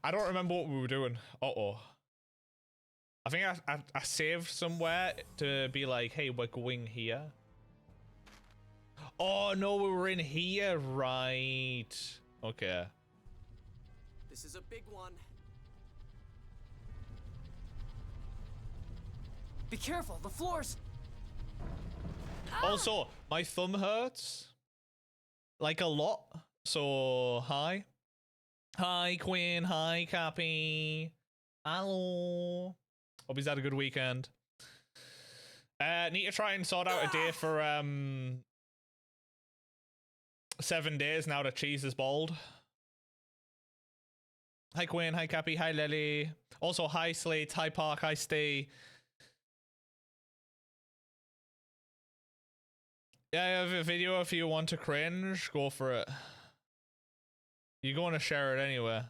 I don't remember what we were doing. Uh-oh. I think I saved somewhere to be like, hey, we're going here. Oh, no, we were in here. Right. Okay. This is a big one. Be careful, the floors. Also, my thumb hurts. Like a lot. So, hi. Hi, Quinn. Hi, Cappy. Hello. Hope he's had a good weekend. Need to try and sort out a day for 7 days now that Cheese is bald. Hi, Quinn. Hi, Cappy. Hi, Lily. Also, hi, Slate. Hi, Park. Hi, Stay. Yeah, I have a video if you want to cringe. Go for it. You're going to share it anyway.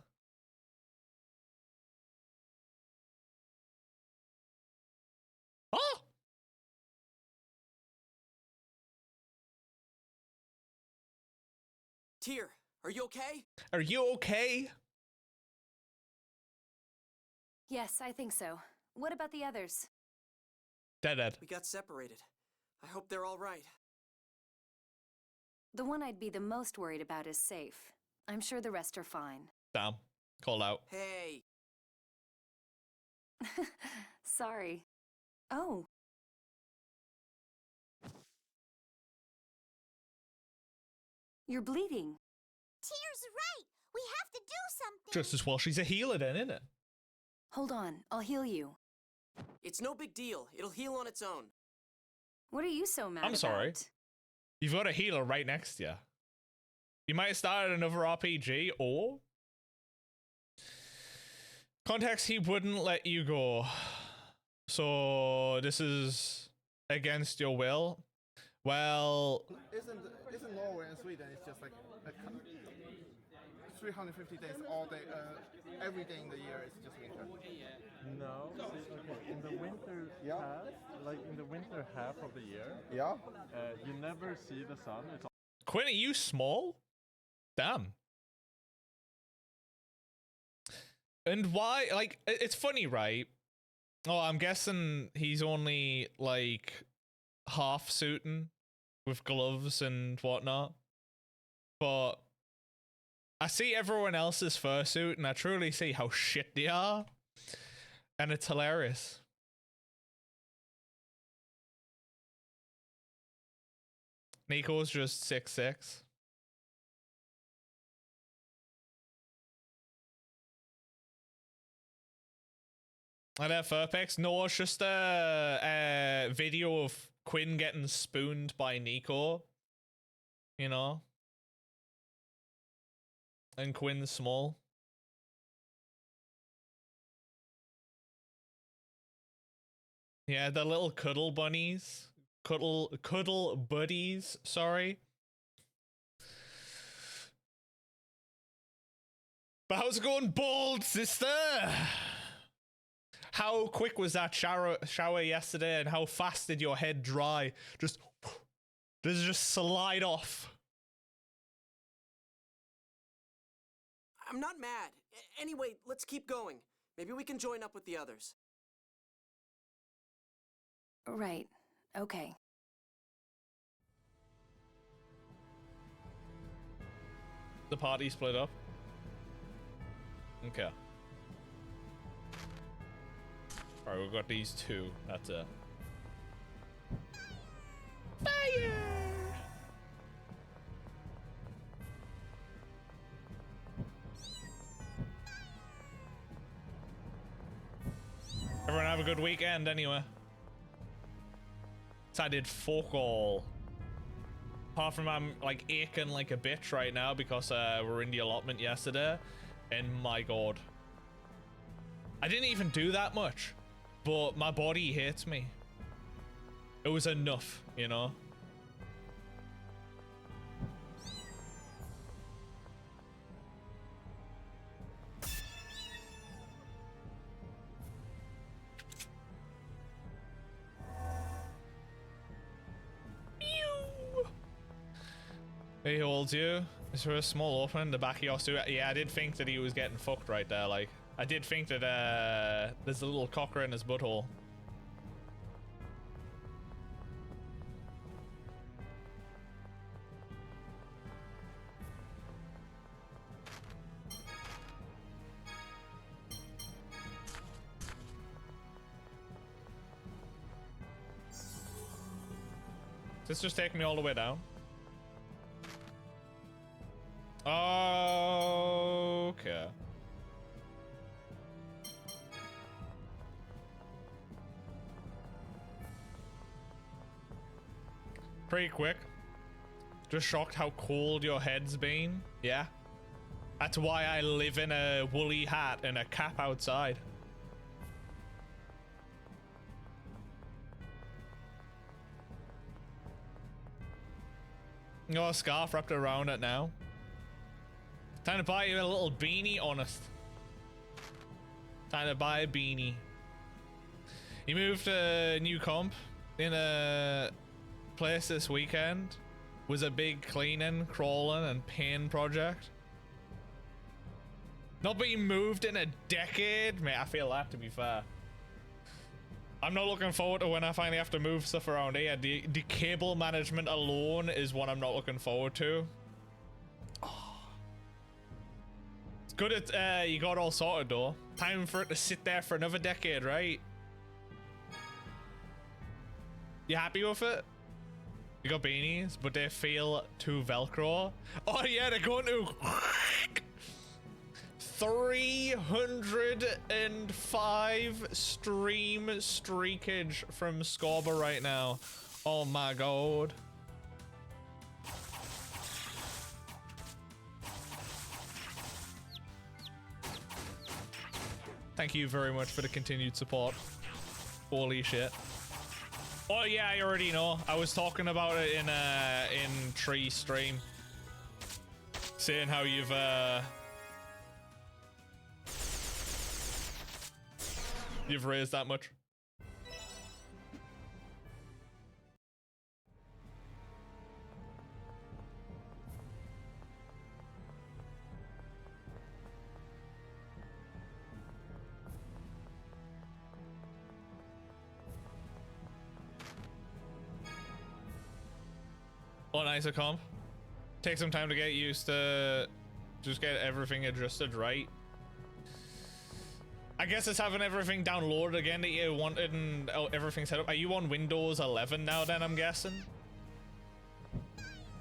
Oh! Tyr, are you okay? Are you okay? Yes, I think so. What about the others? Dead. We got separated. I hope they're all right. The one I'd be the most worried about is safe. I'm sure the rest are fine. Damn. Call out. Hey. Sorry. Oh. You're bleeding. Tyr's right. We have to do something. Just as well she's a healer then, isn't it? Hold on, I'll heal you. It's no big deal. It'll heal on its own. What are you so mad about? I'm sorry. You've got a healer right next to you. You might have started another RPG, or... Context, he wouldn't let you go. So, this is against your will. Well... Isn't Norway and Sweden, it's just like 350 days all day, every day in the year is just winter. No, see, okay, in the winter past, like in the winter half of the year, you never see the sun. It's Quinn, are you small? Damn. And why, like, it's funny, right? Oh, I'm guessing he's only, like, half suiting with gloves and whatnot. But I see everyone else's fursuit and I truly see how shit they are. And it's hilarious. Nico's just 6'6". And that Furpex? No, it's just a video of Quinn getting spooned by Nico. You know? And Quinn's small. Yeah, the little cuddle bunnies. Cuddle buddies, sorry. But how's it going, bald sister? How quick was that shower yesterday, and how fast did your head dry? Just does it just slide off? I'm not mad. Anyway, let's keep going. Maybe we can join up with the others. Right. Okay. The party split up. Okay. Alright, we've got these two. That's it. Fire! Everyone have a good weekend anyway. So I did fuck all. Apart from I'm like aching like a bitch right now because we're in the allotment yesterday. And my god. I didn't even do that much. But my body hates me. It was enough, you know? He holds you. Is there a small opening in the back of your suit? Yeah, I did think that he was getting fucked right there. Like, I did think that there's a little cocker in his butthole. This just take me all the way down. Okay. Pretty quick. Just shocked how cold your head's been. Yeah. That's why I live in a woolly hat and a cap outside. Oh, a scarf wrapped around it now. Time to buy you a little beanie, honest. Time to buy a beanie. You moved a new comp in a place this weekend. Was a big cleaning, crawling, and pain project. Not being moved in a decade? Mate, I feel that, to be fair. I'm not looking forward to when I finally have to move stuff around here. The cable management alone is what I'm not looking forward to. Oh. It's good that you got all sorted though. Time for it to sit there for another decade, right? You happy with it? You got beanies, but they feel too Velcro. Oh yeah, they're going to 305 stream streakage from Scorba right now. Oh my god. Thank you very much for the continued support. Holy shit. Oh yeah, I already know. I was talking about it in Tree stream. Saying how you've raised that much. Oh, nice, a comp. Take some time to get used to just get everything adjusted right. I guess it's having everything downloaded again that you wanted and everything set up. Are you on Windows 11 now then, I'm guessing?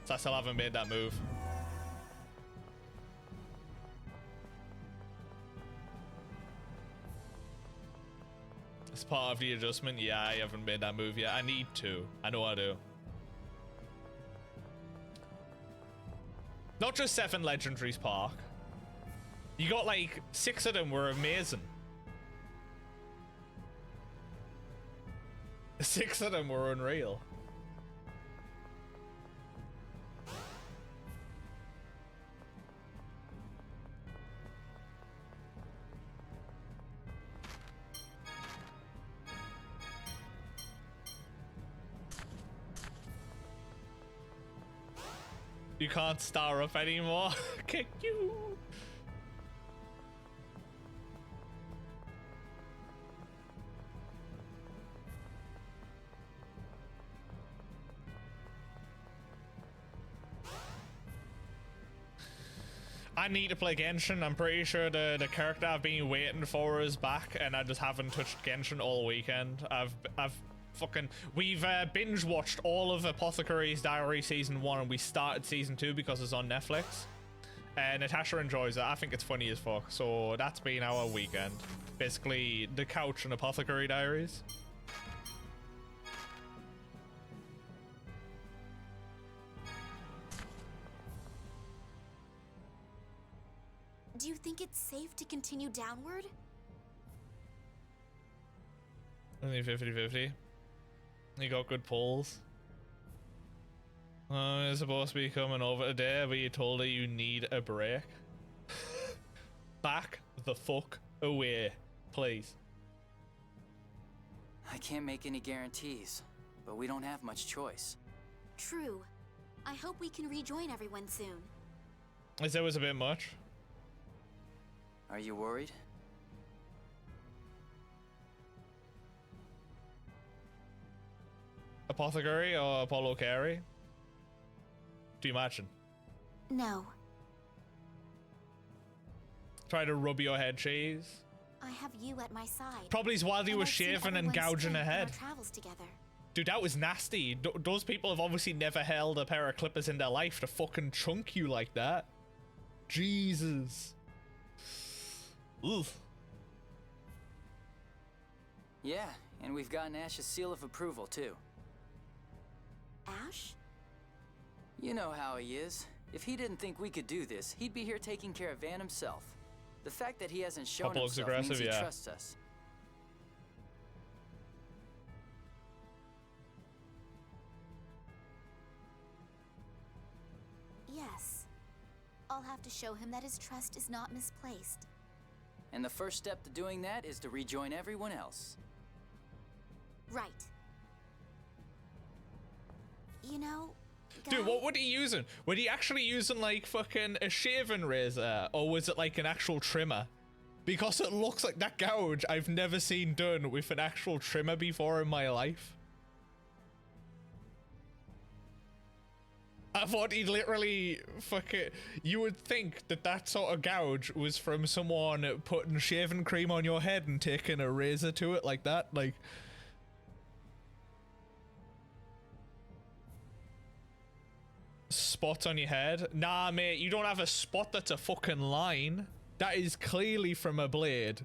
So I still haven't made that move. It's part of the adjustment. Yeah, I haven't made that move yet. I need to. I know I do. Not just 7 legendaries, Park. You got like 6 of them were amazing. 6 of them were unreal. You can't star up anymore. Kick you. I need to play Genshin. I'm pretty sure the character I've been waiting for is back, and I just haven't touched Genshin all weekend. We've binge watched all of Apothecary's Diary season 1, and we started season 2 because it's on Netflix. And Natasha enjoys it. I think it's funny as fuck. So that's been our weekend. Basically, the couch and Apothecary Diaries. Do you think it's safe to continue downward? Only 50-50. You got good pulls. You're supposed to be coming over today, but you told her you need a break. Back the fuck away, please. I can't make any guarantees, but we don't have much choice. True. I hope we can rejoin everyone soon. As it was a bit much. Are you worried? Apothecary or Apollo Carey? Do you imagine? No. Try to rub your head cheese. I have you at my side. Probably while he And was I've seen shaving and everyone's gouging strength in ahead. our travels together. Dude, that was nasty. Those people have obviously never held a pair of clippers in their life to fucking chunk you like that. Jesus. Ugh. Yeah, and we've gotten Ash's seal of approval, too. Ash? You know how he is. If he didn't think we could do this, he'd be here taking care of Van himself. The fact that he hasn't shown Couple looks himself means aggressive, he yeah. trusts us. Yes. I'll have to show him that his trust is not misplaced. And the first step to doing that is to rejoin everyone else. Right. You know, Dude, Guy, what would he using? Would he actually using like fucking a shaving razor, or was it like an actual trimmer? Because it looks like that gouge I've never seen done with an actual trimmer before in my life. I thought he'd literally fucking... You would think that that sort of gouge was from someone putting shaving cream on your head and taking a razor to it like that, like... Spots on your head? Nah, mate, you don't have a spot that's a fucking line. That is clearly from a blade.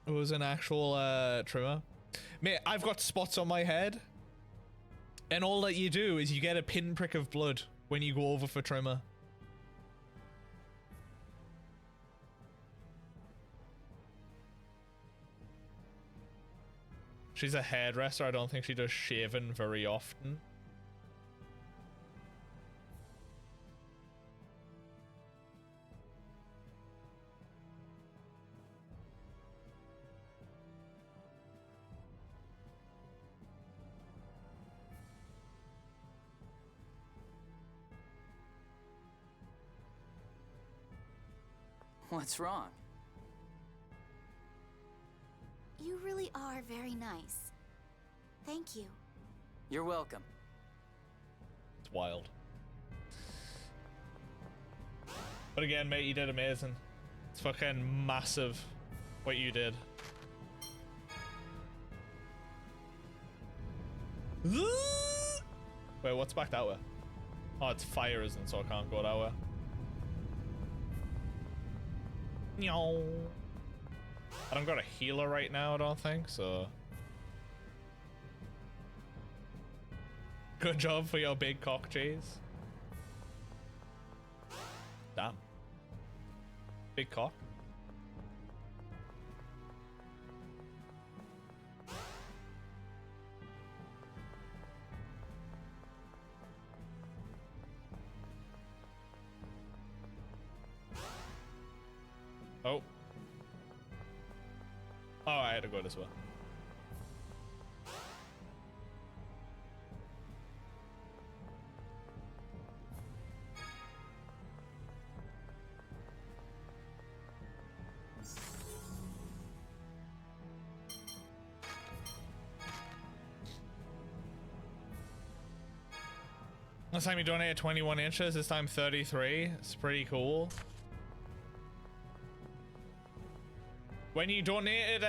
It was an actual trimmer. Mate, I've got spots on my head. And all that you do is you get a pinprick of blood when you go over for trimmer. She's a hairdresser. I don't think she does shaving very often. What's wrong? you really are very nice. Thank you. You're welcome. It's wild. But again, mate, you did amazing. It's fucking massive what you did. Wait, what's back that way? Oh, it's fire, isn't it? So I can't go that way. No. I don't got a healer right now, I don't think, so. Good job for your big cock cheese. Damn. Big cock. Oh. Oh, I had to go this way. Last time you donated 21 inches, this time 33. It's pretty cool. When you donated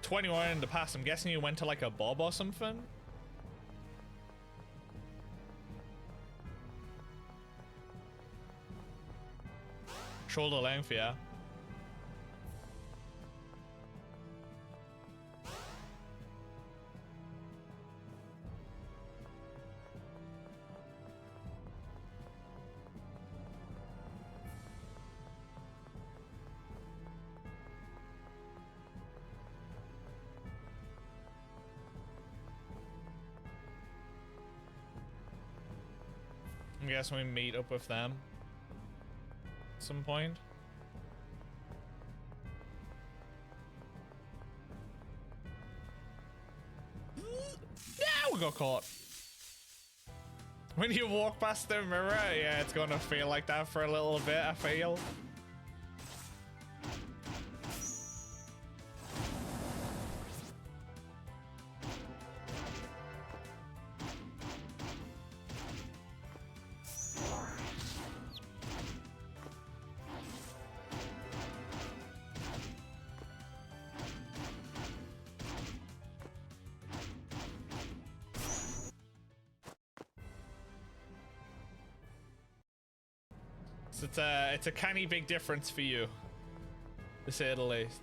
21 in the past, I'm guessing you went to like a bob or something? Shoulder length, yeah. I guess we meet up with them at some point. Yeah, we got caught. When you walk past the mirror, yeah, it's gonna feel like that for a little bit, I feel. So it's a canny big difference for you, to say the least.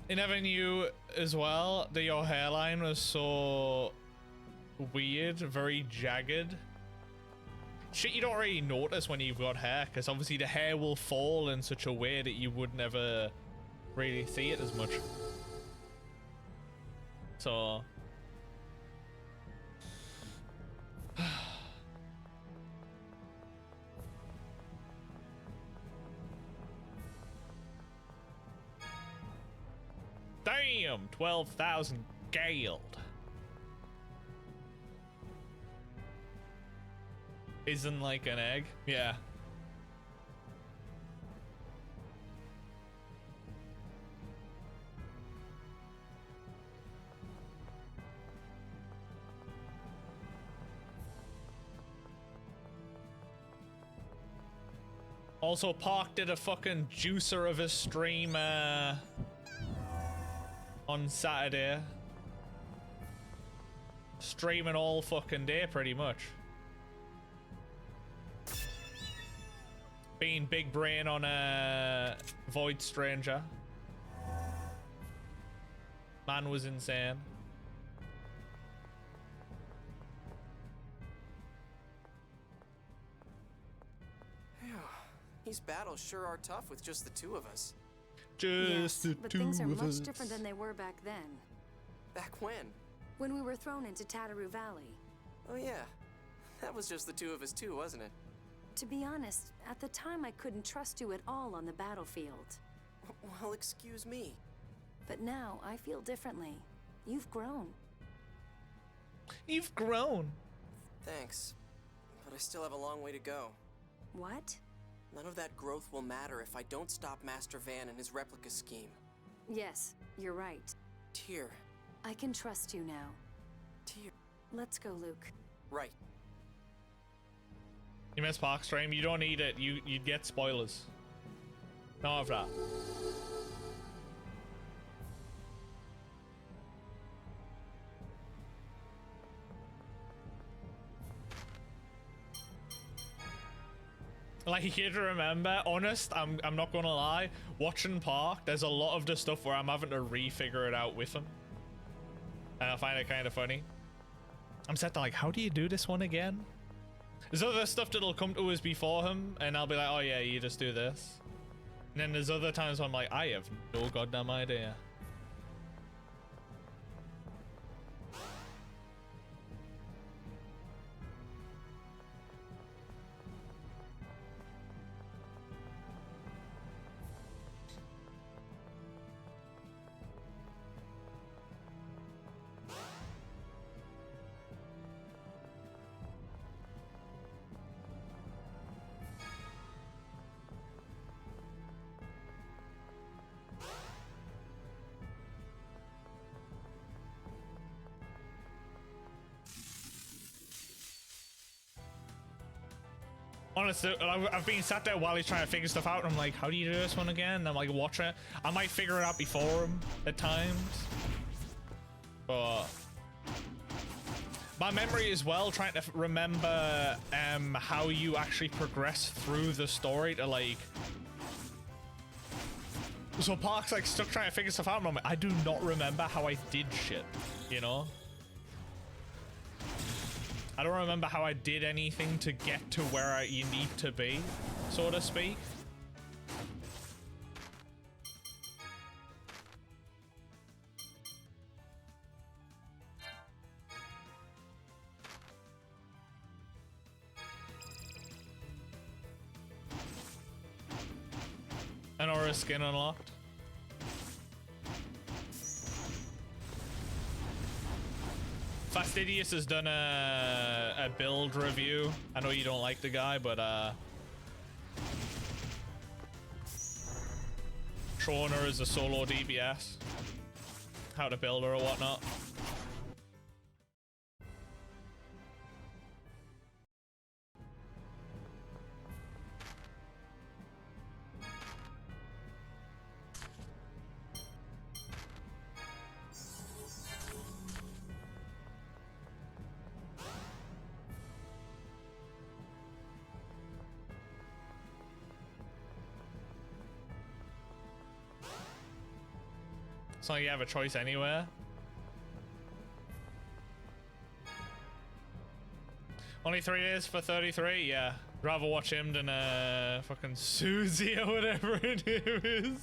I never knew as well that your hairline was so weird, very jagged. Shit you don't really notice when you've got hair, because obviously the hair will fall in such a way that you would never really see it as much. So... Damn, 12,000 Gald. Isn't like an egg? Yeah. Also, Park did a fucking juicer of a stream, on Saturday. Streaming all fucking day, pretty much. Being big brain on a Void Stranger. Man was insane. Phew. These battles sure are tough with just the two of us. Yes, but things are much different than they were back then. Back when? When we were thrown into Tataru Valley. Oh yeah. That was just the two of us too, wasn't it? To be honest, at the time I couldn't trust you at all on the battlefield. Well, excuse me. But now I feel differently. You've grown. You've grown. Thanks. But I still have a long way to go. What? None of that growth will matter if I don't stop Master Van and his replica scheme. Yes, you're right. Tyr. I can trust you now. Tyr. Let's go, Luke. Right. You missed Park stream. You don't need it. You'd get spoilers. None of that. Like, you to remember, honest, I'm not gonna lie, watching Park, there's a lot of the stuff where I'm having to re-figure it out with him. And I find it kind of funny. I'm set to like, how do you do this one again? There's other stuff that'll come to us before him, and I'll be like, oh yeah, you just do this. And then there's other times when I'm like, I have no goddamn idea. Honestly, I've been sat there while he's trying to figure stuff out, and I'm like, how do you do this one again? And I'm like watching it. I might figure it out before him at times. But my memory as well, trying to remember how you actually progress through the story to like... So Park's like stuck trying to figure stuff out, and I'm like, I do not remember how I did shit. you know? I don't remember how I did anything to get to where you need to be, so to speak. An aura skin unlocked. Fastidious has done a build review. I know you don't like the guy, but Trona is a solo DBS. How to build her or whatnot. It's not like you have a choice anywhere. Only 3 days for 33? Yeah. Rather watch him than fucking Susie or whatever it is.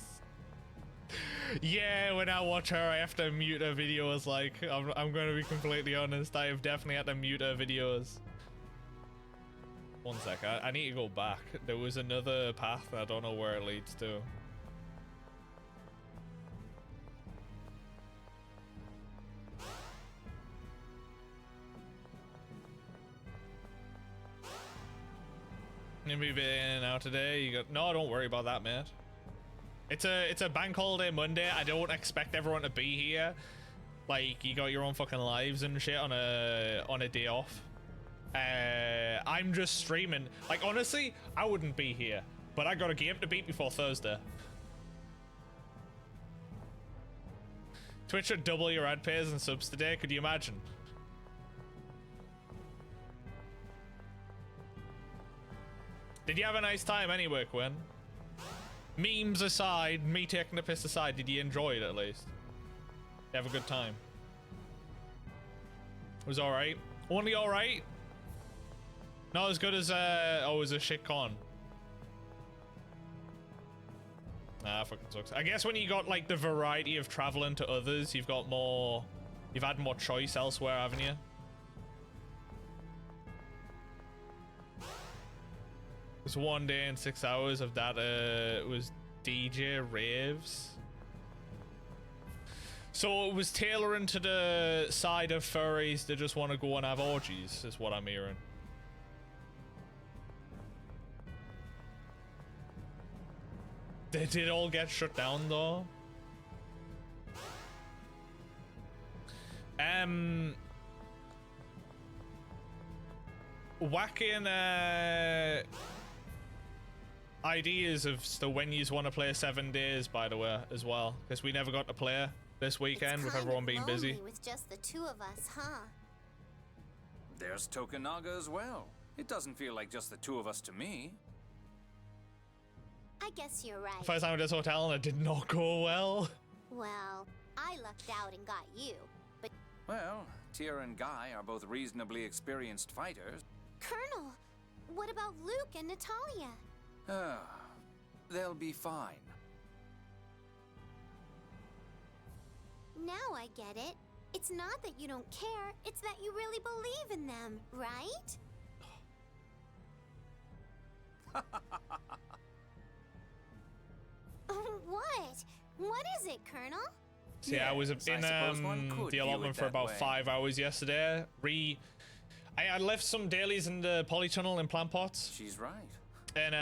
Yeah, when I watch her, I have to mute her videos. Like, I'm going to be completely honest. I have definitely had to mute her videos. One sec, I need to go back. There was another path. I don't know where it leads to. Gonna be in and out today. You got no, don't worry about that, mate. It's a bank holiday Monday. I don't expect everyone to be here. Like, you got your own fucking lives and shit on a day off. I'm just streaming. Like, honestly, I wouldn't be here, but I got a game to beat before Thursday. Twitch would double your ad pays and subs today. Could you imagine? Did you have a nice time anyway, Quinn? Memes aside, me taking the piss aside, did you enjoy it at least? You have a good time? It was alright. Only alright? Not as good as, oh, it was a shit con. Nah, fucking sucks. I guess when you got, like, the variety of traveling to others, you've got more... You've had more choice elsewhere, haven't you? It was 1 day and 6 hours of that. It was DJ raves. So it was tailoring to the side of furries that just want to go and have orgies, is what I'm hearing. They did all get shut down though. Whacking ideas of the when you want to play 7 days, by the way, as well, because we never got to play this weekend with everyone being busy. With just the two of us, huh? There's Tokunaga as well. It doesn't feel like just the two of us to me. I guess you're right. First time at this hotel and it did not go well. Well, I lucked out and got you, but... Well, Tira and Guy are both reasonably experienced fighters. Colonel, what about Luke and Natalia? They'll be fine. Now I get it. It's not that you don't care, it's that you really believe in them, right? What? What is it, Colonel? So yeah, I was in the allotment for about 5 hours yesterday. I left some dailies in the polytunnel in plant pots. She's right. And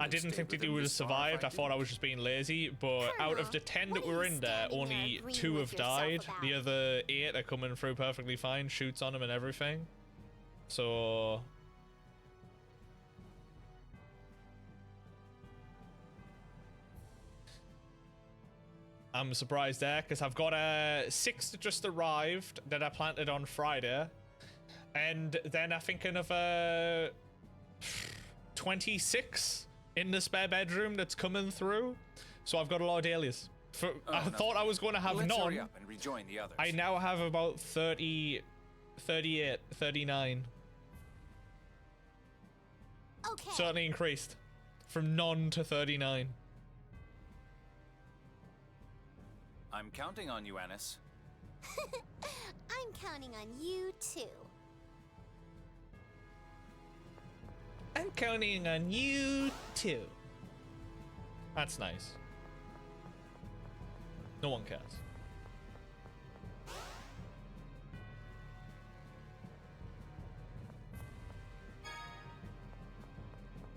I didn't think that they would have survived. I thought I was just being lazy. But out of the 10 that were in there, only 2 have died. The other 8 are coming through perfectly fine. Shoots on them and everything. So... I'm surprised there, because I've got 6 that just arrived that I planted on Friday. And then I think another 26 in the spare bedroom that's coming through. So I've got a lot of dahlias. I thought I was going to have Let's none. hurry up and rejoin the others. I now have about 30, 38, 39. Okay. Certainly increased from none to 39. I'm counting on you, Anis. I'm counting on you too. I'm counting on you too. That's nice. No one cares.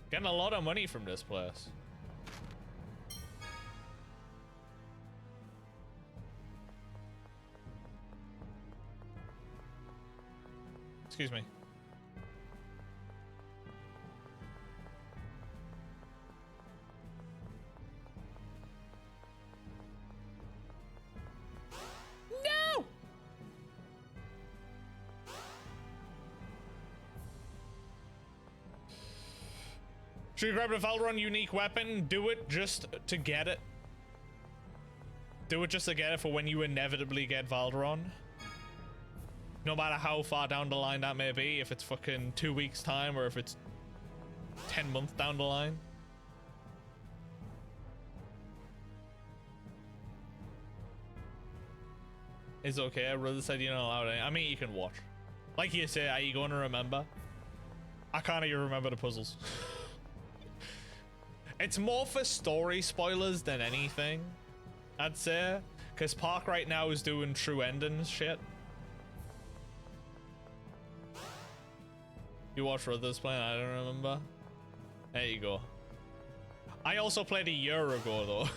Getting a lot of money from this place. Excuse me. No! Should you grab a Valron unique weapon? Do it just to get it. Do it just to get it for when you inevitably get Valron. No matter how far down the line that may be, if it's fucking 2 weeks time or if it's 10 months down the line. It's okay. I rather said you're not allowed to. I mean, you can watch. Like you say, are you going to remember? I can't even remember the puzzles. It's more for story spoilers than anything, I'd say. Because Park right now is doing true endings shit. You watched Brothers playing? I don't remember. There you go. I also played a year ago, though.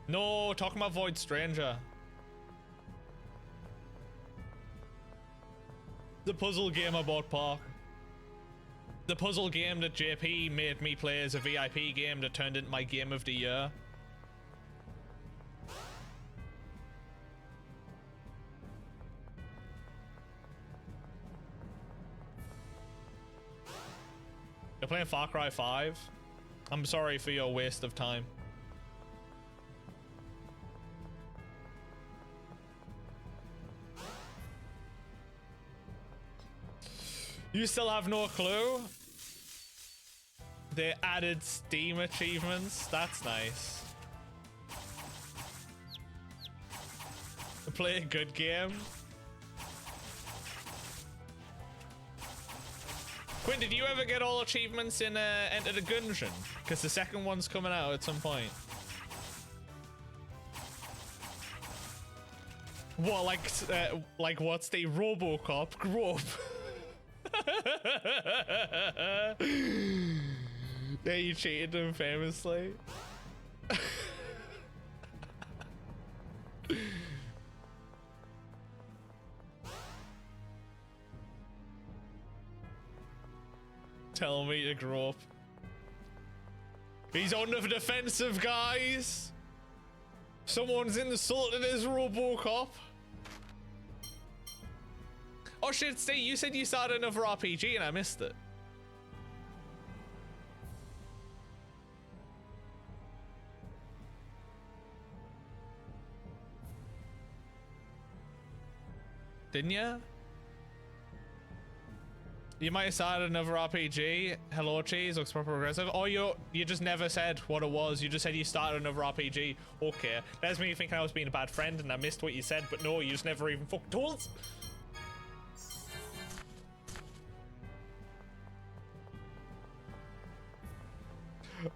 No, talking about Void Stranger. The puzzle game about Park. The puzzle game that JP made me play as a VIP game that turned into my game of the year. You're playing Far Cry 5? I'm sorry for your waste of time. You still have no clue? They added Steam achievements. That's nice. Play a good game. Quinn, did you ever get all achievements in Enter the Gungeon? Because the second one's coming out at some point. What, like what's the RoboCop group? Yeah, you cheated him famously. Tell me to grow up. He's on the defensive, guys. Someone's insulted his RoboCop. Oh shit, Steve, you said you started another RPG and I missed it. Didn't ya? You might have started another RPG. Hello, Cheese, looks proper aggressive. Oh, you just never said what it was. You just said you started another RPG. Okay, that's me thinking I was being a bad friend and I missed what you said, but no, you just never even fucking told us.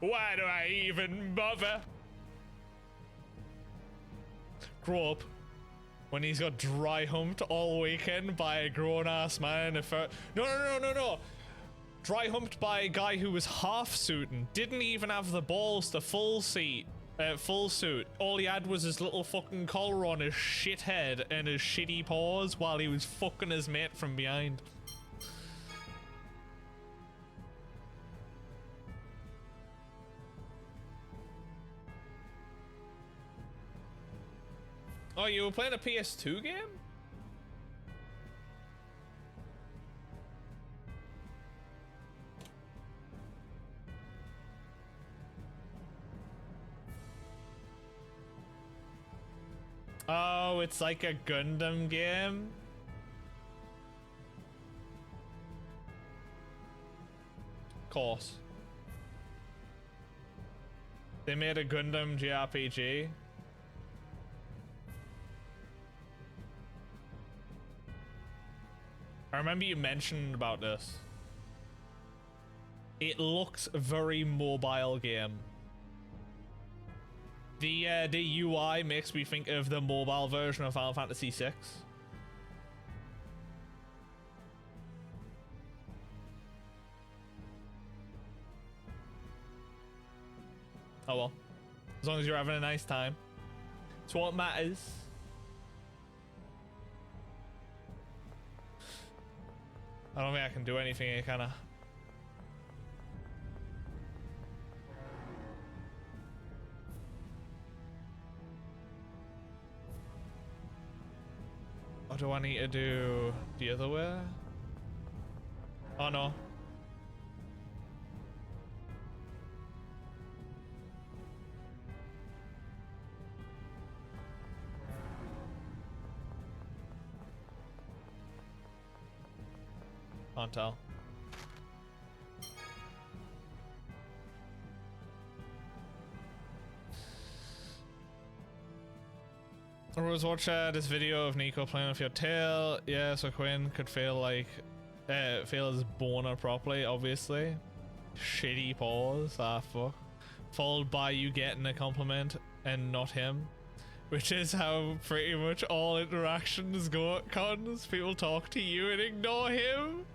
Why do I even bother? Grow up. When he's got dry humped all weekend by a grown-ass man. No. Dry humped by a guy who was half-suiting. Didn't even have the balls to full suit. All he had was his little fucking collar on his shit head and his shitty paws while he was fucking his mate from behind. Oh, you were playing a PS2 game? Oh, it's like a Gundam game. Of course. They made a Gundam JRPG. I remember you mentioned about this. It looks very mobile game. The UI makes me think of the mobile version of Final Fantasy VI. Oh well. As long as you're having a nice time. It's what matters. I don't think I can do anything here, can I? Or do I need to do the other way? Oh no. Can't tell. I was watching this video of Nico playing with your tail. Yeah, so Quinn could feel his boner properly, obviously. Shitty pause. Ah, fuck. Followed by you getting a compliment and not him. Which is how pretty much all interactions go at cons. People talk to you and ignore him.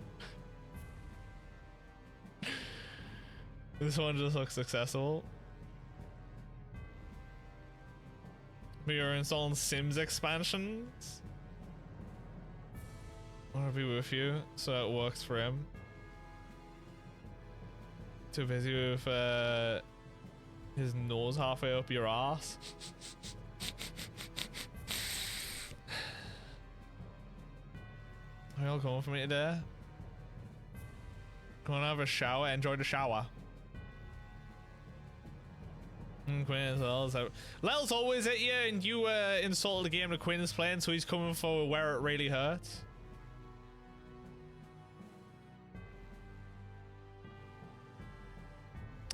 This one just looks accessible. We are installing Sims expansions. I want to be with you, so it works for him. Too busy with his nose halfway up your ass. Are you all coming for me today? Go and have a shower. Enjoy the shower. Quinn as well. So Lel's always at you, and you insulted the game that Quinn's playing, so he's coming for where it really hurts.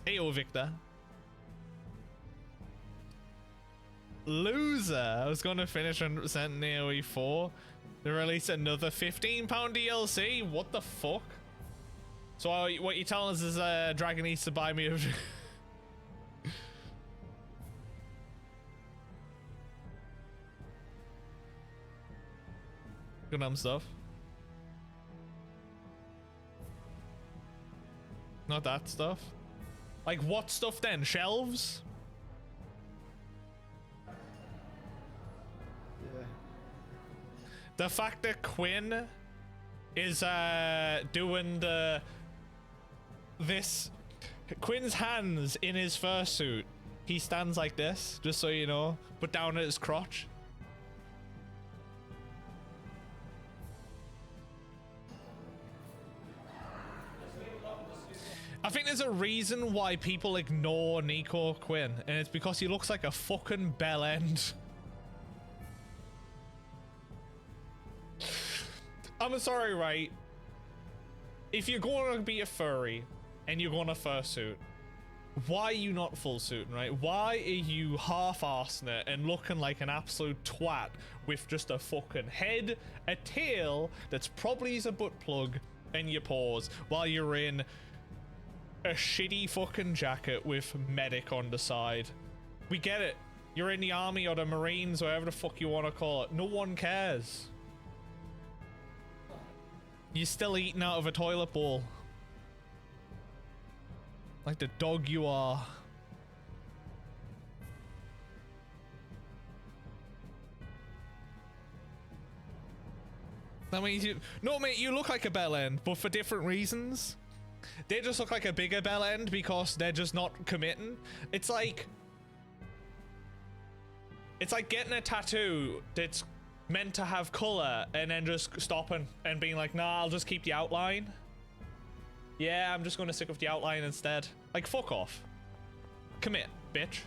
Heyo, Victor. Loser. I was going to finish 100% in AoE 4. They released another £15 DLC. What the fuck? So what you're telling us is Dragon needs to buy me a Gundam stuff. Not that stuff. Like what stuff then? Shelves? Yeah. The fact that Quinn is doing this Quinn's hands in his fursuit. He stands like this, just so you know, but down at his crotch. I think there's a reason why people ignore Nico Quinn, and it's because he looks like a fucking bell end. I'm sorry, right? If you're going to be a furry and you're going to fursuit, why are you not full suiting, right? Why are you half-arsing it and looking like an absolute twat with just a fucking head, a tail that's probably a butt plug, and your paws while you're in a shitty fucking jacket with medic on the side? We get it. You're in the army or the Marines, whatever the fuck you want to call it. No one cares. You're still eating out of a toilet bowl. Like the dog you are. That means you... No, mate, you look like a bell end, but for different reasons. They just look like a bigger bell end because they're just not committing. It's like getting a tattoo that's meant to have color and then just stopping and being like, nah, I'll just keep the outline. Yeah, I'm just going to stick with the outline instead. Like, fuck off. Commit, bitch.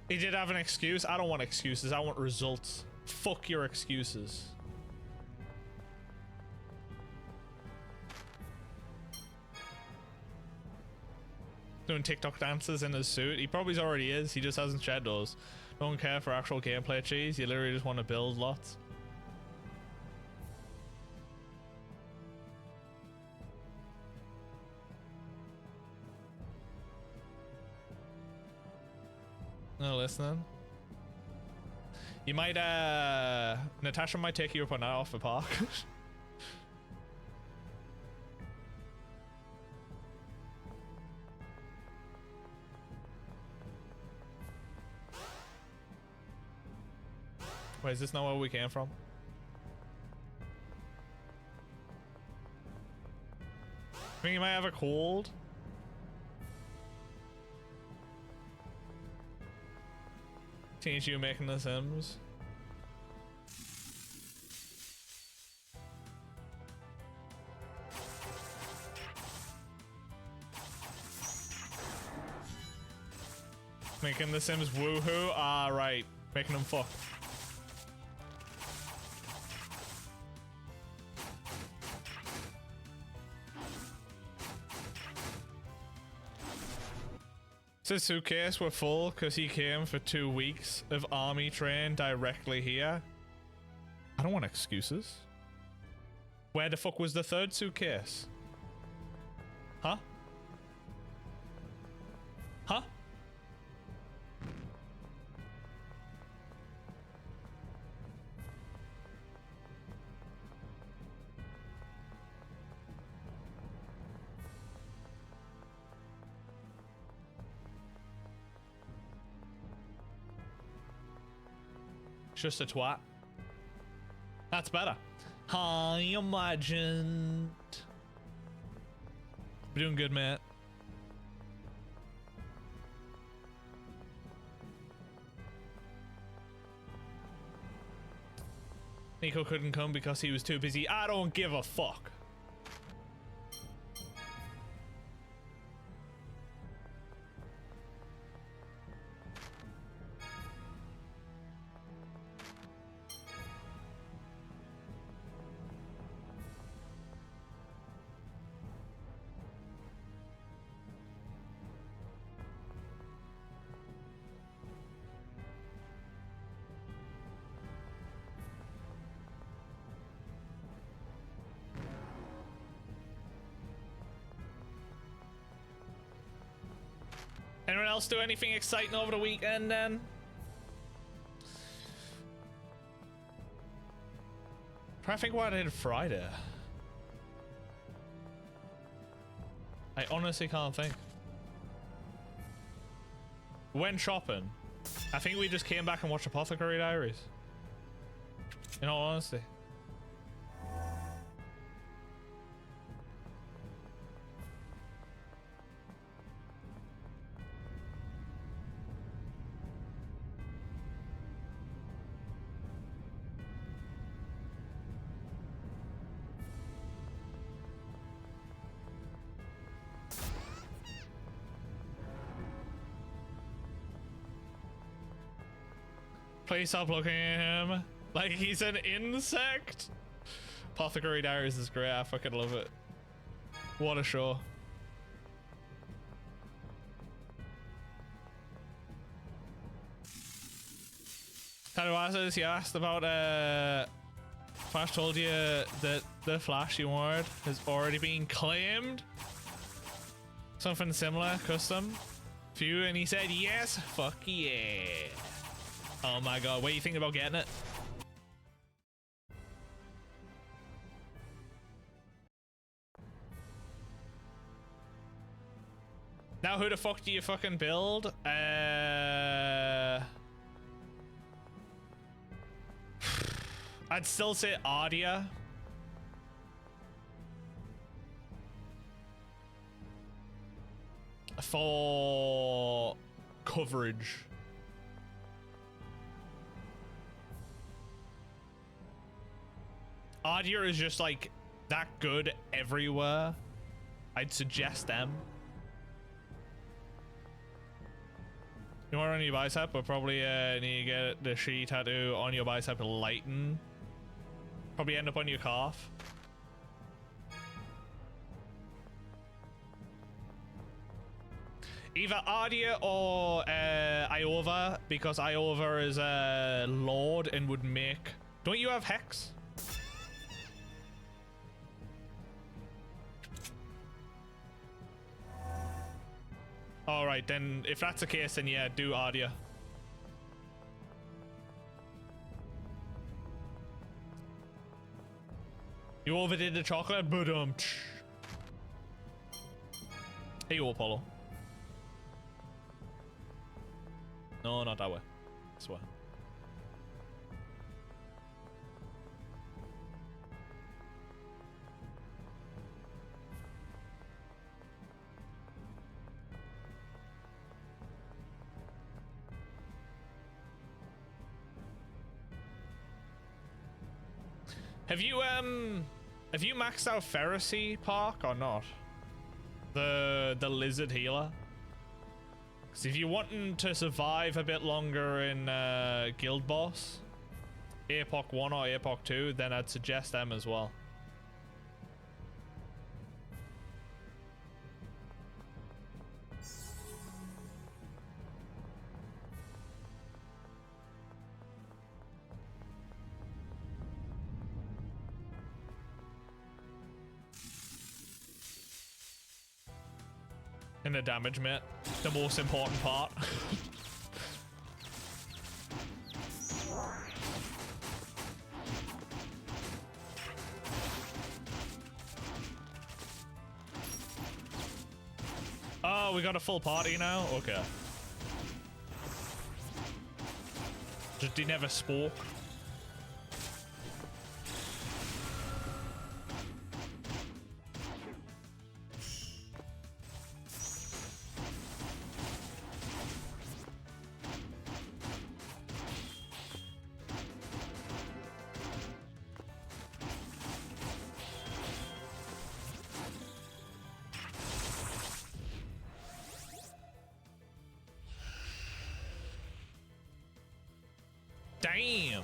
He did have an excuse. I don't want excuses. I want results. Fuck your excuses. Doing TikTok dances in his suit. He probably already is. He just hasn't shared those. Don't care for actual gameplay cheese. You literally just want to build lots. No listening. You might Natasha might take you up on that off the park. Wait, is this not where we came from? I think you might have a cold. Teach you making the Sims. Making the Sims woohoo? Ah, right. Making them fuck. His suitcase were full because he came for 2 weeks of army train directly here. I don't want excuses. Where the fuck was the third suitcase? Huh? Huh? Just a twat. That's better. I imagined. We're doing good, mate. Nico couldn't come because he was too busy. I don't give a fuck. Anyone else do anything exciting over the weekend then? I think what I did Friday. I honestly can't think. Went shopping. I think we just came back and watched Apothecary Diaries. In all honesty. Please stop looking at him like he's an insect. Apothecary Diaries is great. I fucking love it. What a show. Tadawazas, you asked about Flash told you that the Flash you wanted has already been claimed. Something similar, custom for you, and he said yes. Fuck yeah. Oh my god, what are you thinking about getting it? Now who the fuck do you fucking build? I'd still say Adia. For coverage. Adia is just like that good everywhere. I'd suggest them. You want it on your bicep, but probably need to get the She tattoo on your bicep to lighten. Probably end up on your calf. Either Ardia or Iova, because Iova is a lord and would make... Don't you have Hex? Alright, then if that's the case, then yeah, do Ardia. You overdid the chocolate, but Hey, you Apollo. No, not that way. This way. Have you maxed out Pharisee Park or not? The lizard healer? Because if you're wanting to survive a bit longer in Guild Boss, APOC 1 or APOC 2, then I'd suggest them as well. And the damage, mate. The most important part. Oh, we got a full party now? Okay. Just he never spoke. Damn.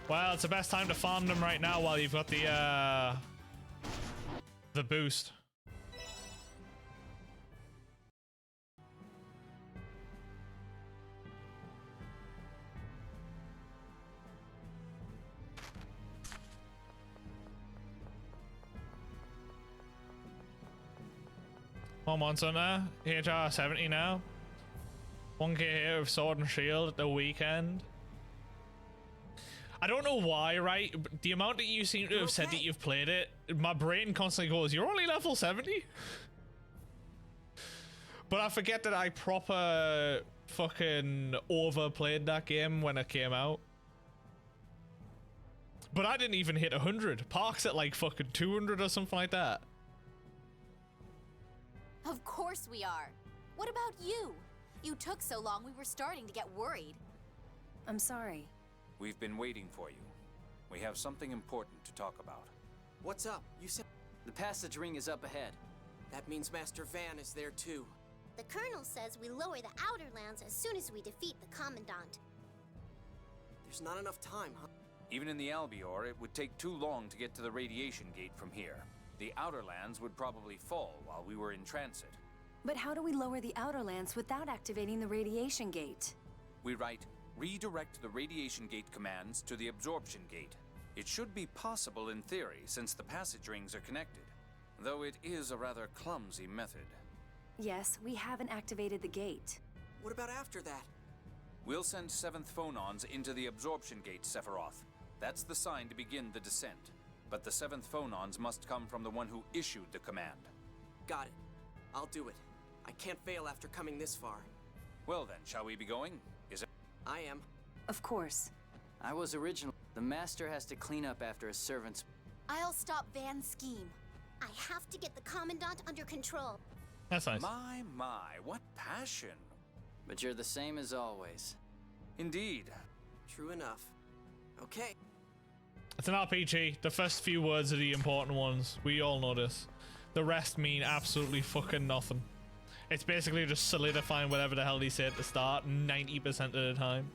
Well, it's the best time to farm them right now while you've got the boost. One monster now, HR 70 now. 1k here with Sword and Shield at the weekend. I don't know why, right? But the amount that you seem to have said that you've played it, my brain constantly goes, you're only level 70? But I forget that I proper fucking overplayed that game when it came out. But I didn't even hit 100. Park's at like fucking 200 or something like that. Of course we are. What about you? You took so long we were starting to get worried. I'm sorry. We've been waiting for you. We have something important to talk about. What's up? You said The passage ring is up ahead. that means Master Van is there too. The Colonel says we lower the Outer Lands as soon as we defeat the Commandant. There's not enough time, huh? Even in the Albior, it would take too long to get to the radiation gate from here. The Outer Lands would probably fall while we were in transit. But how do we lower the Outer Lands without activating the radiation gate? We write, redirect the radiation gate commands to the absorption gate. It should be possible in theory, since the passage rings are connected. Though it is a rather clumsy method. Yes, we haven't activated the gate. What about after that? We'll send 7th Phonons into the absorption gate, Sephiroth. That's the sign to begin the descent. But the 7th Phonons must come from the one who issued the command. Got it. I'll do it. I can't fail after coming this far. Well then, shall we be going? Is it? I am. Of course. I was original. The Master has to clean up after his servants. I'll stop Van's scheme. I have to get the Commandant under control. That's nice. My, what passion. But you're the same as always. Indeed. True enough. Okay. It's an RPG. The first few words are the important ones. We all know this. The rest mean absolutely fucking nothing. It's basically just solidifying whatever the hell they say at the start 90% of the time.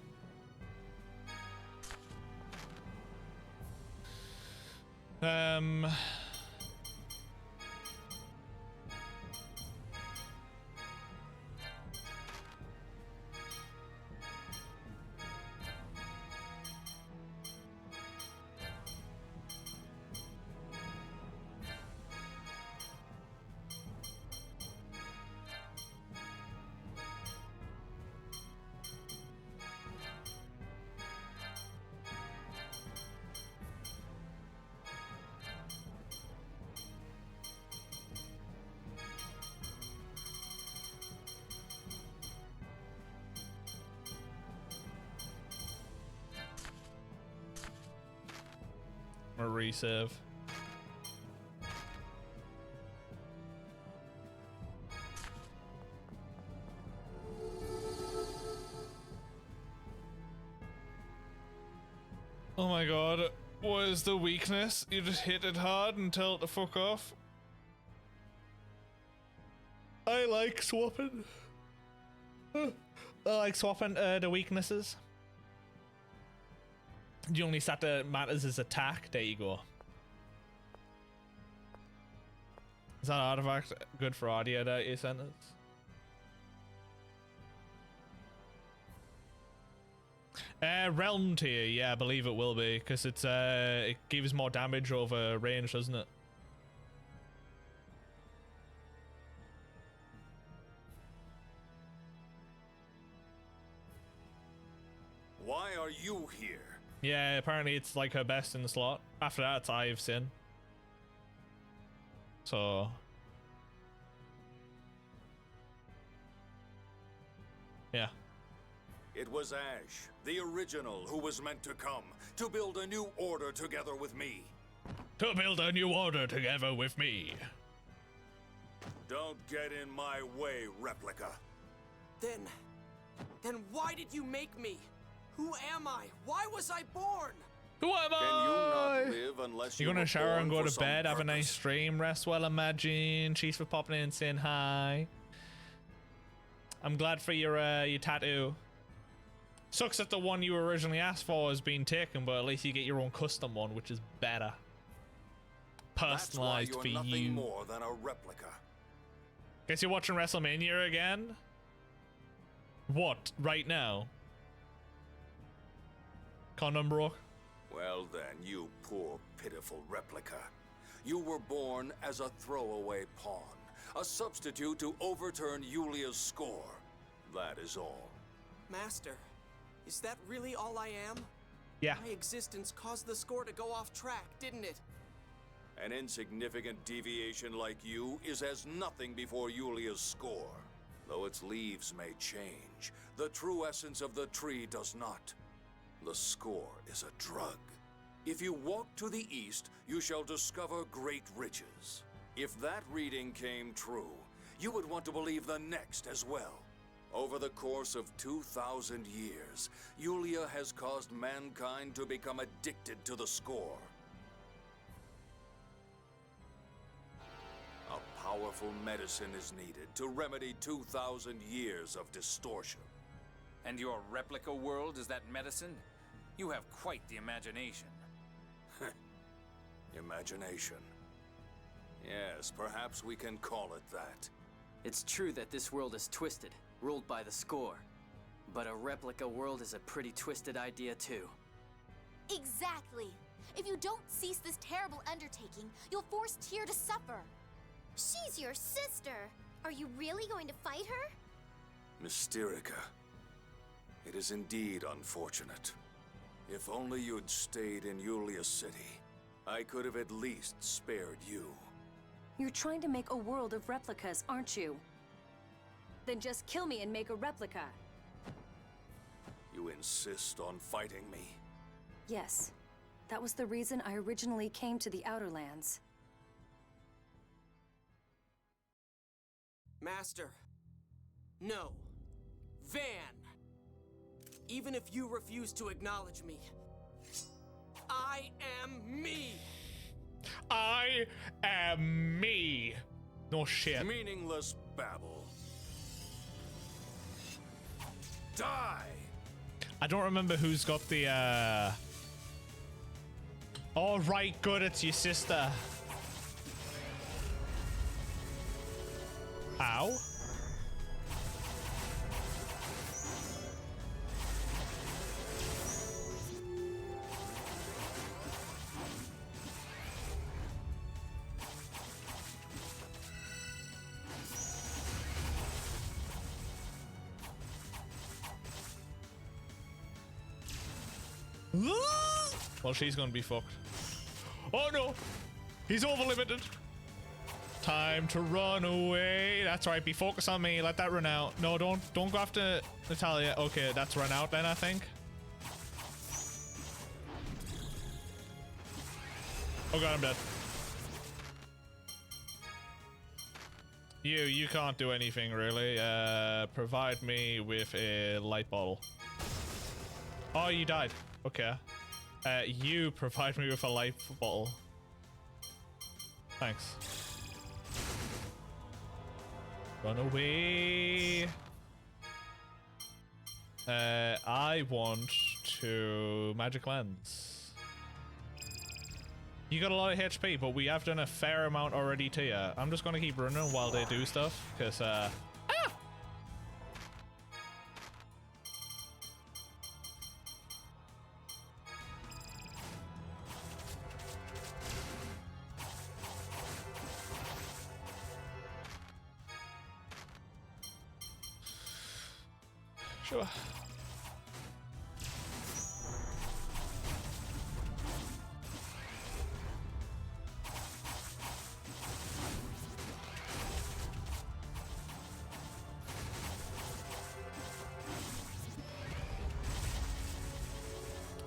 A resave. Oh my god, what is the weakness? You just hit it hard and tell it to fuck off? I like swapping. I like swapping the weaknesses. The only stat that matters is attack. There you go. Is that artifact good for audio data centers? Realm tier, yeah, I believe it will be, because it's it gives more damage over range, doesn't it? Why are you here? Yeah, apparently it's like her best in the slot. After that, it's Eye of Sin. So... yeah. It was Ash, the original, who was meant to come, to build a new order together with me. To build a new order together with me. Don't get in my way, Replica. Then why did you make me? Who am I? Why was I born? Who am I? Can you not live unless You're gonna were shower and born go for to bed, some have a nice purpose? stream, rest well, imagine. Cheers for popping in and saying hi. I'm glad for your tattoo. Sucks that the one you originally asked for has been taken, but at least you get your own custom one, which is better. Personalized That's why for you're nothing you. more than a replica. Guess you're watching WrestleMania again? What? Right now? Condom broke? Well then, you poor, pitiful replica. You were born as a throwaway pawn, a substitute to overturn Yulia's score. That is all. Master, is that really all I am? Yeah. My existence caused the score to go off track, didn't it? An insignificant deviation like you is as nothing before Yulia's score. Though its leaves may change, the true essence of the tree does not. The score is a drug. If you walk to the east, you shall discover great riches. If that reading came true, you would want to believe the next as well. Over the course of 2,000 years, Yulia has caused mankind to become addicted to the score. A powerful medicine is needed to remedy 2,000 years of distortion. And your replica world is that medicine? You have quite the imagination. Imagination. Yes, perhaps we can call it that. It's true that this world is twisted, ruled by the score. But a replica world is a pretty twisted idea too. Exactly. If you don't cease this terrible undertaking, you'll force Tyr to suffer. She's your sister. Are you really going to fight her? Mysterica. It is indeed unfortunate. If only you'd stayed in Yulia City, I could have at least spared you. You're trying to make a world of replicas, aren't you? Then just kill me and make a replica. You insist on fighting me? Yes. That was the reason I originally came to the Outer Lands. Master. No. Van! Even if you refuse to acknowledge me, I am me! I am me. No shit. Meaningless babble. Die! I don't remember who's got the, Oh, right, good, it's your sister. Ow. Well, she's gonna be fucked. Oh no! He's over limited. Time to run away. That's right, be focused on me. Let that run out. No, don't go after Natalia. Okay, that's run out then, I think. Oh god, I'm dead. You can't do anything really. Provide me with a light bottle. Oh, you died. Okay. You provide me with a life bottle. Thanks. Run away. I want to magic lens. You got a lot of HP, but we have done a fair amount already to you. I'm just gonna keep running while they do stuff, because sure.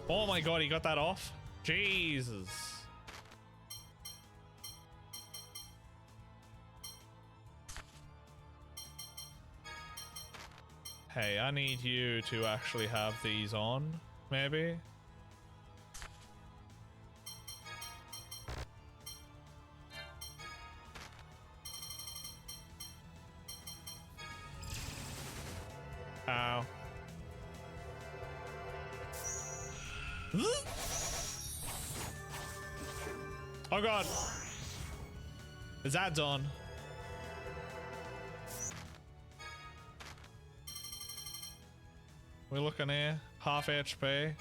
Oh my god, he got that off? Jesus. Hey, I need you to actually have these on, maybe? Ow. Oh god. His ad's on. We're looking here. Half HP.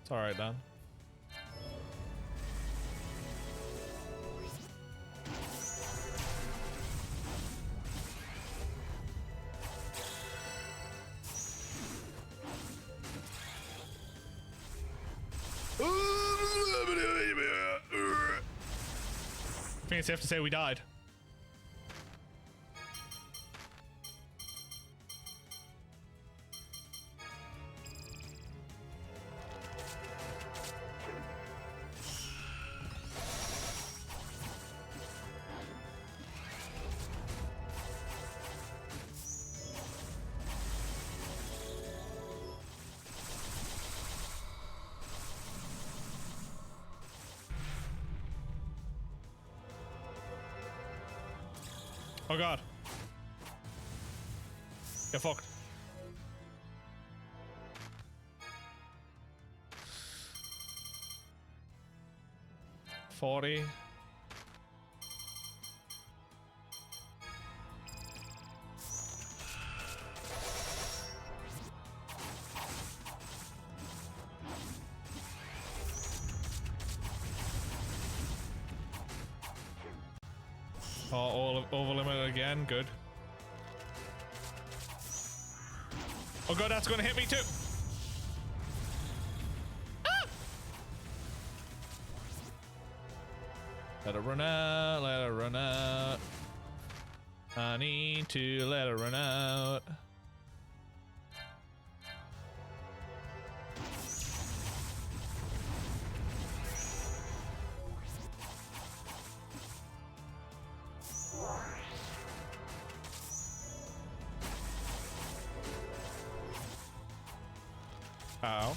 It's alright then. I think it's safe to say we died. Oh god. Get fucked. $40. Oh, all over limit again. Good. Oh god, that's gonna hit me too. Ah! Let it run out. Let it run out. I need to let it run out. Oh.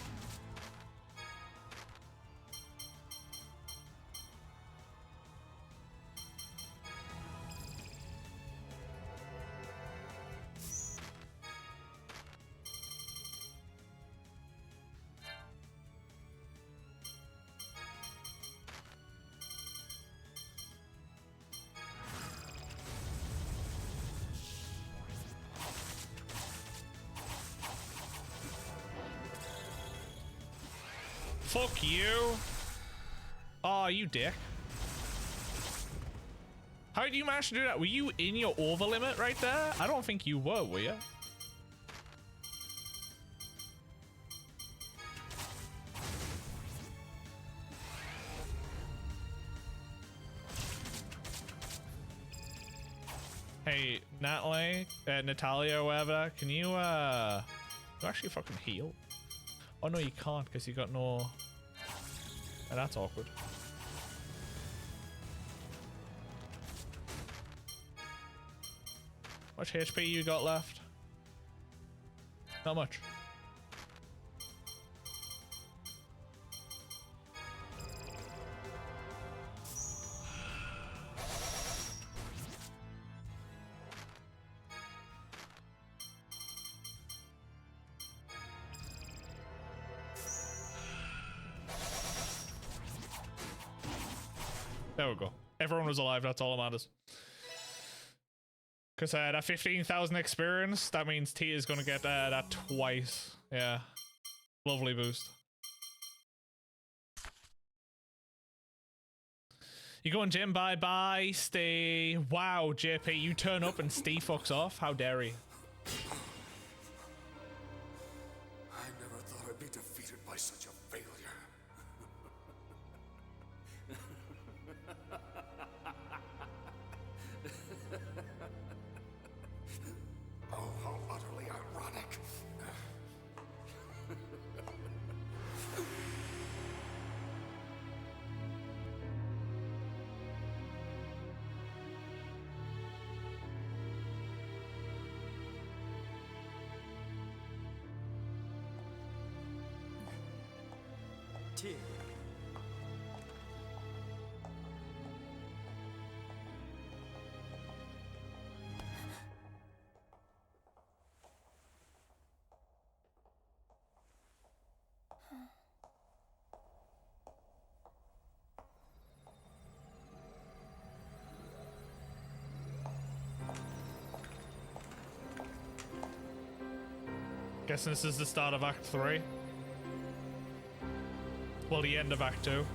Fuck you. Oh, you dick. How did you manage to do that? Were you in your over limit right there? I don't think you were you? Hey, Natalia, or whatever, can you actually fucking heal? Oh no, you can't because you got no. Oh, that's awkward. How much HP you got left? Not much. There we go. Everyone was alive, that's all that matters. Because that 15,000 experience, that means T is going to get that twice. Yeah. Lovely boost. You going, Jim? Bye-bye. Stay. Wow, JP, you turn up and Steve fucks off? How dare he? I never thought I'd be defeated by such a failure. Oh, how utterly ironic. Tear. Guessing this is the start of Act 3. Well, the end of Act 2.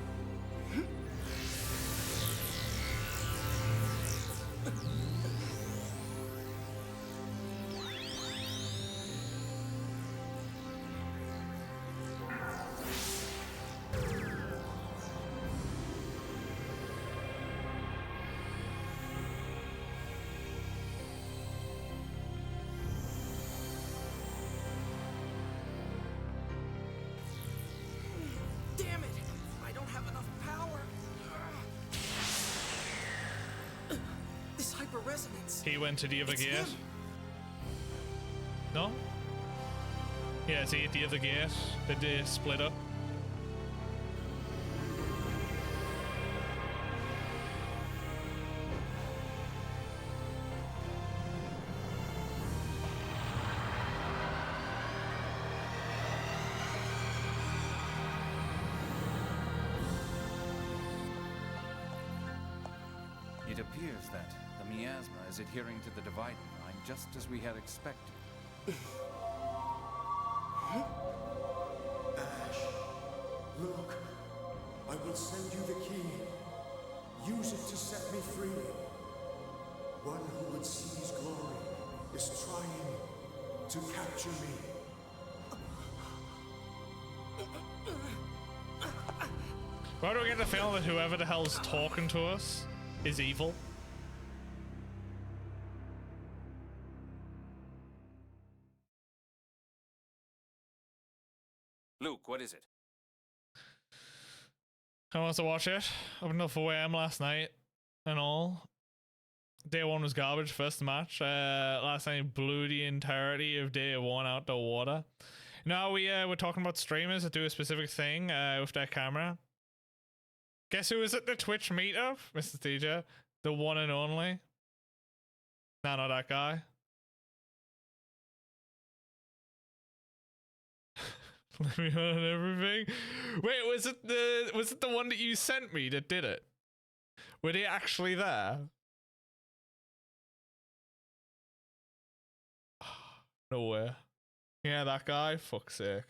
Damn it! I don't have enough power. This hyper resonance. He went to the other It's gate. him. No? Yeah, it's at the other gate. They split up. It appears that the miasma is adhering to the dividing line just as we had expected. Ash, look. I will send you the key. Use it to set me free. One who would seize glory is trying to capture me. Why do I get the feeling that whoever the hell's talking to us is evil? Luke, what is it? I want to watch it. Up until 4 AM last night and all. Day 1 was garbage, first match. Last night blew the entirety of day 1 out the water. No, we're talking about streamers that do a specific thing with their camera. Guess who was at the Twitch meetup, Mr. TJ? The one and only. No, not that guy. Let me on everything. Wait, was it the one that you sent me that did it? Were they actually there? No way. Yeah, that guy. Fuck's sake.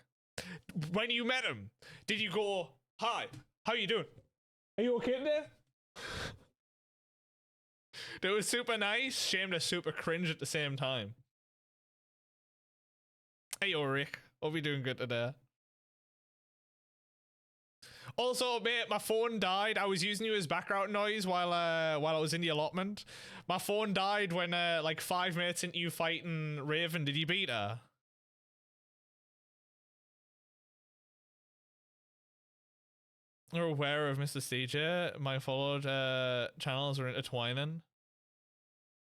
When you met him, did you go, "Hi, how you doing? Are you okay today?" That was super nice. Shame they're super cringe at the same time. Hey, yo, Rick. Hope you're doing good today. Also, mate, my phone died. I was using you as background noise while I was in the allotment. My phone died when like 5 minutes into you fighting Raven. Did you beat her? You're aware of Mr. CJ. My followed channels are intertwining.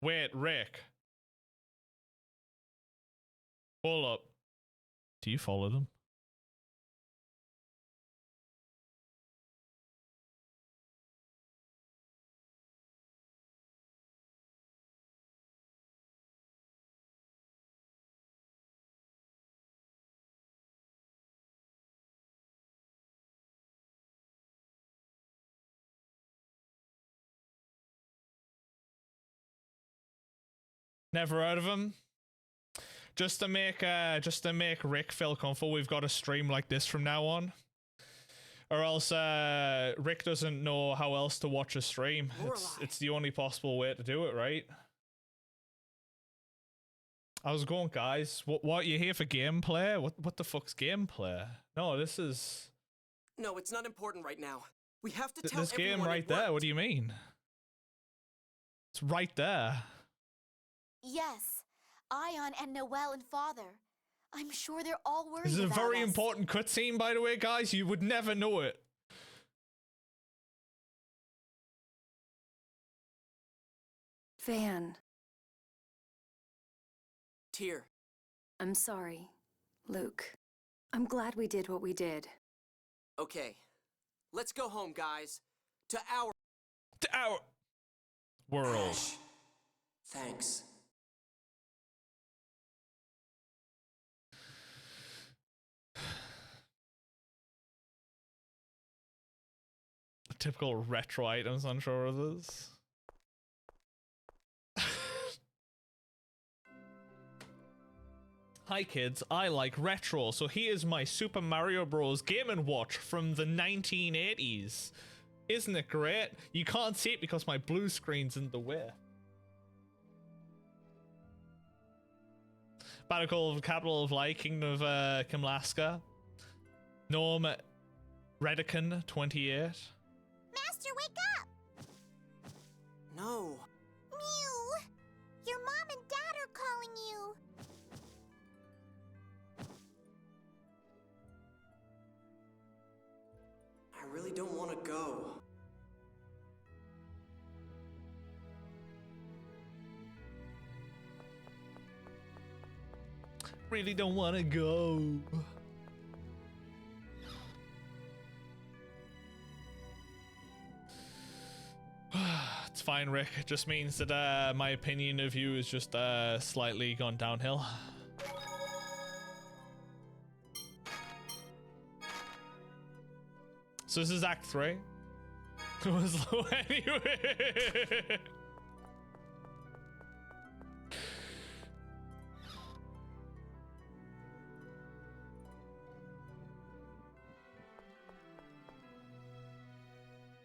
Wait, Rick. Hold up. Do you follow them? Never heard of him. Just to make Rick feel comfortable, we've got to stream like this from now on, or else Rick doesn't know how else to watch a stream. It's the only possible way to do it, right? How's it going, guys? What you here for gameplay? What the fuck's gameplay? No, this is. No, it's not important right now. We have to tell this game right there. What do you mean? It's right there. Yes, Ion and Noelle and Father. I'm sure they're all worried This is a about very us. important cutscene, by the way, guys. You would never know it. Van. Tyr. I'm sorry, Luke. I'm glad we did what we did. Okay, let's go home, guys. To our world. Ash. Thanks. Typical retro items on Shore of this. Hi kids, I like retro, so here's my Super Mario Bros. Game & Watch from the 1980s. Isn't it great? You can't see it because my blue screen's in the way. Battle of Capital of Light, Kingdom of Kimlaska. Norm Redican, 28. Master, wake up! No. Mew! Your mom and dad are calling you. I really don't want to go. Really don't want to go. It's fine, Rick. It just means that my opinion of you is just slightly gone downhill. So this is Act 3. It was low anyway.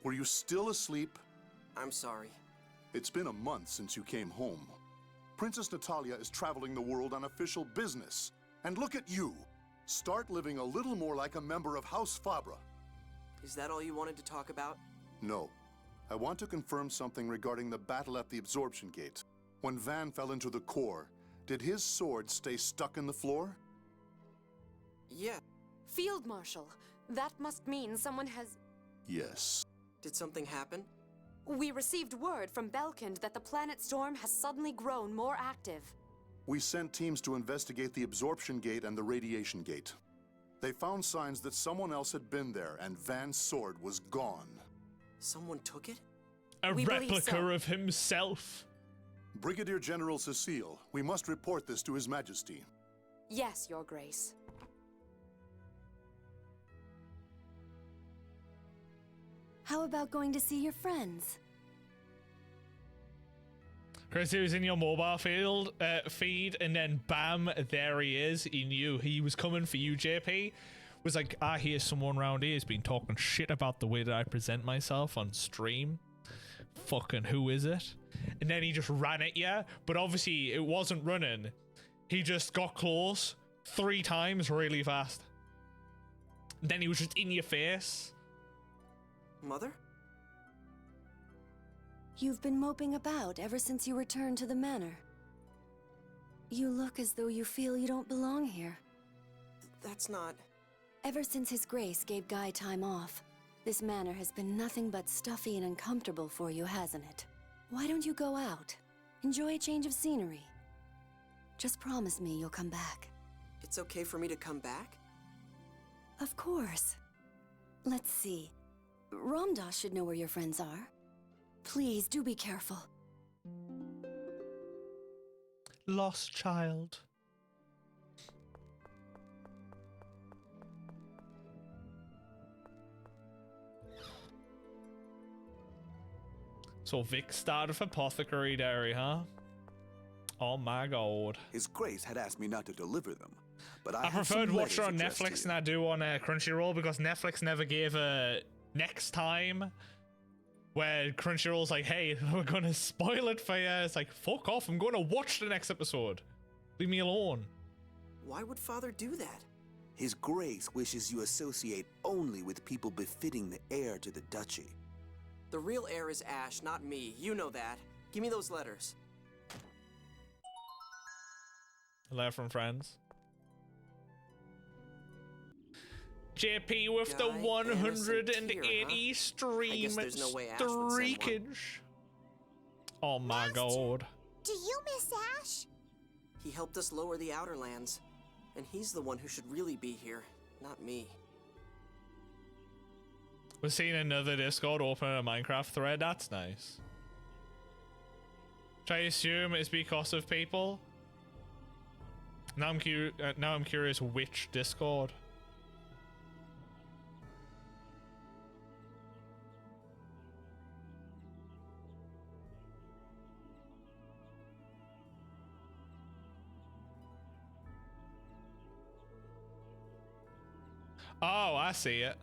Were you still asleep? I'm sorry. It's been a month since you came home. Princess Natalia is traveling the world on official business. And look at you. Start living a little more like a member of House Fabra. Is that all you wanted to talk about? No. I want to confirm something regarding the battle at the absorption gate. When Van fell into the core, did his sword stay stuck in the floor? Yeah. Field Marshal, that must mean someone has... Yes. Did something happen? We received word from Belkind that the planet storm has suddenly grown more active. We sent teams to investigate the absorption gate and the radiation gate. They found signs that someone else had been there, and Van's sword was gone. Someone took it? A We believe replica so. of himself. Brigadier General Cecile, we must report this to His Majesty. Yes, Your Grace. How about going to see your friends? Chris, he was in your mobile feed, and then bam, there he is. He knew he was coming for you, JP. Was like, I hear someone around here has been talking shit about the way that I present myself on stream. Fucking who is it? And then he just ran at you, but obviously it wasn't running. He just got close 3 times really fast. And then he was just in your face. Mother? You've been moping about ever since you returned to the manor. You look as though you feel you don't belong here. That's not... Ever since His Grace gave Guy time off, this manor has been nothing but stuffy and uncomfortable for you, hasn't it? Why don't you go out? Enjoy a change of scenery. Just promise me you'll come back. It's okay for me to come back? Of course. Let's see. Ramdas should know where your friends are. Please, do be careful. Lost child. So Vic started for Apothecary Diary, huh? Oh my god. His Grace had asked me not to deliver them, but I preferred watching on Netflix than I do on Crunchyroll, because Netflix never gave a next time where Crunchyroll's like, hey, we're gonna spoil it for you. It's like, fuck off, I'm gonna watch the next episode. Leave me alone. Why would Father do that? His Grace wishes you associate only with people befitting the heir to the duchy. The real heir is Ash, not me. You know that. Give me those letters. A letter from friends. JP with the Guy, 180 Anderson, Kira, huh? stream I guess there's no way Ash would send one. streakage. Oh my god. Do you miss Ash? He helped us lower the Outer Lands, and he's the one who should really be here, not me. We're seeing another Discord open a Minecraft thread. That's nice. Should I assume it's because of people? Now I'm curious which Discord. Oh, I see it.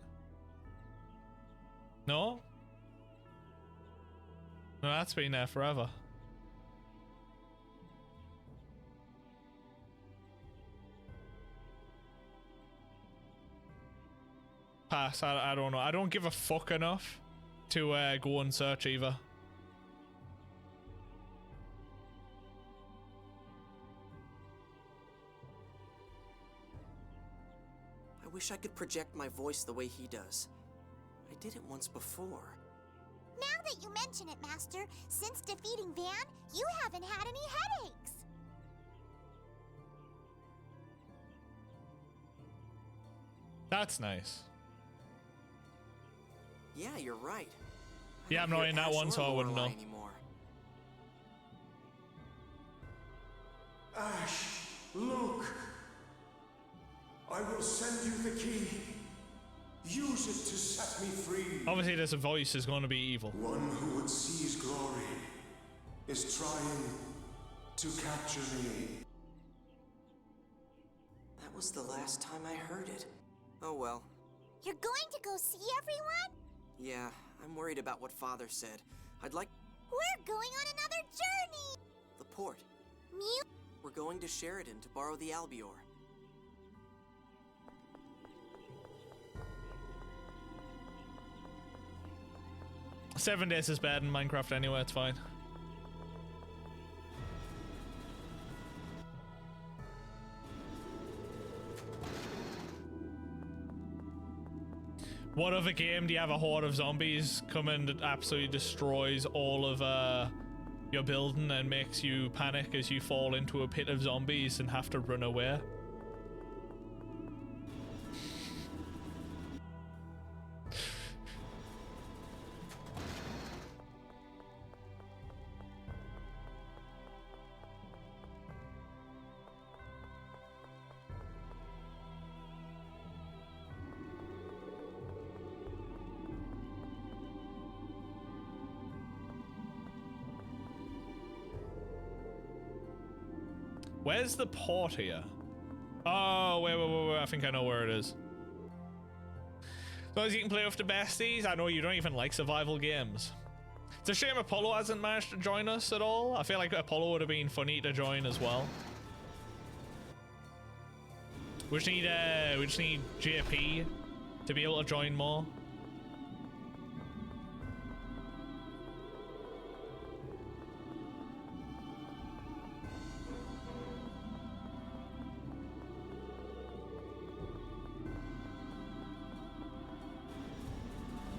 No? No, that's been there forever. Pass, I don't know. I don't give a fuck enough to go and search either. I wish I could project my voice the way he does. I did it once before. Now that you mention it, Master, since defeating Van, you haven't had any headaches. That's nice. Yeah, you're right. Yeah, I'm not in that one, so I wouldn't know. Anymore. Ash, look! I will send you the key. Use it to set me free. Obviously, this voice is going to be evil. One who would seize glory is trying to capture me. That was the last time I heard it. Oh well. You're going to go see everyone? Yeah, I'm worried about what Father said. I'd like... We're going on another journey! The port. Mew? We're going to Sheridan to borrow the Albior. Seven days is bad in Minecraft anyway, it's fine. What other game do you have a horde of zombies come and absolutely destroys all of you're building and makes you panic as you fall into a pit of zombies and have to run away. Where's the port here? Oh, wait. I think I know where it is. As long as you can play with the besties, I know you don't even like survival games. It's a shame Apollo hasn't managed to join us at all. I feel like Apollo would have been funny to join as well. We just need JP to be able to join more.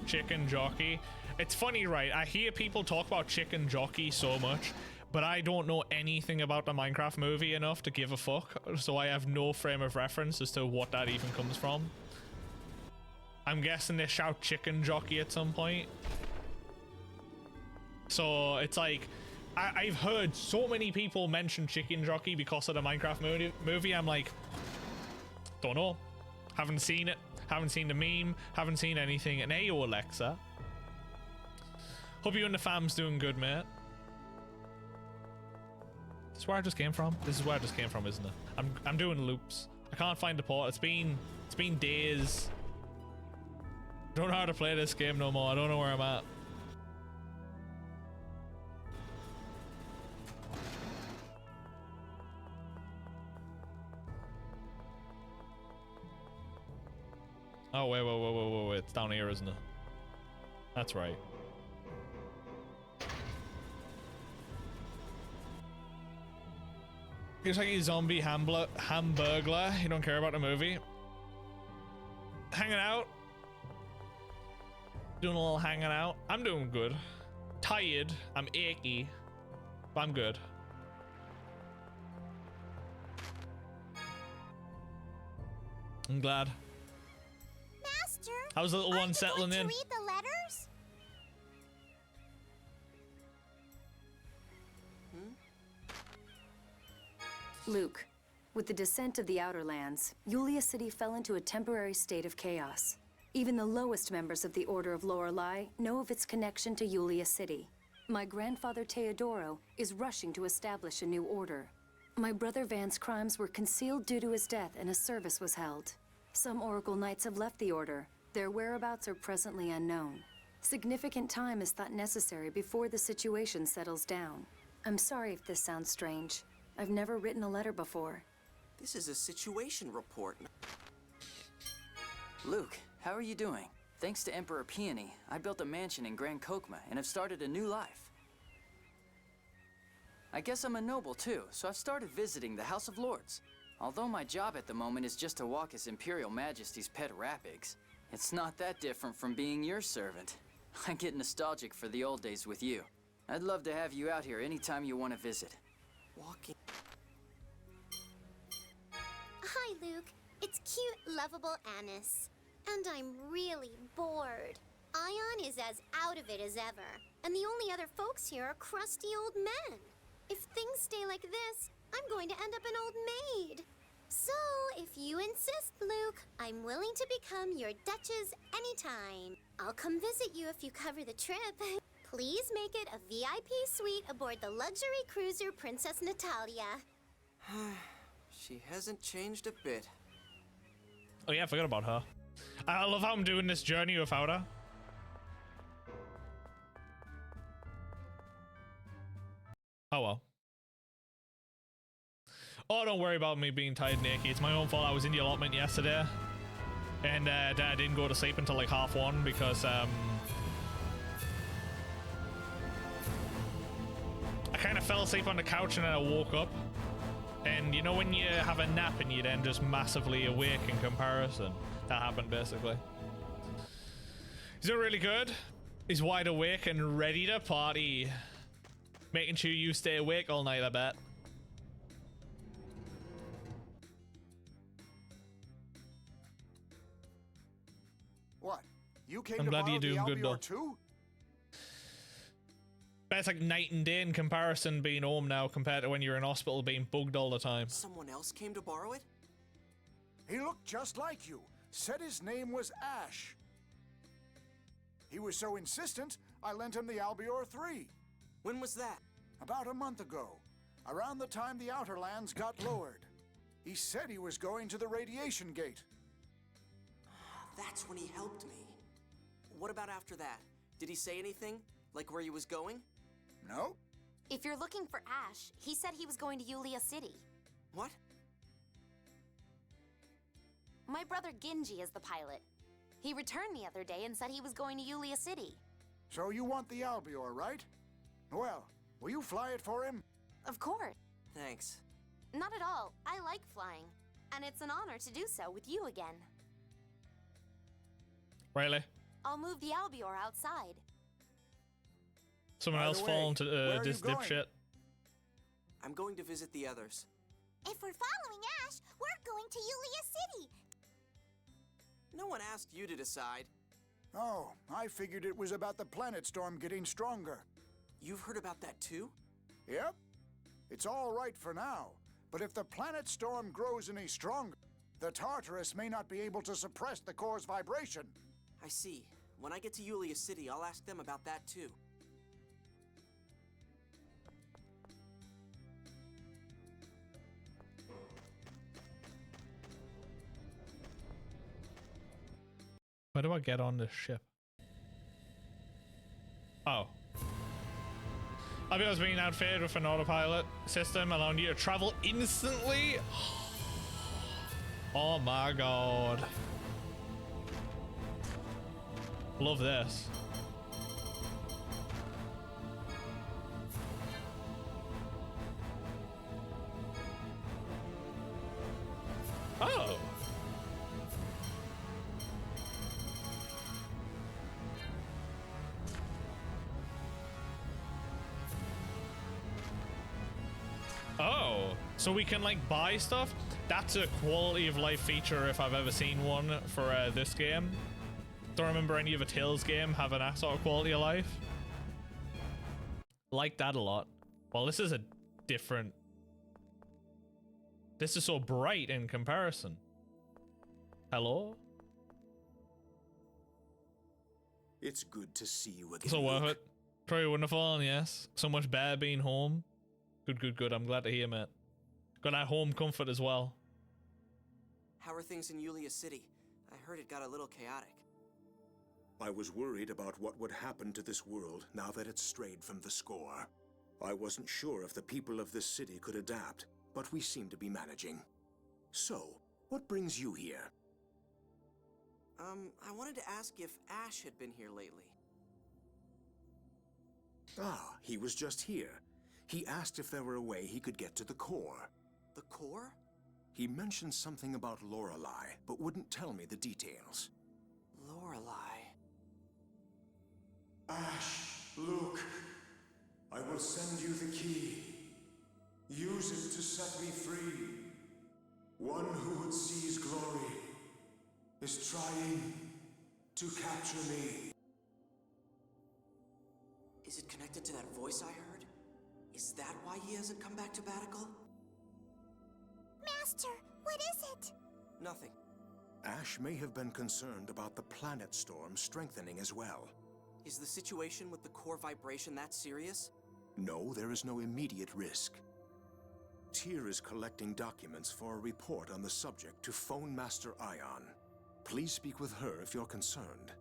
Chicken Jockey. It's funny, right? I hear people talk about Chicken Jockey so much, but I don't know anything about the Minecraft movie enough to give a fuck, so I have no frame of reference as to what that even comes from. I'm guessing they shout Chicken Jockey at some point. So it's like, I've heard so many people mention Chicken Jockey because of the Minecraft movie. I'm like, don't know. Haven't seen it. Haven't seen the meme, haven't seen anything. And hey, yo, Alexa. Hope you and the fam's doing good, mate. This is where I just came from? This is where I just came from, isn't it? I'm doing loops. I can't find the port. It's been days. I don't know how to play this game no more. I don't know where I'm at. Oh, wait. It's down here, isn't it? That's right. Looks like a zombie hamburglar. You don't care about the movie. Hanging out. Doing a little hanging out. I'm doing good. Tired. I'm achy. But I'm good. I'm glad. How's the little one settling in? Read the letters? Luke, with the descent of the Outer Lands, Yulia City fell into a temporary state of chaos. Even the lowest members of the Order of Lorelei know of its connection to Yulia City. My grandfather Teodoro is rushing to establish a new order. My brother Van's crimes were concealed due to his death, and a service was held. Some Oracle Knights have left the Order. Their whereabouts are presently unknown. Significant time is thought necessary before the situation settles down. I'm sorry if this sounds strange. I've never written a letter before. This is a situation report. Luke, how are you doing? Thanks to Emperor Peony, I built a mansion in Grand Kokma and have started a new life. I guess I'm a noble too, so I've started visiting the House of Lords. Although my job at the moment is just to walk His Imperial Majesty's pet rapigs, it's not that different from being your servant. I get nostalgic for the old days with you. I'd love to have you out here anytime you want to visit. Walking. Hi, Luke. It's cute, lovable Annis. And I'm really bored. Ion is as out of it as ever. And the only other folks here are crusty old men. If things stay like this, I'm going to end up an old maid. So, if you insist, Luke, I'm willing to become your Duchess anytime. I'll come visit you if you cover the trip. Please make it a VIP suite aboard the luxury cruiser Princess Natalia. She hasn't changed a bit. Oh yeah, I forgot about her. I love how I'm doing this journey without her. Oh well. Oh, don't worry about me being tired, Nikki. It's my own fault. I was in the allotment yesterday. And then I didn't go to sleep until like 1:30 because I kind of fell asleep on the couch and then I woke up. And you know when you have a nap and you then just massively awake in comparison? That happened basically. He's doing really good. He's wide awake and ready to party. Making sure you stay awake all night, I bet. What? You came I'm to glad borrow you're the doing good, Albior though. too? But it's like night and day in comparison being home now compared to when you're in hospital being bugged all the time. Someone else came to borrow it? He looked just like you. Said his name was Ash. He was so insistent, I lent him the Albior 3. When was that? About a month ago, around the time the Outer Lands got lowered. He said he was going to the radiation gate. That's when he helped me. What about after that? Did he say anything? Like where he was going? No. If you're looking for Ash, he said he was going to Yulia City. What? My brother Ginji is the pilot. He returned the other day and said he was going to Yulia City. So you want the Albior, right? Well, will you fly it for him? Of course. Thanks. Not at all. I like flying. And it's an honor to do so with you again. Really? I'll move the Albior outside. Someone By else the fall way, into where are this you going? dipshit. I'm going to visit the others. If we're following Ash, we're going to Yulia City. No one asked you to decide. Oh, I figured it was about the planet storm getting stronger. You've heard about that too? Yep. It's all right for now, but if the planet storm grows any stronger, the Tartarus may not be able to suppress the core's vibration. I see. When I get to Yulia City, I'll ask them about that too. Where do I get on this ship? Oh. Albio's being outfitted with an autopilot system allowing you to travel instantly. Oh my god. Love this. Oh. Oh, so we can like buy stuff? That's a quality of life feature if I've ever seen one for this game. Don't remember any of a Tales game having that sort of quality of life. Like that a lot. Well, this is a different... This is so bright in comparison. Hello? It's good to see you again. So worth Luke. it. Pretty wonderful, yes. So much better being home. Good, good, good. I'm glad to hear, mate. Got that home comfort as well. How are things in Yulia City? I heard it got a little chaotic. I was worried about what would happen to this world now that it's strayed from the score. I wasn't sure if the people of this city could adapt, but we seem to be managing. So, what brings you here? I wanted to ask if Ash had been here lately. Ah, he was just here. He asked if there were a way he could get to the core. The core? He mentioned something about Lorelei, but wouldn't tell me the details. Lorelei. Ash, Luke, I will send you the key. Use it to set me free. One who would seize glory is trying to capture me. Is it connected to that voice I heard? Is that why he hasn't come back to Batical? Master, what is it? Nothing. Ash may have been concerned about the planet storm strengthening as well. Is the situation with the core vibration that serious? No, there is no immediate risk. Tyr is collecting documents for a report on the subject to phone Master Ion. Please speak with her if you're concerned.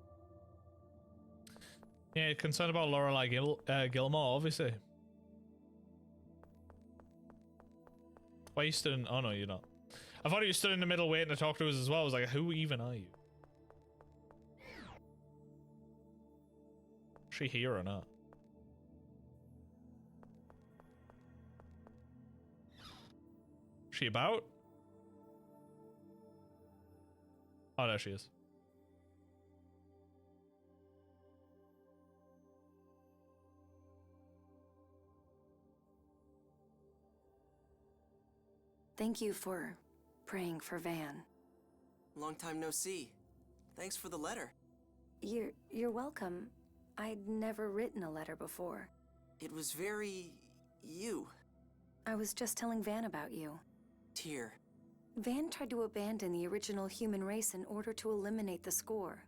Yeah, concerned about Lorelei Gilmore, obviously. Why you stood in... Oh no, you're not. I thought you stood in the middle waiting to talk to us as well. I was like, who even are you? Is she here or not? Is she about? Oh, there she is. Thank you for praying for Van. Long time no see. Thanks for the letter. You're welcome. I'd never written a letter before. It was very... you. I was just telling Van about you. Tyr. Van tried to abandon the original human race in order to eliminate the score.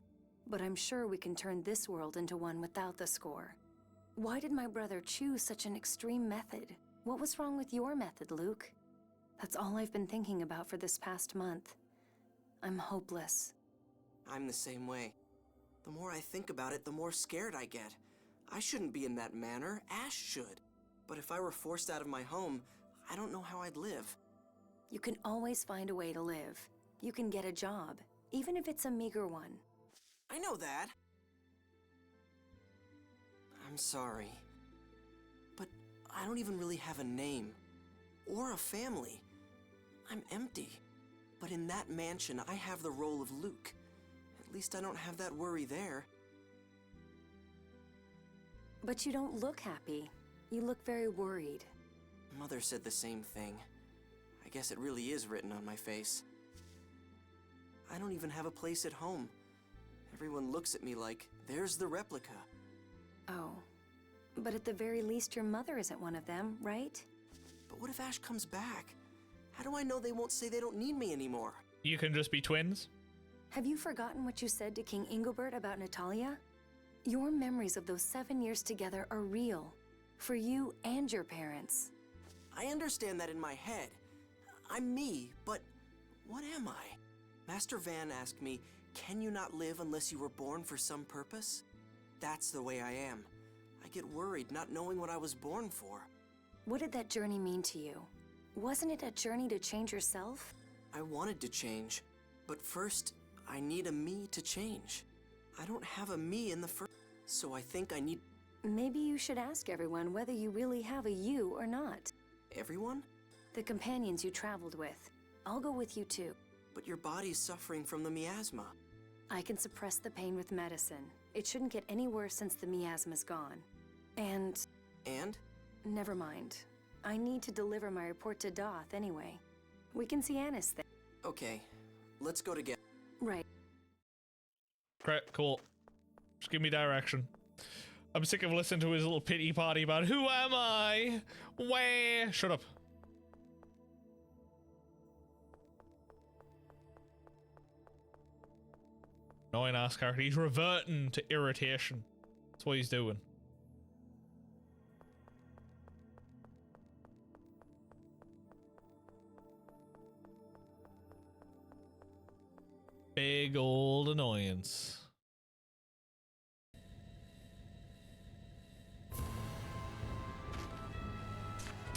But I'm sure we can turn this world into one without the score. Why did my brother choose such an extreme method? What was wrong with your method, Luke? That's all I've been thinking about for this past month. I'm hopeless. I'm the same way. The more I think about it, the more scared I get. I shouldn't be in that manor. Ash should. But if I were forced out of my home, I don't know how I'd live. You can always find a way to live. You can get a job, even if it's a meager one. I know that. I'm sorry. But I don't even really have a name. Or a family. I'm empty. But in that mansion, I have the role of Luke. At least I don't have that worry there. But you don't look happy. You look very worried. Mother said the same thing. I guess it really is written on my face. I don't even have a place at home. Everyone looks at me like, there's the replica. Oh. But at the very least, your mother isn't one of them, right? But what if Ash comes back? How do I know they won't say they don't need me anymore? You can just be twins? Have you forgotten what you said to King Ingobert about Natalia? Your memories of those 7 years together are real. For you and your parents. I understand that in my head. I'm me, but what am I? Master Van asked me, can you not live unless you were born for some purpose? That's the way I am. I get worried not knowing what I was born for. What did that journey mean to you? Wasn't it a journey to change yourself? I wanted to change, but first, I need a me to change. I don't have a me in the first, so I think I need... Maybe you should ask everyone whether you really have a you or not. Everyone? The companions you traveled with. I'll go with you too. But your body's suffering from the miasma. I can suppress the pain with medicine. It shouldn't get any worse since the miasma's gone. And? Never mind. I need to deliver my report to Doth anyway. We can see Annis there. Okay, let's go together. Right. Great, cool. Just give me direction. I'm sick of listening to his little pity party about who am I? Where? Shut up. Annoying ass character. He's reverting to irritation. That's what he's doing. Big old annoyance.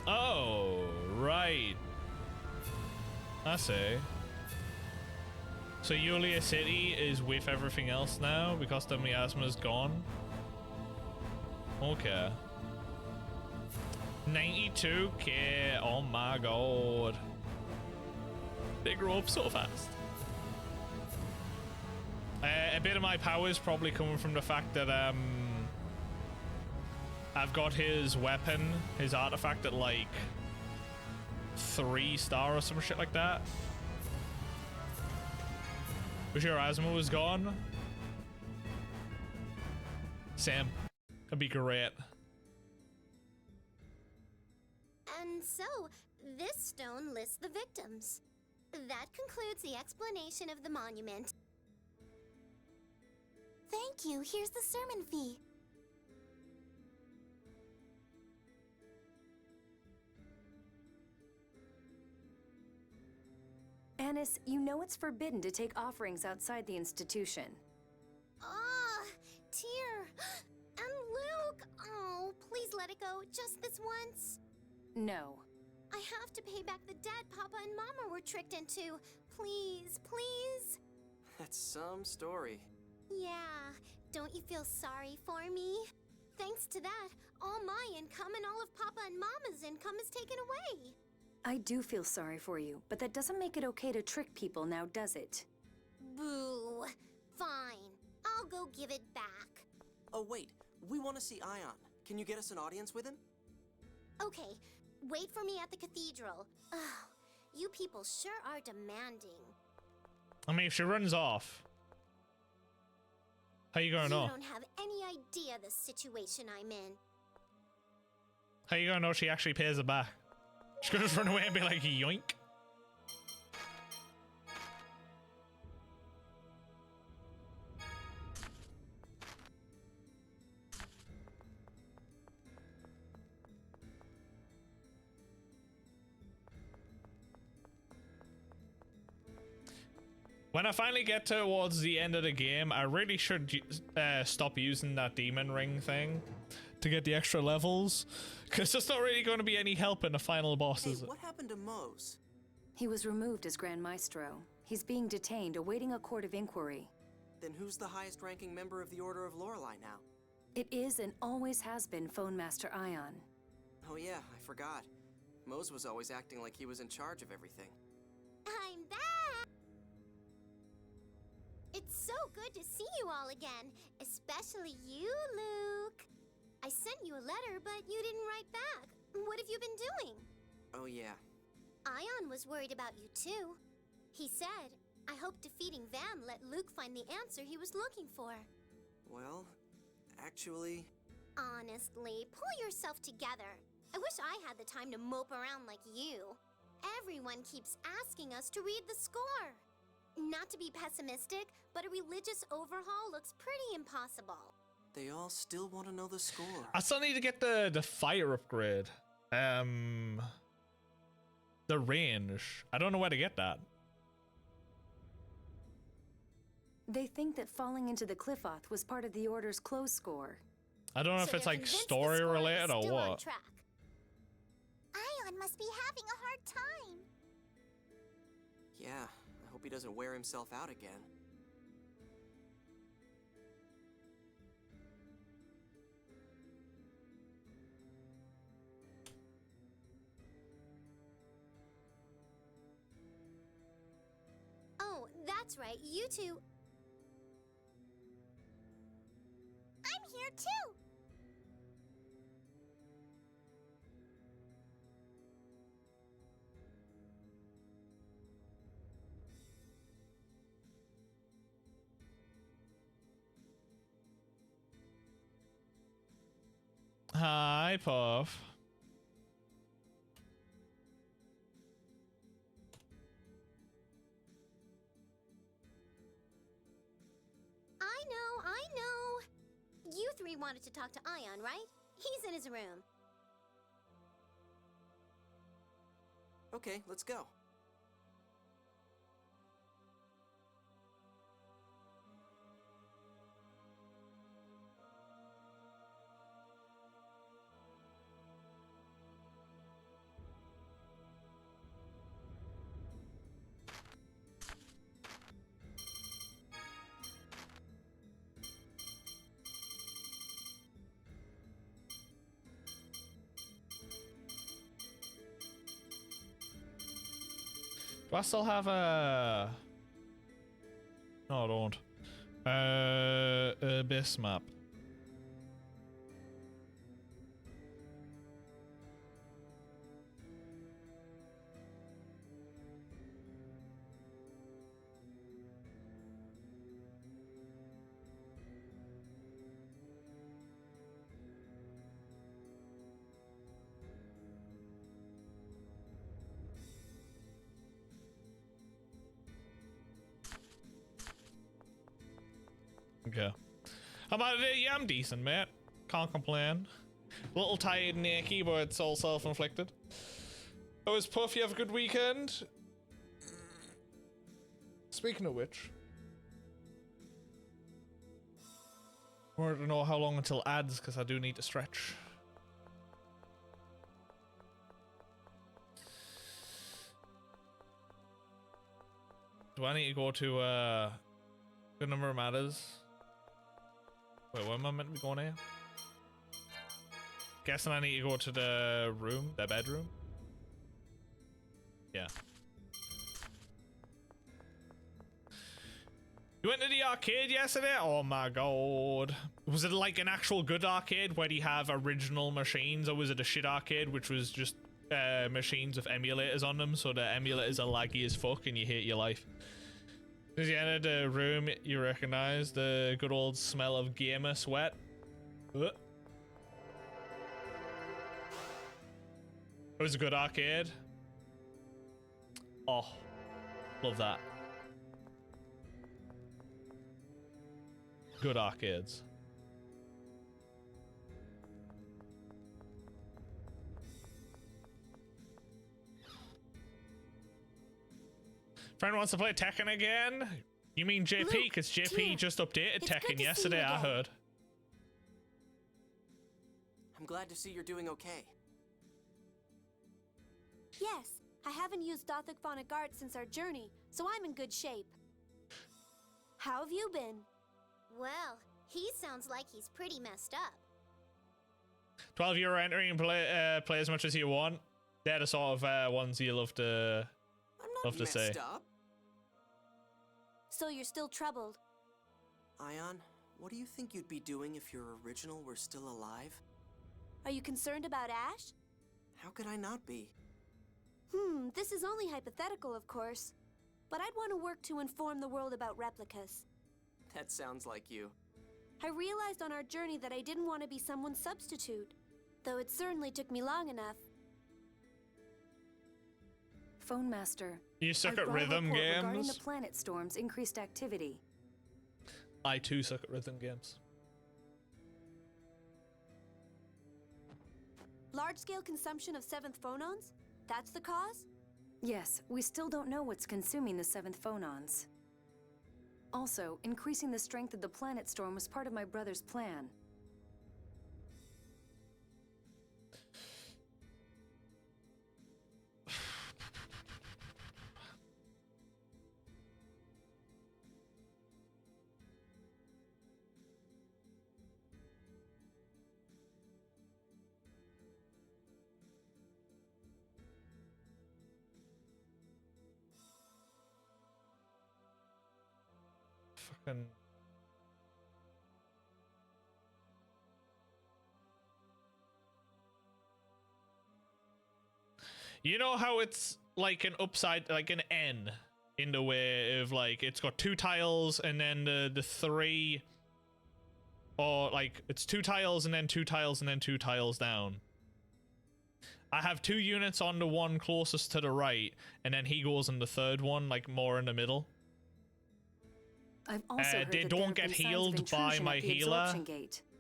Oh, right. I see. So Yulia City is with everything else now because the miasma's gone? Okay. 92k, oh my god. They grow up so fast. A bit of my power is probably coming from the fact that I've got his weapon, his artifact at like 3-star or some shit like that. Wish your Asma was gone. Sam, that'd be great. And so, this stone lists the victims. That concludes the explanation of the monument. Thank you. Here's the sermon fee. Annis, you know it's forbidden to take offerings outside the institution. Ah, Tyr. And Luke. Oh, please let it go. Just this once. No. I have to pay back the debt Papa and Mama were tricked into. Please, please. That's some story. Yeah, don't you feel sorry for me? Thanks to that, all my income and all of Papa and Mama's income is taken away. I do feel sorry for you, but that doesn't make it okay to trick people now, does it? Boo. Fine. I'll go give it back. Oh wait, we want to see Ion. Can you get us an audience with him? Okay, wait for me at the cathedral. Oh, You people sure are demanding. I mean, if she runs off, how you gonna You know? don't have any idea the situation I'm in. How you gonna know she actually pays it back? She's gonna just run away and be like, yoink. When I finally get towards the end of the game, I really should stop using that demon ring thing to get the extra levels, because there's not really going to be any help in the final bosses. Hey, what happened to Mose? He was removed as Grand Maestro. He's being detained, awaiting a court of inquiry. Then who's the highest ranking member of the Order of Lorelei now? It is and always has been Phone Master Ion. Oh yeah, I forgot. Mose was always acting like he was in charge of everything. I'm back! It's so good to see you all again, especially you, Luke. I sent you a letter, but you didn't write back. What have you been doing? Oh yeah. Ion was worried about you too. He said, I hope defeating Van let Luke find the answer he was looking for. Well, actually... Honestly, pull yourself together. I wish I had the time to mope around like you. Everyone keeps asking us to read the score. Not to be pessimistic, but a religious overhaul looks pretty impossible. They all still want to know the score. I still need to get the fire upgrade. The range. I don't know where to get that. They think that falling into the Cliff-Oth was part of the Order's close score. I don't know if it's like story related or what. Ion must be having a hard time. Yeah, I hope he doesn't wear himself out again. Oh, that's right, you two. I'm here too! Hi, Puff. I know. You three wanted to talk to Ion, right? He's in his room. Okay, let's go. Do I still have a... No, I don't. Abyss map. Okay. How about it? Yeah, I'm decent, mate. Can't complain. A little tired and achy, but it's all self-inflicted. Oh, is Puff? You have a good weekend? Speaking of which, I wanted to know how long until ads, because I do need to stretch. Do I need to go to good number of matters? Wait, where am I meant to be going here? Guessing I need to go to the room, the bedroom. Yeah. You went to the arcade yesterday? Oh my god. Was it like an actual good arcade where you have original machines, or was it a shit arcade which was just machines with emulators on them, so the emulators are laggy as fuck and you hate your life. As you enter the room, you recognize the good old smell of gamer sweat. It was a good arcade. Oh, love that. Good arcades. Friend wants to play Tekken again? You mean JP? Because JP just updated Tekken yesterday, I heard. I'm glad to see you're doing okay. Yes, I haven't used Dothic Phonic Arts since our journey, so I'm in good shape. How have you been? Well, he sounds like he's pretty messed up. 12-year entry and play as much as you want. They're the sort of ones you love to say. Up. So you're still troubled? Ion, what do you think you'd be doing if your original were still alive? Are you concerned about Ash? How could I not be? This is only hypothetical, of course. But I'd want to work to inform the world about replicas. That sounds like you. I realized on our journey that I didn't want to be someone's substitute, though it certainly took me long enough. Phone Master. You suck at rhythm games? Regarding the planet storm's increased activity. I too suck at rhythm games. Large-scale consumption of 7th phonons? That's the cause? Yes, we still don't know what's consuming the 7th phonons. Also, increasing the strength of the planet storm was part of my brother's plan. Fucking... You know how it's like an upside, like an N in the way of like it's got 2 tiles and then the 3, or like it's 2 tiles and then 2 tiles and then 2 tiles down. I have 2 units on the one closest to the right, and then he goes on the 3rd one, like more in the middle. I've also heard they that don't get healed by my healer.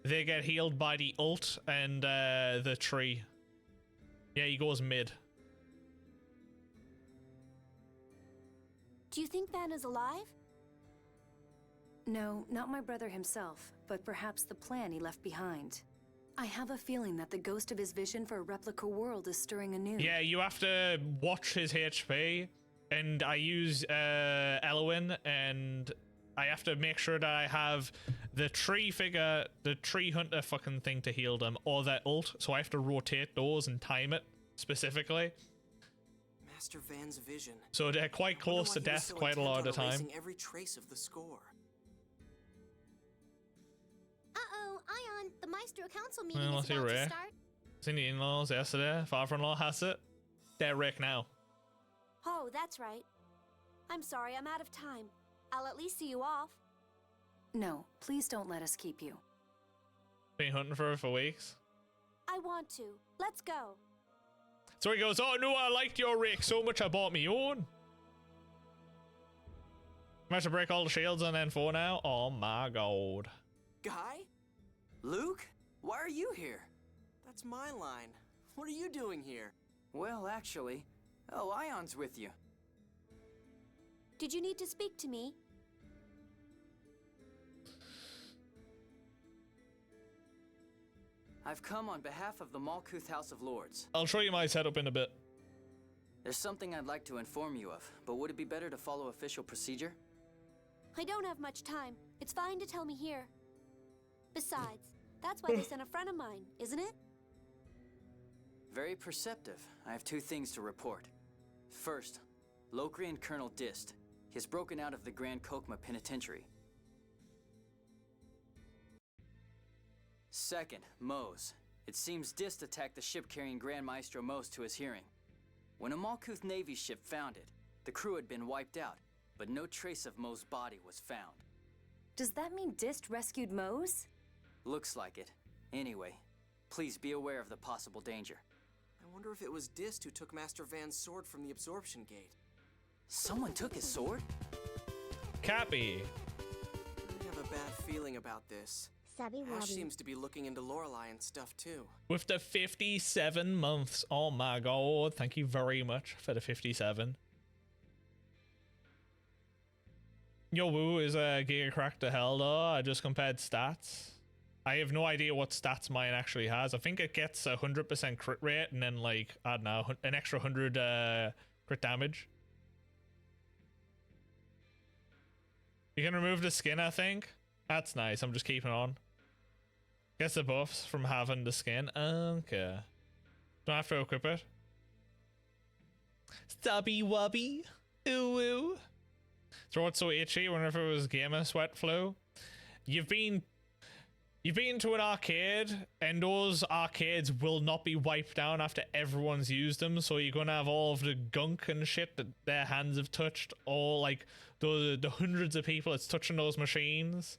They get healed by the ult and the tree. Yeah, he goes mid. Do you think Van is alive? No, not my brother himself, but perhaps the plan he left behind. I have a feeling that the ghost of his vision for a replica world is stirring anew. Yeah, you have to watch his HP, and I use Elwyn, and I have to make sure that I have the tree figure, the tree hunter fucking thing to heal them, or their ult, so I have to rotate those and time it specifically. Master Van's vision. So they're quite close to death quite a lot of the time. Every trace of the score. Uh-oh, Ion, the Maestro Council meeting Well, is about to start. Seen the in-laws yesterday. Father-in-law has it. They're Rick now. Oh, that's right. I'm sorry, I'm out of time. I'll at least see you off. No, please don't let us keep you. Been hunting for her for weeks. I want to. Let's go. So he goes, oh no, I liked your Rick so much I bought me own. I'm about to break all the shields on N4 now. Oh my god. Guy? Luke? Why are you here? That's my line. What are you doing here? Well, actually, Ion's with you. Did you need to speak to me? I've come on behalf of the Malkuth House of Lords. I'll show you my setup in a bit. There's something I'd like to inform you of, but would it be better to follow official procedure? I don't have much time. It's fine to tell me here. Besides, that's why they sent a friend of mine, isn't it? Very perceptive. I have 2 things to report. First, Lokrian Colonel Dist. He has broken out of the Grand Kokma Penitentiary. Second, Mose. It seems Dist attacked the ship carrying Grand Maestro Mos to his hearing. When a Malkuth Navy ship found it, the crew had been wiped out, but no trace of Mos' body was found. Does that mean Dist rescued Mos? Looks like it. Anyway, please be aware of the possible danger. I wonder if it was Dist who took Master Van's sword from the absorption gate. Someone took his sword? Cappy. I have a bad feeling about this. Ash seems to be looking into Lorelei and stuff too. With the 57 months. Oh my god. Thank you very much for the 57. Yo, Woo is a Giga Crack to hell though. I just compared stats. I have no idea what stats mine actually has. I think it gets 100% crit rate and then, like, I don't know, an extra 100 crit damage. You can remove the skin, I think. That's nice. I'm just keeping on. Gets the buffs from having the skin. Okay. Don't have to equip it. Stubby wubby. Ooh ooh. Throat so itchy whenever it was gamer sweat flu. You've been to an arcade, and those arcades will not be wiped down after everyone's used them, so you're gonna have all of the gunk and shit that their hands have touched, all like the hundreds of people that's touching those machines.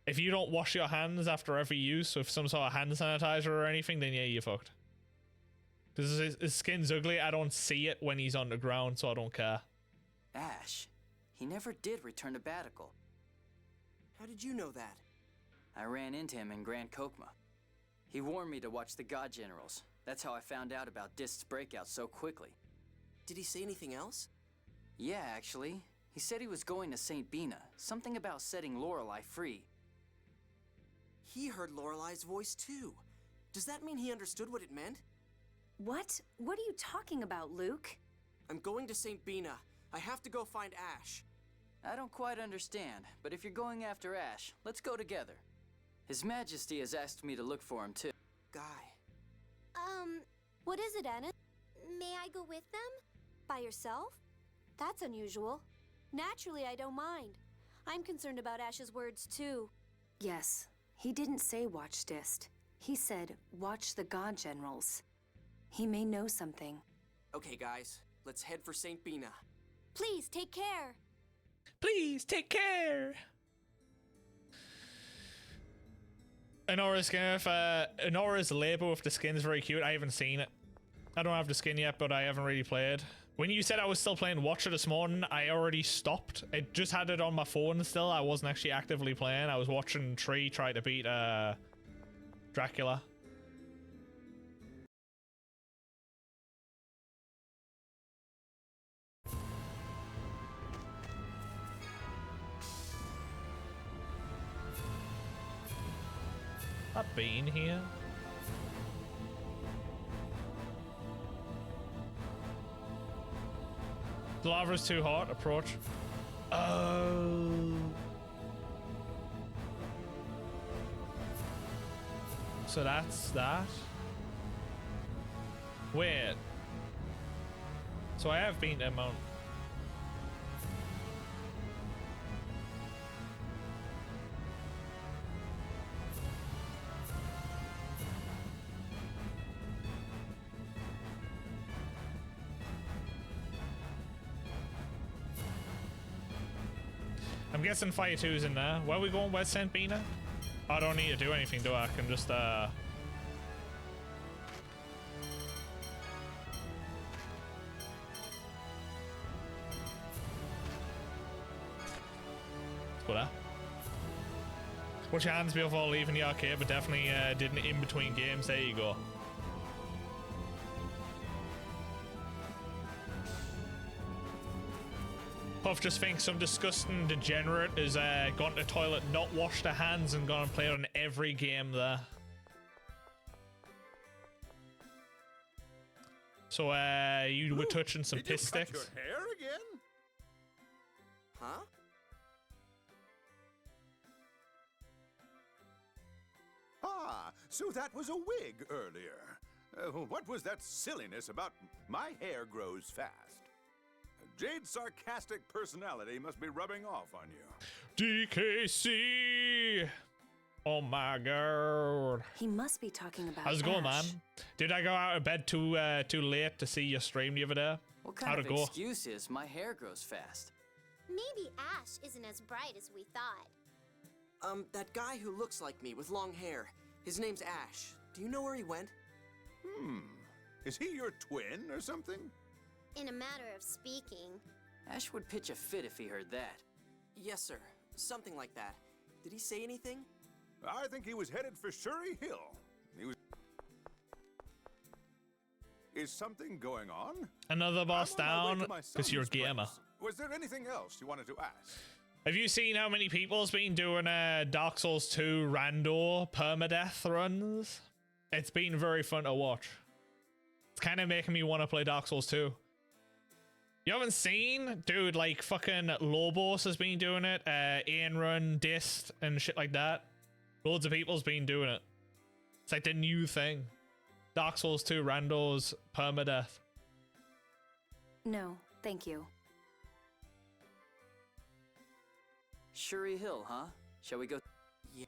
If you don't wash your hands after every use with some sort of hand sanitizer or anything, then yeah, you're fucked. Because his skin's ugly, I don't see it when he's on the ground, so I don't care. Ash. He never did return to Batical. How did you know that? I ran into him in Grand Kokma. He warned me to watch the God Generals. That's how I found out about Dist's breakout so quickly. Did he say anything else? Yeah, actually. He said he was going to St. Bina. Something about setting Lorelei free. He heard Lorelei's voice too. Does that mean he understood what it meant? What? What are you talking about, Luke? I'm going to St. Bina. I have to go find Ash. I don't quite understand, but if you're going after Ash, let's go together. His Majesty has asked me to look for him too. Guy. What is it, Anna? May I go with them? By yourself? That's unusual. Naturally, I don't mind. I'm concerned about Ash's words too. Yes. He didn't say watch Dist. He said watch the God Generals. He may know something. Okay, guys. Let's head for St. Bina. Please, take care. Please, take care. Anora's skin, Anora's label with the skin is very cute. I haven't seen it. I don't have the skin yet, but I haven't really played. When you said I was still playing Watcher this morning, I already stopped. It just had it on my phone still. I wasn't actually actively playing. I was watching Tree try to beat Dracula. That bean here. The lava's too hot. Approach. Oh. So that's that. Wait. So I have been to Mount. I'm guessing Fire 2's in there. Where are we going? Where's St. Bina? I don't need to do anything, do I? I can just, Let's go there. Watch your hands before leaving the arcade, but definitely did an in-between games. There you go. Puff just thinks some disgusting degenerate has gone to the toilet, not washed their hands, and gone and played on every game there. So, you were touching some piss sticks. Did you cut your hair again? Huh? Ah, so that was a wig earlier. What was that silliness about my hair grows fast? Jade's sarcastic personality must be rubbing off on you. DKC! Oh my god. He must be talking about How's it going, man? Ash. Did I go out of bed too late to see your stream the other day? What kind How'd of it go? excuse is my hair grows fast? Maybe Ash isn't as bright as we thought. That guy who looks like me with long hair. His name's Ash. Do you know where he went? Is he your twin or something? In a matter of speaking. Ash would pitch a fit if he heard that. Yes, sir. Something like that. Did he say anything? I think he was headed for Shuri Hill. He was... Is something going on? Another boss I'm on my way down to my because you're a son's gamer. place. Was there anything else you wanted to ask? Have you seen how many people's been doing Dark Souls 2 rando permadeath runs? It's been very fun to watch. It's kind of making me want to play Dark Souls 2. You haven't seen? Dude, like fucking Lobos has been doing it, Aenrun, Dist, and shit like that. Loads of people's been doing it. It's like the new thing. Dark Souls 2 randos permadeath. No, thank you. Shuri Hill, huh? Shall we go? Yeah.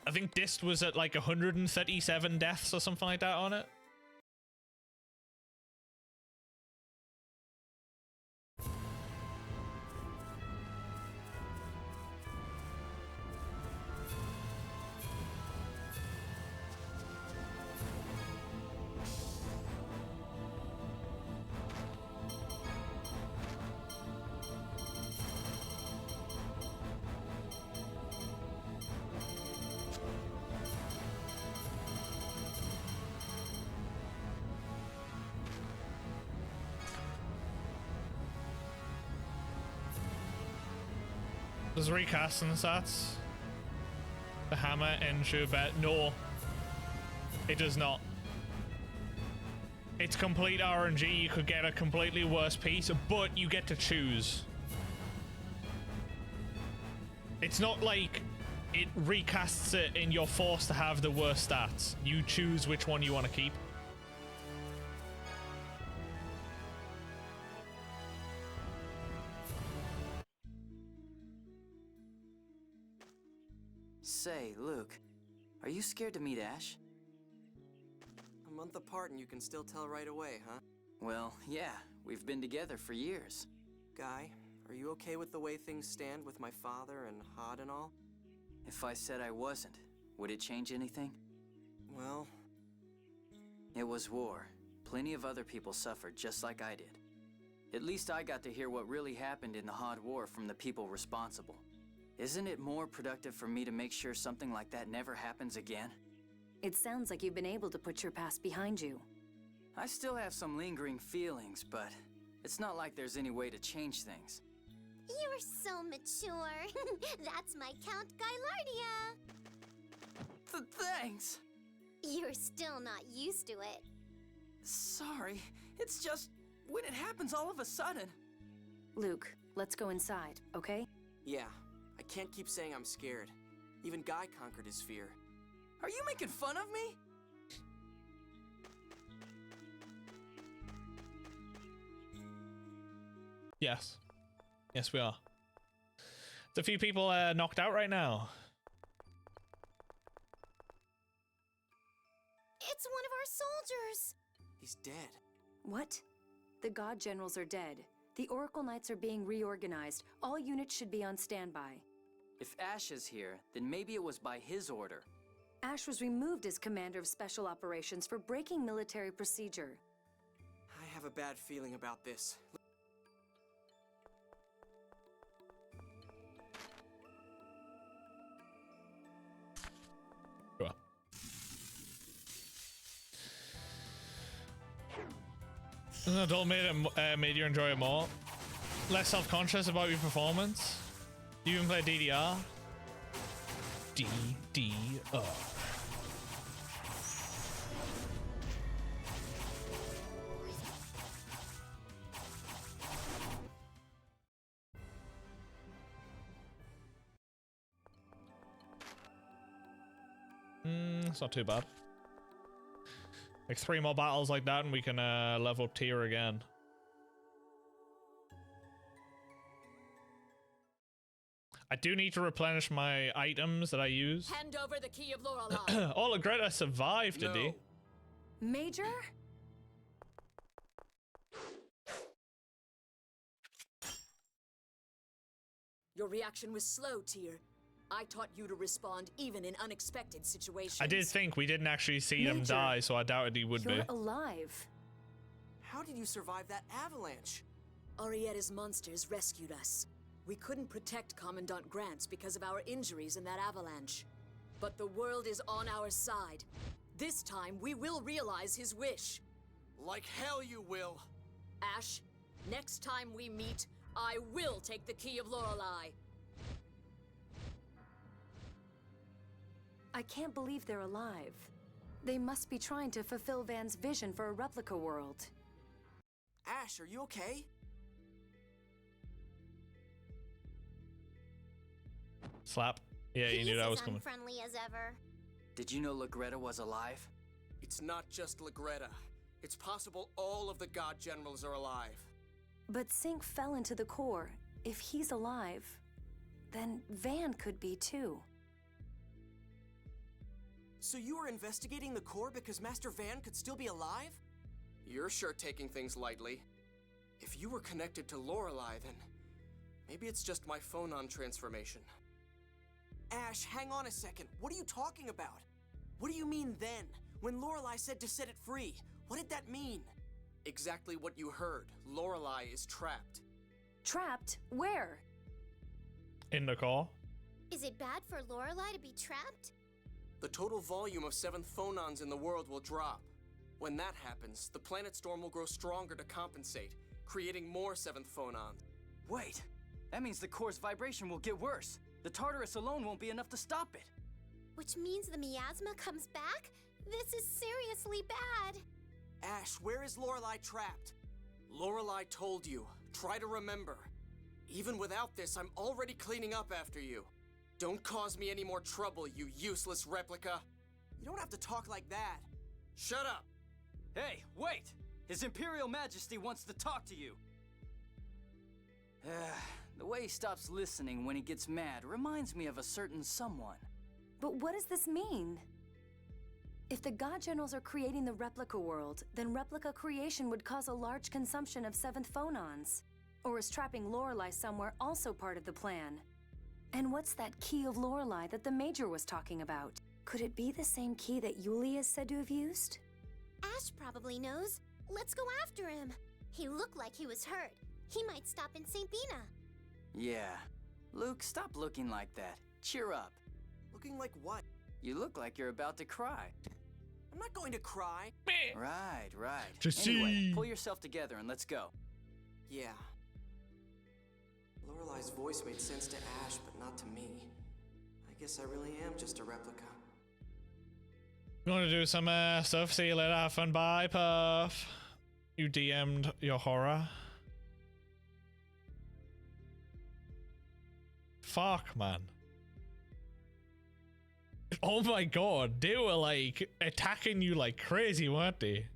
I think Dist was at like 137 deaths or something like that on it. Does recasting stats the hammer ensure bet? No, it does not. It's complete RNG. You could get a completely worse piece, but you get to choose. It's not like it recasts it and you're forced to have the worst stats. You choose which one you want to keep. Say, Luke, are you scared to meet Ash? A month apart and you can still tell right away, huh? Well, yeah, we've been together for years. Guy, are you okay with the way things stand with my father and Hod and all? If I said I wasn't, would it change anything? Well... It was war. Plenty of other people suffered just like I did. At least I got to hear what really happened in the Hod War from the people responsible. Isn't it more productive for me to make sure something like that never happens again? It sounds like you've been able to put your past behind you. I still have some lingering feelings, but it's not like there's any way to change things. You're so mature. That's my Count Gylardia. Thanks. You're still not used to it. Sorry, it's just when it happens all of a sudden. Luke, let's go inside, okay? Yeah. I can't keep saying I'm scared. Even Guy conquered his fear. Are you making fun of me? Yes. Yes, we are. There's a few people knocked out right now. It's one of our soldiers. He's dead. What? The God Generals are dead. The Oracle Knights are being reorganized. All units should be on standby. If Ash is here, then maybe it was by his order. Ash was removed as Commander of Special Operations for breaking military procedure. I have a bad feeling about this. An adult made you enjoy it more. Less self-conscious about your performance. You even play DDR? DDR. It's not too bad. Like 3 more battles like that and we can level up tier again. I do need to replenish my items that I use. Hand over the key of Lorelei. Oh, Greta survived, did he? Major? Your reaction was slow, Tyr. I taught you to respond even in unexpected situations. I did think we didn't actually see them die, so I doubted he would be. You're alive. How did you survive that avalanche? Arietta's monsters rescued us. We couldn't protect Commandant Grants because of our injuries in that avalanche. But the world is on our side. This time, we will realize his wish. Like hell you will. Ash, next time we meet, I will take the key of Lorelei. I can't believe they're alive. They must be trying to fulfill Van's vision for a replica world. Ash, are you okay? Slap. Yeah, you knew that was coming. Unfriendly as ever. Did you know Legreta was alive? It's not just Legreta. It's possible all of the God Generals are alive. But Sync fell into the core. If he's alive, then Van could be too. So you were investigating the core because Master Van could still be alive? You're sure taking things lightly. If you were connected to Lorelei, then maybe it's just my phonon transformation. Ash, hang on a second. What are you talking about? What do you mean then? When Lorelei said to set it free, what did that mean? Exactly what you heard. Lorelei is trapped. Trapped? Where? In the car. Is it bad for Lorelei to be trapped? The total volume of 7th phonons in the world will drop. When that happens, the planet storm will grow stronger to compensate, creating more 7th phonons. Wait, that means the core's vibration will get worse. The Tartarus alone won't be enough to stop it. Which means the miasma comes back? This is seriously bad. Ash, where is Lorelei trapped? Lorelei told you. Try to remember. Even without this, I'm already cleaning up after you. Don't cause me any more trouble, you useless replica. You don't have to talk like that. Shut up! Hey, wait! His Imperial Majesty wants to talk to you. The way he stops listening when he gets mad reminds me of a certain someone. But what does this mean? If the God Generals are creating the replica world, then replica creation would cause a large consumption of 7th phonons. Or is trapping Lorelei somewhere also part of the plan? And what's that key of Lorelei that the Major was talking about? Could it be the same key that Yulia is said to have used? Ash probably knows. Let's go after him. He looked like he was hurt. He might stop in St. Bina. Yeah. Luke, stop looking like that. Cheer up. Looking like what? You look like you're about to cry. I'm not going to cry. Right. Just anyway, pull yourself together and let's go. Yeah. Lorelei's voice made sense to Ash, but not to me. I guess I really am just a replica. You want to do some stuff? See you later. Have fun. Bye, Puff. You DM'd your horror. Fuck, man. Oh my god, they were like attacking you like crazy, weren't they?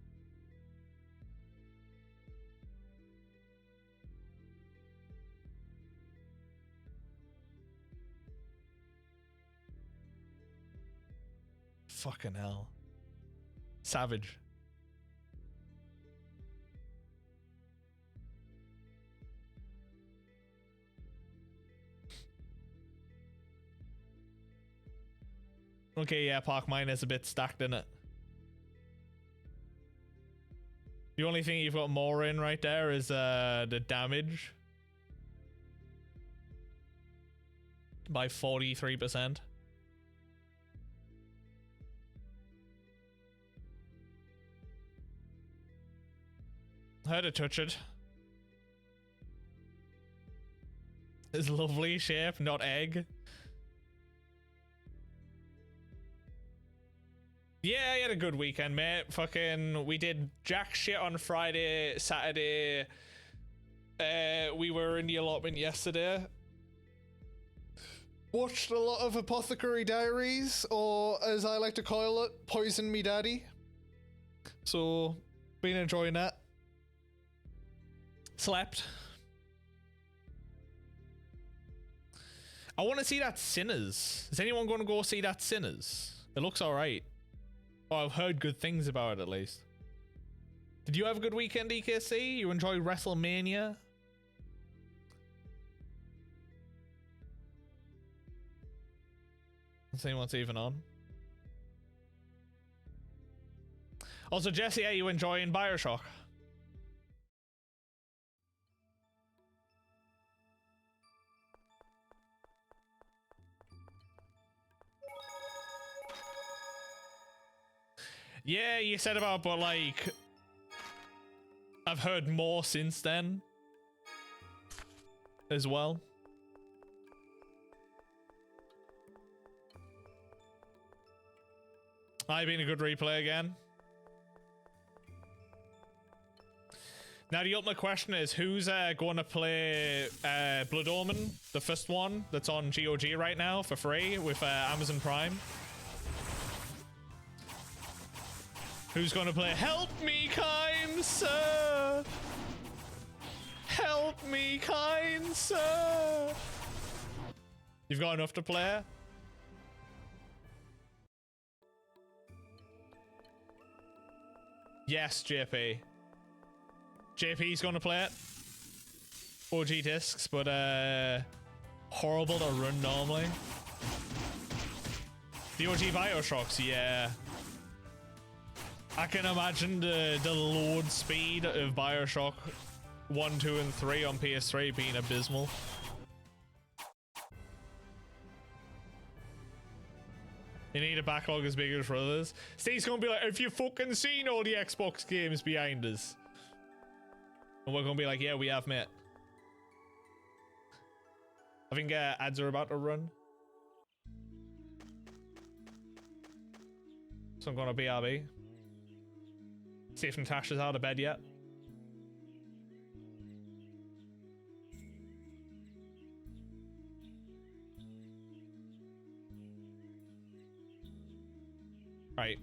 Fucking hell. Savage. Okay, yeah, Park Mine is a bit stacked in it. The only thing you've got more in right there is the damage. By 43%. How to touch it. It's lovely shape, not egg. Yeah, I had a good weekend, mate. Fucking, we did jack shit on Friday, Saturday. We were in the allotment yesterday. Watched a lot of Apothecary Diaries, or as I like to call it, Poison Me Daddy. So, been enjoying that. Slept. I want to see that Sinners. Is anyone going to go see that Sinners? It looks alright. Oh, I've heard good things about it at least. Did you have a good weekend, EKC? You enjoy WrestleMania? Let's see what's even on. Also, Jesse, are you enjoying Bioshock? Yeah, you said about, but like, I've heard more since then as well. I've been a good replay again. Now the ultimate question is, who's going to play Blood Omen, the first one that's on GOG right now for free with Amazon Prime? Who's going to play Help Me, kind sir? Help me, kind sir? You've got enough to play? Yes, JP. JP's gonna play it. OG discs, but horrible to run normally. The OG Bioshocks, yeah. I can imagine the load speed of Bioshock 1, 2, and 3 on PS3 being abysmal. You need a backlog as big as for others. Steve's gonna be like, have you fucking seen all the Xbox games behind us? And we're gonna be like, yeah, we have, mate. I think ads are about to run. So I'm gonna BRB. See if Natasha's out of bed yet. Right,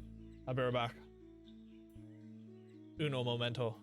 I'll be right back. Uno momento.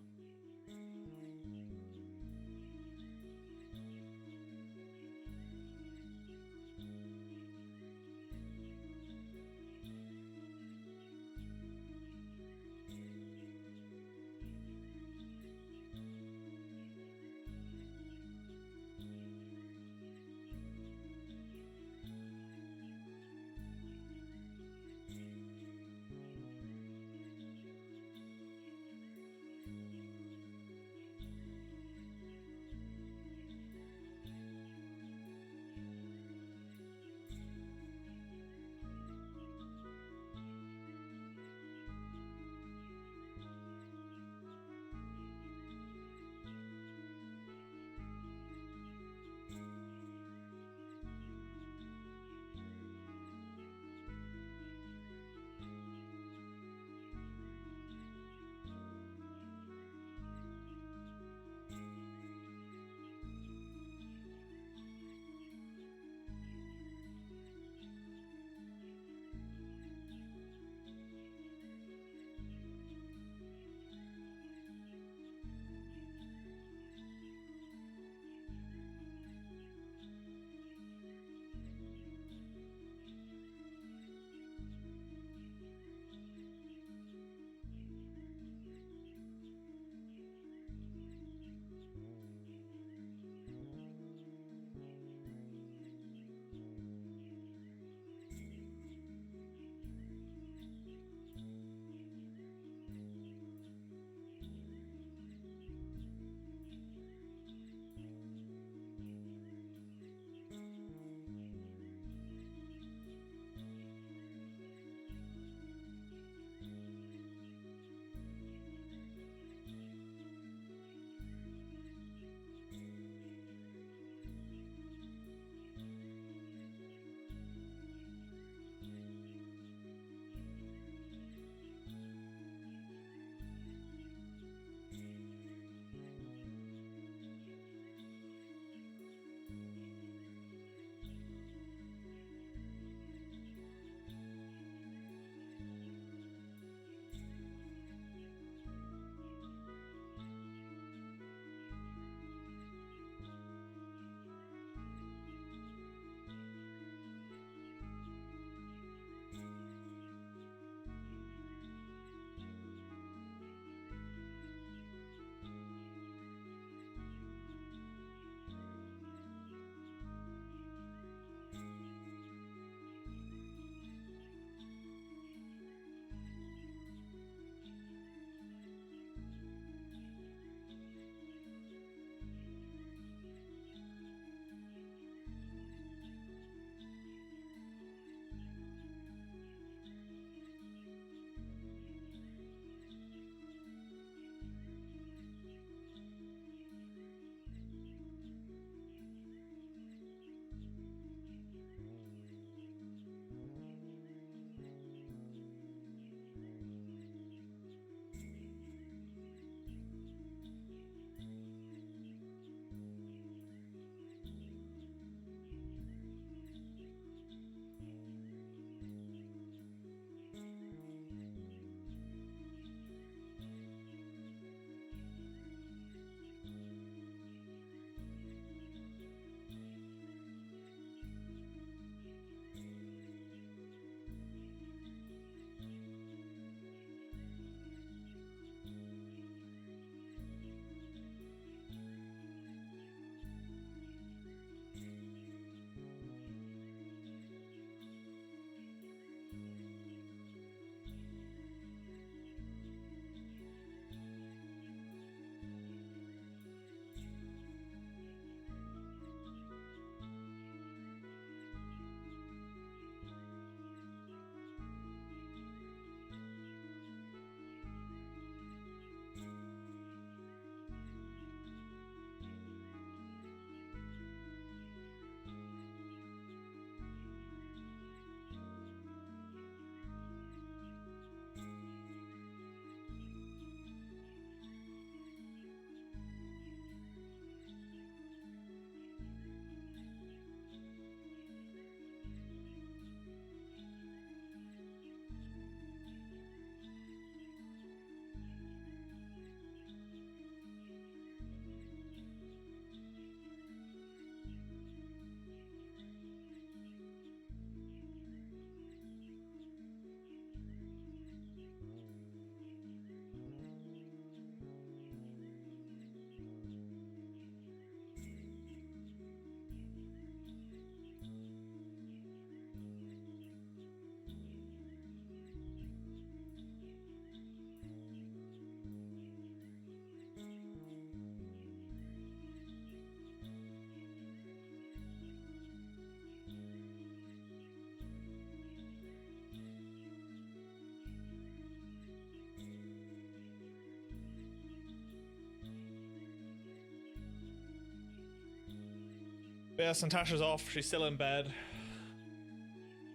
But yes, Natasha's off. She's still in bed.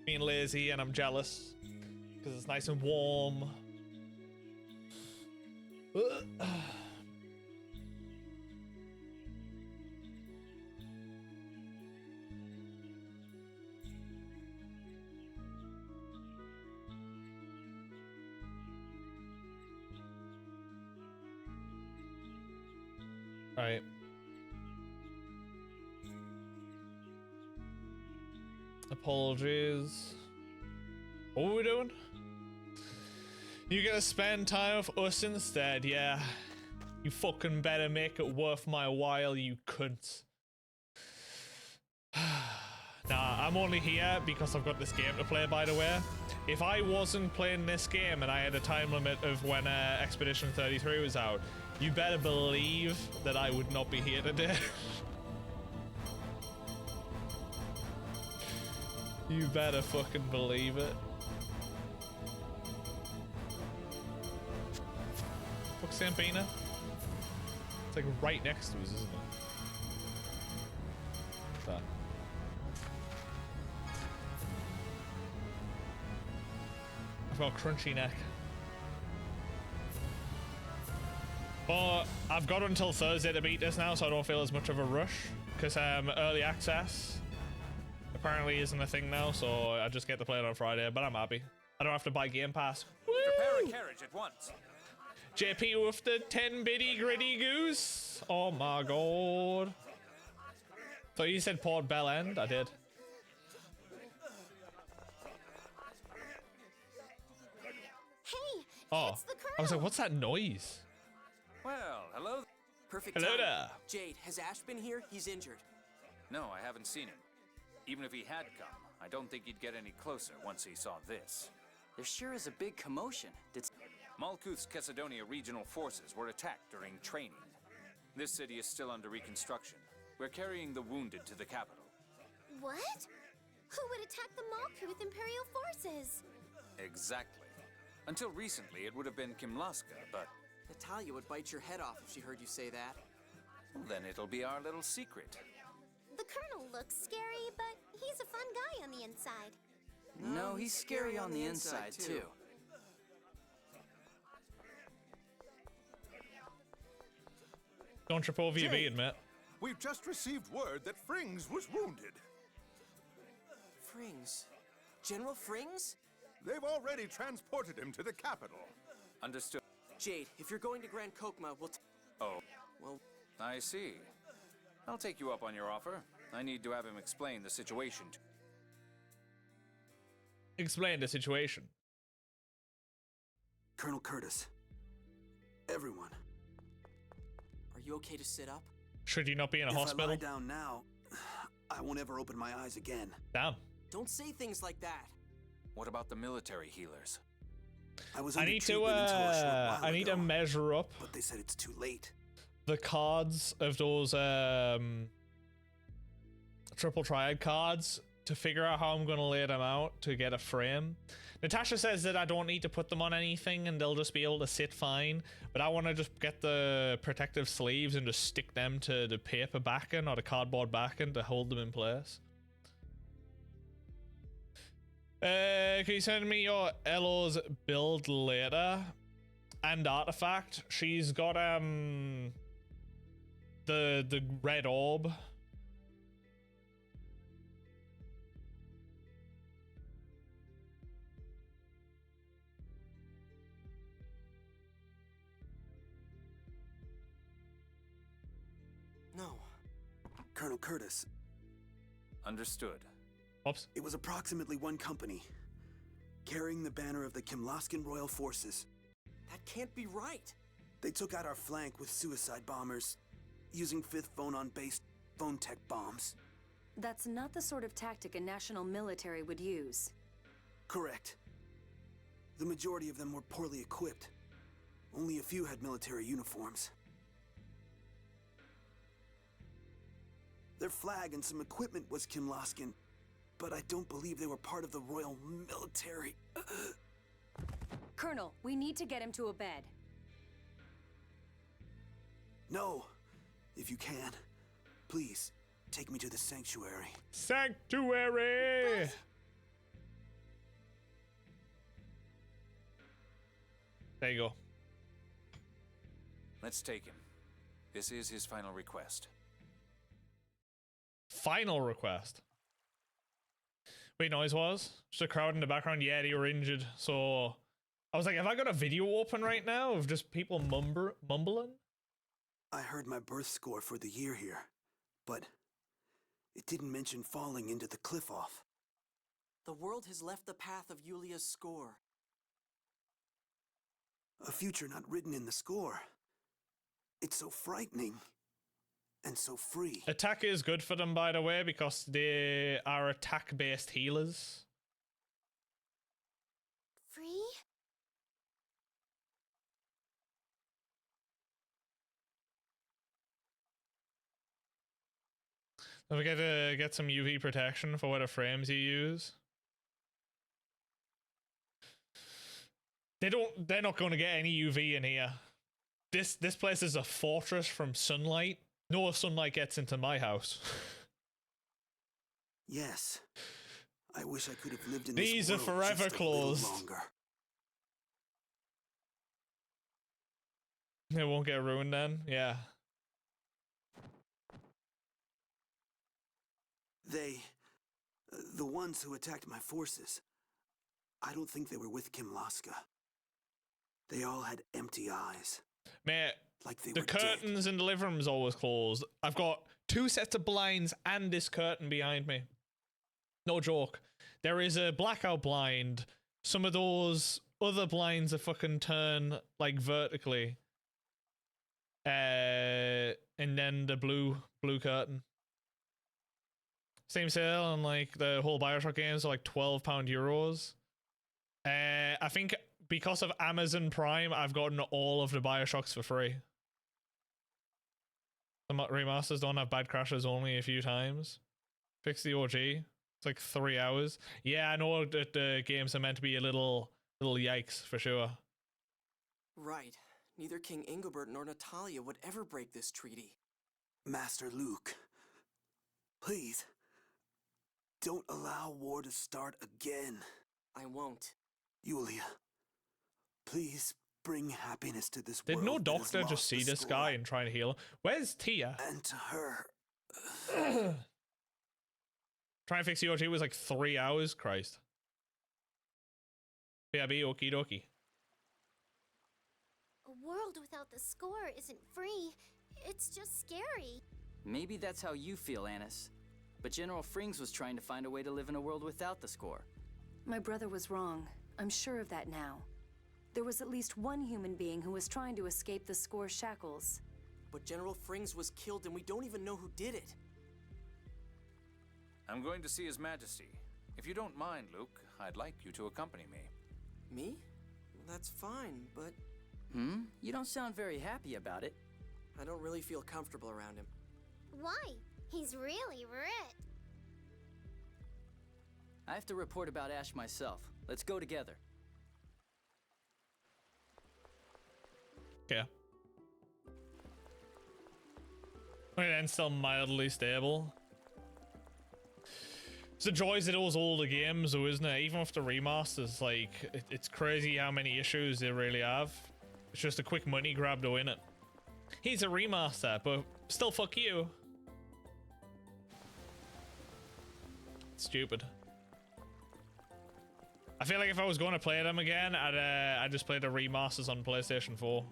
Being lazy, and I'm jealous. Because it's nice and warm. Right. Apologies. What are we doing? You gonna spend time with us instead, yeah. You fucking better make it worth my while, you cunt. Nah, I'm only here because I've got this game to play, by the way. If I wasn't playing this game and I had a time limit of when Expedition 33 was out, you better believe that I would not be here today. You better fucking believe it. Fuck Sampina? It's like right next to us, isn't it? What's that? I've got a crunchy neck. But I've got until Thursday to beat this now, so I don't feel as much of a rush. Because early access apparently isn't a thing now, so I just get to play it on Friday, but I'm happy. I don't have to buy Game Pass. Woo! Prepare a carriage at once. JP with the 10 bitty gritty goose. Oh my god. So you said Port Bell End? I did. Hey, Oh, it's the Colonel. I was like, what's that noise? Well, hello. Perfect Hello timing. there. Jade, has Ash been here? He's injured. No, I haven't seen him. Even if he had come, I don't think he'd get any closer once he saw this. There sure is a big commotion. Did Malkuth's Cesadonia regional forces were attacked during training. This city is still under reconstruction. We're carrying the wounded to the capital. What? Who would attack the Malkuth Imperial forces? Exactly. Until recently, it would have been Kimlaska, but Natalia would bite your head off if she heard you say that. then it'll be our little secret. The Colonel looks scary, but he's a fun guy on the inside. No, he's scary on the inside, too. Don't trip over your being, Matt. We've just received word that Frings was wounded. Frings? General Frings? They've already transported him to the capital. Understood. Jade, if you're going to Grand Kokma, we'll Oh. Well, I see. I'll take you up on your offer. I need to have him explain the situation. Explain the situation. Colonel Curtis. Everyone. Are you okay to sit up? Should you not be in a If hospital? I lie down now, I won't ever open my eyes again. Damn. Don't say things like that. What about the military healers? I was I under need to treatment until a short while I need ago, to measure up but they said it's too late. the cards of those triple triad cards to figure out how I'm gonna lay them out to get a frame. Natasha says that I don't need to put them on anything and they'll just be able to sit fine, but I want to just get the protective sleeves and just stick them to the paper backing or the cardboard backing to hold them in place. Can you send me your Elo's build later? And artifact. She's got the red orb. No. Colonel Curtis. Understood. Oops. It was approximately one company, carrying the banner of the Kimlaskan Royal Forces. That can't be right. They took out our flank with suicide bombers, using 5th Phonon-based phone tech bombs. That's not the sort of tactic a national military would use. Correct. The majority of them were poorly equipped. Only a few had military uniforms. Their flag and some equipment was Kimlaskan, but I don't believe they were part of the Royal Military. Colonel, we need to get him to a bed. No, if you can. Please, take me to the sanctuary. Sanctuary! There you go. Let's take him. This is his final request. Final request? Wait, noise was? Just a crowd in the background? Yeah, they were injured. So I was like, have I got a video open right now of just people mumbling? I heard my birth score for the year here, but it didn't mention falling into the cliff off. The world has left the path of Yulia's score. A future not written in the score. It's so frightening. And so free. Attack is good for them, by the way, because they are attack-based healers. Free? Don't forget to get some UV protection for whatever frames you use. They're not going to get any UV in here. This place is a fortress from sunlight. No sunlight gets into my house. Yes. I wish I could have lived in These this are world forever just a little closed. longer. It won't get ruined then? Yeah. The ones who attacked my forces, I don't think they were with Kimlaska. They all had empty eyes. Mate, like they the were curtains in the living room is always closed. I've got 2 sets of blinds and this curtain behind me. No joke. There is a blackout blind. Some of those other blinds are fucking turn like vertically. And then the blue curtain. Same sale on like the whole Bioshock games are like €12 I think because of Amazon Prime, I've gotten all of the Bioshocks for free. The remasters don't have bad crashes only a few times. Fix the OG. It's like 3 hours. Yeah, I know that the games are meant to be a little yikes for sure. Right. Neither King Ingobert nor Natalia would ever break this treaty. Master Luke, please, don't allow war to start again. I won't. Yulia, please bring happiness to this Did world. no that has doctor just lost see the this score. guy and try to heal him? Where's Tia? And to her. Trying to fix the OG was like 3 hours. Christ. BRB, okie dokie. A world without the score isn't free. It's just scary. Maybe that's how you feel, Annis. But General Frings was trying to find a way to live in a world without the score. My brother was wrong. I'm sure of that now. There was at least one human being who was trying to escape the score's shackles. But General Frings was killed and we don't even know who did it. I'm going to see His Majesty. If you don't mind, Luke, I'd like you to accompany me. Me? That's fine, but... You don't sound very happy about it. I don't really feel comfortable around him. Why? He's really rich. I have to report about Ash myself. Let's go together. Yeah. Wait, and still mildly stable. It's the joys of those older games, though, isn't it? Even with the remasters, like, it's crazy how many issues they really have. It's just a quick money grab to win it. He's a remaster, but still fuck you. Stupid. I feel like if I was going to play them again, I'd just play the remasters on PlayStation 4.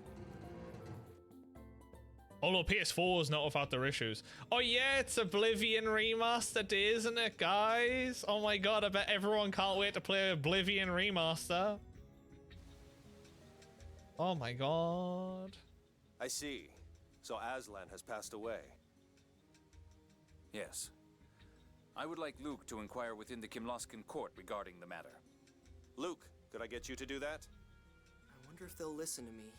Although PS4 is not without their issues. Oh yeah, it's Oblivion Remaster Day, isn't it, guys? Oh my god, I bet everyone can't wait to play Oblivion Remaster. Oh my god. I see. So Aslan has passed away. Yes. I would like Luke to inquire within the Kimlaskan court regarding the matter. Luke, could I get you to do that? I wonder if they'll listen to me.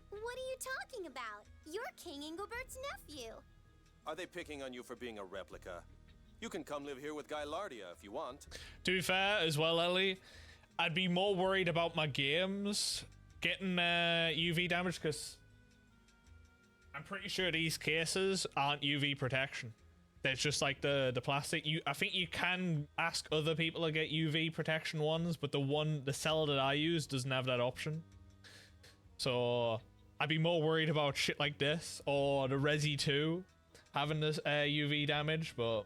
What are you talking about? You're King Ingobert's nephew. Are they picking on you for being a replica? You can come live here with Guy Lardia if you want. To be fair as well, Ellie, I'd be more worried about my games getting UV damage because I'm pretty sure these cases aren't UV protection. There's just like the plastic. I think you can ask other people to get UV protection ones, but the seller that I use doesn't have that option. So I'd be more worried about shit like this or the Resi 2 having this UV damage, but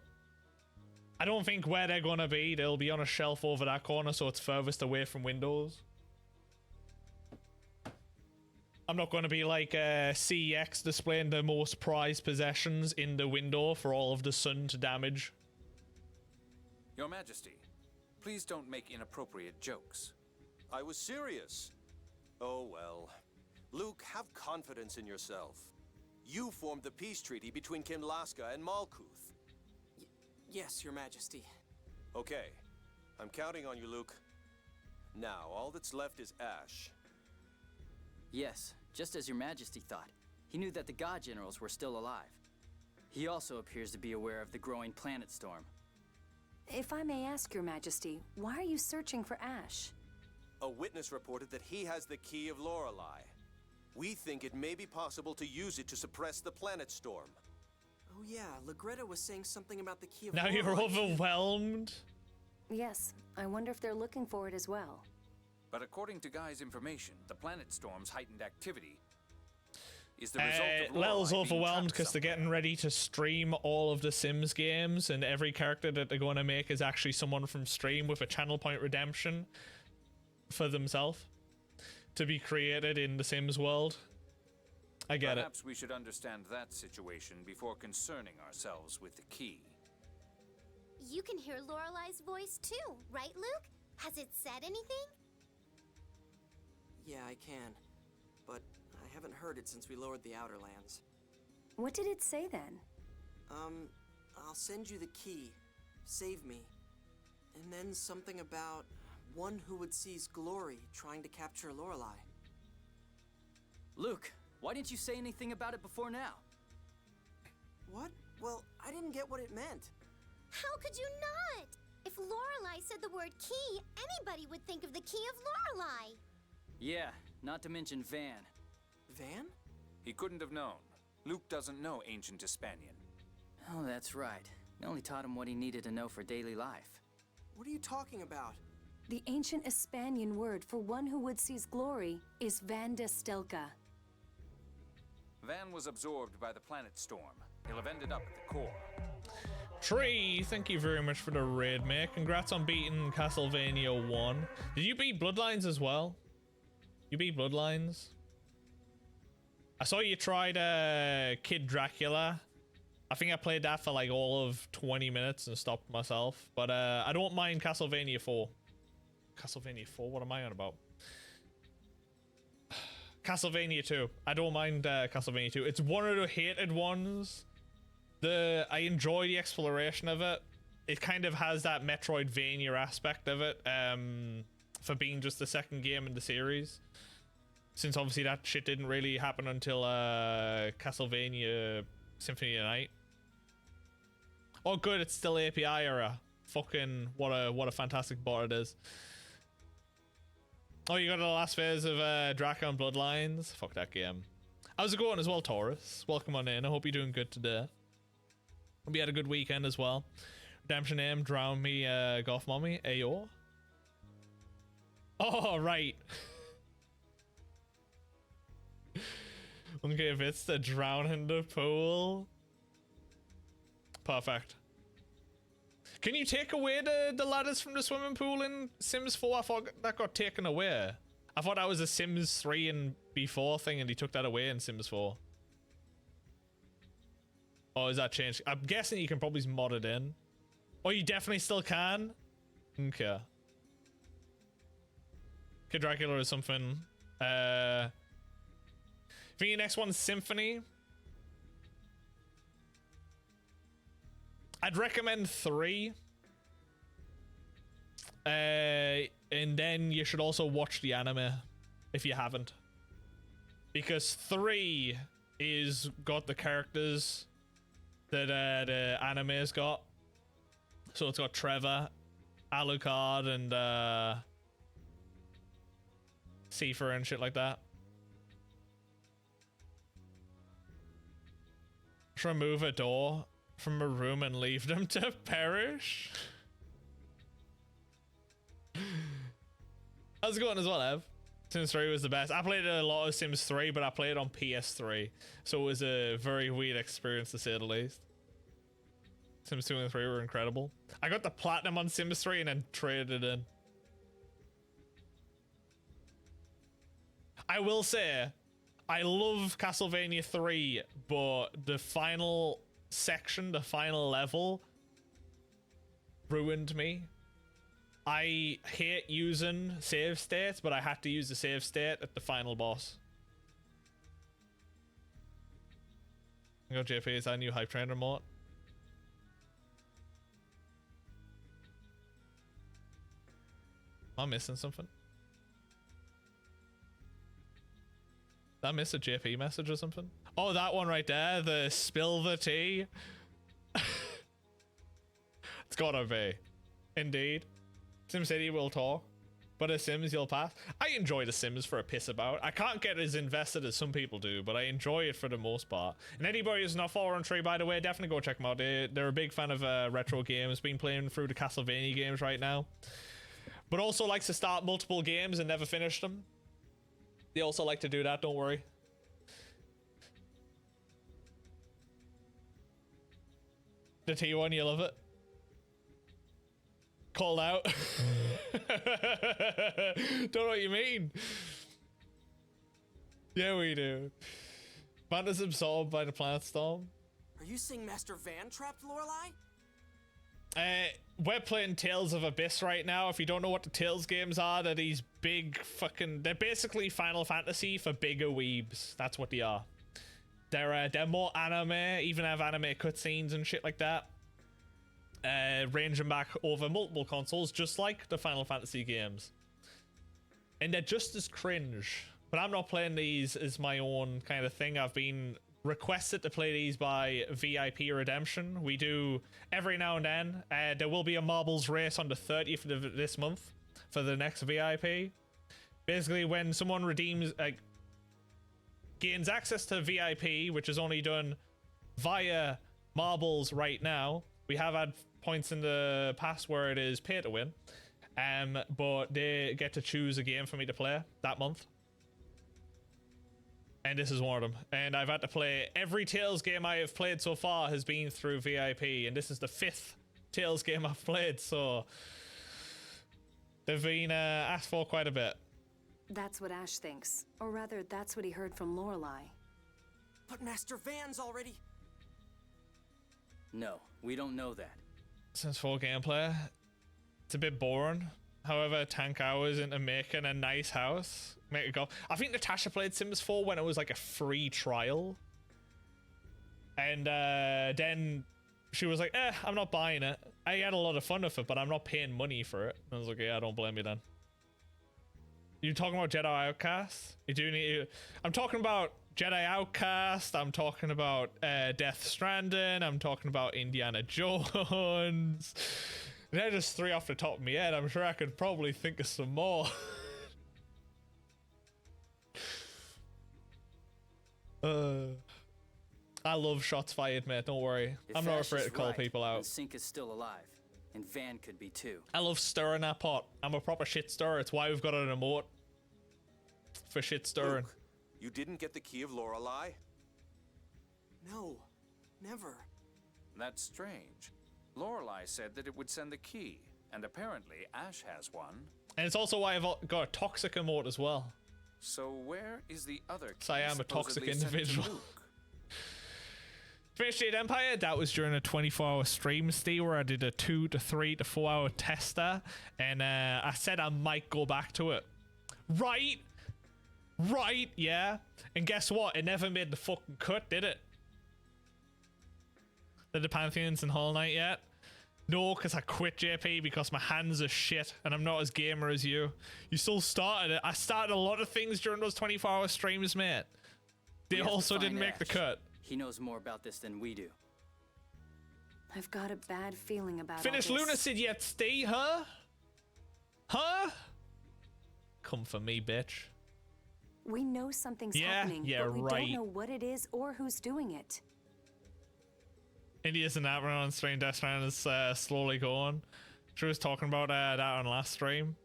I don't think where they're gonna be, they'll be on a shelf over that corner, so it's furthest away from windows. I'm not going to be like CEX displaying the most prized possessions in the window for all of the sun to damage. Your Majesty, please don't make inappropriate jokes. I was serious. Oh well. Luke, have confidence in yourself. You formed the peace treaty between Kinlaska and Malkuth. Yes, Your Majesty. Okay. I'm counting on you, Luke. Now, all that's left is Ash. Yes, just as Your Majesty thought. He knew that the God Generals were still alive. He also appears to be aware of the growing planet storm. If I may ask, Your Majesty, why are you searching for Ash? A witness reported that he has the key of Lorelei. We think it may be possible to use it to suppress the planet storm. Oh yeah, Legretta was saying something about the key of Now you're Lorelei. overwhelmed? Yes, I wonder if they're looking for it as well. But according to Guy's information, the planet storm's heightened activity is the result of Lel's Lorelei being overwhelmed trapped because they're getting ready to stream all of the Sims games, and every character that they're going to make is actually someone from stream with a channel point redemption for themselves to be created in the Sims world. I get Perhaps we should understand that situation before concerning ourselves with the key. You can hear Lorelei's voice too, right, Luke? Has it said anything? Yeah, I can. But I haven't heard it since we lowered the Outer Lands. What did it say then? I'll send you the key. Save me. And then something about one who would seize glory trying to capture Lorelei. Luke, why didn't you say anything about it before now? What? Well, I didn't get what it meant. How could you not? If Lorelei said the word key, anybody would think of the key of Lorelei. Yeah, not to mention Van. Van? He couldn't have known. Luke doesn't know ancient Hispanian. Oh, that's right. We only taught him what he needed to know for daily life. What are you talking about? The ancient Hispanian word for one who would seize glory is Van de Stelka. Van was absorbed by the planet storm. He'll have ended up at the core. Tree, thank you very much for the raid, mate. Congrats on beating Castlevania 1. Did you beat Bloodlines as well? You beat Bloodlines? I saw you tried Kid Dracula. I think I played that for like all of 20 minutes and stopped myself. But I don't mind Castlevania 4. Castlevania 4? What am I on about? Castlevania 2. I don't mind Castlevania 2. It's one of the hated ones. I enjoy the exploration of it. It kind of has that Metroidvania aspect of it, for being just the second game in the series. Since obviously that shit didn't really happen until Castlevania Symphony of the Night. Oh good, it's still API era. Fucking what a fantastic bot it is. Oh, you got the last phase of Dracula and Bloodlines? Fuck that game. How's it going as well, Taurus? Welcome on in. I hope you're doing good today. Hope you had a good weekend as well. Redemption Aim, Drown Me, Golf Mommy, Ayo. Oh, right. Okay, if it's the drown in the pool. Perfect. Can you take away the ladders from the swimming pool in Sims 4? I thought that got taken away. I thought that was a Sims 3 and before thing and he took that away in Sims 4. Oh, is that changed? I'm guessing you can probably mod it in. Oh, you definitely still can? Okay. Kid Dracula is something. I think your next one's Symphony. I'd recommend 3. And then you should also watch the anime if you haven't. Because 3 is got the characters that the anime's got. So it's got Trevor, Alucard, and Seifer and shit like that. Let's remove a door. from a room and leave them to perish. How's it going as well, Ev? Sims 3 was the best. I played a lot of Sims 3, but I played on PS3, so it was a very weird experience to say the least. Sims 2 and 3 were incredible. I got the platinum on Sims 3 and then traded it in. I will say, I love Castlevania 3, but the final section, the final level, ruined me. I hate using save states, but I had to use the save state at the final boss. I got JP, is that a new hype train remote? Am I missing something? Did I miss a JP message or something? Oh, that one right there, the spill the tea. It's gotta be. Indeed. SimCity will talk, but as Sims you'll pass. I enjoy The Sims for a piss about. I can't get as invested as some people do, but I enjoy it for the most part. And anybody who's not following Tree, by the way, definitely go check them out. They're a big fan of retro games. Been playing through the Castlevania games right now, but also likes to start multiple games and never finish them. They also like to do that, don't worry. The T1, you love it. Called out. Don't know what you mean. Yeah, we do. Man is absorbed by the planet storm. Are you saying Master Van trapped Lorelei? We're playing Tales of Abyss right now. If you don't know what the Tales games are, they're these big fucking... They're basically Final Fantasy for bigger weebs. That's what they are. They're more anime, even have anime cutscenes and shit like that. Ranging back over multiple consoles, just like the Final Fantasy games. And they're just as cringe. But I'm not playing these as my own kind of thing. I've been requested to play these by VIP Redemption. We do every now and then. There will be a marbles race on the 30th of this month for the next VIP. Basically, when someone redeems, gains access to VIP, which is only done via marbles right now. We have had points in the past where it is pay to win, but they get to choose a game for me to play that month, and this is one of them. And I've had to play every Tales game I have played so far has been through VIP, and this is the 5th Tales game I've played, so they've been asked for quite a bit. That's what Ash thinks, or rather that's what he heard from Lorelei. But Master Van's already... No, we don't know that. Sims 4 gameplay, it's a bit boring. However, tank hours into making a nice house. Make it go. I think Natasha played Sims 4 when it was like a free trial. And then she was like, I'm not buying it. I had a lot of fun with it, but I'm not paying money for it. And I was like, yeah, I don't blame you then. You talking about Jedi Outcast? You do need to... I'm talking about Jedi Outcast, I'm talking about Death Stranding, I'm talking about Indiana Jones. They're just 3 off the top of my head. I'm sure I could probably think of some more. I love shots fired, mate, don't worry. I'm not afraid to call people out. Sync is still alive, and Van could be too. I love stirring that pot. I'm a proper shit stirrer. It's why we've got an emote for shit stirring. Luke, you didn't get the key of Lorelei? No, never. That's strange. Lorelei said that it would send the key, and apparently Ash has one. And it's also why I've got a toxic emote as well. So where is the other key? So I am a toxic supposedly sent to individual. Luke? Finish Jade Empire, that was during a 24-hour stream, Steve, where I did a 2 to 3 to 4 hour tester, and I said I might go back to it. Right, yeah. And guess what? It never made the fucking cut, did it? Did the Pantheons and Hollow Knight yet? No, because I quit JP because my hands are shit and I'm not as gamer as you. You still started it. I started a lot of things during those 24-hour streams, mate. They also didn't make the cut. He knows more about this than we do. I've got a bad feeling about Finish all this. Lunacy yet, Steve, huh? Huh? Come for me, bitch. We know something's Yeah, happening, yeah, but we right. don't know what it is or who's doing it. India isn't happening on stream. Death Stranding is slowly going. She was talking about that on last stream.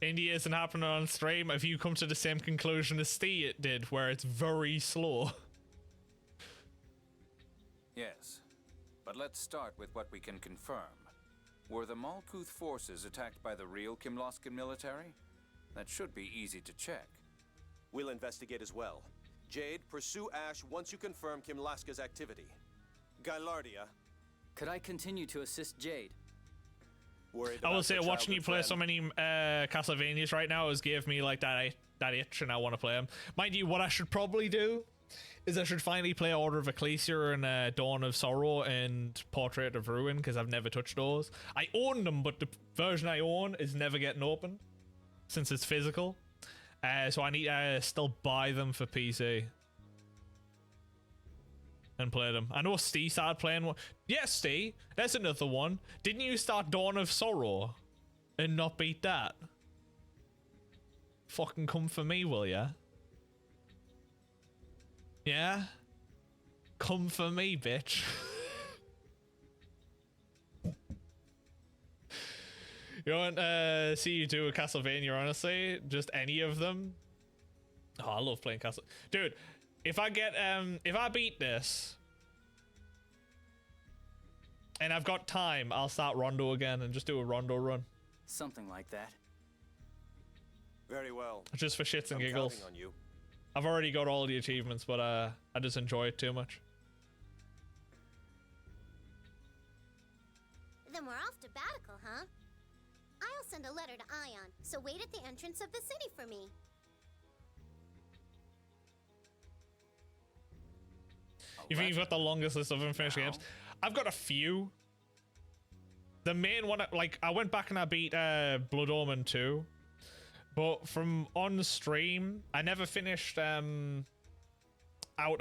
India isn't happening on stream. Have you come to the same conclusion as Steve did, where it's very slow? Yes, but let's start with what we can confirm. Were the Malkuth forces attacked by the real Kimlaskan military? That should be easy to check. We'll investigate as well. Jade, pursue Ash once you confirm Kimlaska's activity. Gylardia. Could I continue to assist Jade? I will say, watching you play so many Castlevanias right now has gave me like that itch, and I want to play them. Mind you, what I should probably do is I should finally play Order of Ecclesia and Dawn of Sorrow and Portrait of Ruin, because I've never touched those. I own them, but the version I own is never getting opened since it's physical. So I need to still buy them for PC and play them. I know Steve started playing one. Yes, Steve, there's another one. Didn't you start Dawn of Sorrow and not beat that? Fucking come for me, will ya? Yeah? Come for me, bitch. You want see you do a Castlevania, honestly? Just any of them? Oh, I love playing Castle. Dude, if I beat this and I've got time, I'll start Rondo again and just do a Rondo run. Something like that. Very well. Just for shits and I'm giggles. counting on you. I've already got all the achievements, but I just enjoy it too much. Then we're off to Batical, huh? I'll send a letter to Ion, so wait at the entrance of the city for me. You think you've got the longest list of unfinished games? I've got a few. The main one, like, I went back and I beat Blood Omen 2. But from on stream, I never finished Outer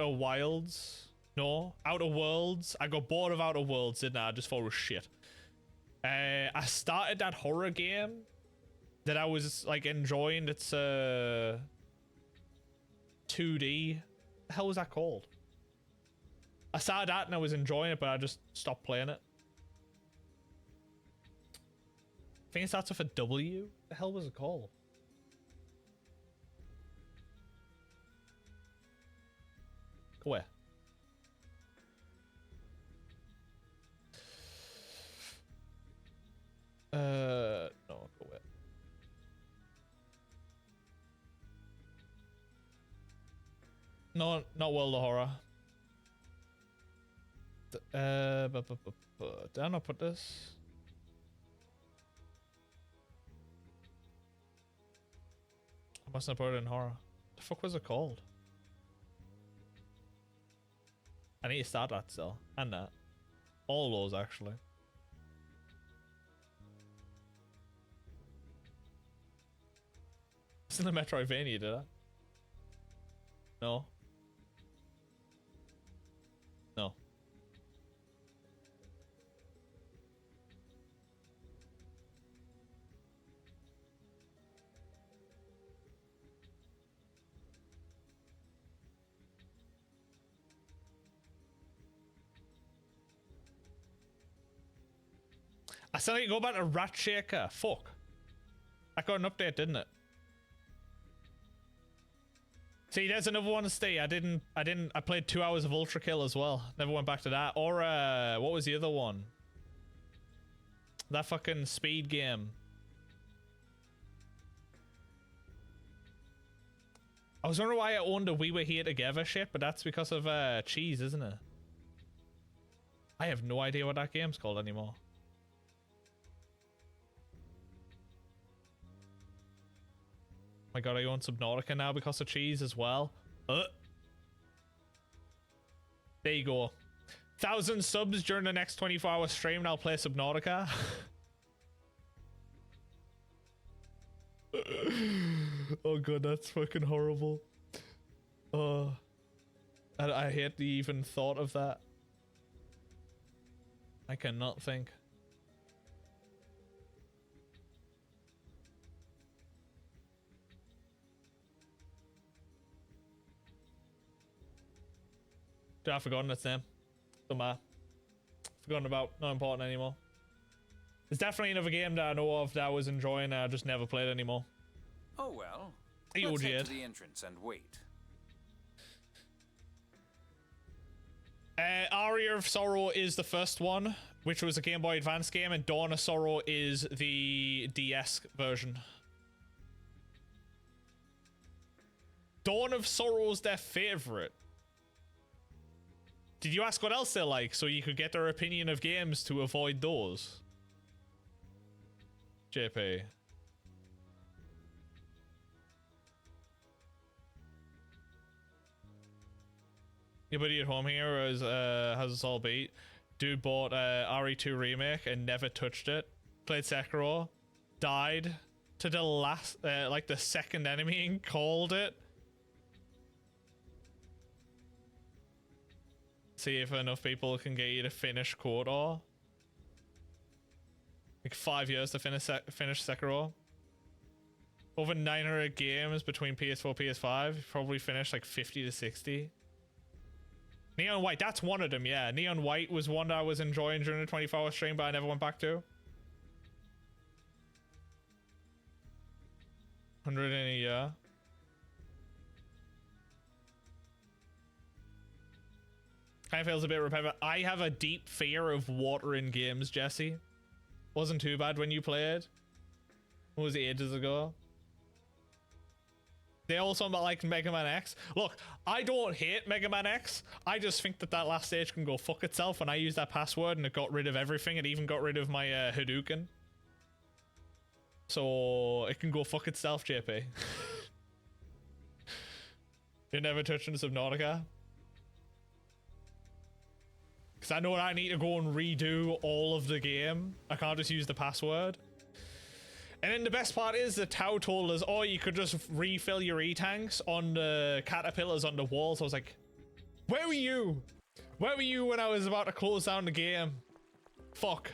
Wilds. No, Outer Worlds. I got bored of Outer Worlds, didn't I? I just thought it was shit. I started that horror game that I was like enjoying. It's 2D. The hell was that called? I started that and I was enjoying it, but I just stopped playing it. I think it starts with a W. The hell was it called? Go where? No, go away. No, not World of Horror. Did I not put this? I must not put it in horror. The fuck was it called? I need to start that still. And that. All those actually. It's in the Metroidvania, did I? No. No. I still need to go back to Rat Shaker. Fuck. I got an update, didn't it? See, there's another one to stay. I played 2 hours of Ultra Kill as well. Never went back to that. Or, what was the other one? That fucking speed game. I was wondering why I owned a We Were Here Together shit, but that's because of, cheese, isn't it? I have no idea what that game's called anymore. Oh my god, I own Subnautica now because of cheese as well. There you go. 1,000 subs during the next 24-hour stream and I'll play Subnautica. Oh god, that's fucking horrible. Oh, I hate the even thought of that. I cannot think. I've forgotten its name. Don't matter. Forgotten about. Not important anymore. There's definitely another game that I know of that I was enjoying and I just never played anymore. Oh well. Hey, Let's head Jed. to the entrance and wait. Aria of Sorrow is the first one, which was a Game Boy Advance game, and Dawn of Sorrow is the DS version. Dawn of Sorrow's their favorite. Did you ask what else they like so you could get their opinion of games to avoid those? JP. Anybody at home here has us all beat? Dude bought RE2 Remake and never touched it. Played Sekiro. Died to the last, like the second enemy and called it. See if enough people can get you to finish KOTOR. Like 5 years to finish Sekiro. Over 900 games between PS4 PS5. Probably finished like 50 to 60. Neon White, that's one of them, yeah. Neon White was one that I was enjoying during the 24-hour stream, but I never went back to. 100 in a year. Kind of feels a bit repetitive. I have a deep fear of water in games, Jesse. Wasn't too bad when you played. What was it, ages ago? They also about like Mega Man X. Look, I don't hate Mega Man X. I just think that that last stage can go fuck itself, and I used that password and it got rid of everything. It even got rid of my Hadouken. So it can go fuck itself, JP. You're never touching Subnautica? Because I know that I need to go and redo all of the game. I can't just use the password. And then the best part is the Tau told us, oh, you could just refill your E-tanks on the caterpillars on the walls. I was like, where were you? Where were you when I was about to close down the game? Fuck.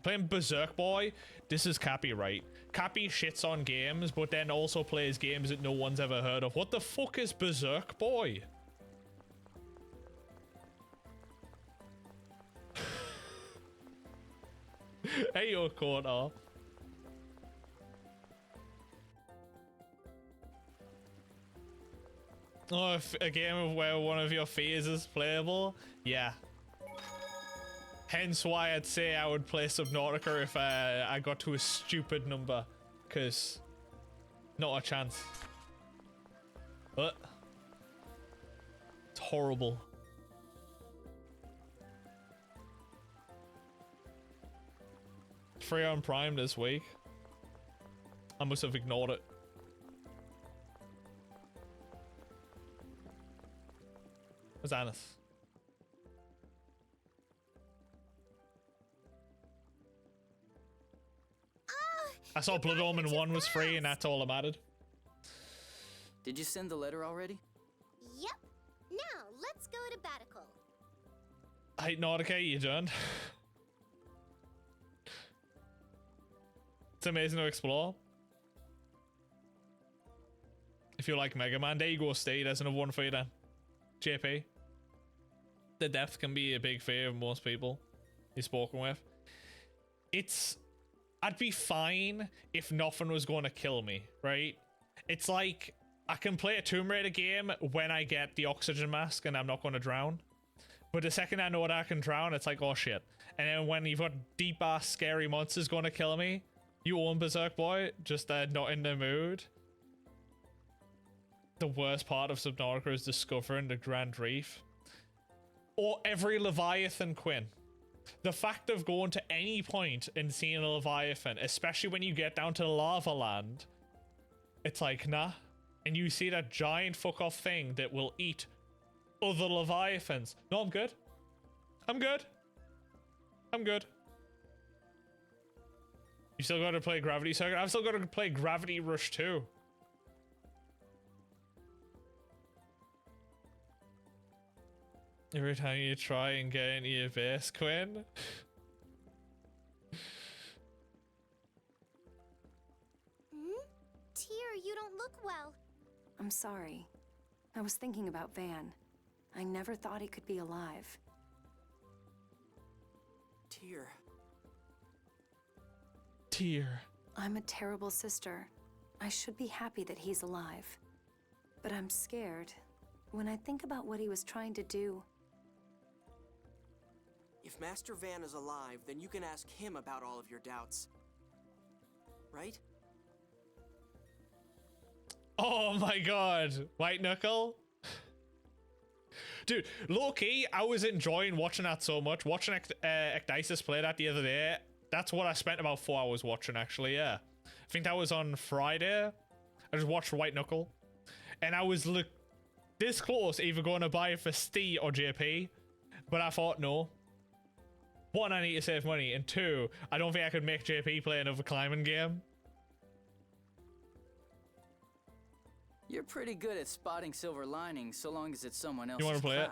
Playing Berserk Boy, this is Cappy, right? Cappy shits on games, but then also plays games that no one's ever heard of. What the fuck is Berserk Boy? Hey, your corner. Oh, a game where one of your fears is playable? Yeah. Hence why I'd say I would play Subnautica if I got to a stupid number. Because not a chance. But it's horrible. Free on Prime this week. I must have ignored it. Where's Anis? I saw Blood Omen 1 was free and that's all that mattered. Did you send the letter already? Yep. Now, let's go to Batical. Hey, Nautica, you done? It's amazing to explore. If you like Mega Man, there you go, Steve. There's another one for you then. JP. The depth can be a big fear of most people you've spoken with. I'd be fine if nothing was going to kill me, right? It's like, I can play a Tomb Raider game when I get the oxygen mask and I'm not going to drown. But the second I know that I can drown, it's like, oh shit. And then when you've got deep ass scary monsters going to kill me, you own Berserk Boy, just not in the mood. The worst part of Subnautica is discovering the Grand Reef. Or every Leviathan, Quinn. The fact of going to any point and seeing a Leviathan, especially when you get down to Lava Land, it's like, nah. And you see that giant fuck off thing that will eat other Leviathans. No, I'm good. I'm good. I'm good. You still got to play Gravity Circuit? I've still got to play Gravity Rush 2. Every time you try and get into your base, Quinn. Tear, you don't look well. I'm sorry. I was thinking about Van. I never thought he could be alive. Tear. Tear. I'm a terrible sister. I should be happy that he's alive. But I'm scared when I think about what he was trying to do. If Master Van is alive, then you can ask him about all of your doubts. Right? Oh my god. White Knuckle? Dude, low-key, I was enjoying watching that so much. Watching Ecdysis play that the other day. That's what I spent about 4 hours watching, actually, yeah. I think that was on Friday. I just watched White Knuckle. And I was this close either going to buy it for Steve or JP. But I thought, no. One, I need to save money. And two, I don't think I could make JP play another climbing game. You're pretty good at spotting silver linings so long as it's someone else's You want to play crowd.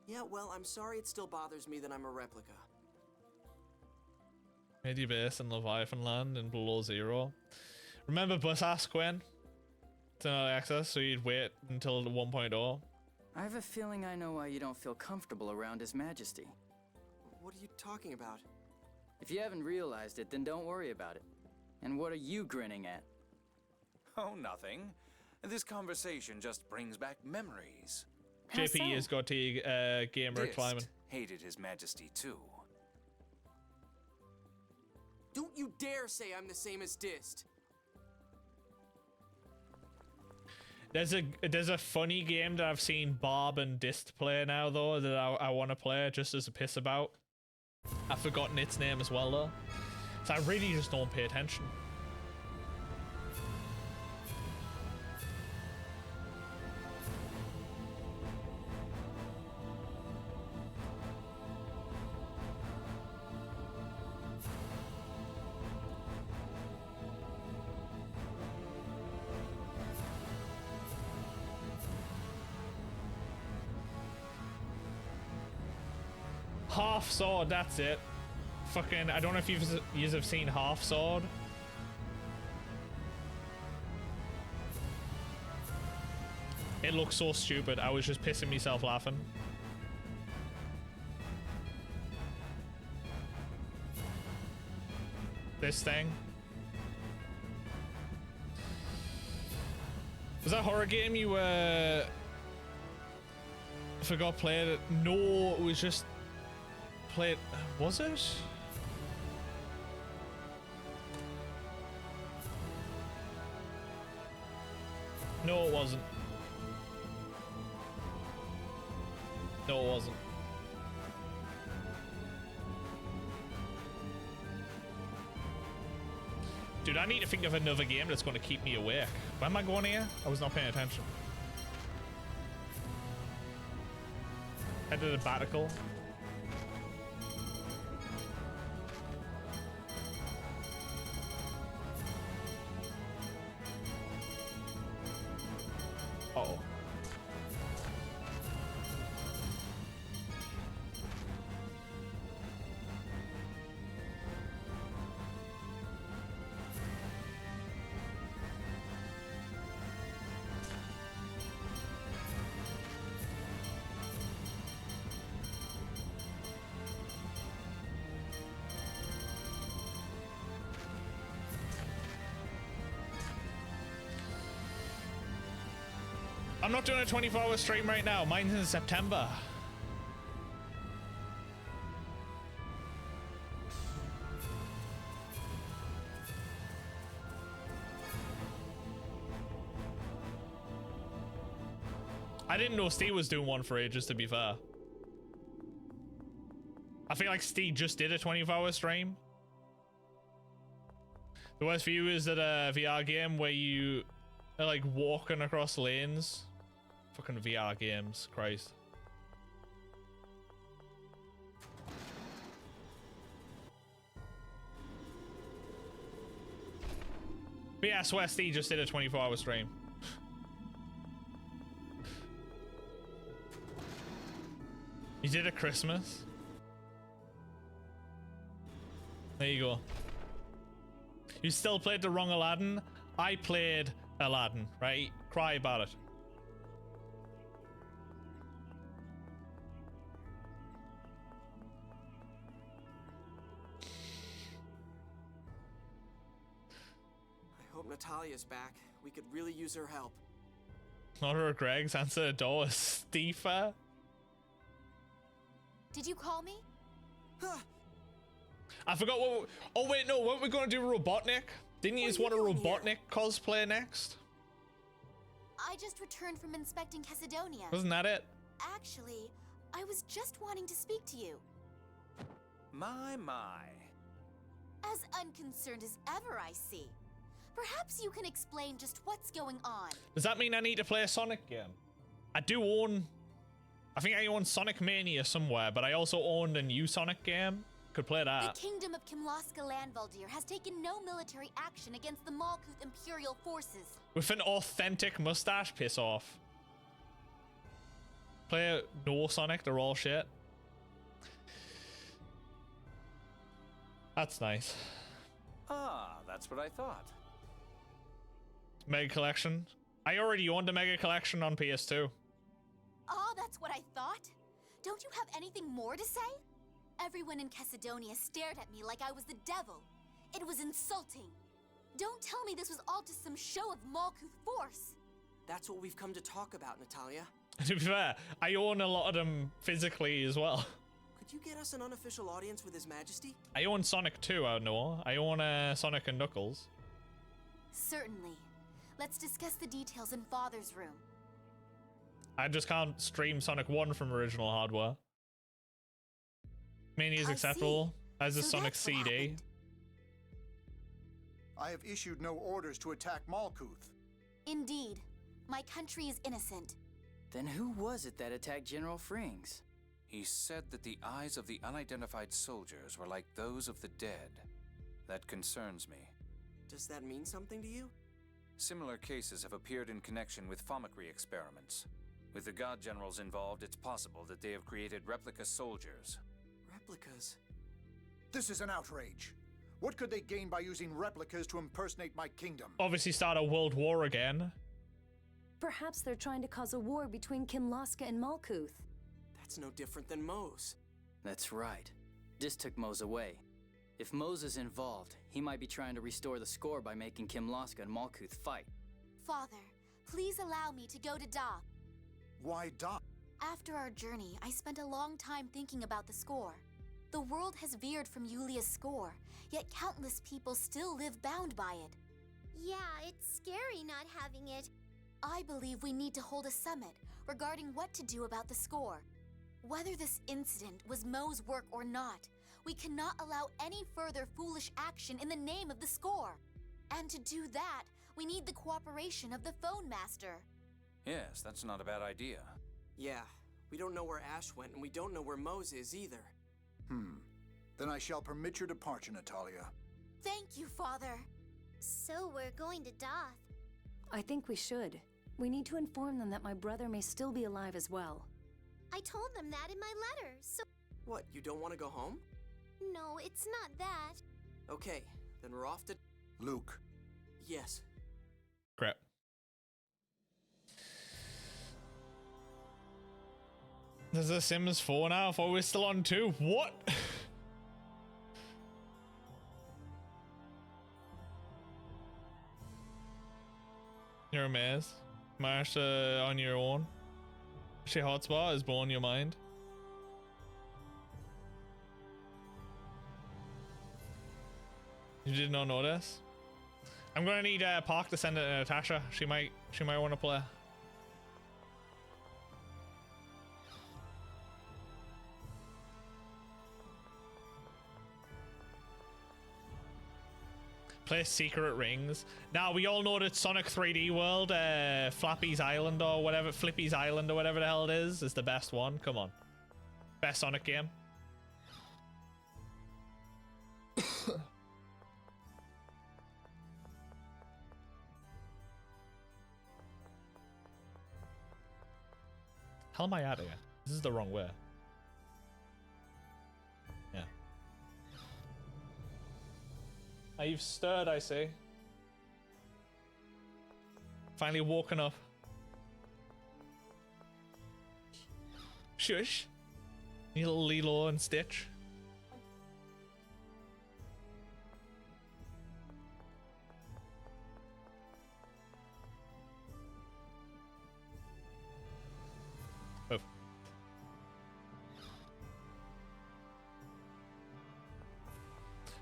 Yeah, well, I'm sorry it still bothers me that I'm a replica. Midi Base and Leviathan Land and Below Zero. Remember Bus Ask Gwen? It's an early access, so you'd wait until the 1.0. I have a feeling I know why you don't feel comfortable around His Majesty. What are you talking about? If you haven't realized it, then don't worry about it. And what are you grinning at? Oh, nothing. This conversation just brings back memories. JP has got to gamer Dist climbing. hated His Majesty too. Don't you dare say I'm the same as Dist. There's a funny game that I've seen Bob and Dist play now though that I want to play just as a piss about. I've forgotten its name as well though. So I really just don't pay attention. Half Sword, that's it. Fucking, I don't know if you have seen Half Sword. It looks so stupid. I was just pissing myself laughing. This thing. Was that a horror game you forgot played it? No, it was just played. Was it? No, it wasn't. No, it wasn't. Dude, I need to think of another game that's going to keep me awake. Where am I going here? I was not paying attention. Head to the Batical. Uh-oh. I'm not doing a 24-hour stream right now. Mine's in September. I didn't know Steve was doing one for ages, to be fair. I feel like Steve just did a 24-hour stream. The worst for you is that a VR game where you are like walking across lanes. Fucking VR games, Christ. But yeah, I swear Steve just did a 24-hour stream. He did a Christmas. There you go. You still played the wrong Aladdin? I played Aladdin, right? Cry about it. I hope Natalia's back. We could really use her help. Honor Greg's answer the door is Steefer. Did you call me? I forgot what. Oh wait, no. Weren't we going to do Robotnik? Didn't you just want a Robotnik cosplay next? I just returned from inspecting Chesidonia. Wasn't that it? Actually, I was just wanting to speak to you. My. As unconcerned as ever, I see. Perhaps you can explain just what's going on. Does that mean I need to play a Sonic game? I do own. I think I own Sonic Mania somewhere, but I also owned a new Sonic game. Could play that. The Kingdom of Kimlaska Landvaldir has taken no military action against the Malkuth Imperial forces. With an authentic mustache, piss off. Play no Sonic, they're all shit. That's nice. Ah, that's what I thought. Mega Collection. I already owned a Mega Collection on PS2. Oh, that's what I thought? Don't you have anything more to say? Everyone in Chesidonia stared at me like I was the devil. It was insulting. Don't tell me this was all just some show of Malkuth force. That's what we've come to talk about, Natalia. To be fair, I own a lot of them physically as well. Could you get us an unofficial audience with His Majesty? I own Sonic 2, I know. I own Sonic and Knuckles. Certainly. Let's discuss the details in Father's room. I just can't stream Sonic 1 from original hardware. Mania is acceptable, as is Sonic CD. I have issued no orders to attack Malkuth. Indeed. My country is innocent. Then who was it that attacked General Frings? He said that the eyes of the unidentified soldiers were like those of the dead. That concerns me. Does that mean something to you? Similar cases have appeared in connection with Fomicry experiments. With the God Generals involved, it's possible that they have created replica soldiers. Replicas? This is an outrage. What could they gain by using replicas to impersonate my kingdom? Obviously start a world war again. Perhaps they're trying to cause a war between Kimlaska and Malkuth. That's no different than Mose. That's right. Dis took Mose away. If Mose is involved, he might be trying to restore the score by making Kimlaska and Malkuth fight. Father, please allow me to go to Doth. Why Doth? After our journey, I spent a long time thinking about the score. The world has veered from Yulia's score, yet countless people still live bound by it. Yeah, it's scary not having it. I believe we need to hold a summit regarding what to do about the score. Whether this incident was Mo's work or not, we cannot allow any further foolish action in the name of the score. And to do that, we need the cooperation of the Phone Master. Yes, that's not a bad idea. Yeah, we don't know where Ash went, and we don't know where Mose is either. Then I shall permit your departure, Natalia. Thank you, Father. So we're going to Doth. I think we should. We need to inform them that my brother may still be alive as well. I told them that in my letter, so... What, you don't want to go home? No, it's not that. Okay, then we're off to... Luke. Yes. Crap. There's a Sims 4 now? I thought we were still on 2. What? You're a mess. Marsha on your own. She hotspot is blowing your mind. You did not notice? I'm gonna need Park to send it to Natasha. She might want to play. Play Secret Rings. Now we all know that Sonic 3D World, Flappy's Island or whatever, Flippy's Island or whatever the hell it is the best one. Come on, best Sonic game. How am I out of here? This is the wrong way. Yeah. You've stirred, I see. Finally woken up. Shush. You little Lilo and Stitch. Oh.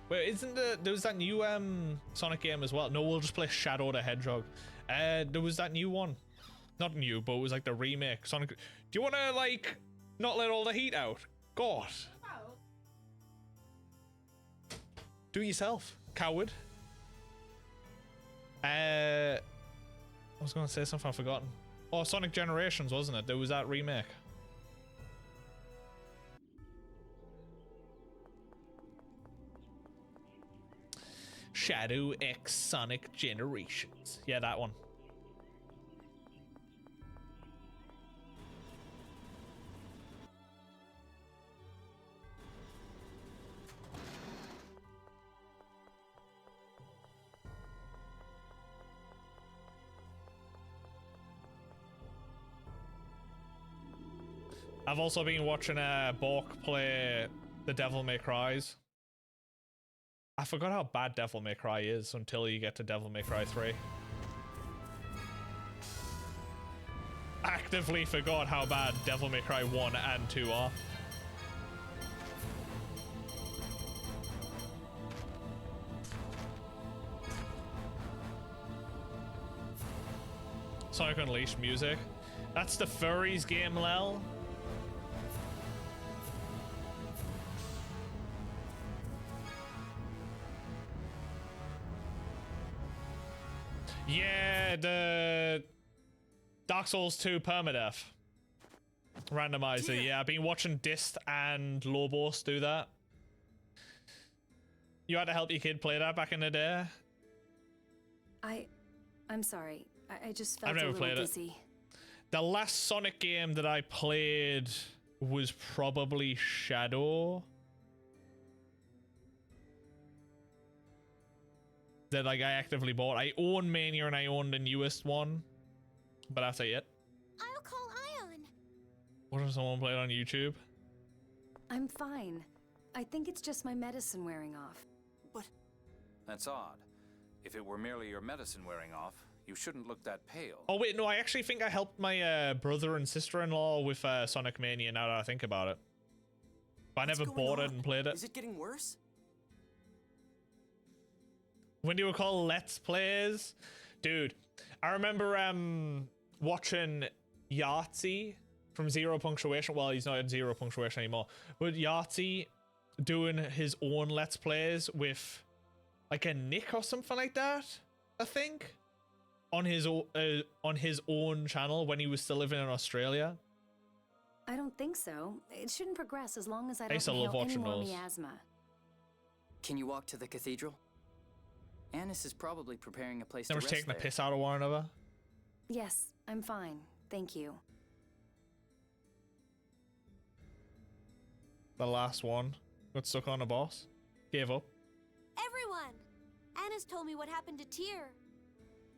Wait, isn't there was that new Sonic game as well? No, we'll just play Shadow the Hedgehog. There was that new one. Not new, but it was like the remake. Sonic. Do you want to like not let all the heat out? God. Do it yourself, coward. I was gonna say something I've forgotten. Oh, Sonic Generations, wasn't it? There was that remake. Shadow X Sonic Generations. Yeah, that one. I've also been watching Bork play the Devil May Cry's. I forgot how bad Devil May Cry is until you get to Devil May Cry 3. Actively forgot how bad Devil May Cry 1 and 2 are. Sonic Unleashed music. That's the Furries game, Lel. Yeah, the Dark Souls 2 permadeath randomizer. Yeah, I've been watching Dist and Lobos do that. You had to help your kid play that back in the day? I'm sorry. I just felt I've never a little played dizzy. it. The last Sonic game that I played was probably Shadow. That like I actively bought. I own Mania and I own the newest one, but that's it. I'll call Ion. What if someone played on YouTube? I'm fine. I think it's just my medicine wearing off. But That's odd. If it were merely your medicine wearing off, you shouldn't look that pale. Oh wait, no, I actually think I helped my brother and sister-in-law with Sonic Mania now that I think about it. But I never bought it and played it. Is it getting worse? When they were called Let's Plays? Dude, I remember watching Yahtzee from Zero Punctuation. Well, he's not in Zero Punctuation anymore. But Yahtzee doing his own Let's Plays with like a Nick or something like that, I think. On his own channel when he was still living in Australia. I don't think so. It shouldn't progress as long as I used don't to love inhale any watching more those. miasma. Can you walk to the cathedral? Annis is probably preparing a place They to were rest taking the there. piss out of one another. Yes, I'm fine. Thank you. The last one got stuck on a boss. Gave up. Everyone! Anna's told me what happened to Tyr.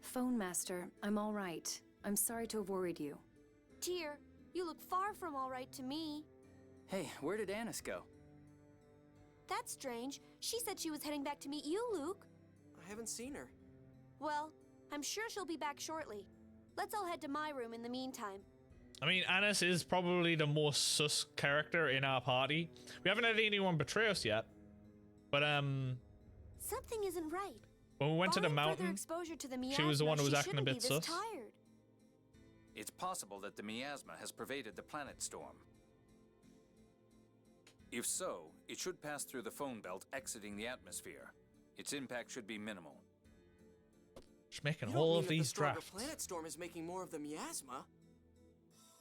Phone Master, I'm all right. I'm sorry to have worried you. Tyr, you look far from all right to me. Hey, where did Annis go? That's strange. She said she was heading back to meet you, Luke. I haven't seen her. Well, I'm sure she'll be back shortly. Let's all head to my room in the meantime. I mean, Annis is probably the most sus character in our party. We haven't had anyone betray us yet. But, Something isn't right. when we went to the Barring further mountain, exposure to the she was the miasma, one who was she acting a shouldn't be bit this sus. tired. It's possible that the miasma has pervaded the planet storm. If so, it should pass through the phone belt exiting the atmosphere. Its impact should be minimal. Just making You don't all mean of that the these stronger drafts. planet storm is making more of the miasma.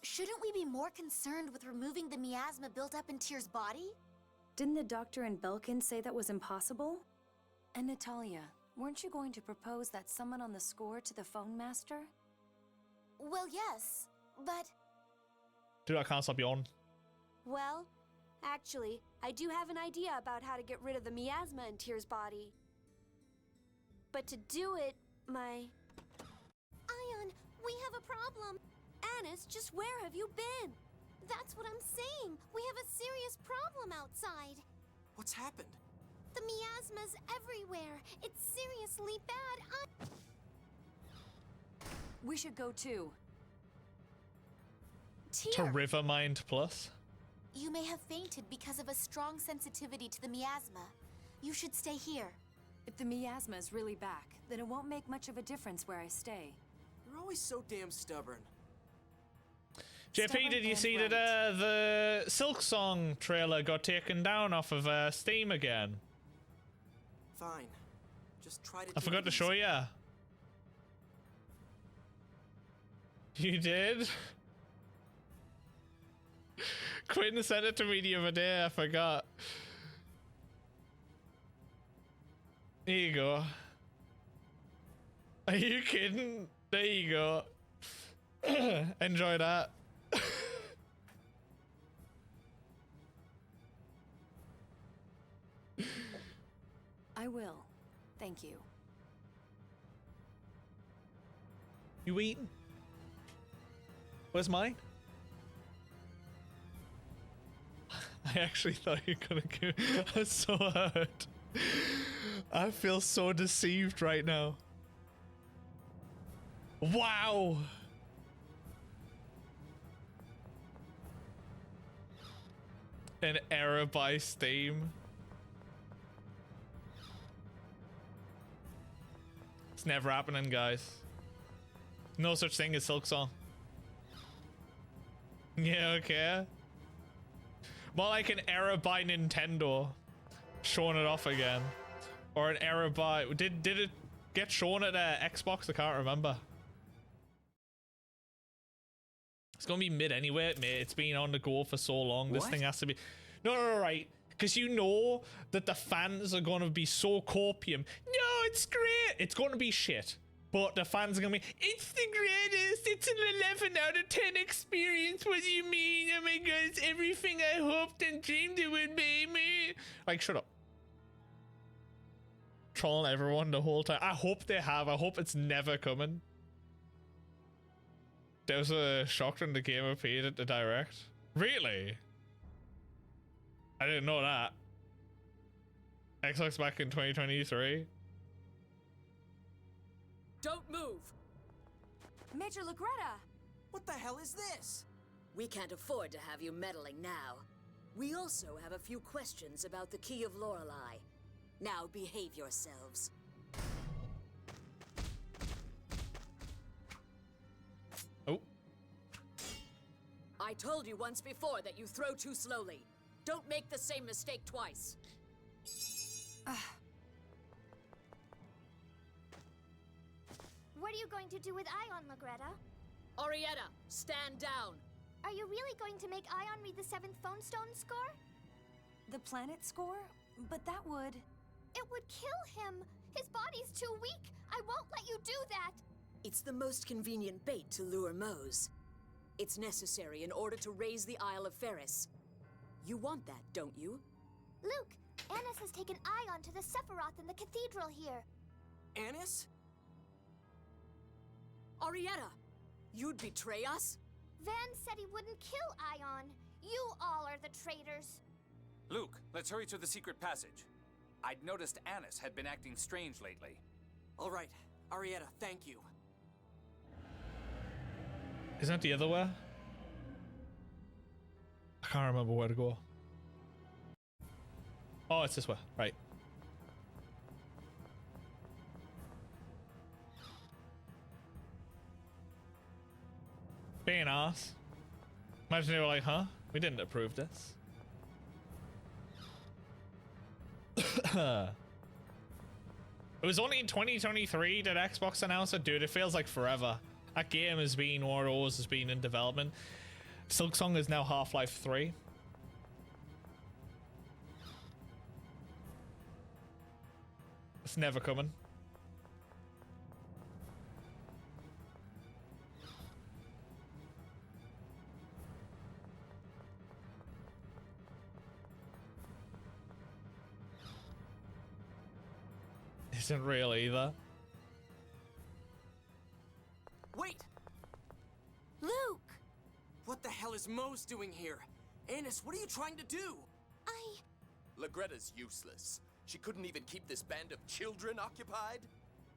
Shouldn't we be more concerned with removing the miasma built up in Tyr's body? Didn't the doctor and Belkin say that was impossible? And Natalia, weren't you going to propose that summon on the score to the Phone Master? Well, yes, but... Dude, I can't stop yawning. Well, actually, I do have an idea about how to get rid of the miasma in Tyr's body. But to do it, Ion, We have a problem. Anis, just where have you been? That's what I'm saying. We have a serious problem outside. What's happened? The miasma's everywhere. It's seriously bad. We should go too. To Rivermind Plus. You may have fainted because of a strong sensitivity to the miasma. You should stay here. If the miasma is really back, then it won't make much of a difference where I stay. You're always so damn stubborn. JP, did you see that the Silk Song trailer got taken down off of Steam again? Fine. Just try to. I forgot to show you. You did? Quinn sent it to me the other day, I forgot. Here you go. Are you kidding? There you go. Enjoy that. I will. Thank you. You eating? Where's mine? I actually thought you were gonna give. I'm so hurt. I feel so deceived right now. Wow. An error by Steam. It's never happening, guys. No such thing as Silk Song. Yeah, okay. More like an error by Nintendo showing it off again, or an error by did it get shown at Xbox? I can't remember. It's gonna be mid anyway, mate. It's been on the go for so long. This thing has to be no, right? Because you know that the fans are gonna be so copium. No, it's great. It's gonna be shit. But the fans are gonna be, it's the greatest, it's an 11 out of 10 experience, what do you mean? Oh my god, it's everything I hoped and dreamed it would be, me. Like, shut up. Trolling everyone the whole time. I hope they have, I hope it's never coming. There was a shock when the game appeared at the Direct. Really? I didn't know that. Xbox back in 2023. Don't move! Major Lagretta! What the hell is this? We can't afford to have you meddling now. We also have a few questions about the Key of Lorelei. Now behave yourselves. Oh. I told you once before that you throw too slowly. Don't make the same mistake twice. What are you going to do with Ion, Lagretta? Arietta, stand down! Are you really going to make Ion read the 7th Phone Stone score? The planet score? But that would... It would kill him! His body's too weak! I won't let you do that! It's the most convenient bait to lure Mose. It's necessary in order to raise the Isle of Ferris. You want that, don't you? Luke, Anis has taken Ion to the Sephiroth in the cathedral here. Anis? Arietta, you'd betray us? Van said he wouldn't kill Ion. You all are the traitors. Luke, let's hurry to the secret passage. I'd noticed Anis had been acting strange lately. All right, Arietta, thank you. Isn't it the other way? I can't remember where to go. Oh, it's this way, right. Being ass. Imagine they were like, huh? We didn't approve this. It was only in 2023 that Xbox announced it, dude. It feels like forever. That game has been, one of those has been in development. Silksong is now Half-Life 3. It's never coming. Isn't real either. Wait! is Mose doing here? Annis, what are you trying to do? Legretta's useless. She couldn't even keep this band of children occupied.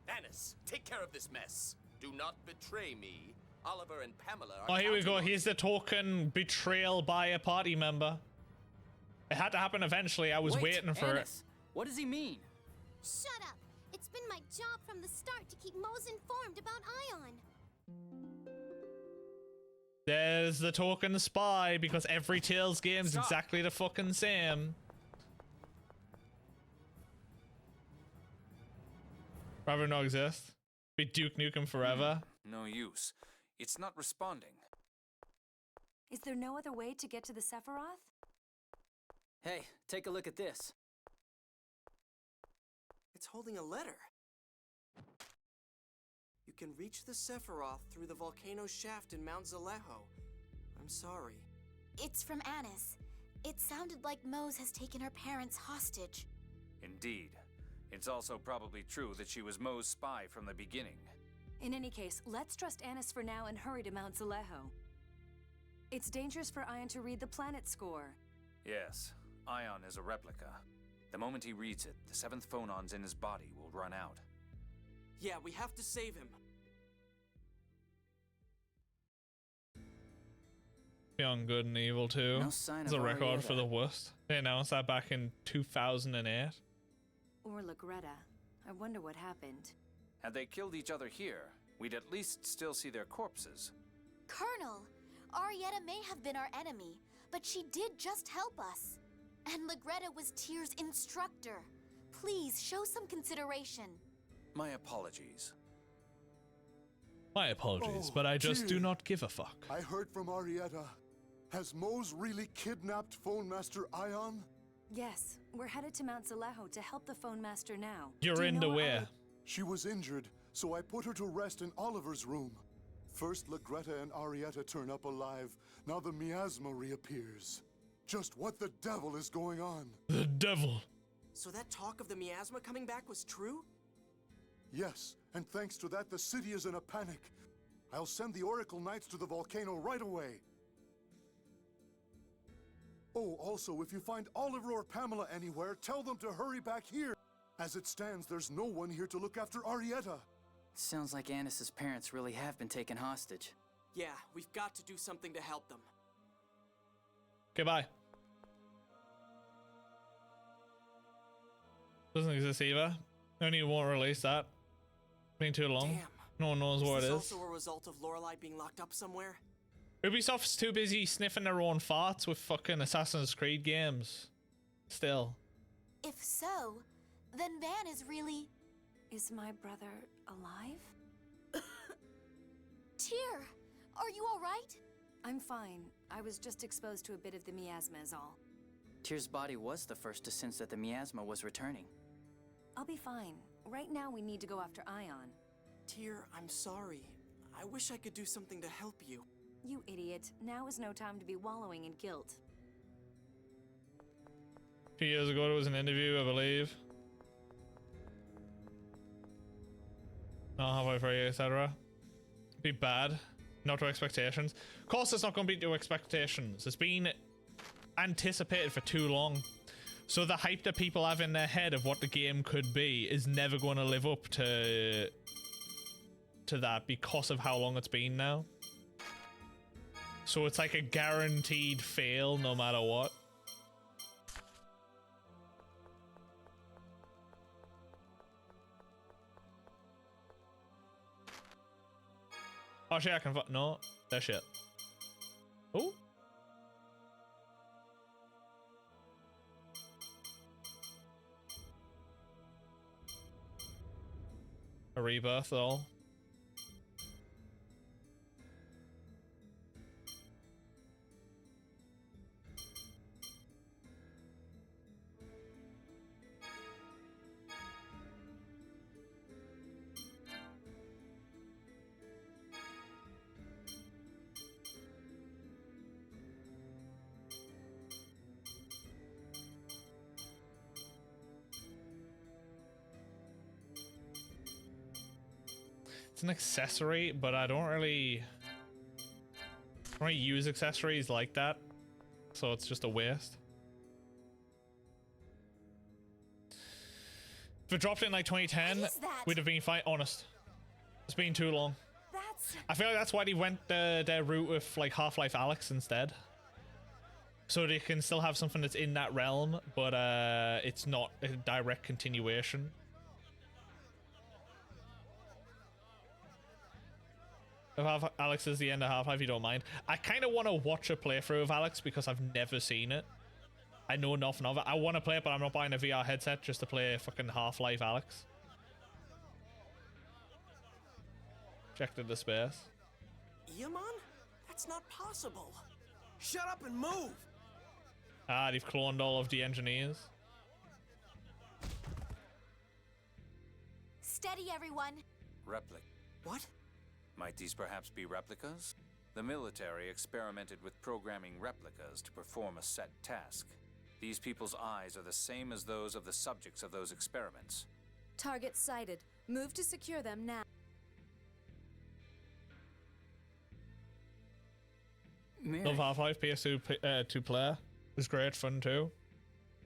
Annis, take care of this mess. Do not betray me. Oliver and Pamela are Oh, here we counting go. on Here's the token betrayal by a party member. It had to happen eventually. I was waiting for Annis, what does he mean? Shut up! It's been my job from the start to keep Mose informed about Ion. There's the token spy, because every Tales game's exactly the fucking same. Rather not exist. Be Duke Nukem forever. No use. It's not responding. Is there no other way to get to the Sephiroth? Hey, take a look at this. It's holding a letter. You can reach the Sephiroth through the volcano shaft in Mount Zaleho. I'm sorry. It's from Annis. It sounded like Mose has taken her parents hostage. Indeed. It's also probably true that she was Moe's spy from the beginning. In any case, let's trust Annis for now and hurry to Mount Zaleho. It's dangerous for Ion to read the planet score. Yes, Ion is a replica. The moment he reads it, the 7th phonons in his body will run out. Yeah, we have to save him. Beyond Good and Evil 2. No sign It's of a record for Arietta. the worst. They announced that back in 2008. Or Legretta. I wonder what happened. Had they killed each other here, we'd at least still see their corpses. Colonel, Arietta may have been our enemy, but she did just help us. And Legretta was Tyr's instructor. Please show some consideration. My apologies. My apologies, Oh, but I just do dear. not give a fuck. I heard from Arietta. Has Mose really kidnapped Phone Master Ion? Yes, we're headed to Mount Zaleho to help the Phone Master now. You're Do you in the know way. She was injured, so I put her to rest in Oliver's room. First, Legretta and Arietta turn up alive. Now the miasma reappears. Just what the devil is going on? The devil. So that talk of the miasma coming back was true? Yes, and thanks to that, the city is in a panic. I'll send the Oracle Knights to the volcano right away. Oh, also, if you find Oliver or Pamela anywhere, tell them to hurry back here. As it stands, there's no one here to look after Arietta. Sounds like Annis's parents really have been taken hostage. Yeah, we've got to do something to help them. Goodbye. Doesn't exist either. Only won't release that. Been too long. Damn. No one knows what Is it this is. also a result of Lorelei being locked up somewhere? Ubisoft's too busy sniffing their own farts with fucking Assassin's Creed games. Still. If so, then Van is really... Is my brother alive? Tyr, are you all right? I'm fine. I was just exposed to a bit of the miasma is all. Tyr's body was the first to sense that the miasma was returning. I'll be fine. Right now we need to go after Ion. Tyr, I'm sorry. I wish I could do something to help you. You idiot. Now is no time to be wallowing in guilt. A few years ago, there was an interview, I believe. Not halfway through, etc. Be bad. Not to expectations. Of course, it's not going to be to expectations. It's been anticipated for too long. So the hype that people have in their head of what the game could be is never going to live up to that because of how long it's been now. So it's like a guaranteed fail no matter what. Oh shit, I can no, that shit. Oh. A rebirth though. It's an accessory, but I don't really... I don't use accessories like that, so it's just a waste. If it dropped in like 2010, we'd have been fine. Honest, it's been too long. I feel like that's why they went their route with like Half-Life Alyx instead, so they can still have something that's in that realm, but it's not a direct continuation. If Alyx is the end of Half-Life, you don't mind. I kind of want to watch a playthrough of Alyx because I've never seen it. I know nothing of it. I want to play it, but I'm not buying a VR headset just to play fucking Half-Life Alyx. Checked into space. Eamon? That's not possible. Shut up and move! Ah, they've cloned all of the engineers. Steady, everyone. Replic. What? Might these perhaps be replicas? The military experimented with programming replicas to perform a set task. These people's eyes are the same as those of the subjects of those experiments. Target sighted. Move to secure them now. Love Half-Life, PS2 2-player. It was great fun too.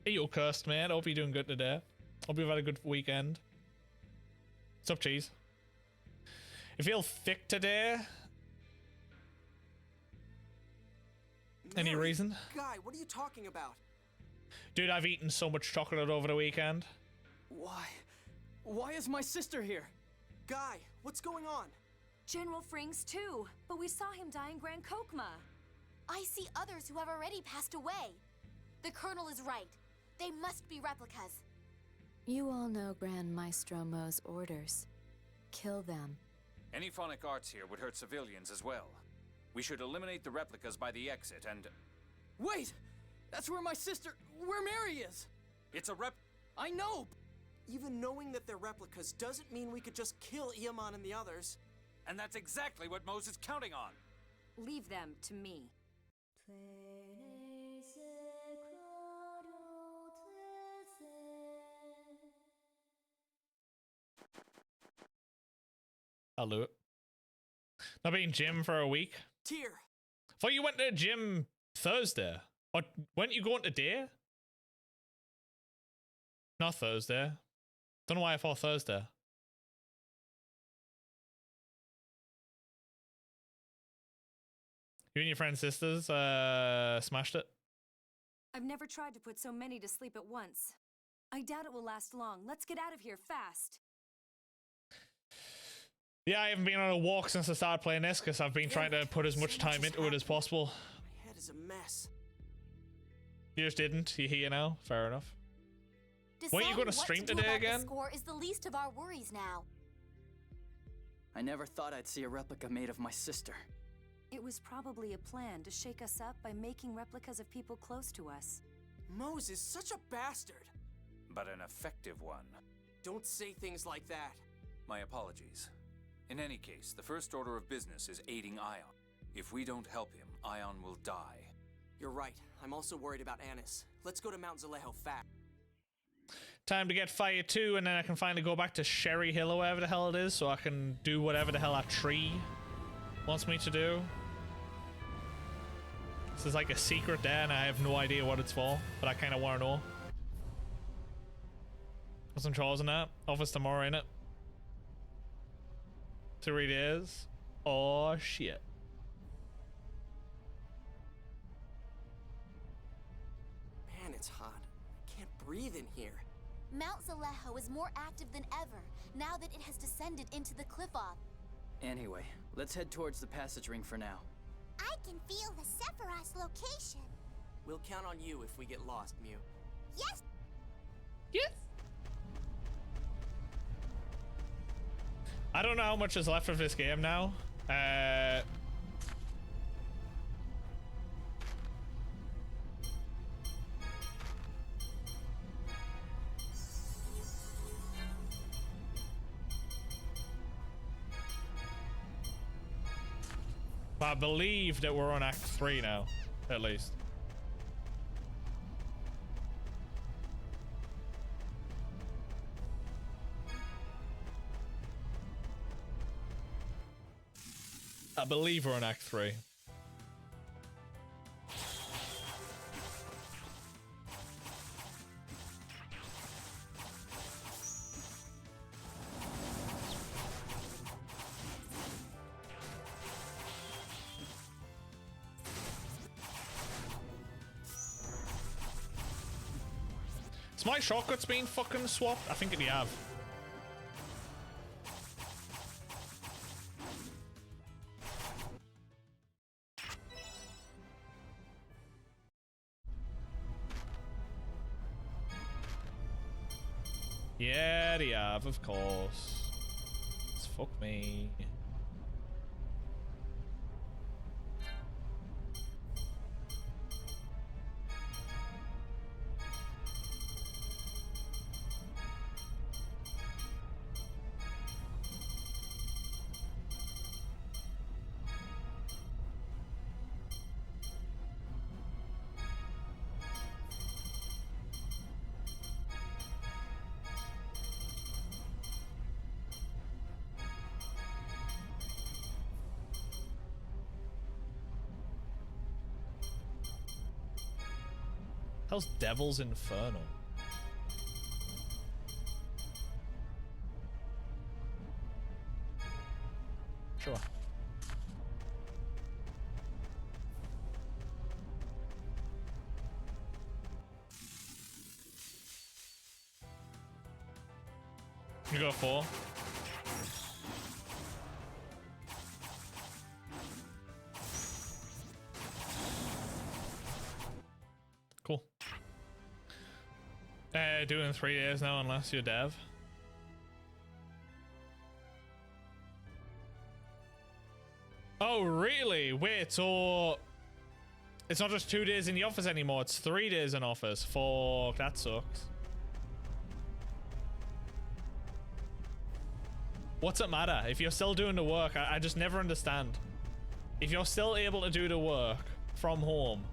Hey, you cursed, man. Hope you're doing good today. Hope you've had a good weekend. What's up, cheese? You feel thick today? Any reason? Guy, what are you talking about? Dude, I've eaten so much chocolate over the weekend. Why? Why is my sister here? Guy, what's going on? General Frings too, but we saw him die in Grand Kokma. I see others who have already passed away. The Colonel is right. They must be replicas. You all know Grand Maestro Mo's orders. Kill them. Any phonic arts here would hurt civilians as well. We should eliminate the replicas by the exit and... Wait! That's where my sister... where Mary is! It's a I know! Even knowing that they're replicas doesn't mean we could just kill Eamon and the others. And that's exactly what Mose is counting on. Leave them to me. I'll do it. Not been gym for a week. Tyr. Thought you went to the gym Thursday. Or weren't you going today? Not Thursday. Don't know why I thought Thursday. You and your friend's sisters smashed it? I've never tried to put so many to sleep at once. I doubt it will last long. Let's get out of here fast. Yeah, I haven't been on a walk since I started playing this because I've been trying to put as much time into it as possible. My head is a mess. You just didn't. You here now? Fair enough. Weren't you going to stream today again? The score is the least of our worries now. I never thought I'd see a replica made of my sister. It was probably a plan to shake us up by making replicas of people close to us. Mose is such a bastard. But an effective one. Don't say things like that. My apologies. In any case, the first order of business is aiding Ion. If we don't help him, Ion will die. You're right. I'm also worried about Annis. Let's go to Mount Zalejo fast. Time to get Fire 2, and then I can finally go back to Sherry Hill or whatever the hell it is, so I can do whatever the hell that tree wants me to do. This is like a secret there, and I have no idea what it's for, but I kind of want to know. Got some chores in that. Office tomorrow, innit? 3 days. Oh, shit. Man, it's hot. I can't breathe in here. Mount Zalejo is more active than ever, now that it has descended into the cliff-off. Anyway, let's head towards the passage ring for now. I can feel the Sephiroth's location. We'll count on you if we get lost, Mew. Yes! Yes! I don't know how much is left of this game now. But I believe that we're on Act 3 now, at least. I believe we're on Act 3. Has my shortcuts been fucking swapped? I think they have. Yeah, they have, of course. Fuck me. Hell's Devil's Inferno? Sure. You got 4. Cool. Doing 3 days now unless you're dev. Oh, really? Wait, so it's not just 2 days in the office anymore, it's 3 days in office. Fuck, that sucks. What's it matter? If you're still doing the work, I just never understand. If you're still able to do the work from home,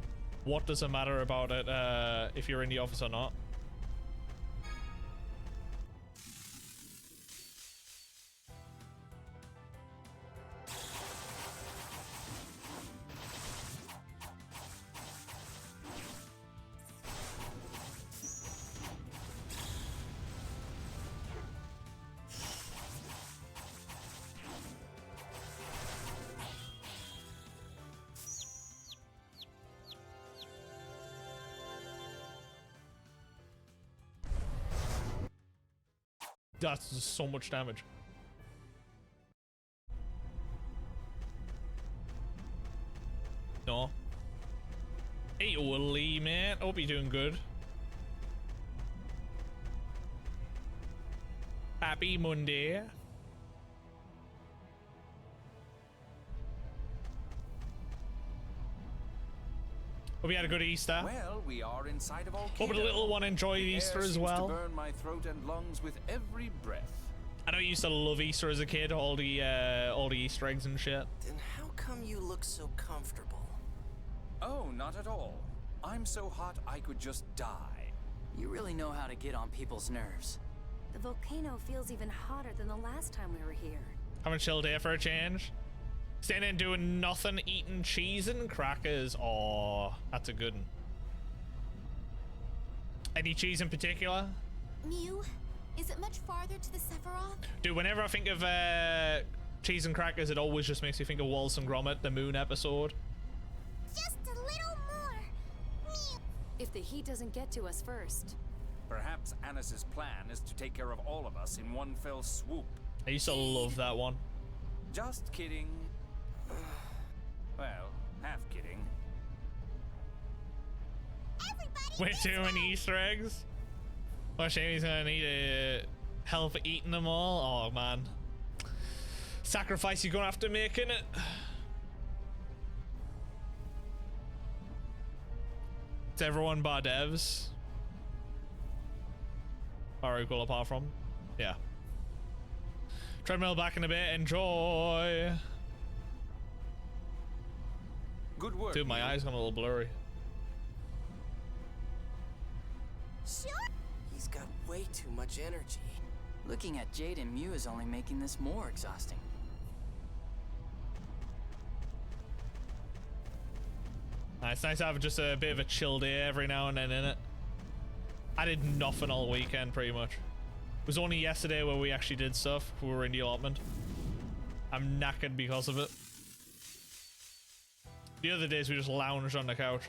what does it matter about it if you're in the office or not? That's just so much damage. No. Hey, Ollie, man. Hope you're doing good. Happy Monday. Hope you had a good Easter. Well, we are inside of all. Hope the little one enjoyed Easter as well. To burn my throat and lungs with every breath. I know you used to love Easter as a kid, all the Easter eggs and shit. Then how come you look so comfortable? Oh, not at all. I'm so hot I could just die. You really know how to get on people's nerves. The volcano feels even hotter than the last time we were here. Having a chill day for a change. Standing and doing nothing, eating cheese and crackers. Oh, that's a good one. Any cheese in particular? Mew, is it much farther to the Sephiroth? Dude, whenever I think of cheese and crackers, it always just makes me think of Wallace and Gromit, the Moon episode. Just a little more. Mew. If the heat doesn't get to us first. Perhaps Anis's plan is to take care of all of us in one fell swoop. I used to love that one. Just kidding. Well, half kidding. Way too many Easter eggs. Well, shame he's gonna need help eating them all. Oh man, sacrifice you're gonna have to make, innit? It's everyone bar devs. Are equal apart from, yeah. Treadmill back in a bit. Enjoy. Good work. Dude, my eyes gone a little blurry. Sure. He's got way too much energy. Looking at Jade and Mew is only making this more exhausting. It's nice to have just a bit of a chill day every now and then, innit? I did nothing all weekend, pretty much. It was only yesterday where we actually did stuff. We were in the allotment. I'm knackered because of it. The other days we just lounged on the couch.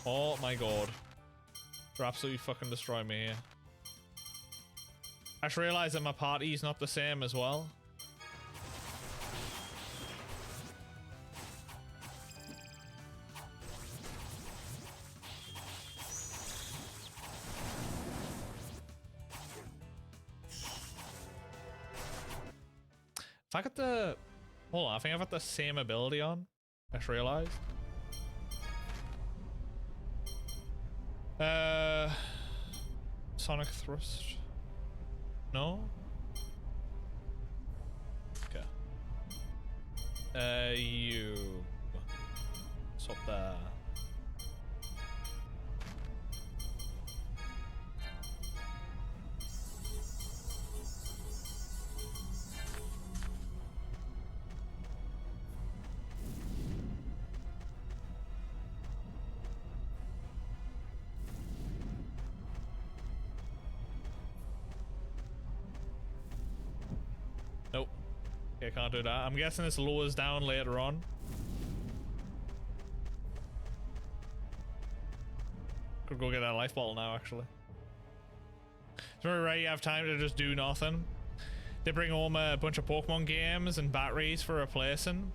Oh my god. They're absolutely fucking destroying me here. I just realized that my party's not the same as well. If I got the... Hold on, I think I've got the same ability on. I just realized. Sonic Thrust. No? Okay. You. Swap there. Nope. Okay, can't do that. I'm guessing this lowers down later on. Could go get that life bottle now, actually. It's very rare you have time to just do nothing. They bring home a bunch of Pokemon games and batteries for replacing.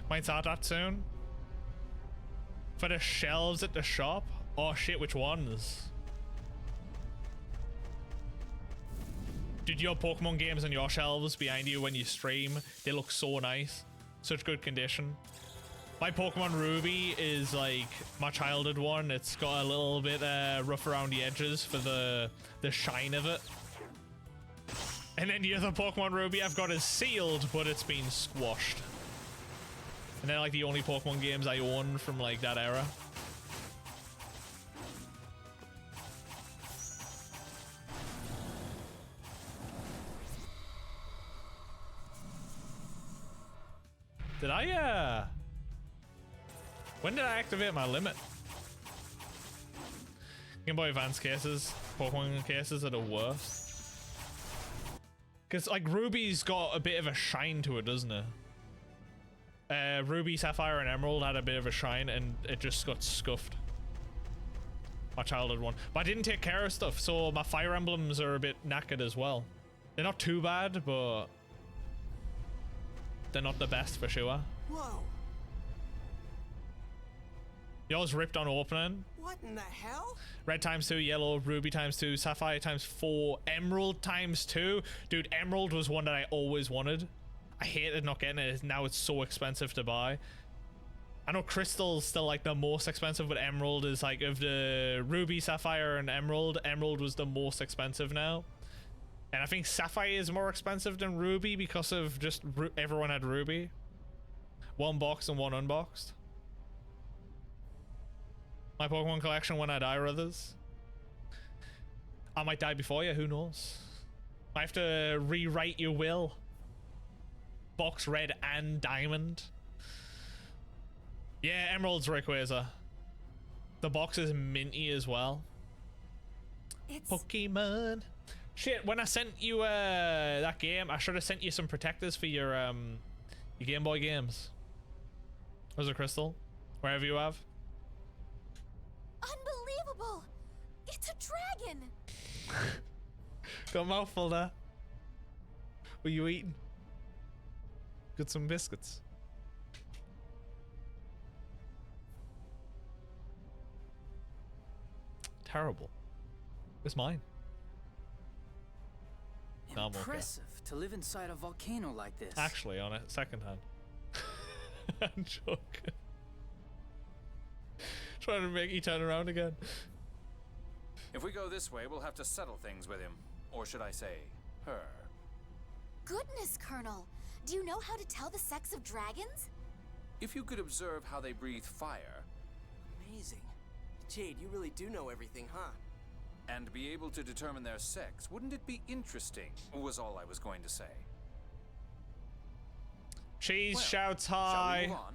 Might start that soon. For the shelves at the shop? Oh shit, which ones? Dude, your Pokemon games on your shelves behind you when you stream, they look so nice. Such good condition. My Pokemon Ruby is like my childhood one. It's got a little bit rough around the edges for the shine of it. And then the other Pokemon Ruby I've got is sealed, but it's been squashed. And they're like the only Pokemon games I own from like that era. Did I, when did I activate my limit? Game Boy Advance cases, Pokemon cases are the worst. Because, like, Ruby's got a bit of a shine to it, doesn't it? Ruby, Sapphire, and Emerald had a bit of a shine, and it just got scuffed. My childhood one. But I didn't take care of stuff, so my Fire Emblems are a bit knackered as well. They're not too bad, but they're not the best for sure. Whoa. Yours ripped on opening. What in the hell? Red ×2, yellow, Ruby ×2, Sapphire ×4, Emerald ×2. Dude, Emerald was one that I always wanted. I hated not getting it. Now it's so expensive to buy. I know Crystal's still like the most expensive, but Emerald is like, of the Ruby, Sapphire, and Emerald, Emerald was the most expensive now. And I think Sapphire is more expensive than Ruby because of just everyone had Ruby. One box and one unboxed. My Pokemon collection when I die, brothers. I might die before you, who knows? I have to rewrite your will. Box red and diamond. Yeah, Emerald's Rayquaza. The box is minty as well. It's Pokemon. Shit, when I sent you that game, I should have sent you some protectors for your Game Boy games. Was it Crystal? Wherever you have. Unbelievable! It's a dragon! Got a mouthful there. What are you eating? Got some biscuits. Terrible. It's mine. No, I'm okay. Impressive to live inside a volcano like this. Actually, on it, second hand. I'm joking. Trying to make you turn around again. If we go this way, we'll have to settle things with him. Or should I say, her. Goodness, Colonel! Do you know how to tell the sex of dragons? If you could observe how they breathe fire... Amazing. Jade, you really do know everything, huh? And be able to determine their sex, wouldn't it be interesting? Was all I was going to say. Cheese shouts hi. Shall we move on?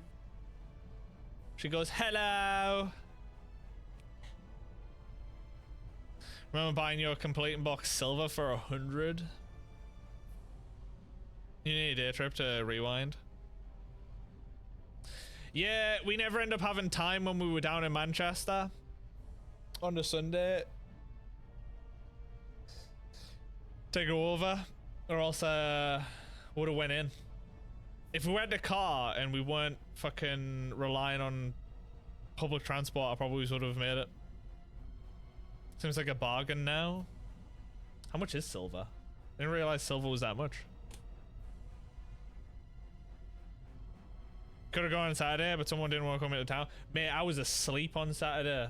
She goes, hello. Remember buying your complete box silver for 100? You need a day trip to rewind. Yeah, we never end up having time when we were down in Manchester. on the Sunday. Take it over, or else would have went in. If we had the car and we weren't fucking relying on public transport, I probably would have made it. Seems like a bargain now. How much is silver? I didn't realize silver was that much. Could have gone on Saturday, but someone didn't want to come into town. Mate, I was asleep on Saturday.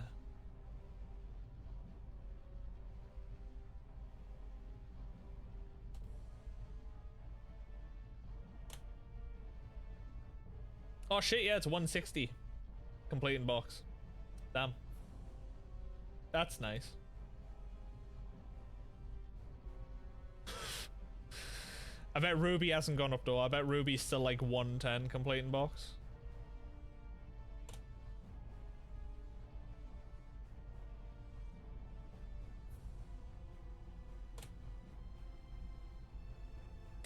Oh shit, yeah, it's 160. Completing box. Damn. That's nice. I bet Ruby hasn't gone up though. I bet Ruby's still like 110 completing box.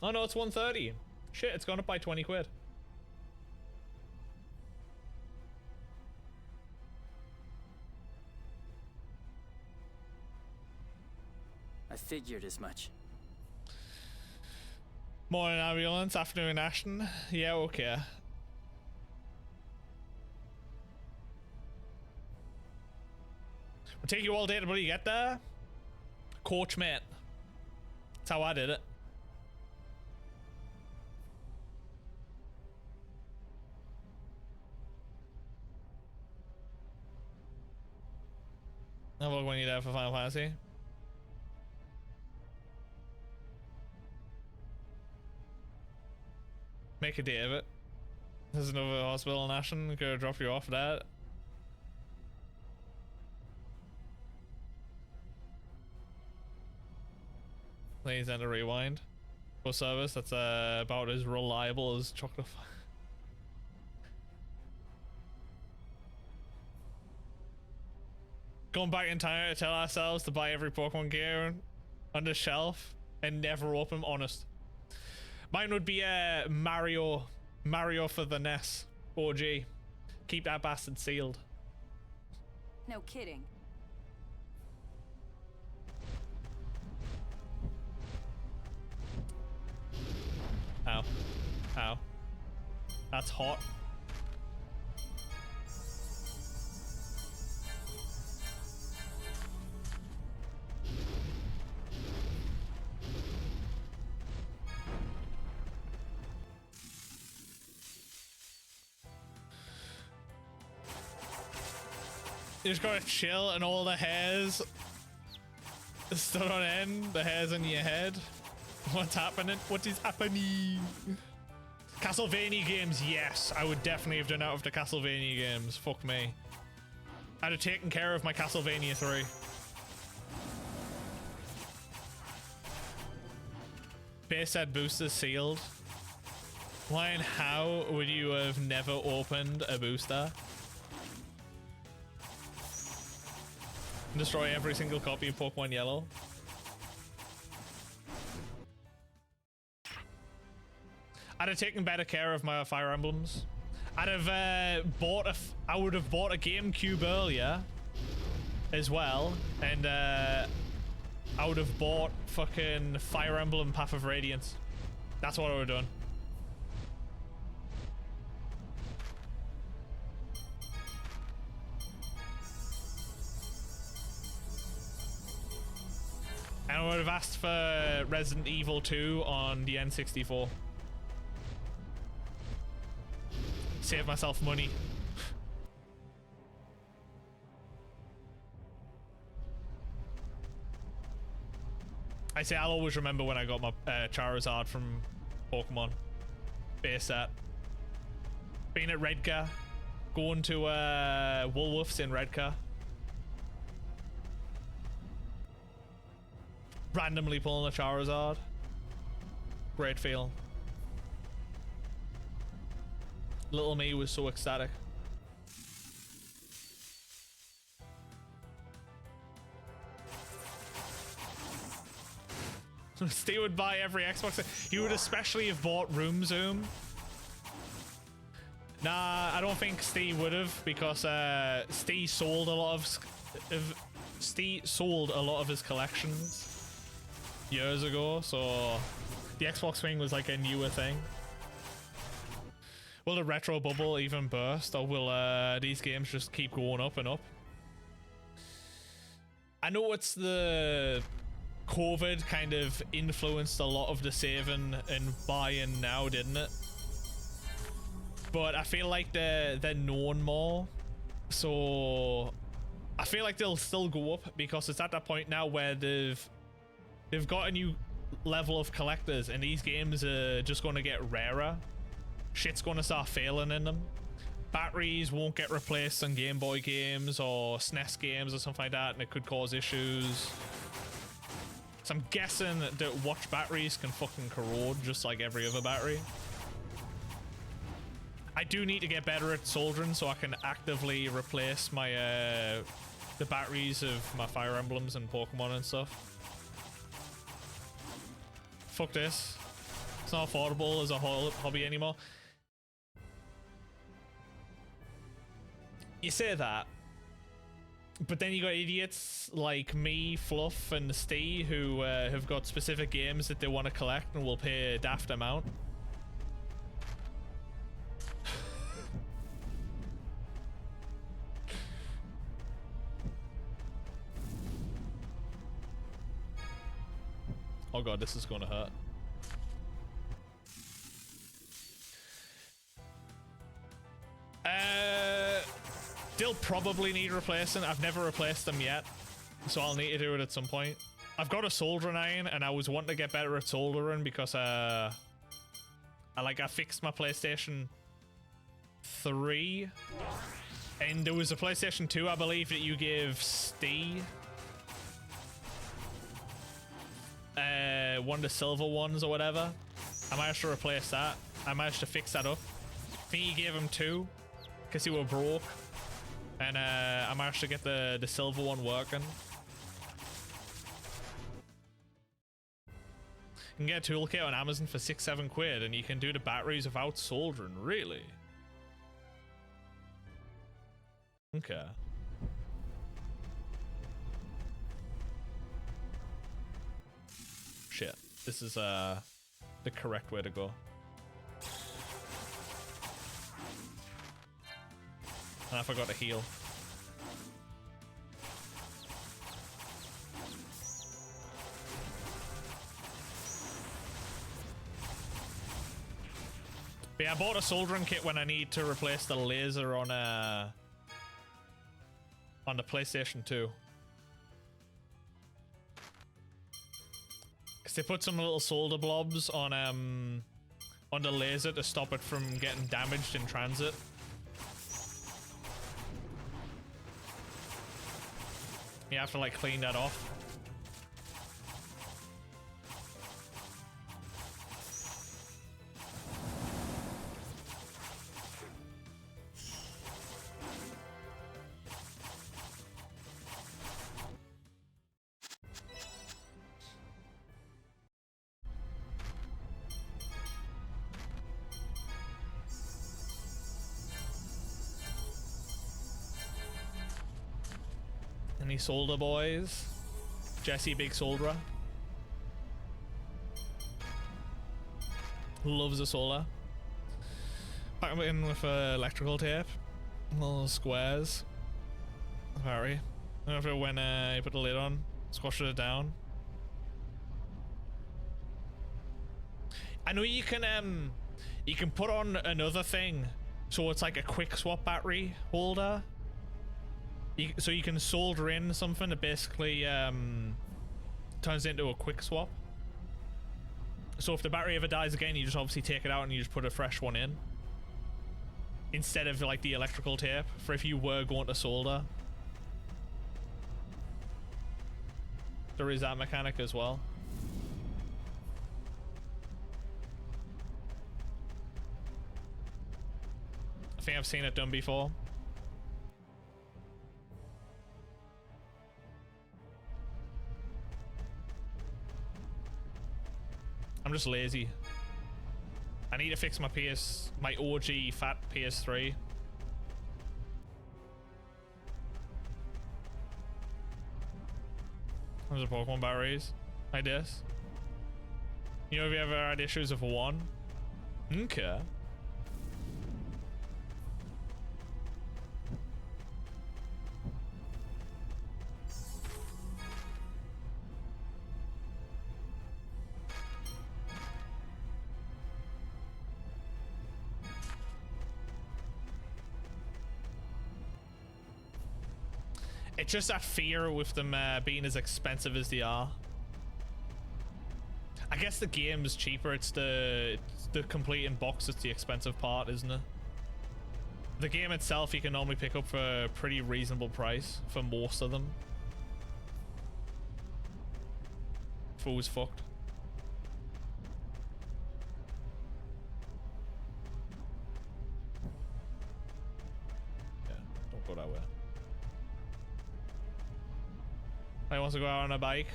Oh no, it's 130. Shit, it's gone up by 20 quid. I figured as much. Morning ambulance, afternoon Ashton. Yeah, okay. It'll take you all day to bloody get there. Coach, mate. That's how I did it. Have a look when you're there for Final Fantasy. Make a day of it. There's another hospital in Ashton. Go drop you off that. Please enter rewind. For service that's about as reliable as chocolate. Going back in time to tell ourselves to buy every Pokemon game on the shelf and never open them. Honest. Mine would be Mario for the NES OG. Keep that bastard sealed. No kidding. Ow. Ow. That's hot. You just gotta chill and all the hairs stood on end, the hairs on your head. What's happening? What is happening? Castlevania games, yes. I would definitely have done out of the Castlevania games. Fuck me. I'd have taken care of my Castlevania 3. Base set boosters sealed. Why and how would you have never opened a booster? Destroy every single copy of Pokemon Yellow. I'd have taken better care of my Fire Emblems. I'd have I would have bought a GameCube earlier as well, and I would have bought fucking Fire Emblem Path of Radiance. That's what I would have done. And I would have asked for Resident Evil 2 on the N64. Save myself money. I say I'll always remember when I got my Charizard from Pokemon base set. Being at Redcar, going to Woolworths in Redcar. Randomly pulling a Charizard. Great feel. Little me was so ecstatic. Steve would buy every Xbox. He would especially have bought Room Zoom. Nah, I don't think Steve would have, because Steve sold a lot of Steve sold a lot of his collections years ago, so the Xbox thing was like a newer thing. Will the retro bubble even burst, or will these games just keep going up and up? I know it's the COVID kind of influenced a lot of the saving and buying now, didn't it? But I feel like they're known more, so I feel like they'll still go up because it's at that point now where they've got a new level of collectors, and these games are just going to get rarer. Shit's going to start failing in them. Batteries won't get replaced on Game Boy games or SNES games or something like that, and it could cause issues. So I'm guessing that watch batteries can fucking corrode just like every other battery. I do need to get better at soldering so I can actively replace my the batteries of my Fire Emblems and Pokemon and stuff. Fuck this. It's not affordable as a hobby anymore. You say that, but then you got idiots like me, Fluff, and Steve who have got specific games that they want to collect and will pay a daft amount. Oh god, this is going to hurt. They'll probably need replacing. I've never replaced them yet, so I'll need to do it at some point. I've got a soldering iron, and I was wanting to get better at soldering because I fixed my PlayStation 3, and there was a PlayStation 2, I believe, that you give Steve one of the silver ones or whatever. I managed to replace that. I managed to fix that up. I think you gave him 2 because he were broke, and I managed to get the silver one working. You can get a toolkit on Amazon for 6-7 quid, and you can do the batteries without soldering. Really? Okay. Shit. This is the correct way to go. And I forgot to heal. But yeah, I bought a soldering kit when I need to replace the laser on the PlayStation 2. Because they put some little solder blobs on the laser to stop it from getting damaged in transit. You have to like clean that off. Any solder boys? Jesse, big solderer. Loves a solder. Pack them in with electrical tape. Little squares. Very. After when you put the lid on, squash it down. I know you can put on another thing, so it's like a quick swap battery holder. So you can solder in something that basically turns into a quick swap. So if the battery ever dies again, you just obviously take it out and you just put a fresh one in. Instead of like the electrical tape, for if you were going to solder. There is that mechanic as well. I think I've seen it done before. I'm just lazy. I need to fix my OG fat PS3. Those are Pokemon batteries, I guess. You know, have you ever had issues with one? Okay. It's just that fear with them being as expensive as they are. I guess the game is cheaper. It's the complete in box that's the expensive part, isn't it? The game itself you can normally pick up for a pretty reasonable price for most of them. Fool's fucked. Yeah, don't go that way. I want to go out on a bike.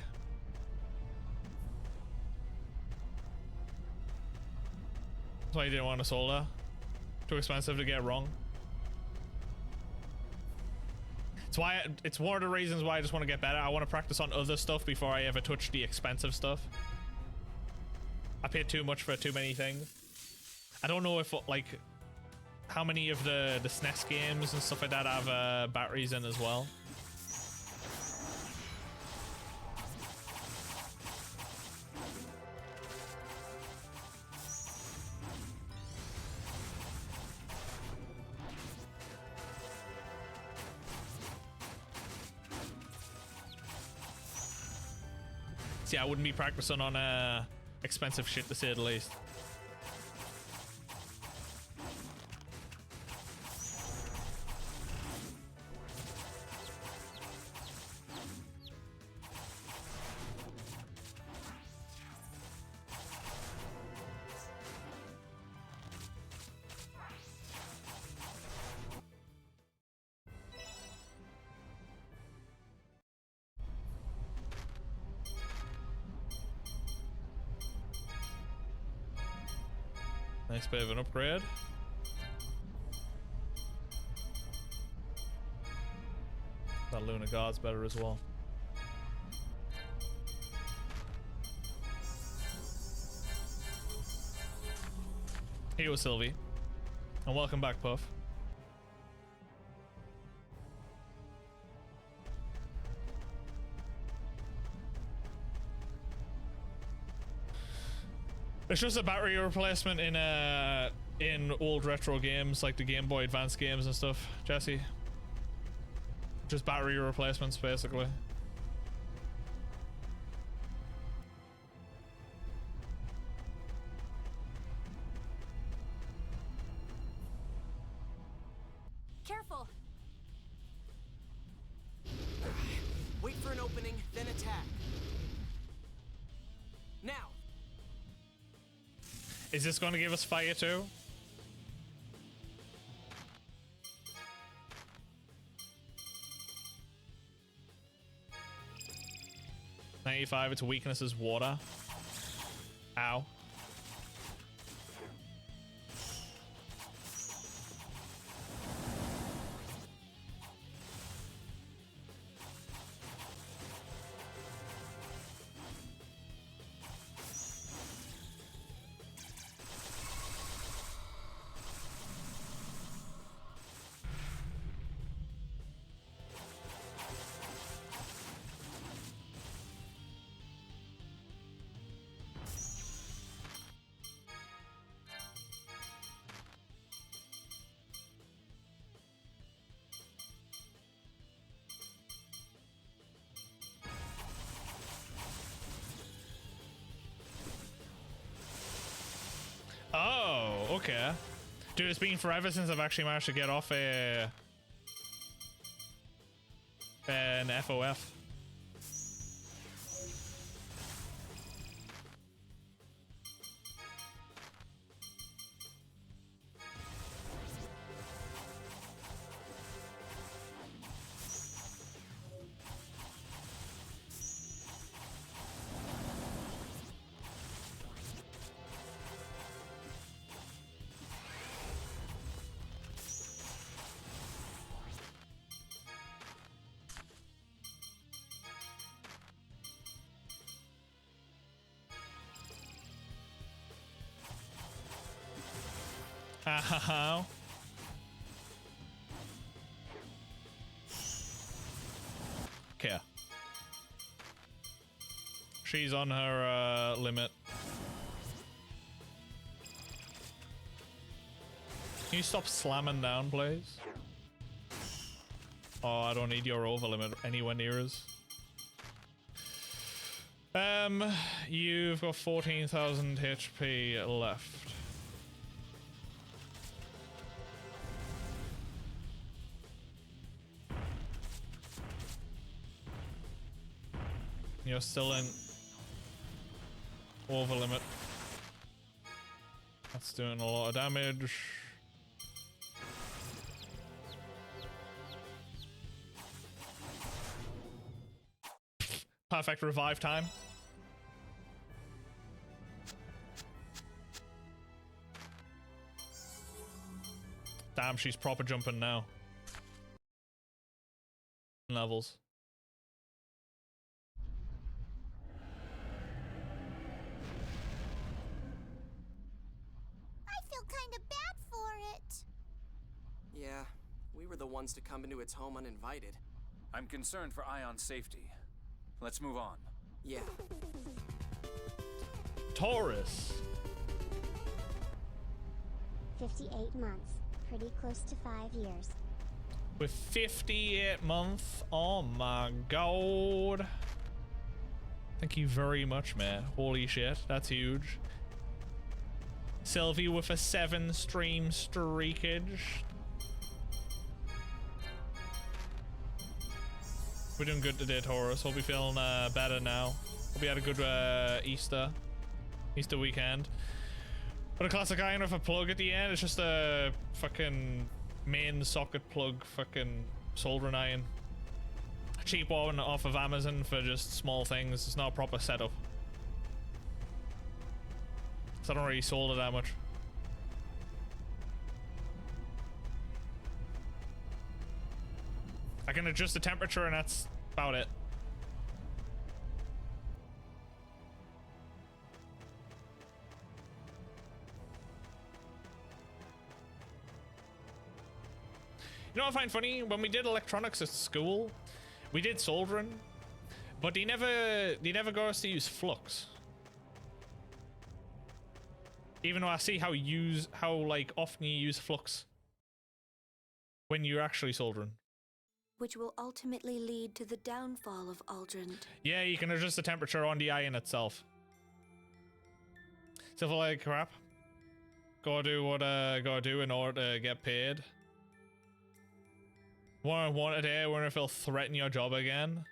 That's why you didn't want a solar. Too expensive to get wrong. It's one of the reasons why I just want to get better. I want to practice on other stuff before I ever touch the expensive stuff. I paid too much for too many things. I don't know if like how many of the SNES games and stuff like that have batteries in as well. See, I wouldn't be practicing on expensive shit to say the least. Nice bit of an upgrade. That Luna Guard's better as well. Here you go, Sylvie. And welcome back, Puff. It's just a battery replacement in old retro games like the Game Boy Advance games and stuff, Jesse. Just battery replacements, basically. Careful! Wait for an opening, then attack. Now! Is this going to give us fire too? $95, its weakness is water. Ow. Oh, okay. Dude, it's been forever since I've actually managed to get off an FOF. Ow. Okay. She's on her limit. Can you stop slamming down, please? Oh, I don't need your over limit anywhere near us. You've got 14,000 HP left. You're still in over limit. That's doing a lot of damage. Perfect revive time. Damn, she's proper jumping now. Levels. I feel kind of bad for it. Yeah, we were the ones to come into its home uninvited. I'm concerned for Ion's safety. Let's move on. Yeah. Taurus. 58 months. Pretty close to 5 years. With 58 months. Oh my god. Thank you very much, man. Holy shit, that's huge. Sylvie with a 7 stream streakage. We're doing good today, Taurus. Hope you're feeling better now. Hope you had a good Easter weekend. But a classic iron with a plug at the end. It's just a fucking main socket plug fucking soldering iron. A cheap one off of Amazon for just small things. It's not a proper setup. So I don't really solder that much. I can adjust the temperature and that's about it. You know what I find funny? When we did electronics at school, we did soldering, but they never got us to use flux. Even though I see how like often you use flux when you're actually soldering. Which will ultimately lead to the downfall of Aldrin. Yeah, you can adjust the temperature on the iron itself. So for like crap, gotta do what gotta do in order to get paid. Want a day wonder if it'll threaten your job again.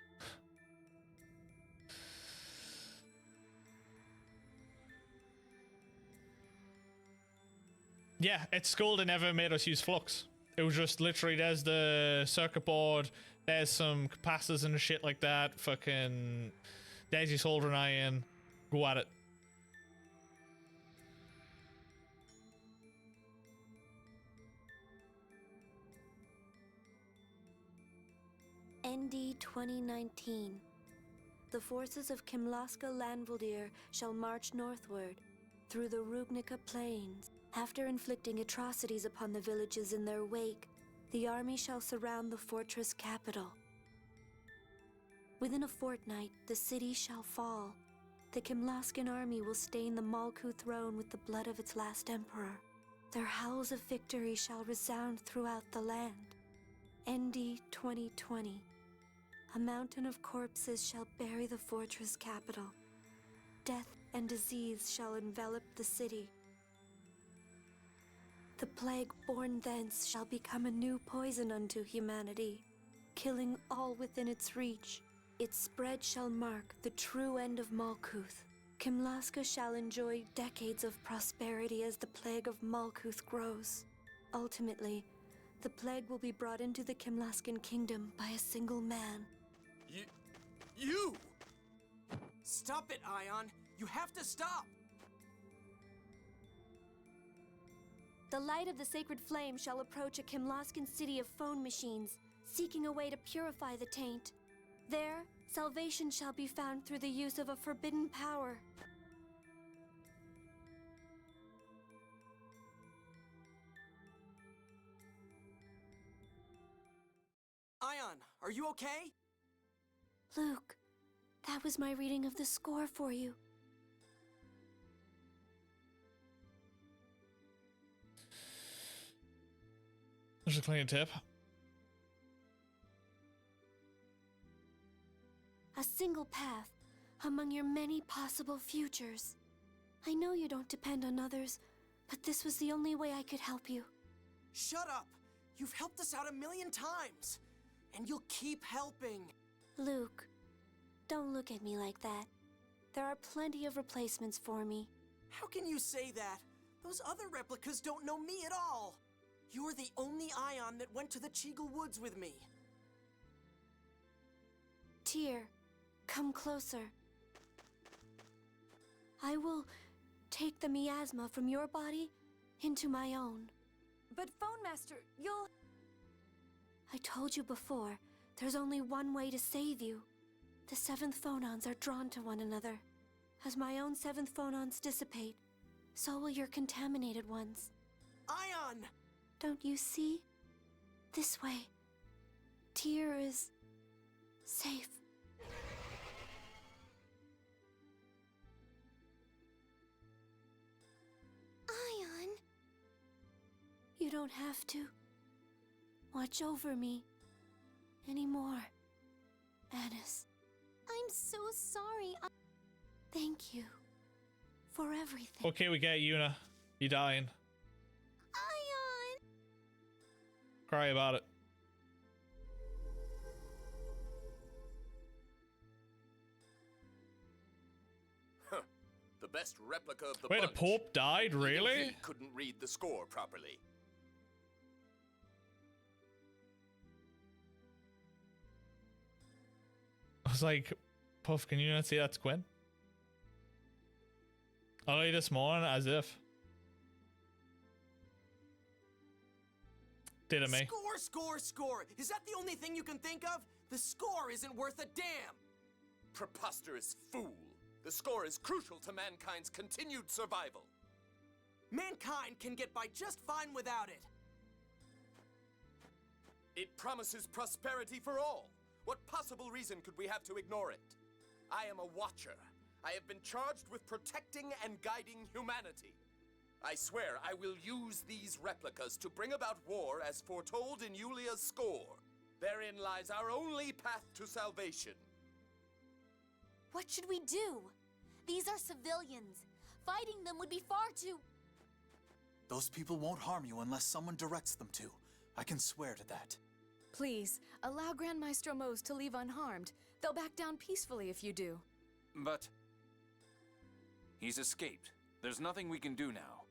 Yeah, at school they never made us use flux. It was just literally, there's the circuit board, there's some capacitors and shit like that, fucking, there's your soldering iron, go at it. ND 2019. The forces of Kimlaska Lanvaldir shall march northward through the Rugnica Plains. After inflicting atrocities upon the villages in their wake, the army shall surround the fortress capital. Within a fortnight, the city shall fall. The Kimlaskan army will stain the Malkuth throne with the blood of its last emperor. Their howls of victory shall resound throughout the land. ND 2020. A mountain of corpses shall bury the fortress capital. Death and disease shall envelop the city. The plague born thence shall become a new poison unto humanity, killing all within its reach. Its spread shall mark the true end of Malkuth. Kimlaska shall enjoy decades of prosperity as the plague of Malkuth grows. Ultimately, the plague will be brought into the Kimlaskan kingdom by a single man. You! Stop it, Ion! You have to stop! The light of the sacred flame shall approach a Kimlaskan city of phone machines, seeking a way to purify the taint. There, salvation shall be found through the use of a forbidden power. Ion, are you okay? Luke, that was my reading of the score for you. There's a clean tip. A single path among your many possible futures. I know you don't depend on others, but this was the only way I could help you. Shut up! You've helped us out 1,000,000 times! And you'll keep helping! Luke, don't look at me like that. There are plenty of replacements for me. How can you say that? Those other replicas don't know me at all! You're the only Ion that went to the Cheagle Woods with me. Tyr, come closer. I will take the miasma from your body into my own. But Phone Master, you'll... I told you before, there's only one way to save you. The 7th phonons are drawn to one another. As my own 7th phonons dissipate, so will your contaminated ones. Ion! Don't you see? This way. Tyr is safe. Ion. You don't have to watch over me anymore, Anis. I'm so sorry. Thank you for everything. Okay, we get Yuna. You dying. Ion! Cry about it. Huh. The best replica of the Wait, the bunch. Pope died? Even Really? he couldn't read the score properly. I was like, Puff, can you not see that's Gwen? Early this morning, as if. Did it me? Score, score, score! Is that the only thing you can think of? The score isn't worth a damn! Preposterous fool. The score is crucial to mankind's continued survival. Mankind can get by just fine without it. It promises prosperity for all. What possible reason could we have to ignore it? I am a watcher. I have been charged with protecting and guiding humanity. I swear I will use these replicas to bring about war as foretold in Yulia's score. Therein lies our only path to salvation. What should we do? These are civilians. Fighting them would be far too... Those people won't harm you unless someone directs them to. I can swear to that. Please, allow Grand Maestro Mose to leave unharmed. They'll back down peacefully if you do. But he's escaped. There's nothing we can do now.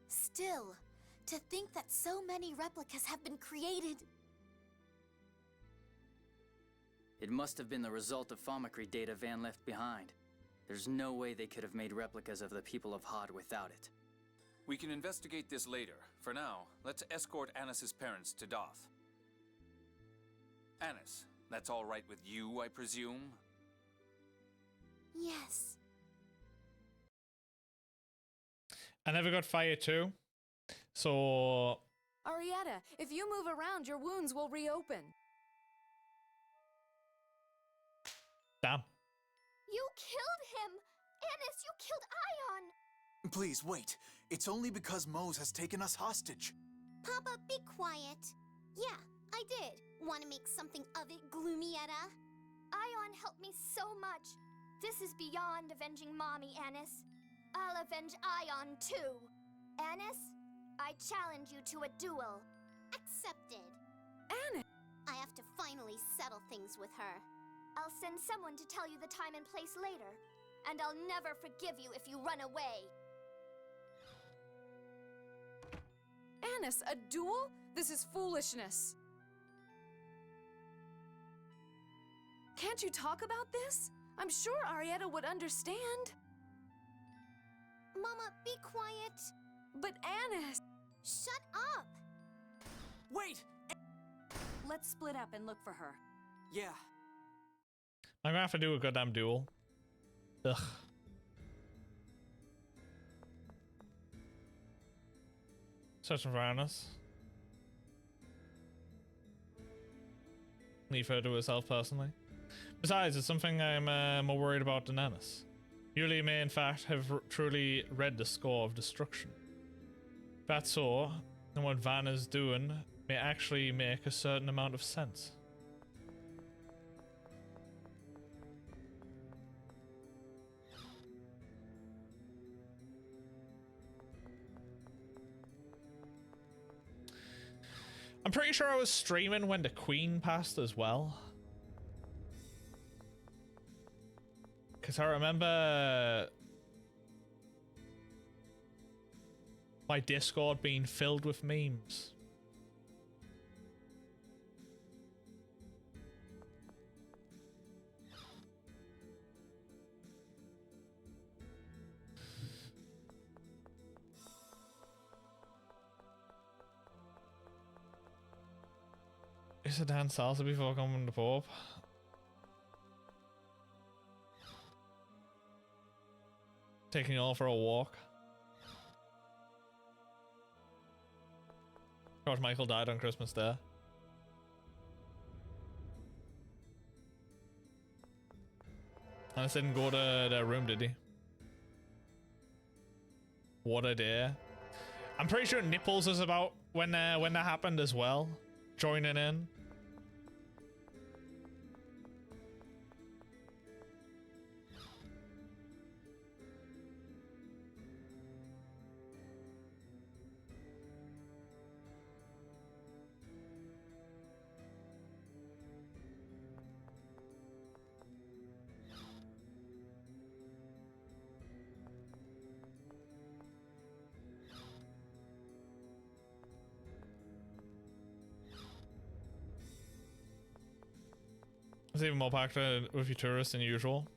Still, to think that so many replicas have been created... It must have been the result of Thaumacrine data Van left behind. There's no way they could have made replicas of the people of Hod without it. We can investigate this later. For now, let's escort Anis's parents to Doth. Anis, that's all right with you, I presume? Yes. I never got fired too. So... Arietta, if you move around, your wounds will reopen. Damn. You killed him! Anis, you killed Ion! Please, wait. It's only because Mose has taken us hostage. Papa, be quiet. Yeah, I did. Want to make something of it, Gloomietta? Ion helped me so much. This is beyond avenging Mommy, Anis. I'll avenge Ion, too. Anis, I challenge you to a duel. Accepted. Anis! I have to finally settle things with her. I'll send someone to tell you the time and place later. And I'll never forgive you if you run away. Anis, a duel? This is foolishness. Can't you talk about this? I'm sure Arietta would understand. Mama, be quiet. But Anis... Shut up! Wait! Let's split up and look for her. Yeah. I'm gonna have to do a goddamn duel. Ugh. Searching for Annis. Leave her to herself personally. Besides, it's something I'm more worried about than Annis. Yulia may in fact have truly read the score of destruction. If that's so, then what Van is doing may actually make a certain amount of sense. I'm pretty sure I was streaming when the Queen passed as well. Because I remember my Discord being filled with memes. Is it dance salsa before coming to Pope? Taking you all for a walk. George Michael died on Christmas Day. Annis didn't go to their room, did he? What a day. I'm pretty sure Nipples was about when that happened as well. Joining in. It's even more packed with you tourists than usual.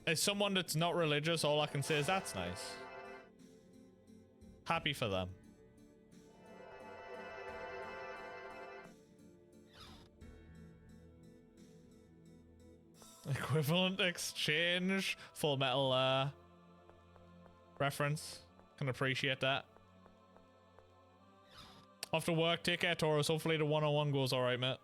As someone that's not religious, all I can say is that's nice. Happy for them. Equivalent exchange. Full Metal reference. Can appreciate that. After work, take care, Taurus. Hopefully the 101 goes alright, mate.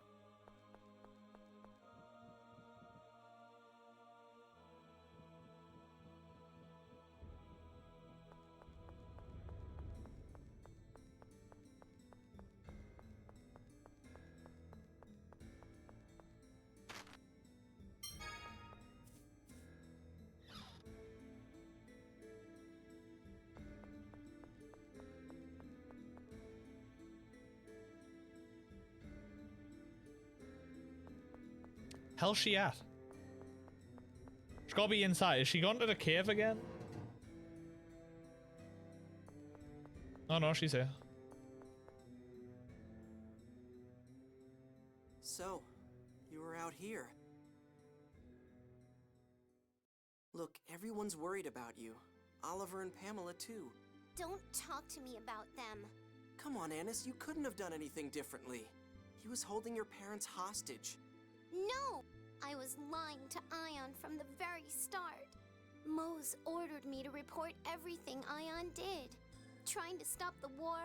Hell's she at? She's gotta be inside. Is she gone to the cave again? Oh no, she's here. So, you were out here. Look, everyone's worried about you. Oliver and Pamela too. Don't talk to me about them. Come on, Annis, you couldn't have done anything differently. He was holding your parents hostage. No! I was lying to Ion from the very start. Mose ordered me to report everything Ion did. Trying to stop the war.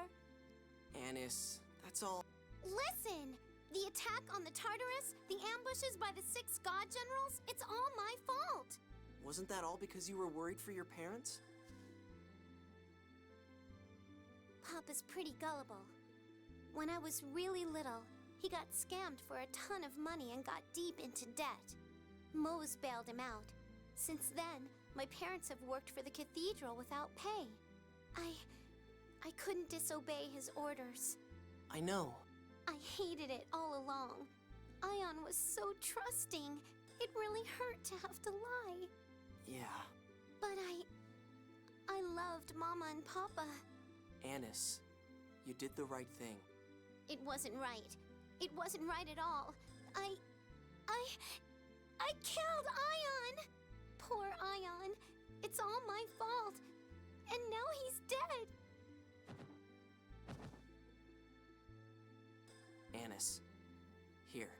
Annis, that's all. Listen! The attack on the Tartarus, the ambushes by the 6 god generals, it's all my fault! Wasn't that all because you were worried for your parents? Papa's pretty gullible. When I was really little, he got scammed for a ton of money and got deep into debt. Mose bailed him out. Since then, my parents have worked for the cathedral without pay. I couldn't disobey his orders. I know. I hated it all along. Ion was so trusting. It really hurt to have to lie. Yeah. But I loved Mama and Papa. Annis, you did the right thing. It wasn't right. It wasn't right at all. I killed Ion! Poor Ion. It's all my fault. And now he's dead. Annis, here,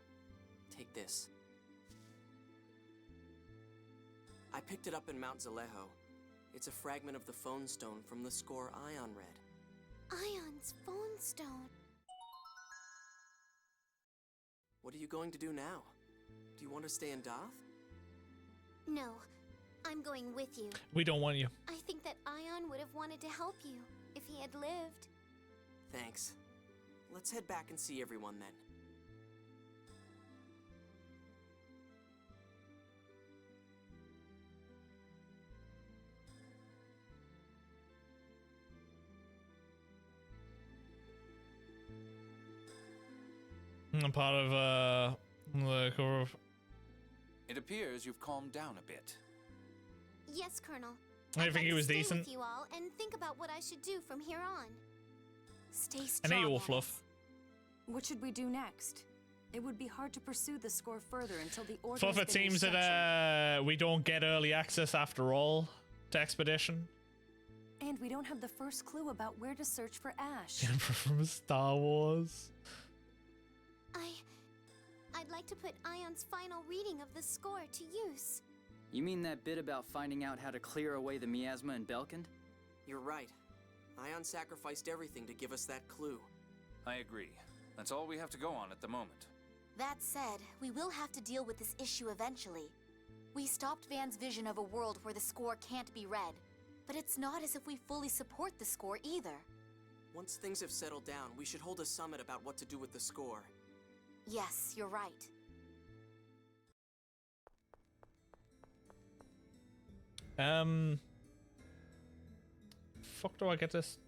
take this. I picked it up in Mount Zalejo. It's a fragment of the phone stone from the score Ion read. Ion's phone stone. What are you going to do now? Do you want to stay in Doth? No, I'm going with you. We don't want you. I think that Ion would have wanted to help you if he had lived. Thanks. Let's head back and see everyone then. I'm part of the cover of. It appears you've calmed down a bit. Yes, Colonel. I think he was Stay decent. with you all and think about what I should do from here on. Stay And strong. he will Alice. fluff. What should we do next? It would be hard to pursue the score further until the order. Fluff, it seems that we don't get early access after all to Expedition. And we don't have the first clue about where to search for Ash. The Emperor from Star Wars. I'd like to put Ion's final reading of the score to use. You mean that bit about finding out how to clear away the miasma in Belkand? You're right. Ion sacrificed everything to give us that clue. I agree. That's all we have to go on at the moment. That said, we will have to deal with this issue eventually. We stopped Van's vision of a world where the score can't be read, but it's not as if we fully support the score either. Once things have settled down, we should hold a summit about what to do with the score. Yes, you're right. Fuck do I get this?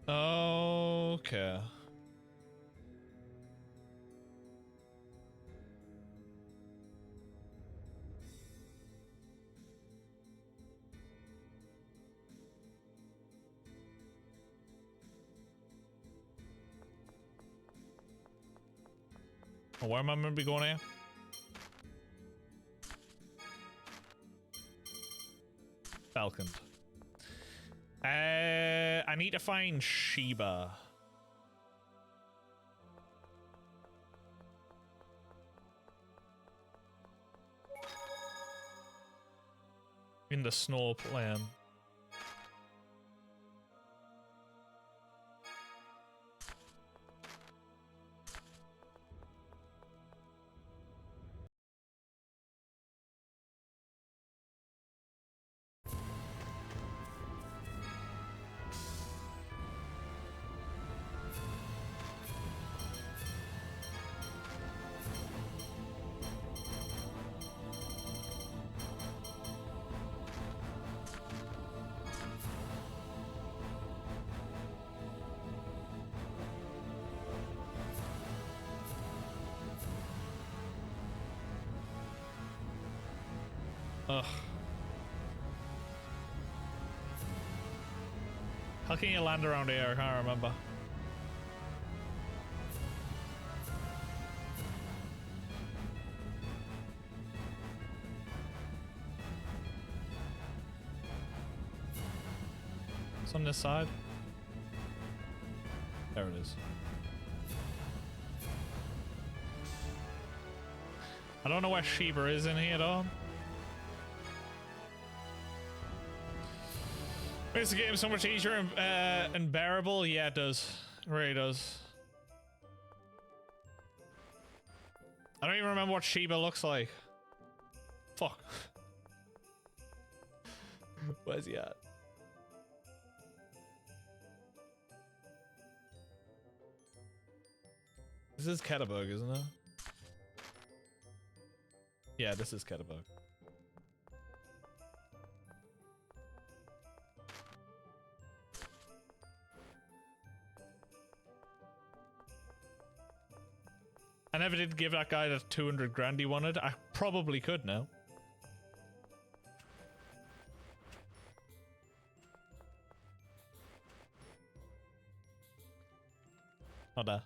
Okay. Oh, where am I going to be going here? Falcon. I need to find Sheba. In the snow plan. Ugh. How can you land around here? I can't remember. It's on this side. There it is. I don't know where Sheba is in here though. Makes the game so much easier and bearable. Yeah, it does. It really does. I don't even remember what Sheba looks like. Fuck. Where's he at? This is Ketterberg, isn't it? Yeah, this is Ketterberg. I never did give that guy the 200 grand he wanted. I probably could now. Not there.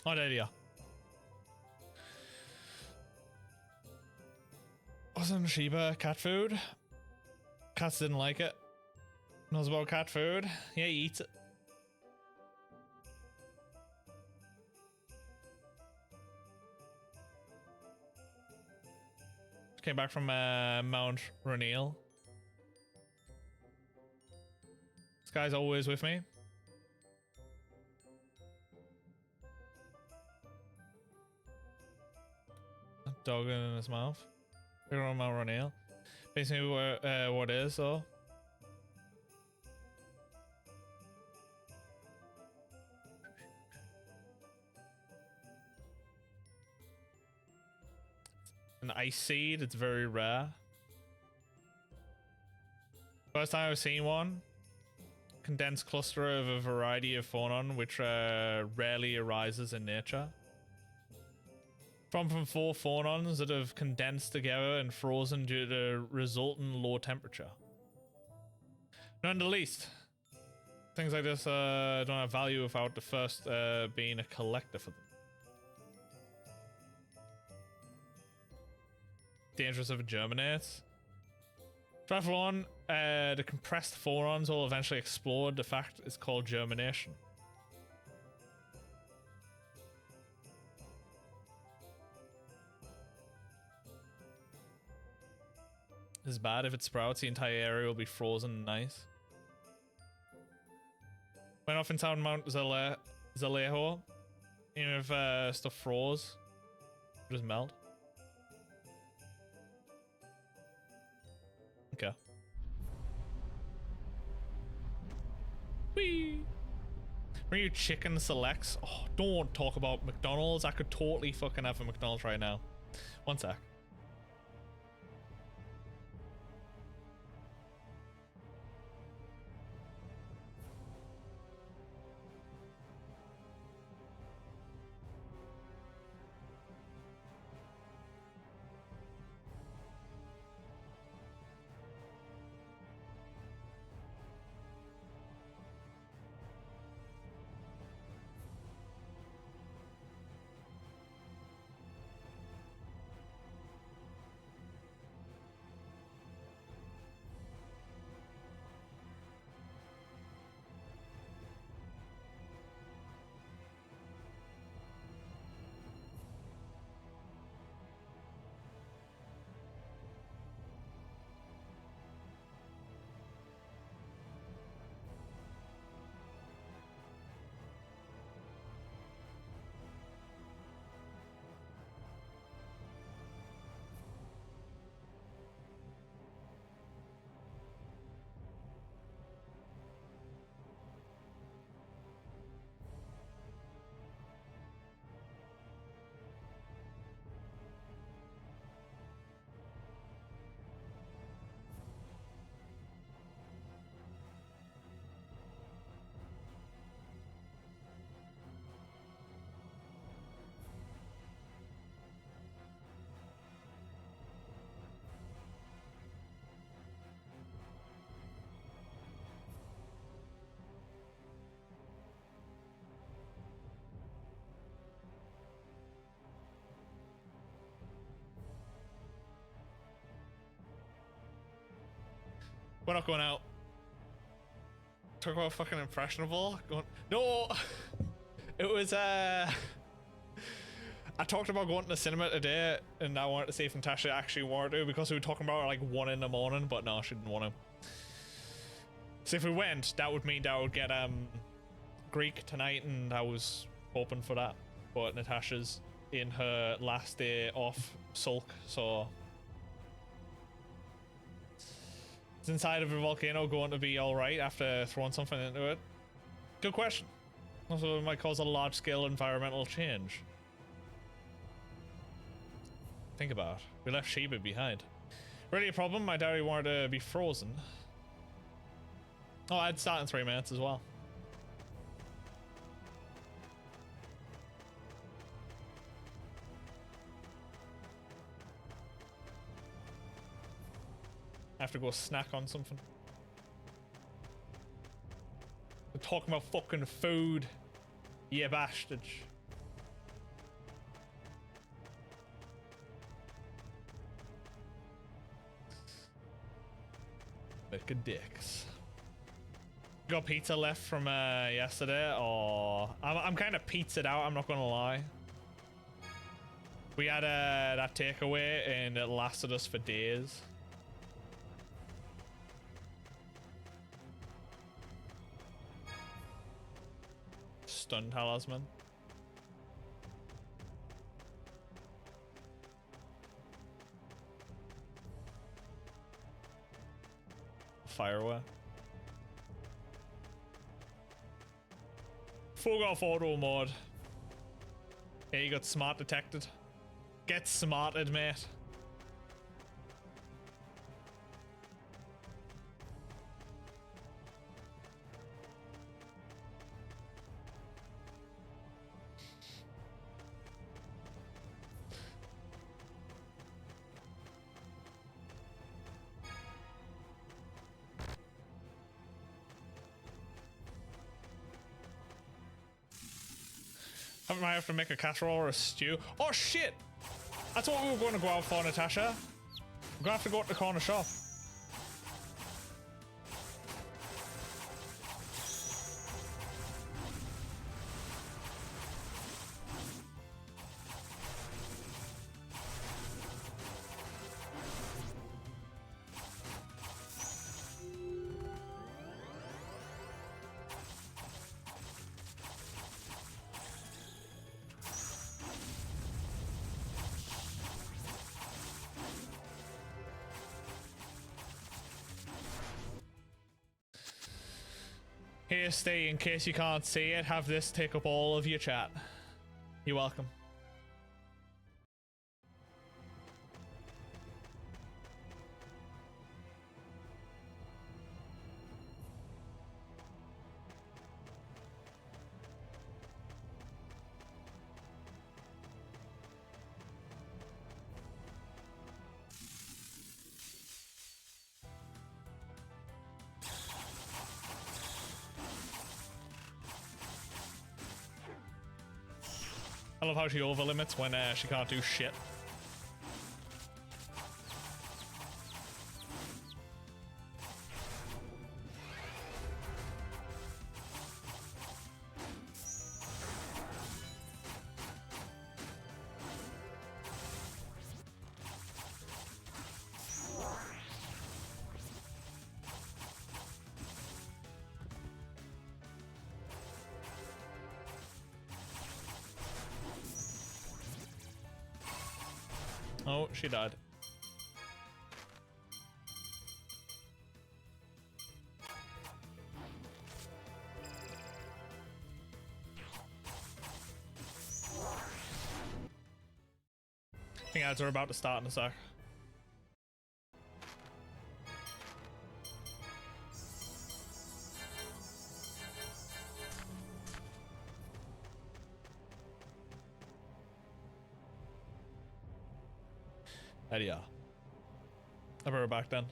Oh, there you are. Wasn't Sheba cat food? Cats didn't like it. Knows about cat food. Yeah, he eats it. Came back from Mount Rainiel. This guy's always with me. Dog in his mouth. Figure out Mount Rainiel. Basically, what is though. An ice seed. It's very rare. First time I've seen one. Condensed cluster of a variety of phonon, which rarely arises in nature. From 4 phonons that have condensed together and frozen due to resultant low temperature. None the least. Things like this don't have value without the first being a collector for them. Dangerous if it germinates. Triathlon, the compressed phonons will eventually explode. The fact is called germination. This is bad. If it sprouts, the entire area will be frozen and ice. Went off in town Mount Zalejo. Even if stuff froze, it'll just melt. Okay. Whee! Bring you chicken selects. Oh, don't talk about McDonald's. I could totally fucking have a McDonald's right now. One sec. We're not going out. Talk about fucking impressionable. No! It was, I talked about going to the cinema today, and I wanted to see if Natasha actually wanted to, because we were talking about it like 1 in the morning, but no, she didn't want to. So if we went, that would mean that I would get, Greek tonight, and I was hoping for that. But Natasha's in her last day off sulk, so... Is inside of a volcano going to be alright after throwing something into it? Good question. Also, it might cause a large-scale environmental change. Think about it. We left Sheba behind. Really a problem? My diary wanted to be frozen. Oh, I'd start in 3 minutes as well. I have to go snack on something. We're talking about fucking food. Yeah, bastard. Look at dicks. Got pizza left from yesterday, or I'm kind of pizzaed out, I'm not gonna lie. We had that takeaway and it lasted us for days. Stun talisman. Fireware. Full off auto mode. Yeah, you got smart detected. Get smarted, mate. I might have to make a casserole or a stew. Oh shit! That's what we were going to go out for, Natasha. We're gonna have to go to the corner shop. Here, stay in case you can't see it. Have this take up all of your chat. You're welcome. I love how she overlimits when she can't do shit. Oh, she died. I think ads are about to start in a sec. There you are. I'll be right back then.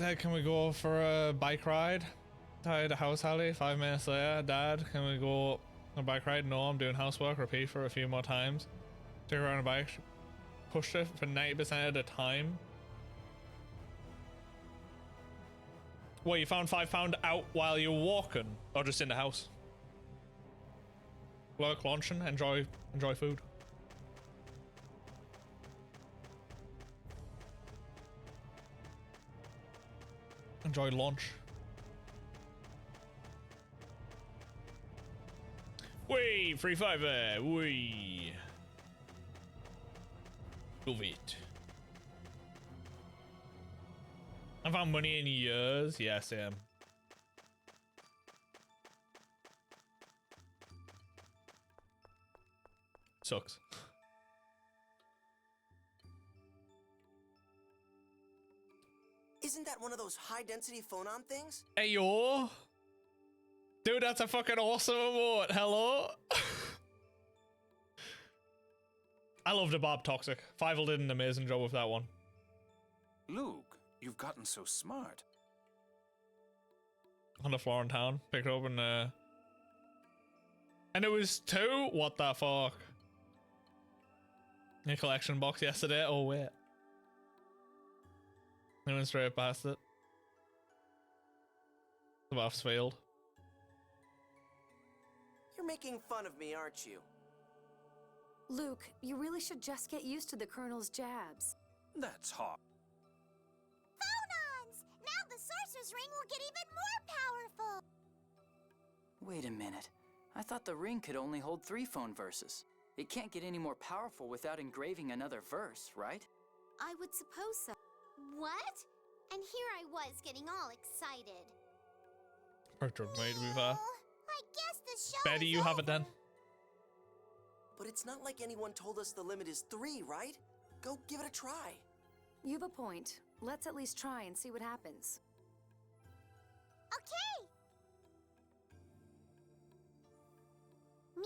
Can we go for a bike ride? Tired of house Hallie. 5 minutes later. Dad, can we go on a bike ride? No, I'm doing housework. Repeat for a few more times. Take her on a bike. Push it for 90% of the time. What, you found £5 out while you're walking? Or just in the house? Work, luncheon, enjoy food. Enjoy lunch. Wee! Free fiver! Wee! Love it. I found money in years. Yeah, Sam. Sucks. Isn't that one of those high-density phonon things? Hey, yo! Dude, that's a fucking awesome emote. Hello? I love the Bob Toxic. Fievel did an amazing job with that one. Luke, you've gotten so smart. On the floor in town. Picked it up and it was 2? What the fuck? A collection box yesterday? Oh, wait. I went straight past it. The buff's failed. You're making fun of me, aren't you? Luke, you really should just get used to the Colonel's jabs. That's hot. Phonons! Now the Sorcerer's Ring will get even more powerful! Wait a minute. I thought the ring could only hold 3 phone verses. It can't get any more powerful without engraving another verse, right? I would suppose so. What? And here I was getting all excited. Richard, mate, we've I guess the show Betty, you have it then. But it's not like anyone told us the limit is 3, right? Go give it a try. You've a point. Let's at least try and see what happens. Okay! Mew!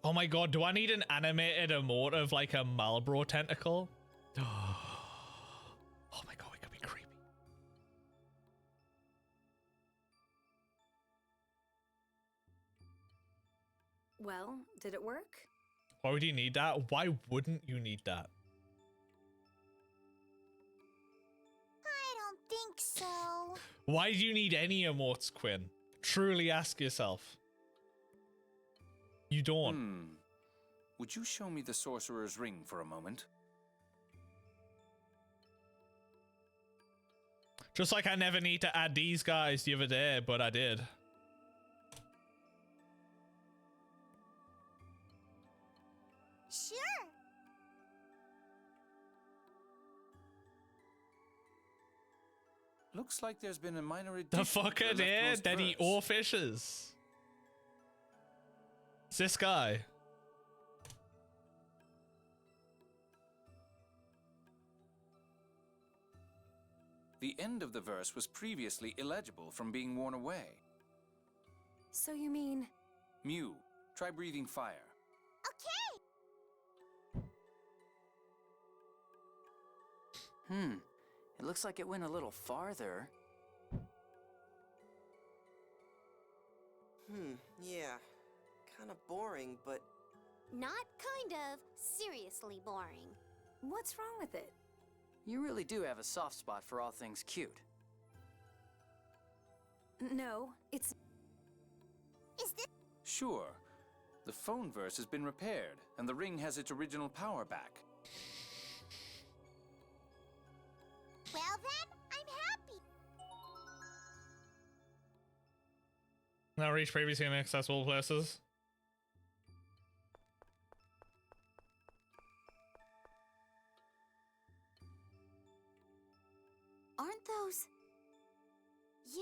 Oh my god, do I need an animated emote of like a Marlboro tentacle? Oh my god, it could be creepy. Well, did it work? Why would you need that? Why wouldn't you need that? I don't think so. Why do you need any emotes, Quinn? Truly ask yourself. You don't. Would you show me the Sorcerer's Ring for a moment? Just like I never need to add these guys the other day, but I did. Sure. Looks like there's been a minor addition. The fucker there that eat all fishes. It's this guy. The end of the verse was previously illegible from being worn away. So you mean... Mew, try breathing fire. Okay! It looks like it went a little farther. Yeah. Kind of boring, but... Not kind of. Seriously boring. What's wrong with it? You really do have a soft spot for all things cute. No, it's... Is this... Sure. The phone verse has been repaired, and the ring has its original power back. Well then, I'm happy. Now reach previously inaccessible places. Aren't those... Yeah.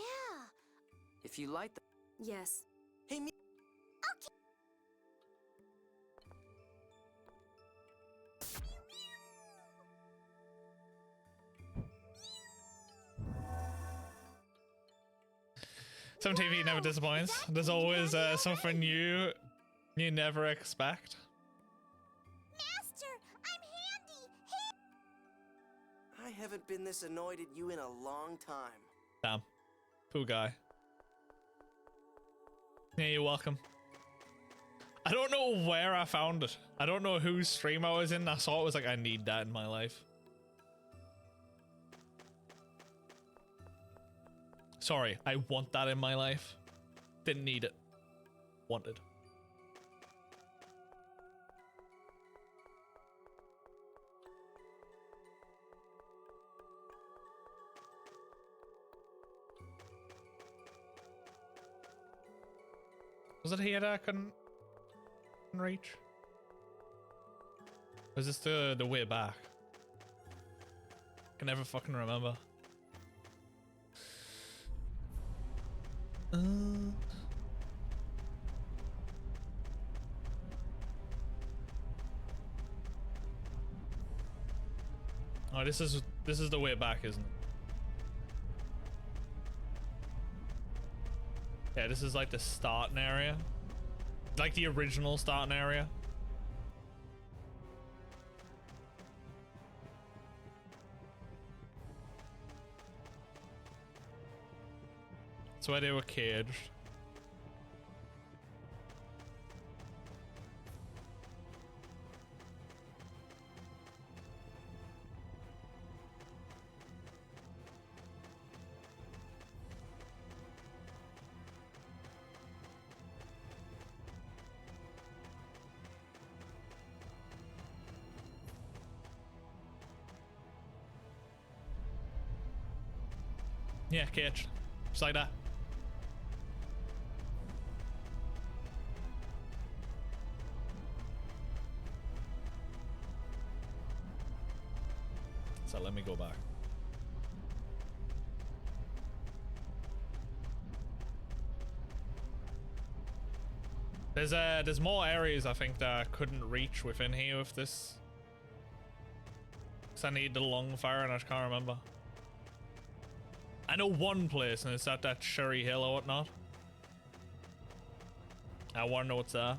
If you light the... Yes. Hey, me... Okay. Some TV never disappoints. There's always something new you never expect. Master, I'm handy. Hey. haven't been this annoyed at you in a long time. Damn. Poor guy. Yeah, you're welcome. I don't know where I found it. I don't know whose stream I was in. I saw it was like, I need that in my life. Sorry, I want that in my life. Didn't need it. Wanted. Was it here that I couldn't reach? Was this the way back? I can never fucking remember. Oh, this is the way back, isn't it? Yeah, this is like the starting area. Like the original starting area. That's where they were caged. Yeah, caged. Just like that. So let me go back. There's more areas I think that I couldn't reach within here with this. Cause I need the long fire and I just can't remember. I know one place and it's at that Sherry Hill or whatnot. I wanna know what's there.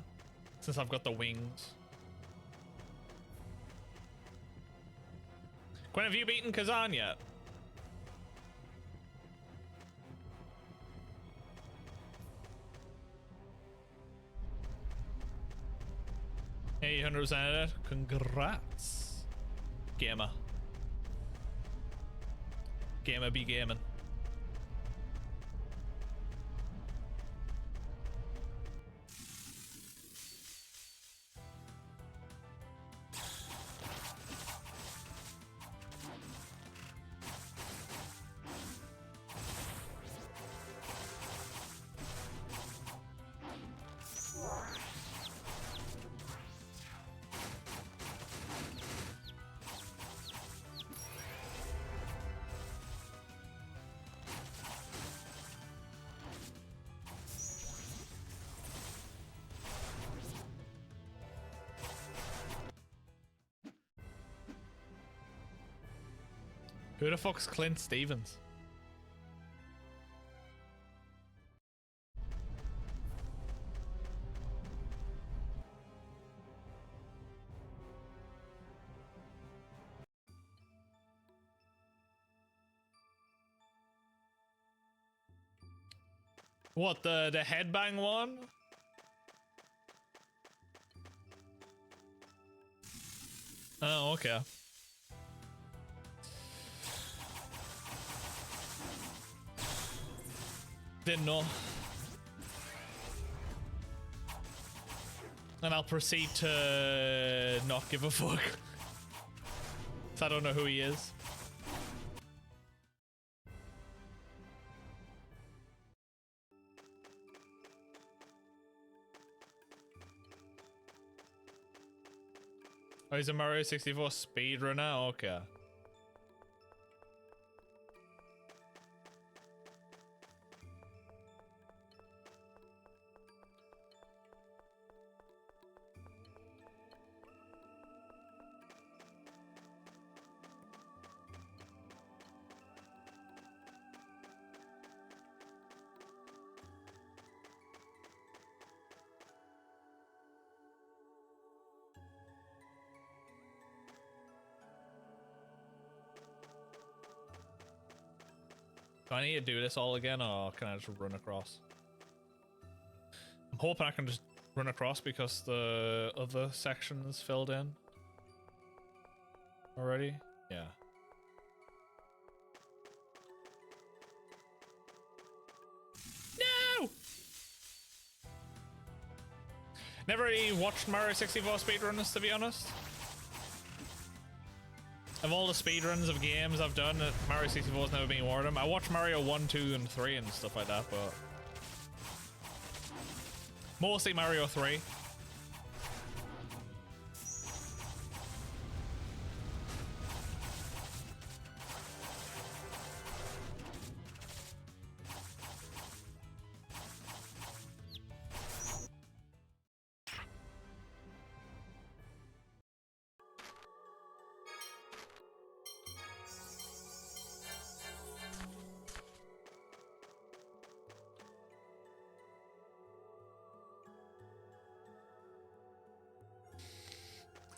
Since I've got the wings. Gwen, have you beaten Kazan yet? Hey, 100% congrats. Gamer. Gamer be gaming. Who the fuck's Clint Stevens? What, the headbang one? Oh, okay. Didn't know. And I'll proceed to not give a fuck. So I don't know who he is. Oh, he's a Mario 64 speedrunner? Okay. Do I need to do this all again, or can I just run across? I'm hoping I can just run across because the other section is filled in already. Yeah. No! Never really watched Mario 64 speedrunners, to be honest. Of all the speedruns of games I've done, Mario 64 has never been one of them. I watched Mario 1, 2, and 3 and stuff like that, but mostly Mario 3.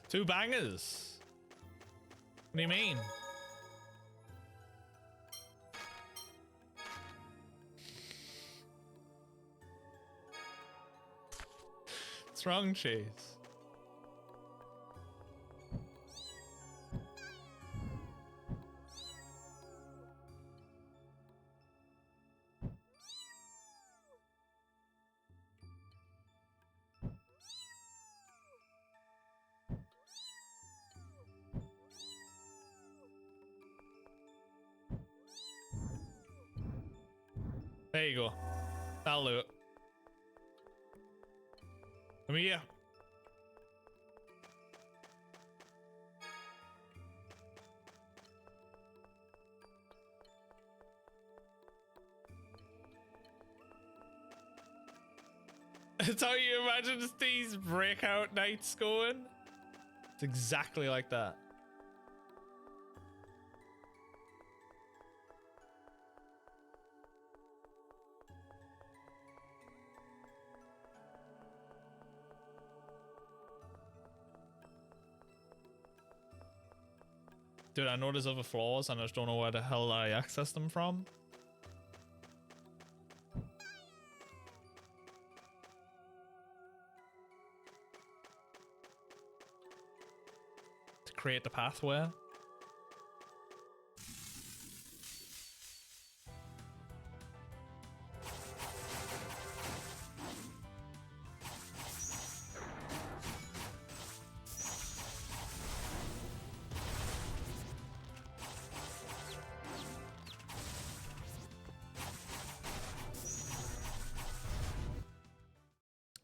Two bangers. What do you mean? What's wrong, Chase? There you go. That'll do it. I mean, yeah. That's how you imagine these breakout nights going? It's exactly like that. Dude, I know there's other floors and I just don't know where the hell I access them from. To create the pathway.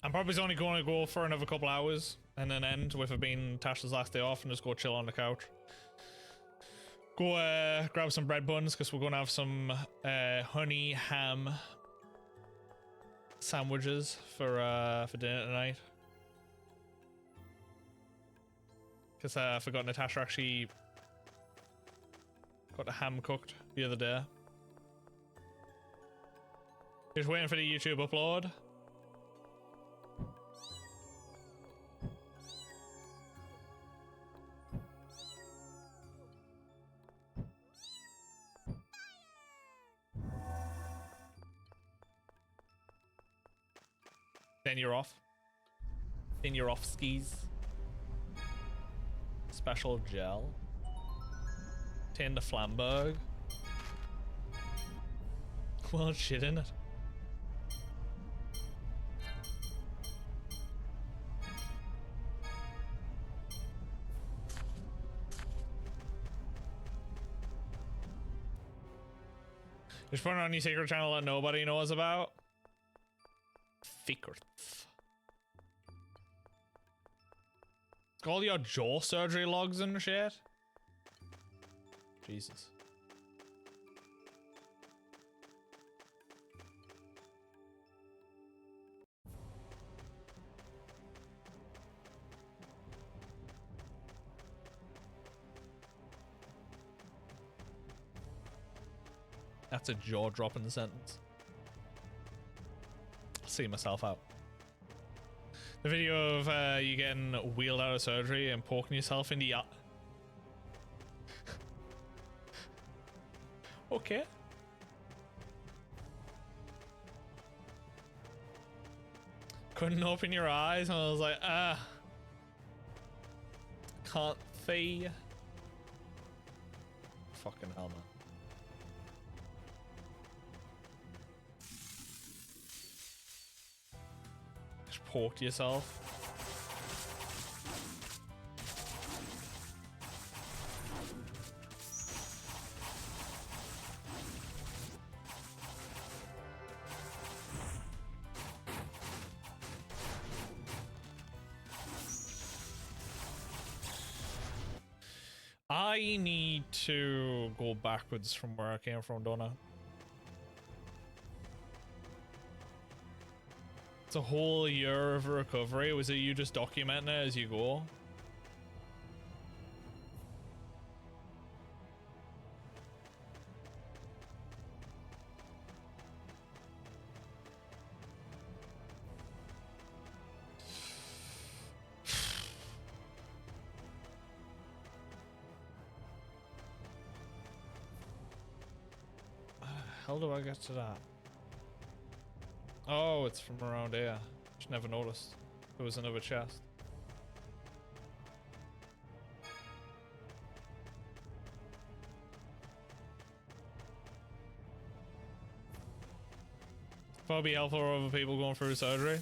I'm probably only going to go for another couple hours and then end with it being Tasha's last day off and just go chill on the couch. Go grab some bread buns because we're going to have some honey ham sandwiches for dinner tonight. Because I forgot Natasha actually got the ham cooked the other day. Just waiting for the YouTube upload. Then you're off. Then you're off skis. Special gel. Tin to Flamberg. Well, shit in it. Just put it on your secret channel that nobody knows about. Secrets. It's all your jaw surgery logs and shit. Jesus. That's a jaw-dropping sentence. I'll see myself out. The video of you getting wheeled out of surgery and poking yourself in the eye. Okay. Couldn't open your eyes, and I was like, can't see. Fucking hell, man. Just poked yourself. I need to go backwards from where I came from, don't I? It's a whole year of recovery. Was it you just documenting it as you go? How do I get to that? Oh, it's from around here. Just never noticed. There was another chest. Probably helpful for other people going through surgery.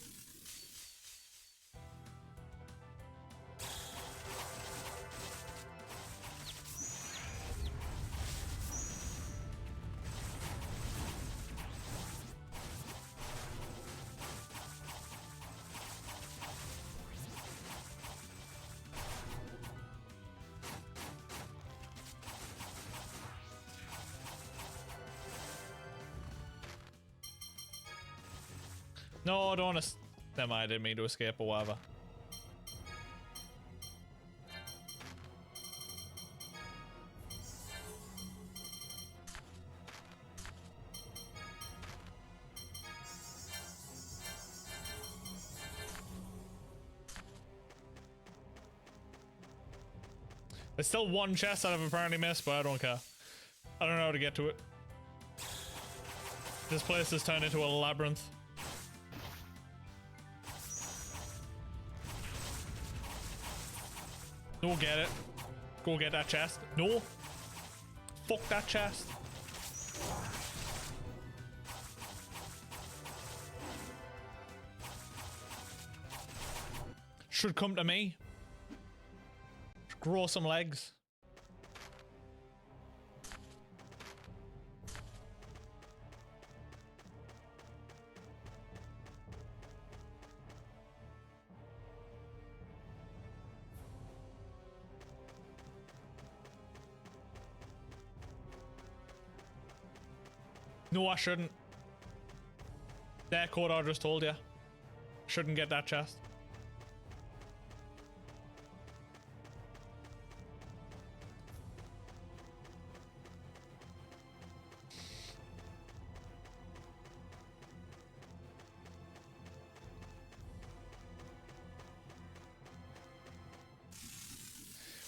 No, I don't want to. Never mind, I didn't mean to escape or whatever. There's still one chest that I've apparently missed, but I don't care. I don't know how to get to it. This place has turned into a labyrinth. Go get it. Go get that chest. No. Fuck that chest. Should come to me. Grow some legs. No, I shouldn't. That code I just told you. Shouldn't get that chest.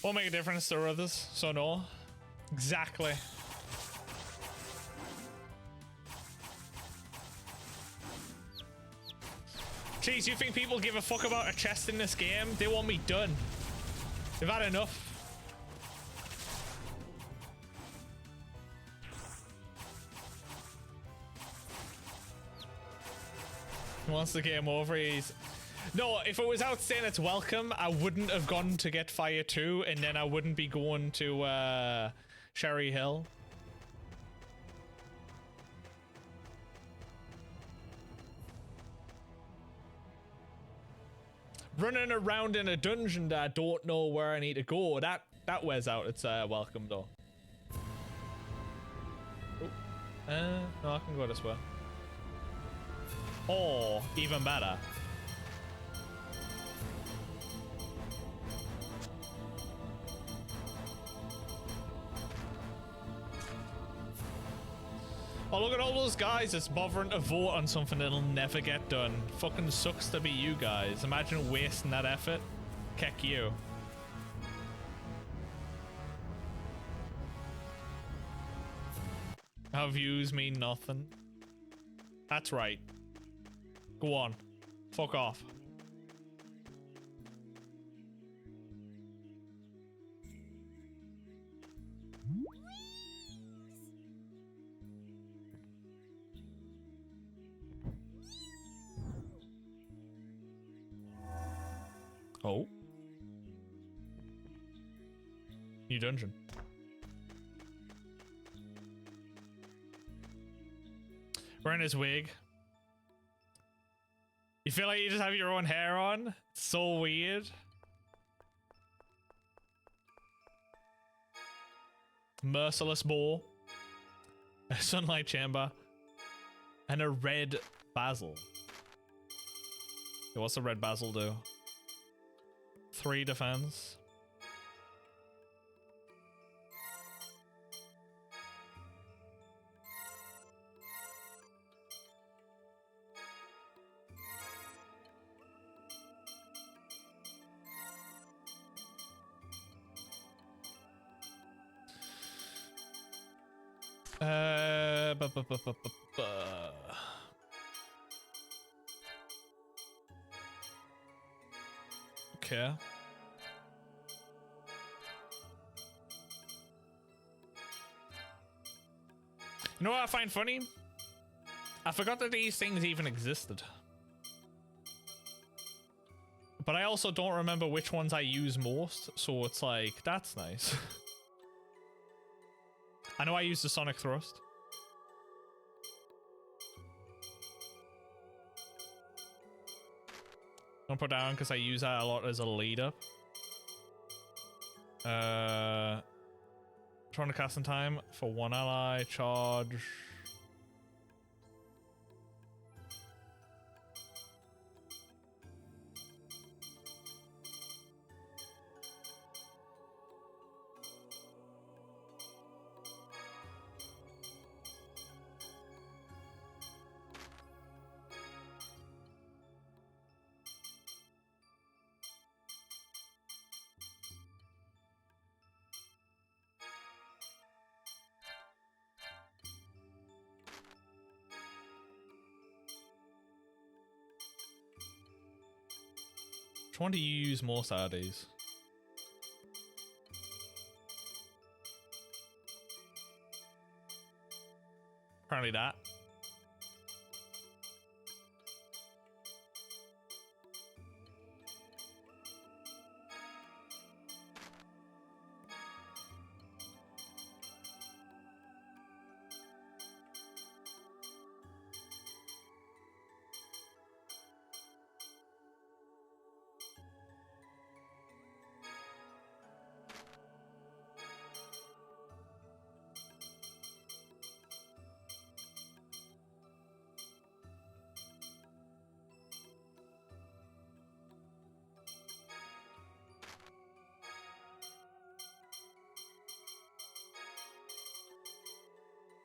Won't make a difference to others, so no. Exactly. Jeez, you think people give a fuck about a chest in this game? They want me done. They've had enough. Once the game over, he's... No, if it was out saying it's welcome, I wouldn't have gone to get Fire 2, and then I wouldn't be going to Sherry Hill. Running around in a dungeon that I don't know where I need to go, that wears out. It's welcome though. Oh. No, I can go this way. Or even better. Oh, look at all those guys that's bothering to vote on something that'll never get done. Fucking sucks to be you guys. Imagine wasting that effort. Keck you. Our views mean nothing. That's right. Go on. Fuck off. Oh. New dungeon. Wearing his wig. You feel like you just have your own hair on? It's so weird. Merciless boar. A sunlight chamber. And a red basil. What's the red basil do? 3 defense. Okay. You know what I find funny? I forgot that these things even existed. But I also don't remember which ones I use most, so it's like, that's nice. I know I use the Sonic Thrust. Don't put down because I use that a lot as a lead up. Trying to cast in time for 1 ally, charge. Which one do you use most out of these? Apparently that.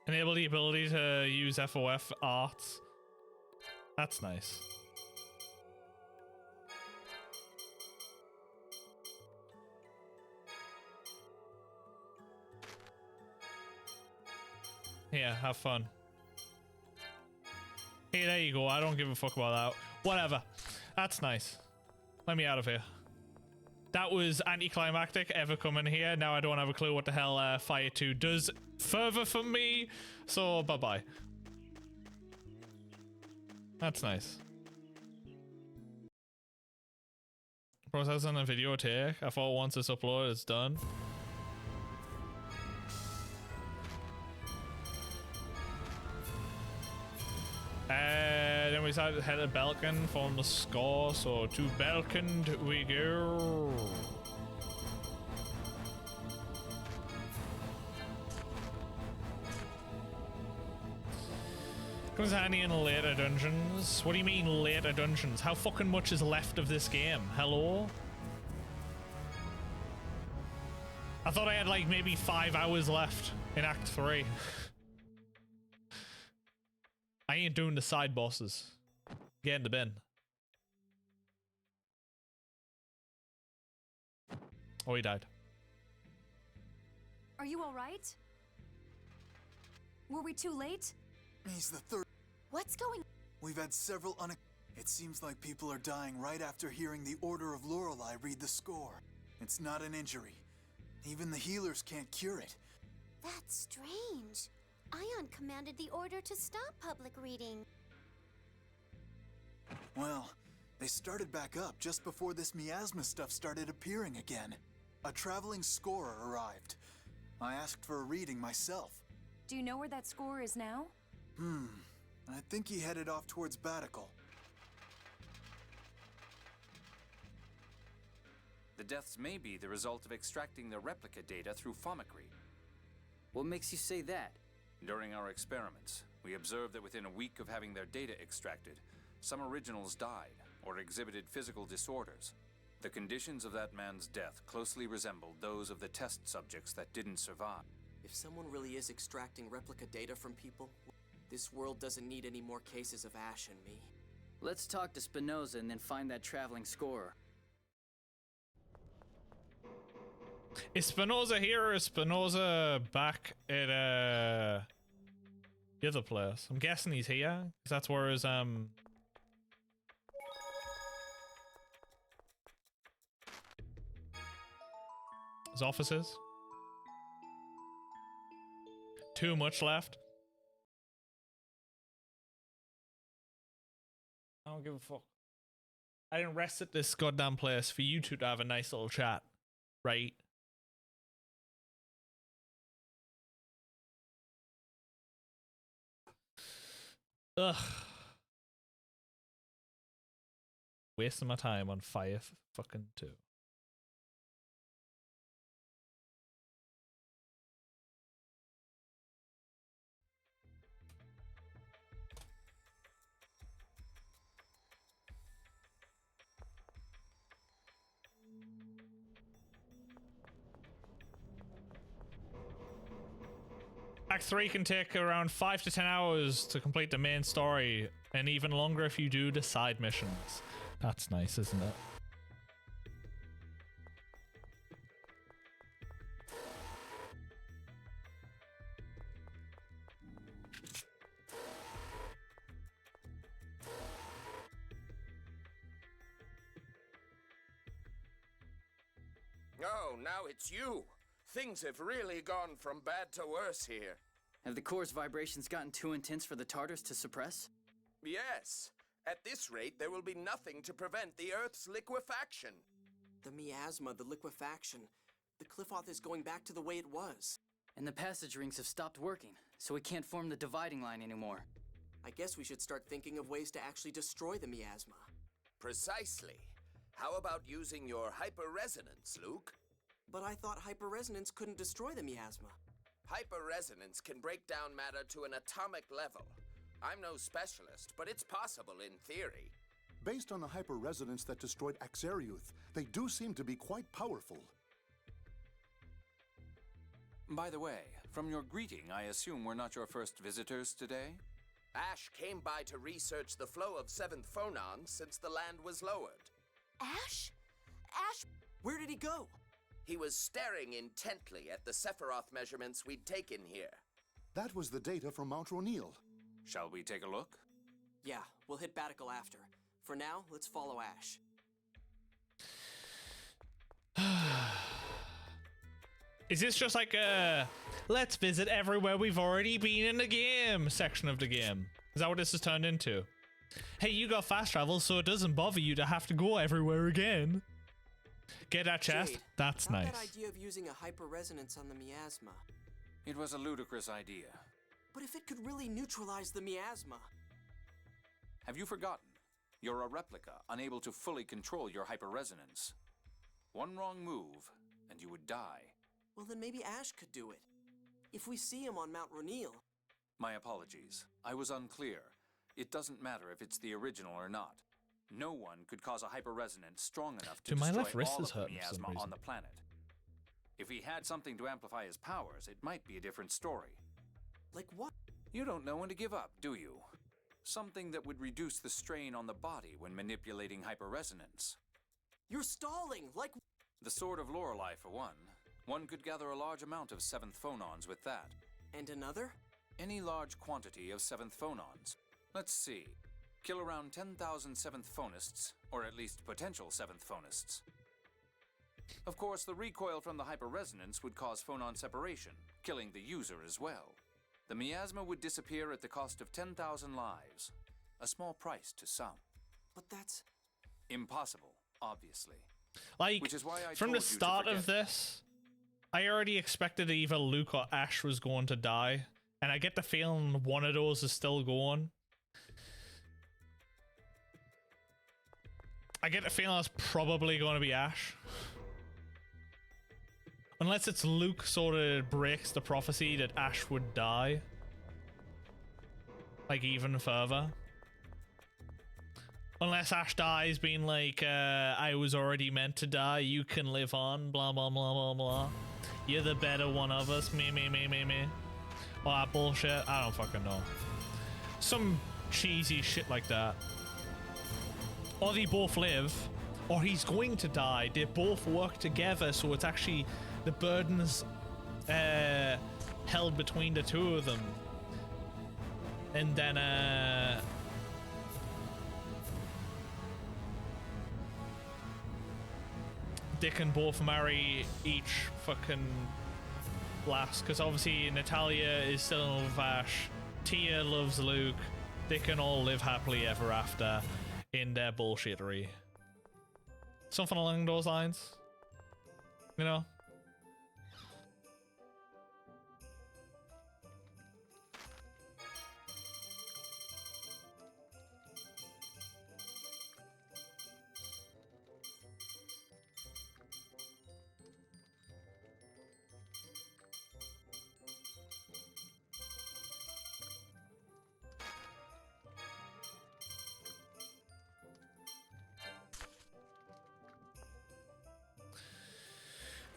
Enable the ability to use FOF arts. That's nice. Yeah, have fun. Hey, there you go. I don't give a fuck about that. Whatever. That's nice. Let me out of here. That was anticlimactic, ever coming here. Now I don't have a clue what the hell Fire 2 does further for me. So, bye-bye. That's nice. Processing a video take. I thought once it's uploaded, it's done. Then we decided to head to Belkin from the score, so to Belkin we go. Comes handy in later dungeons. What do you mean later dungeons? How fucking much is left of this game? Hello? I thought I had like maybe 5 hours left in Act 3. I ain't doing the side bosses. Get in the bin. Oh, he died. Are you all right? Were we too late? He's the third. What's going? We've had several It seems like people are dying right after hearing the Order of Lorelei read the score. It's not an injury. Even the healers can't cure it. That's strange. Ion commanded the order to stop public reading. Well, they started back up just before this miasma stuff started appearing again. A traveling scorer arrived. I asked for a reading myself. Do you know where that scorer is now? I think he headed off towards Batical. The deaths may be the result of extracting the replica data through Fomicry. What makes you say that? During our experiments, we observed that within a week of having their data extracted, some originals died or exhibited physical disorders. The conditions of that man's death closely resembled those of the test subjects that didn't survive. If someone really is extracting replica data from people, this world doesn't need any more cases of Ash and me. Let's talk to Spinoza and then find that traveling scorer. Is Spinoza here or is Spinoza back at the other place? I'm guessing he's here, because that's where his office is. Too much left. I don't give a fuck. I didn't rest at this goddamn place for you two to have a nice little chat, right? Ugh. Wasting my time on Fire fucking 2. Act 3 can take around 5 to 10 hours to complete the main story, and even longer if you do the side missions. That's nice, isn't it? Oh, now it's you. Things have really gone from bad to worse here. Have the core's vibrations gotten too intense for the Tartars to suppress? Yes. At this rate, there will be nothing to prevent the Earth's liquefaction. The miasma, the liquefaction. The Qliphoth is going back to the way it was. And the passage rings have stopped working, so we can't form the dividing line anymore. I guess we should start thinking of ways to actually destroy the miasma. Precisely. How about using your hyperresonance, Luke? But I thought hyperresonance couldn't destroy the miasma. Hyperresonance can break down matter to an atomic level. I'm no specialist, but it's possible in theory. Based on the hyperresonance that destroyed Axariuth, they do seem to be quite powerful. By the way, from your greeting, I assume we're not your first visitors today? Ash came by to research the flow of 7th Phonon since the land was lowered. Ash? Ash? Where did he go? He was staring intently at the Sephiroth measurements we'd taken here. That was the data from Mount Ronil. Shall we take a look? Yeah, we'll hit Batical after. For now, let's follow Ash. Is this just like a let's visit everywhere we've already been in the game section of the game? Is that what this has turned into? Hey, you got fast travel, so it doesn't bother you to have to go everywhere again. Get that chest? Jade, that's not nice. That idea of using a hyperresonance on the miasma. It was a ludicrous idea. But if it could really neutralize the miasma. Have you forgotten? You're a replica, unable to fully control your hyperresonance. One wrong move, and you would die. Well, then maybe Ash could do it. If we see him on Mount Ronil. My apologies. I was unclear. It doesn't matter if it's the original or not. No one could cause a hyperresonance strong enough to my destroy left wrist all is of the hurting for some miasma on reason. the planet. If he had something to amplify his powers, it might be a different story. Like what? You don't know when to give up, do you? Something that would reduce the strain on the body when manipulating hyperresonance. You're stalling, like... The Sword of Lorelei, for one. One could gather a large amount of 7th Phonons with that. And another? Any large quantity of 7th Phonons. Let's see. Kill around 10,000 seventh phonists, or at least potential seventh phonists. Of course, the recoil from the hyperresonance would cause phonon separation, killing the user as well. The miasma would disappear at the cost of 10,000 lives. A small price to some. But that's... impossible, obviously. Like, which is why I from told the you to start of forget. this, I already expected either Luke or Ash was going to die. And I get the feeling one of those is still going. I get the feeling it's probably going to be Ash. Unless it's Luke sort of breaks the prophecy that Ash would die. Like, even further. Unless Ash dies being like, I was already meant to die, you can live on, blah, blah, blah, blah, blah. You're the better one of us, me. All that bullshit, I don't fucking know. Some cheesy shit like that. Or they both live, or he's going to die. They both work together, so it's actually the burden's held between the two of them. And then they can both marry each fucking lass, because obviously Natalia is still in love with Ash, Tia loves Luke, they can all live happily ever after in their bullshittery. Something along those lines, you know?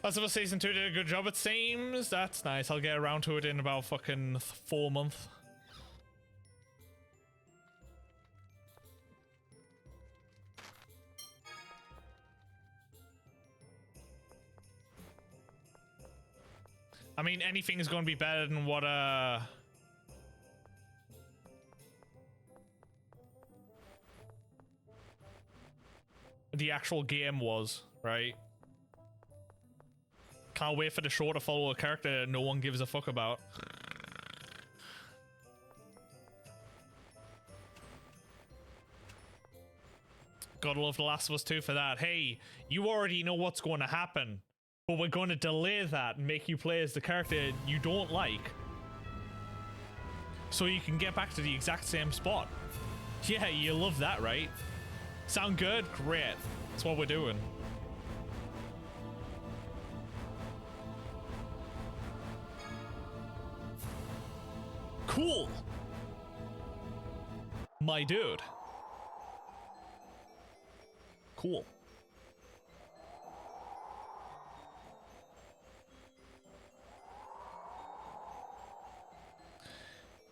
Last of Us Season 2 did a good job, it seems. That's nice. I'll get around to it in about fucking 4 months. I mean, anything is going to be better than what, the actual game was, right? Can't wait for the show to follow a character that no one gives a fuck about. Gotta love The Last of Us 2 for that. Hey, you already know what's going to happen, but we're going to delay that and make you play as the character you don't like, so you can get back to the exact same spot. Yeah, you love that, right? Sound good? Great. That's what we're doing. Cool. My dude. Cool.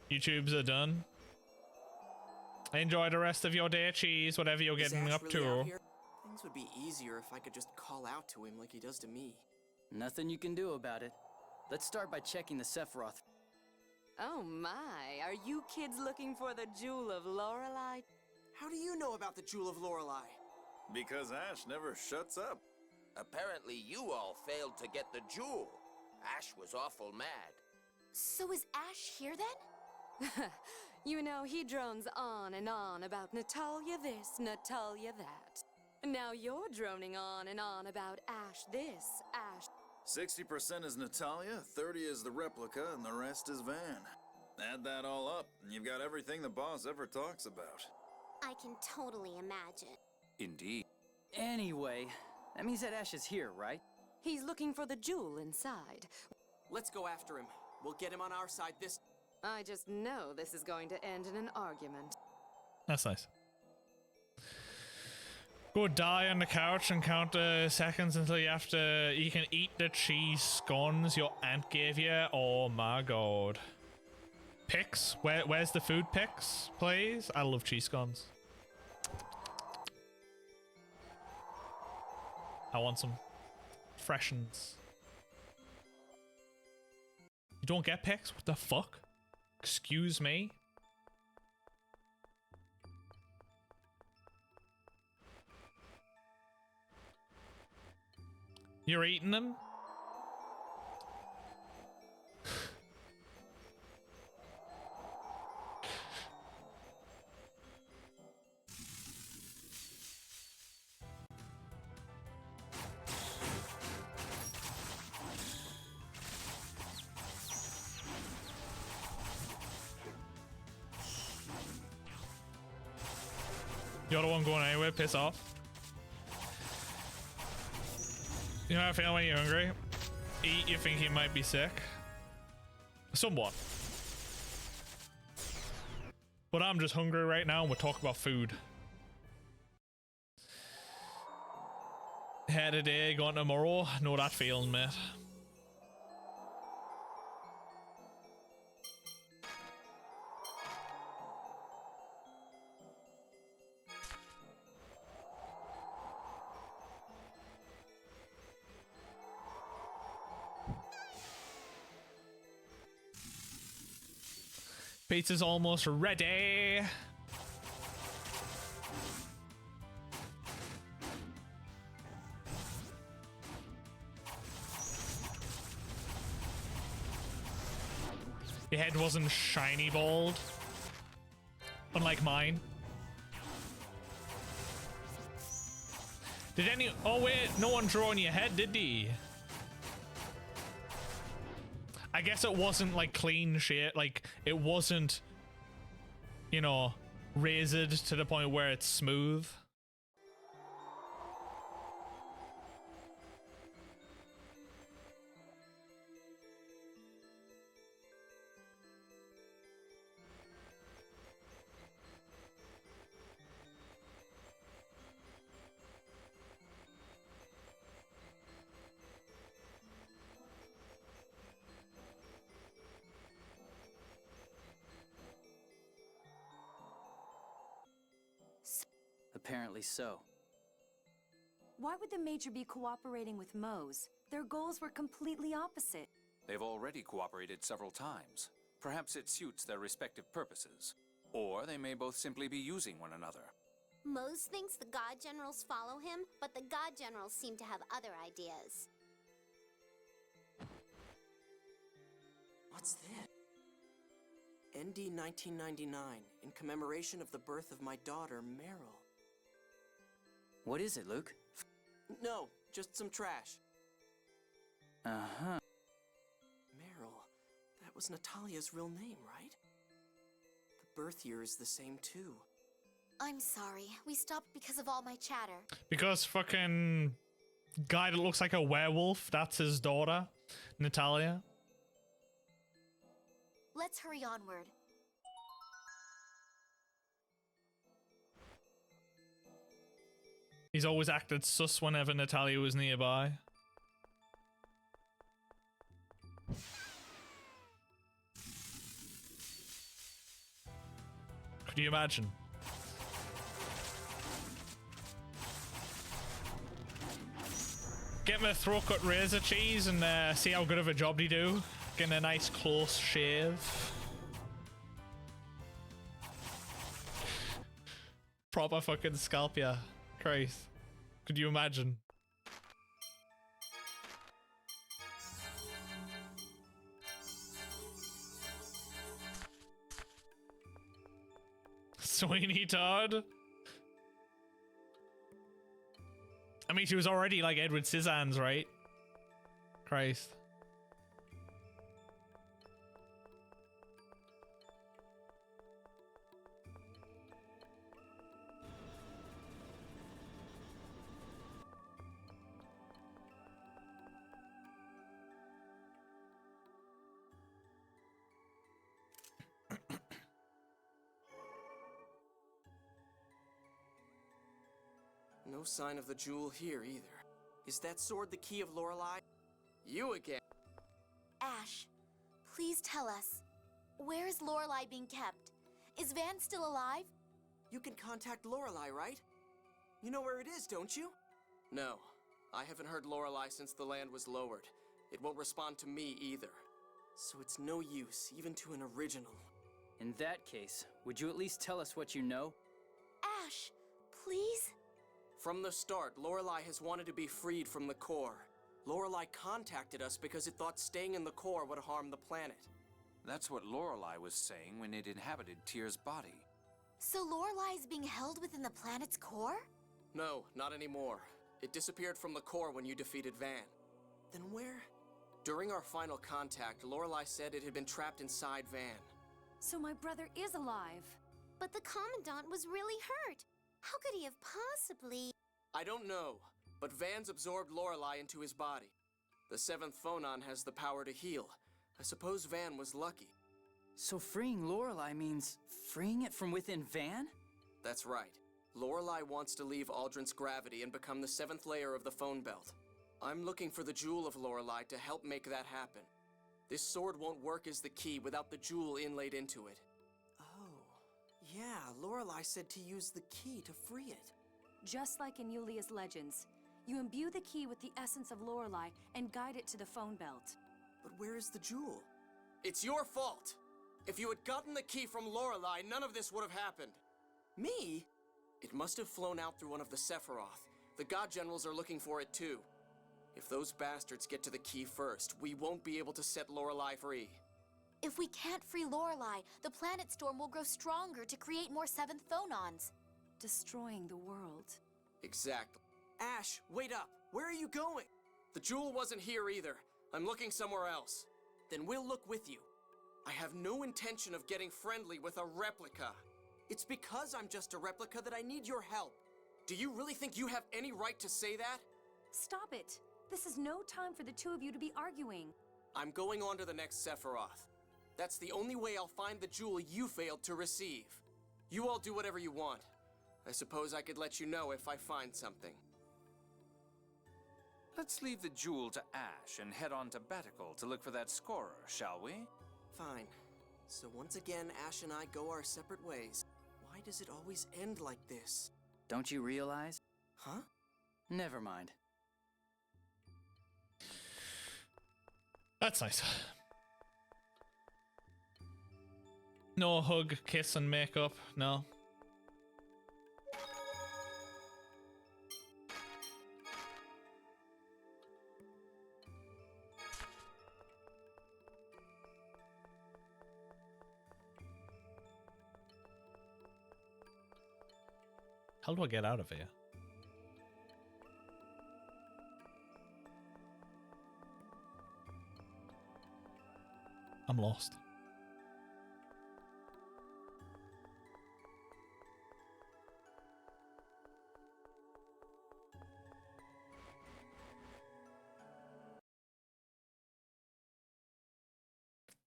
YouTubes are done. Enjoy the rest of your day, Cheese, whatever you're Is getting Ash up really out to. here? Things would be easier if I could just call out to him like he does to me. Nothing you can do about it. Let's start by checking the Sephiroth. Oh my, are you kids looking for the Jewel of Lorelei? How do you know about the Jewel of Lorelei? Because Ash never shuts up. Apparently you all failed to get the jewel. Ash was awful mad. So is Ash here then? You know, he drones on and on about Natalia this, Natalia that. Now you're droning on and on about Ash this, Ash. 60% is Natalia, 30 is the replica, and the rest is Van. Add that all up, and you've got everything the boss ever talks about. I can totally imagine. Indeed. Anyway, that means that Ash is here, right? He's looking for the jewel inside. Let's go after him. We'll get him on our side this... I just know this is going to end in an argument. That's nice. Go die on the couch and count seconds until you can eat the cheese scones your aunt gave you. Oh my god. Picks? Where's the food picks, please? I love cheese scones. I want some freshens. You don't get picks? What the fuck? Excuse me? You're eating them? You're the one going anywhere, piss off. You know how I feel when you're hungry? Eat, you think you might be sick. Somewhat. But I'm just hungry right now and we're talking about food. Here today, gone tomorrow. Know that feeling, mate. Pizza's almost ready. Your head wasn't shiny bald, unlike mine. Did any? Oh wait, no one drew on your head, did he? I guess it wasn't like clean shit, like it wasn't, you know, razored to the point where it's smooth. Apparently so. Why would the Major be cooperating with Mose? Their goals were completely opposite. They've already cooperated several times. Perhaps it suits their respective purposes. Or they may both simply be using one another. Mose thinks the God Generals follow him, but the God Generals seem to have other ideas. What's this? ND 1999, in commemoration of the birth of my daughter, Meryl. What is it, Luke? No, just some trash. Uh-huh. Meryl, that was Natalia's real name, right? The birth year is the same too. I'm sorry. We stopped because of all my chatter. Because fucking guy that looks like a werewolf, that's his daughter, Natalia. Let's hurry onward. He's always acted sus whenever Natalia was nearby. Could you imagine? Get him a throat cut razor cheese and see how good of a job they do. Getting a nice close shave. Proper fucking scalp, yeah. Christ. Could you imagine? Sweeney Todd? I mean, she was already like Edward Scissorhands, right? Christ. No sign of the jewel here either. Is that sword the key of Lorelei? You again. Ash, please tell us. Where is Lorelei being kept? Is Van still alive? You can contact Lorelei, right? You know where it is, don't you? No. I haven't heard Lorelei since the land was lowered. It won't respond to me either. So it's no use, even to an original. In that case, would you at least tell us what you know? Ash, please? From the start, Lorelei has wanted to be freed from the core. Lorelei contacted us because it thought staying in the core would harm the planet. That's what Lorelei was saying when it inhabited Tyr's body. So Lorelei is being held within the planet's core? No, not anymore. It disappeared from the core when you defeated Van. Then where? During our final contact, Lorelei said it had been trapped inside Van. So my brother is alive. But the Commandant was really hurt. How could he have possibly... I don't know, but Van's absorbed Lorelei into his body. The 7th phonon has the power to heal. I suppose Van was lucky. So freeing Lorelei means freeing it from within Van? That's right. Lorelei wants to leave Aldrin's gravity and become the 7th layer of the phone belt. I'm looking for the Jewel of Lorelei to help make that happen. This sword won't work as the key without the jewel inlaid into it. Oh, yeah, Lorelei said to use the key to free it. Just like in Yulia's legends, you imbue the key with the essence of Lorelei and guide it to the phone belt. But where is the jewel? It's your fault! If you had gotten the key from Lorelei, none of this would have happened. Me? It must have flown out through one of the Sephiroth. The God Generals are looking for it too. If those bastards get to the key first, we won't be able to set Lorelei free. If we can't free Lorelei, the planet storm will grow stronger to create more 7th phonons. Destroying the world. Exactly. Ash, wait up! Where are you going? The jewel wasn't here either. I'm looking somewhere else. Then we'll look with you. I have no intention of getting friendly with a replica. It's because I'm just a replica that I need your help. Do you really think you have any right to say that? Stop it! This is no time for the two of you to be arguing. I'm going on to the next Sephiroth. That's the only way I'll find the jewel you failed to receive. You all do whatever you want. I suppose I could let you know if I find something. Let's leave the jewel to Ash and head on to Batical to look for that scorer, shall we? Fine. So once again, Ash and I go our separate ways. Why does it always end like this? Don't you realize? Huh? Never mind. That's nice. No hug, kiss, and makeup. No. How do I get out of here? I'm lost.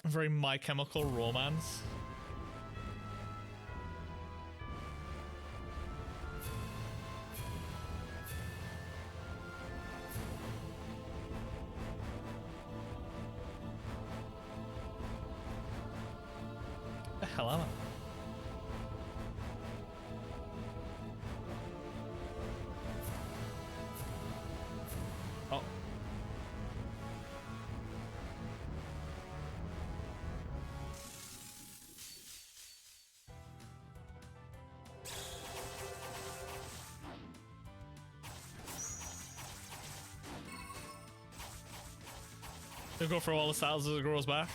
Very My Chemical Romance. The hell am I? Oh. They'll go for all the styles as it grows back.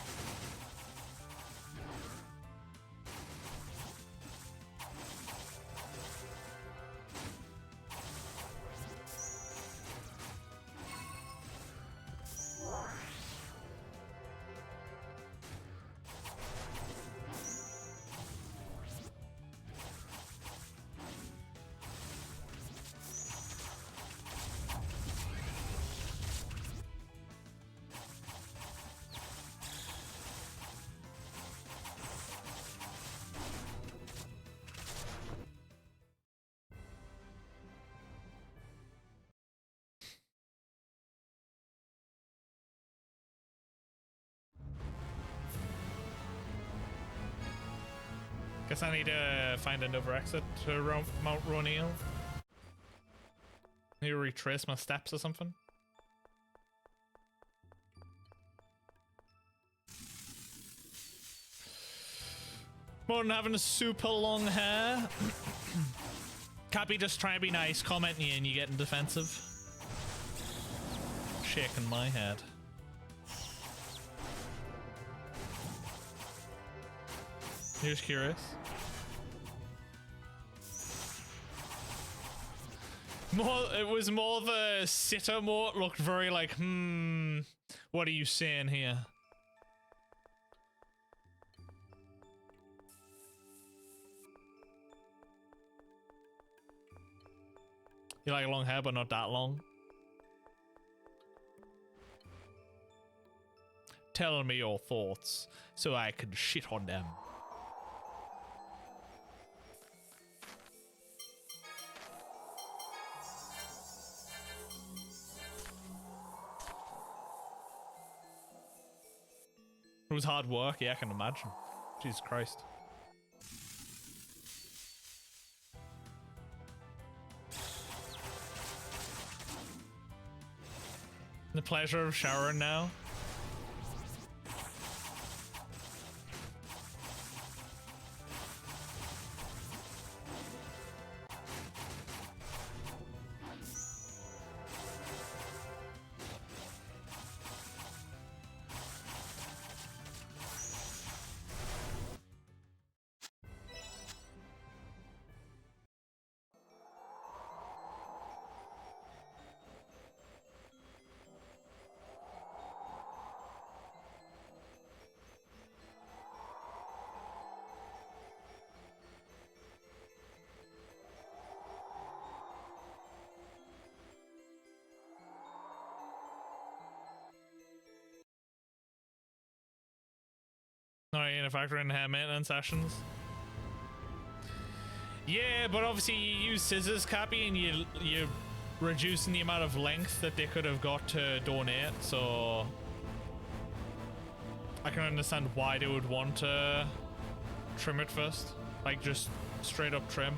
Guess I need to find another exit to Mount Roneal. Need to retrace my steps or something. More than having a super long hair. Can't be just trying to be nice, commenting you and you getting defensive. shaking my head. You're just curious? It was more the sitter more looked very like, what are you saying here? You like long hair, but not that long? Tell me your thoughts so I can shit on them. It was hard work, yeah, I can imagine. Jesus Christ. The pleasure of showering now. Alright, you're gonna factor in hair maintenance sessions. Yeah, but obviously you use scissors, Cappy, and you're reducing the amount of length that they could have got to donate, so I can understand why they would want to trim it first. Like, just straight up trim.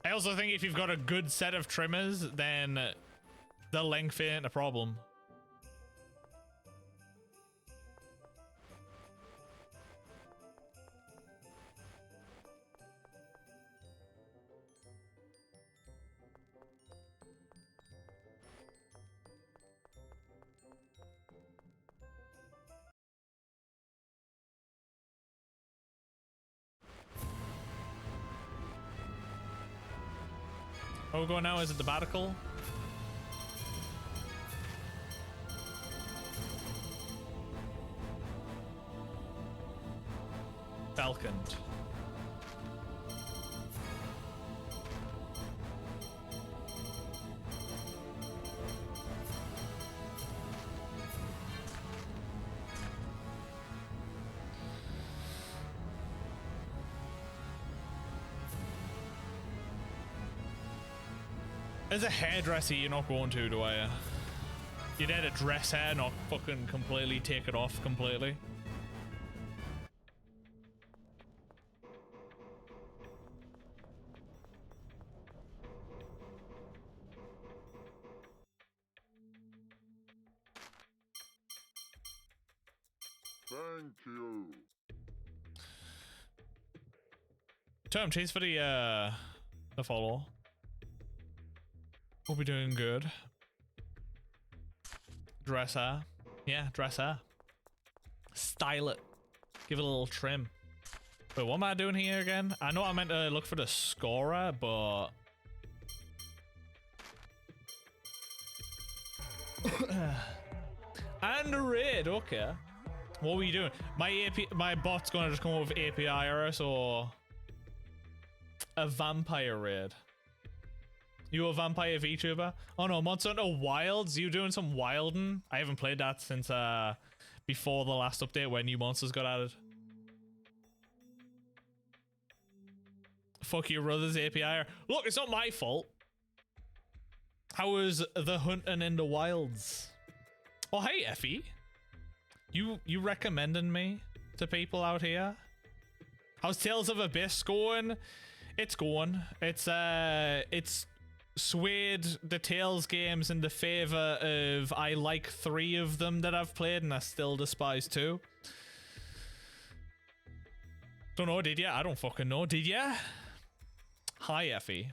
I also think if you've got a good set of trimmers, then the length ain't a problem. Where we're going now, is it the Batical? Falcon. As a hairdresser, you're not going to, do I? You're there to dress hair, not fucking completely take it off completely. Thank you. Term, cheers for the follow. Hope you're doing good. Dresser. Yeah, dresser. Style it. Give it a little trim. Wait, what am I doing here again? I know I meant to look for the scorer, but... and a raid, okay. What were you doing? My bot's gonna just come up with API errors or... a vampire raid. You a vampire VTuber? Oh no, Monster Hunter Wilds? You doing some wilding? I haven't played that since before the last update when new monsters got added. Fuck your brother's API. Look, it's not my fault. How was the hunting in the wilds? Oh hey Effie. You recommending me to people out here? How's Tales of Abyss going? It's going. It's swayed the Tales games in the favor of I like 3 of them that I've played and I still despise 2. Don't know, did ya? I don't fucking know, did ya? Hi, Effie.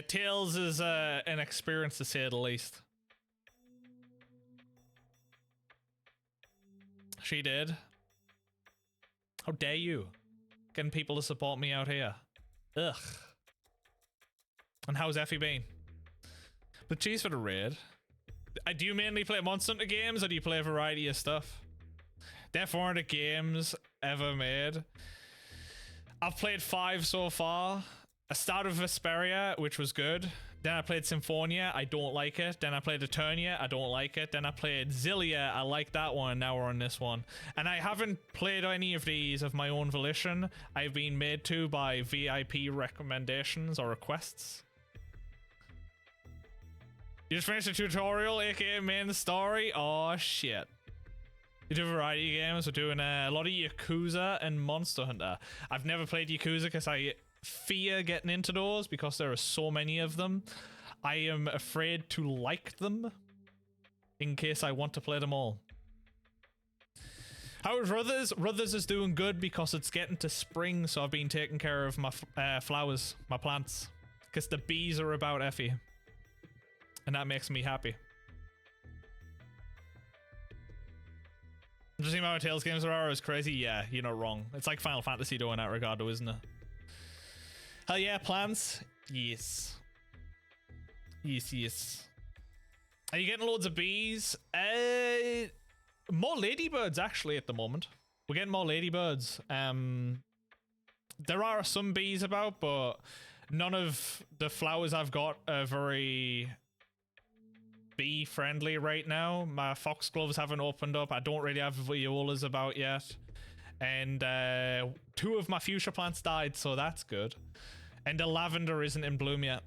Tales is an experience to say the least. She did. How dare you? Getting people to support me out here. Ugh. And how's Effie been? But cheese for the raid. Do you mainly play Monster Hunter games or do you play a variety of stuff? There are 400 games ever made. I've played 5 so far. I started with Vesperia, which was good. Then I played Symphonia, I don't like it. Then I played Eternia, I don't like it. Then I played Zillia, I like that one. Now we're on this one. And I haven't played any of these of my own volition. I've been made to by VIP recommendations or requests. You just finished the tutorial, aka main story? Oh shit. You do variety games, we're doing a lot of Yakuza and Monster Hunter. I've never played Yakuza because I fear getting into those because there are so many of them. I am afraid to like them in case I want to play them all. How is Ruthers? Ruthers is doing good because it's getting to spring, so I've been taking care of my flowers, my plants, because the bees are about, Effie. And that makes me happy. Just seeing how Tales games are is crazy. Yeah, you're not wrong. It's like Final Fantasy though in that regard though, isn't it? Hell yeah, plants? Yes. Yes, yes. Are you getting loads of bees? More ladybirds actually at the moment. We're getting more ladybirds. There are some bees about, but none of the flowers I've got are very bee friendly right now. My foxgloves haven't opened up. I don't really have violas about yet. And 2 of my fuchsia plants died, so that's good. And the lavender isn't in bloom yet.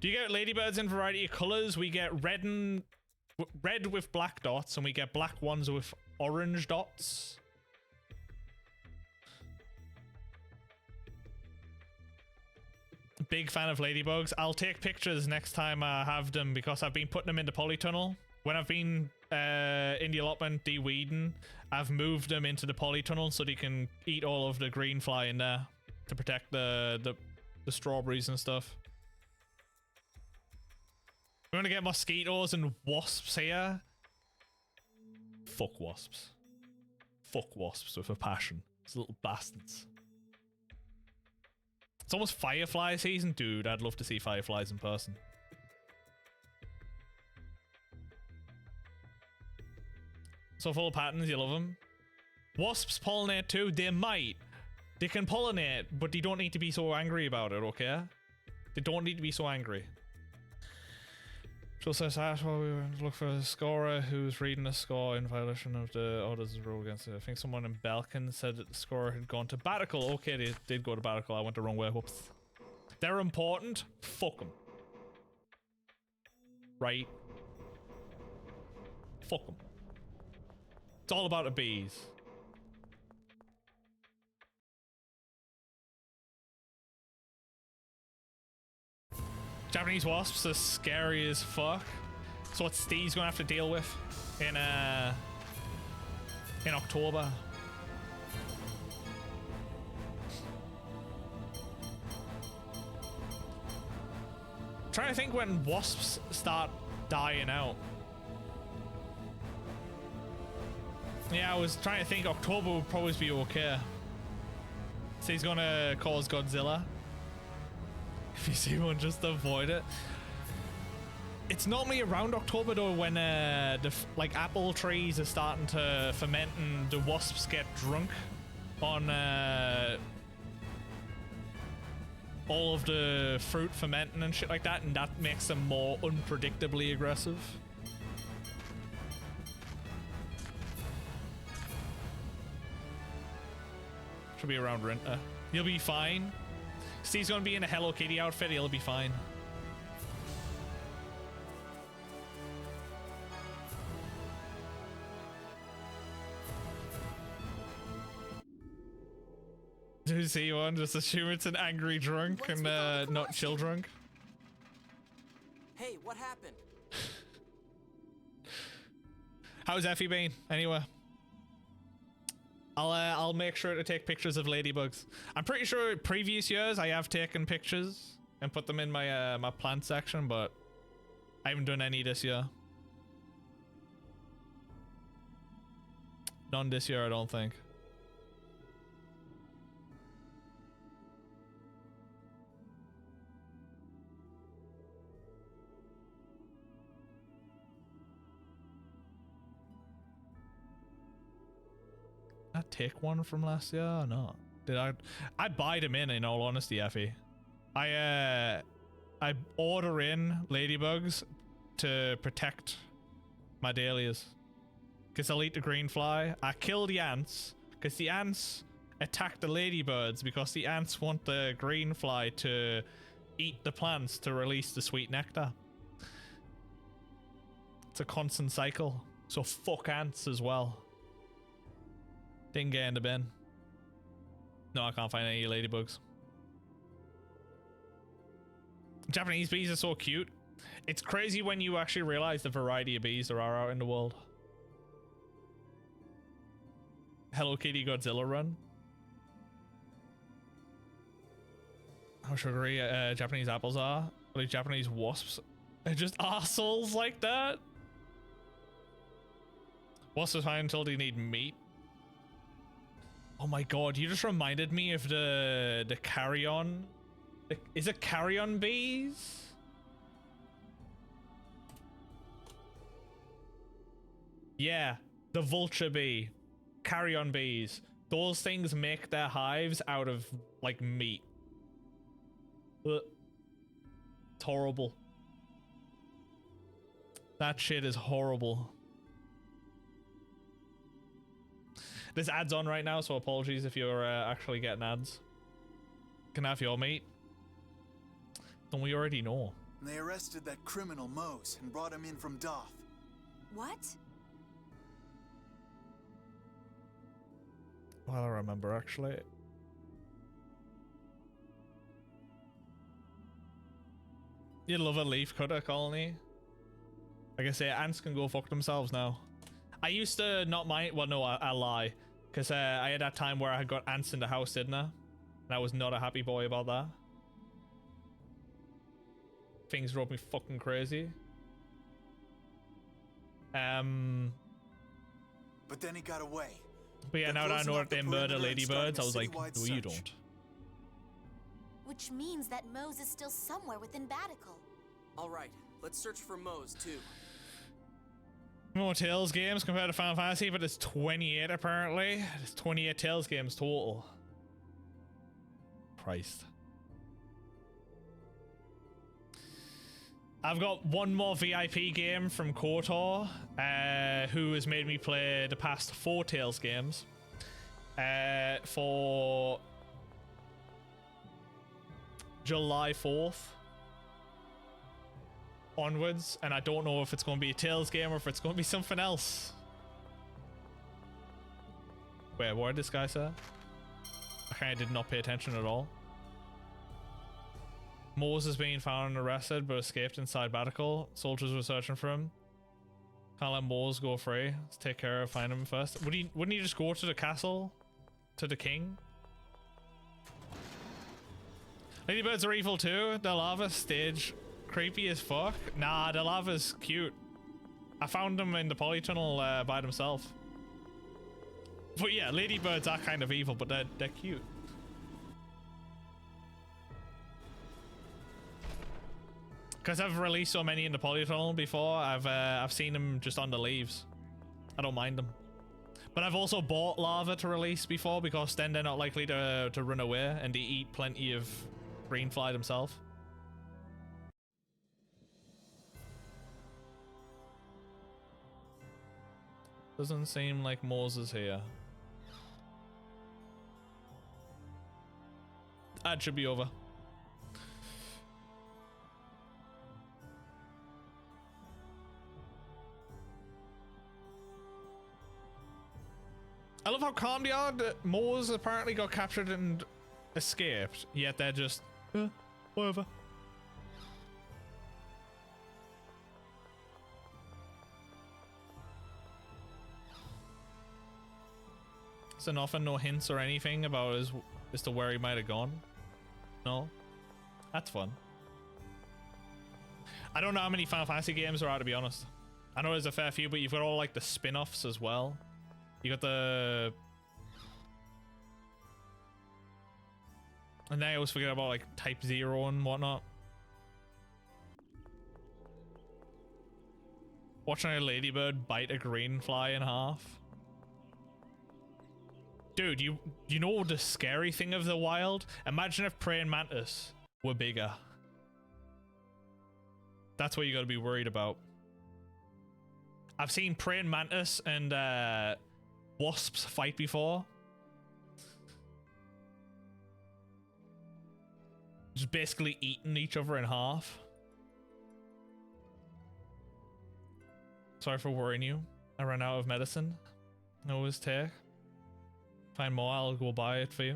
Do you get ladybirds in variety of colors? We get red with black dots, and we get black ones with orange dots. Big fan of ladybugs. I'll take pictures next time I have them because I've been putting them into polytunnel. When I've been in the allotment de-weeding, I've moved them into the polytunnel so they can eat all of the green fly in there to protect the strawberries and stuff. We're gonna get mosquitoes and wasps here. Fuck wasps. Fuck wasps with a passion. Those little bastards. It's almost firefly season. Dude, I'd love to see fireflies in person. So full of patterns, you love them. Wasps pollinate too. They might. They can pollinate, but they don't need to be so angry about it, okay? They don't need to be so angry. Jill says that while we went to look for a scorer who's reading a score in violation of the orders rule against it. I think someone in Belkin said that the scorer had gone to Batical. Okay, they did go to Batical. I went the wrong way. Whoops. They're important. Fuck them. Right? Fuck them. It's all about the bees. Japanese wasps are scary as fuck. So what Steve's gonna have to deal with in October. Trying to think when wasps start dying out. Yeah, I was trying to think October would probably be okay. So he's gonna cause Godzilla. If you see one, just avoid it. It's normally around October though when like apple trees are starting to ferment and the wasps get drunk on all of the fruit fermenting and shit like that, and that makes them more unpredictably aggressive. Should be around winter. You'll be fine. Steve's gonna be in a Hello Kitty outfit, he'll be fine. do see one. Just assume it's an angry drunk and not chill drunk. Hey, what happened? How's Effie been? Anyway, I'll make sure to take pictures of ladybugs. I'm pretty sure previous years I have taken pictures and put them in my my plant section, but I haven't done any this year. None this year, I don't think. Did I take one from last year or not? Did I buy them in all honesty, Effie. I order in ladybugs to protect my dahlias. Because I'll eat the green fly. I kill the ants because the ants attack the ladybirds because the ants want the green fly to eat the plants to release the sweet nectar. It's a constant cycle. So fuck ants as well. Didn't get in the bin. No, I can't find any ladybugs. Japanese bees are so cute. It's crazy when you actually realize the variety of bees there are out in the world. Hello Kitty Godzilla run. How sugary Japanese apples are. Like Japanese wasps are just arseholes like that. Wasps are fine until they need meat. Oh my god, you just reminded me of the carrion. Is it carrion bees? Yeah, the vulture bee. Carrion bees. Those things make their hives out of like meat. Ugh. It's horrible. That shit is horrible. There's ads on right now, so apologies if you're actually getting ads. Can I have your meat? Don't we already know? They arrested that criminal Mose and brought him in from Doth. What? Well, I remember actually. You'd love a leaf cutter colony. Like I say, ants can go fuck themselves now. I used to not mind. Well, no, I lie. Because I had that time where I had got ants in the house, didn't I? And I was not a happy boy about that. Things drove me fucking crazy. But then he got away. But yeah, now that I know that they murder ladybirds, I was like, no, you don't. Which means that Mose is still somewhere within Batical. All right, let's search for Mose too. More Tales games compared to Final Fantasy, but there's 28 apparently. There's 28 Tales games total. Christ. I've got one more VIP game from KOTOR, who has made me play the past 4 Tales games. For July 4th onwards, and I don't know if it's going to be a Tales game or if it's going to be something else. Wait, what did this guy say? I kind of did not pay attention at all. Mose has been found and arrested but escaped inside Batical. Soldiers were searching for him. Can't let Mose go free. Let's take care of finding him first. Wouldn't he just go to the castle? To the king? Ladybirds are evil too. The lava stage creepy as fuck. Nah, the lava's cute. I found them in the polytunnel by themselves. But yeah, ladybirds are kind of evil, but they're cute. Because I've released so many in the polytunnel before, I've seen them just on the leaves. I don't mind them. But I've also bought lava to release before because then they're not likely to run away and they eat plenty of greenfly themselves. Doesn't seem like Moses here. Ad should be over. I love how calm they are. Mose apparently got captured and escaped, yet they're just, whatever. So nothing, no hints or anything about as to where he might have gone? No? That's fun. I don't know how many Final Fantasy games there are, to be honest. I know there's a fair few, but you've got all like the spin-offs as well. You got the... And then I always forget about like Type 0 and whatnot. Watching a ladybird bite a green fly in half. Dude, you know the scary thing of the wild? Imagine if praying mantis were bigger. That's what you gotta be worried about. I've seen praying mantis and wasps fight before. Just basically eating each other in half. Sorry for worrying you. I ran out of medicine. No his take. Find more, I'll go buy it for you.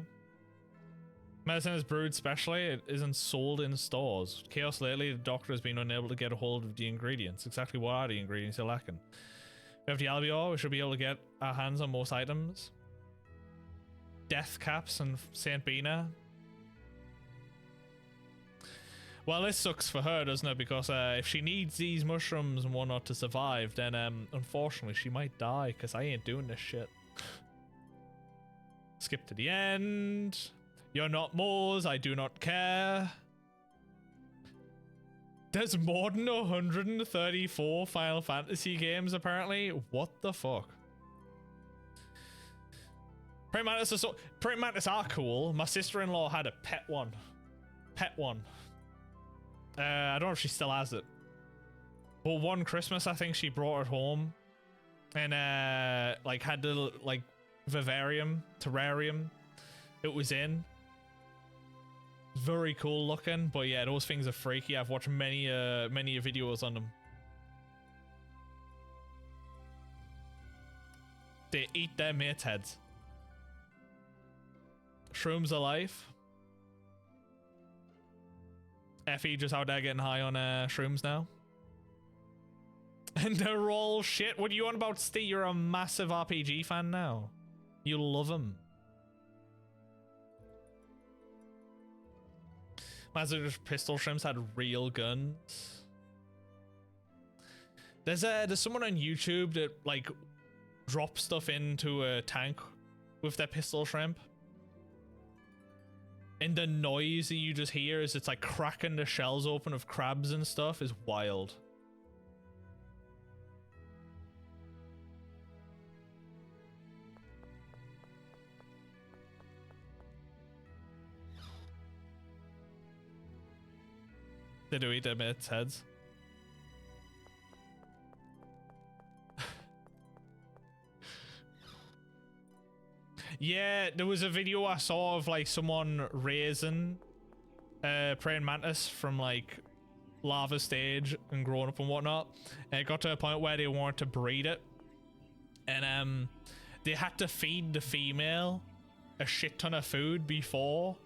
Medicine is brewed specially, it isn't sold in stores. Chaos lately, the doctor has been unable to get a hold of the ingredients. Exactly what are the ingredients you're lacking? We have the Albior, we should be able to get our hands on most items. Death caps and St. Bina. Well, this sucks for her, doesn't it? Because if she needs these mushrooms and whatnot to survive, then unfortunately she might die, because I ain't doing this shit. Skip to the end. You're not Moors, I do not care. There's more than 134 Final Fantasy games, apparently. What the fuck? Praying mantis are cool. My sister-in-law had a pet one. I don't know if she still has it. But one Christmas, I think she brought it home. And, like, had the, like, vivarium, terrarium it was in. Very cool looking, but yeah, those things are freaky. I've watched many videos on them. They eat their mates' heads. Shrooms are life. Effie just out there getting high on shrooms now. And they're all shit. What are you on about, Steve? You're a massive RPG fan now. You love them. Imagine if pistol shrimps had real guns. There's someone on YouTube that like drops stuff into a tank with their pistol shrimp. And the noise that you just hear as it's like cracking the shells open of crabs and stuff is wild. They do eat their mates' heads. Yeah, there was a video I saw of like someone raising praying mantis from like lava stage and growing up and whatnot. And it got to a point where they wanted to breed it. And they had to feed the female a shit ton of food before,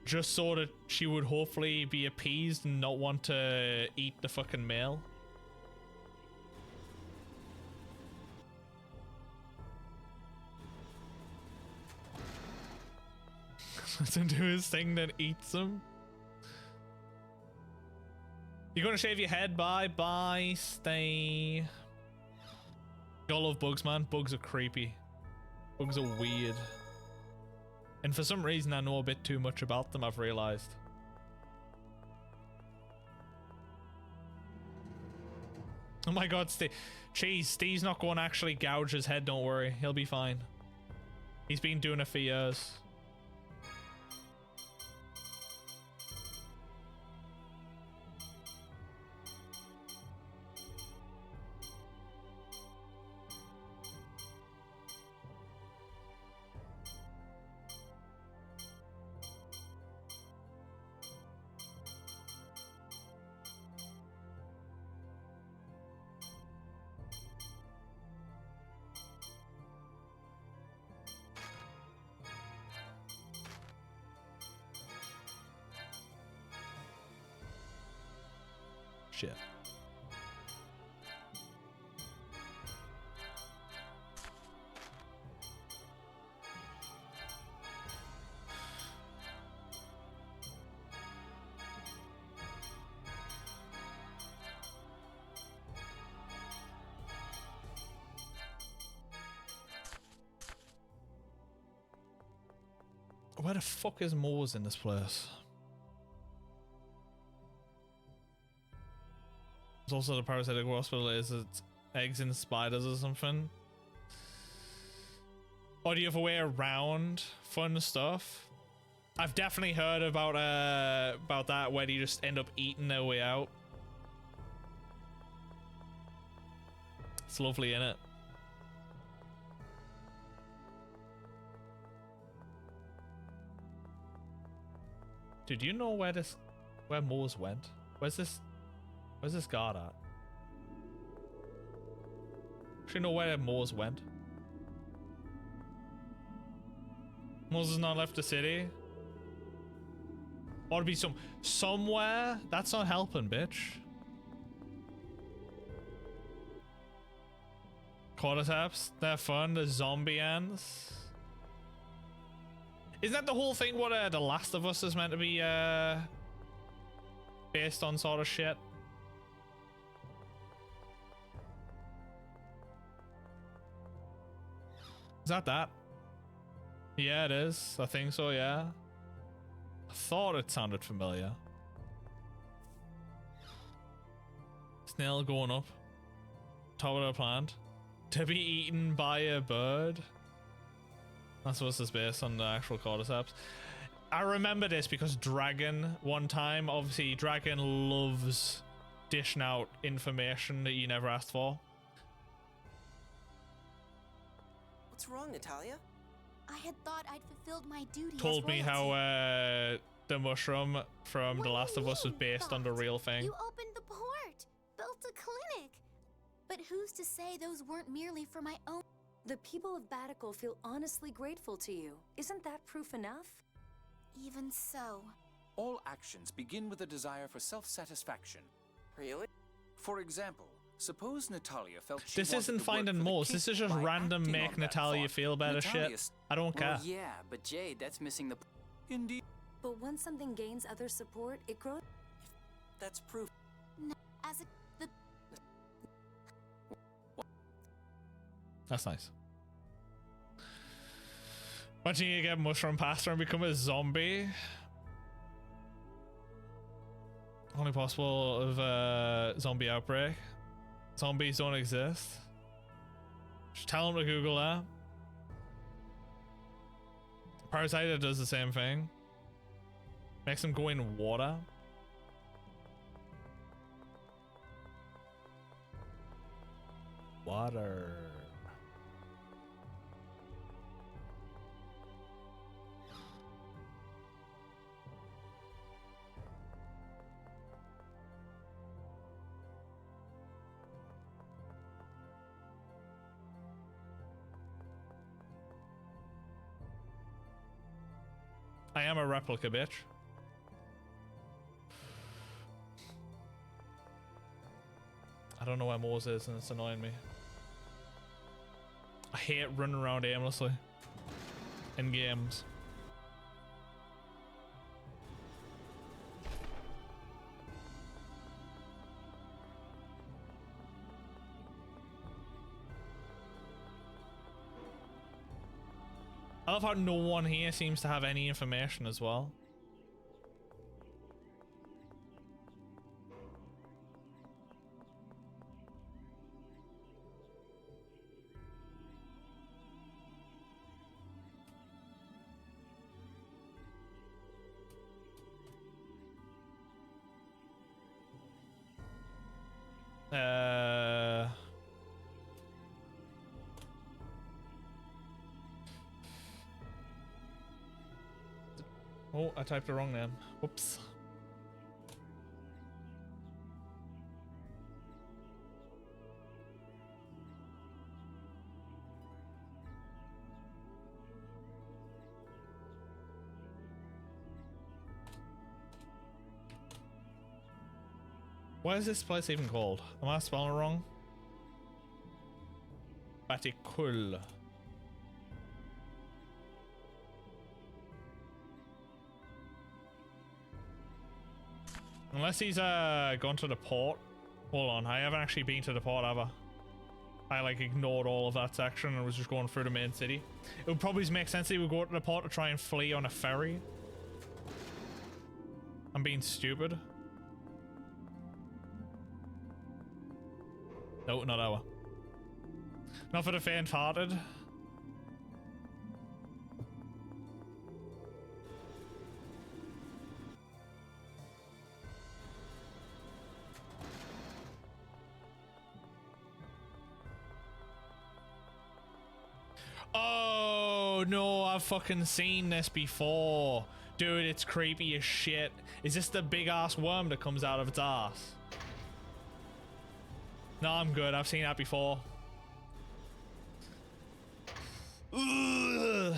just so that she would hopefully be appeased and not want to eat the fucking male. Lets him do his thing, then eats him. You're gonna shave your head? Bye, stay. Y'all love bugs, man. Bugs are creepy. Bugs are weird. And for some reason, I know a bit too much about them, I've realized. Oh my god, Steve's not going to actually gouge his head, don't worry. He'll be fine. He's been doing it for years. Shit. Where the fuck is Moors in this place? There's also the parasitic hospital. Is it eggs and spiders or something? Or do you have a way around fun stuff? I've definitely heard about that where you just end up eating their way out. It's lovely, isn't it? Dude, do you know where Moors went? Where's this guard at? Do you know where Moors went? Moors has not left the city? Ought to be somewhere? That's not helping, bitch. Cordyceps, they're fun. The zombie ants. Isn't that the whole thing what The Last of Us is meant to be based on sort of shit? Is that? Yeah, it is. I think so, yeah. I thought it sounded familiar. Snail going up. Top of the plant. To be eaten by a bird. That's what this is based on, the actual cordyceps. I remember this because Dragon, one time, obviously Dragon loves dishing out information that you never asked for. What's wrong, Natalia? I had thought I'd fulfilled my duty. Told as me how royalty. the mushroom from The Last of Us was based on the real thing. You opened the port, built a clinic. But who's to say those weren't merely for my own? The people of Batical feel honestly grateful to you. Isn't that proof enough? Even so. All actions begin with a desire for self-satisfaction. Really? For example, suppose Natalia felt she This wanted isn't to work finding for the Moors. king This is just by random acting make on that Natalia thought. feel better Natalia shit. I don't care. Well, yeah, but Jade, that's missing the... Indeed. But once something gains other support, it grows. That's proof. No, as a... the... That's nice. Imagine you get mushroom pasta and become a zombie. Only possible of a zombie outbreak. Zombies don't exist. Just tell them to Google that. Parasita does the same thing. Makes them go in water. Water. I am a replica, bitch. I don't know where Moors is and it's annoying me. I hate running around aimlessly in games. I love how no one here seems to have any information as well. Oh, I typed the wrong name. Whoops. What is this place even called? Am I spelling it wrong? Batikul. Unless he's gone to the port. Hold on, I haven't actually been to the port, have I? I like ignored all of that section and was just going through the main city. It would probably make sense that he would go to the port to try and flee on a ferry. I'm being stupid. No, not our. Not for the faint-hearted. Oh no, I've fucking seen this before. Dude, it's creepy as shit. Is this the big ass worm that comes out of its ass? No, I'm good. I've seen that before. Ugh.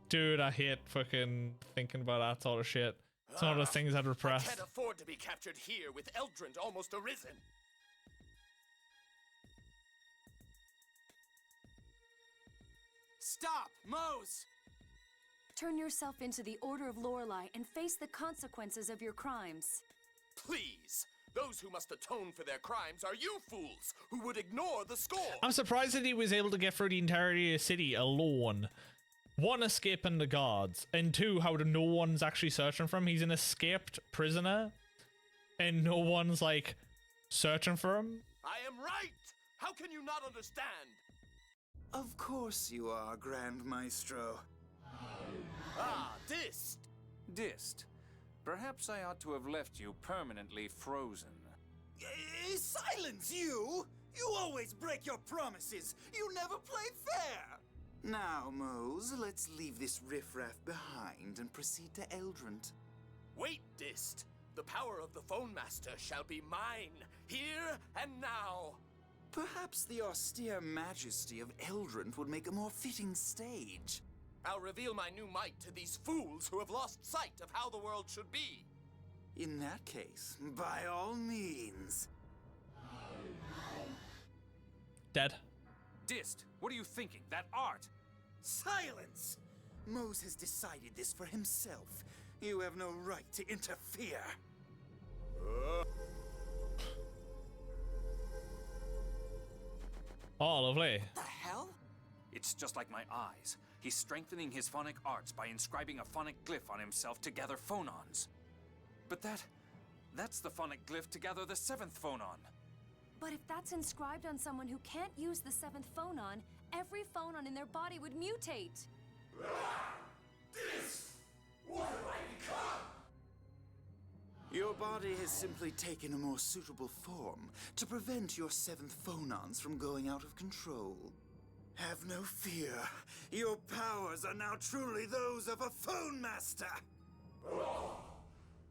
Dude, I hate fucking thinking about that sort of shit. It's one of those things I'd repress. I can't afford to be captured here with Eldrant almost arisen. Stop, Mose! Turn yourself into the Order of Lorelei and face the consequences of your crimes. Please! Those who must atone for their crimes are you fools, who would ignore the score! I'm surprised that he was able to get through the entirety of the city alone. One, escaping the guards, and two, how no one's actually searching for him. He's an escaped prisoner, and no one's, like, searching for him. I am right! How can you not understand? Of course you are, Grand Maestro. Ah, Dist! Dist, perhaps I ought to have left you permanently frozen. Silence, you! You always break your promises. You never play fair. Now, Mose, let's leave this riffraff behind and proceed to Eldrant. Wait, Dist! The power of the Phone Master shall be mine, here and now! Perhaps the austere majesty of Eldrant would make a more fitting stage. I'll reveal my new might to these fools who have lost sight of how the world should be. In that case, by all means. Dead. Dist, what are you thinking? That art! Silence! Mose has decided this for himself. You have no right to interfere. Oh, lovely. The hell? It's just like my eyes. He's strengthening his phonic arts by inscribing a phonic glyph on himself to gather phonons. But that's the phonic glyph to gather the seventh phonon. But if that's inscribed on someone who can't use the seventh phonon, every phonon in their body would mutate. This! What have I become? Your body has simply taken a more suitable form to prevent your seventh phonons from going out of control. Have no fear. Your powers are now truly those of a Phone Master. Oh,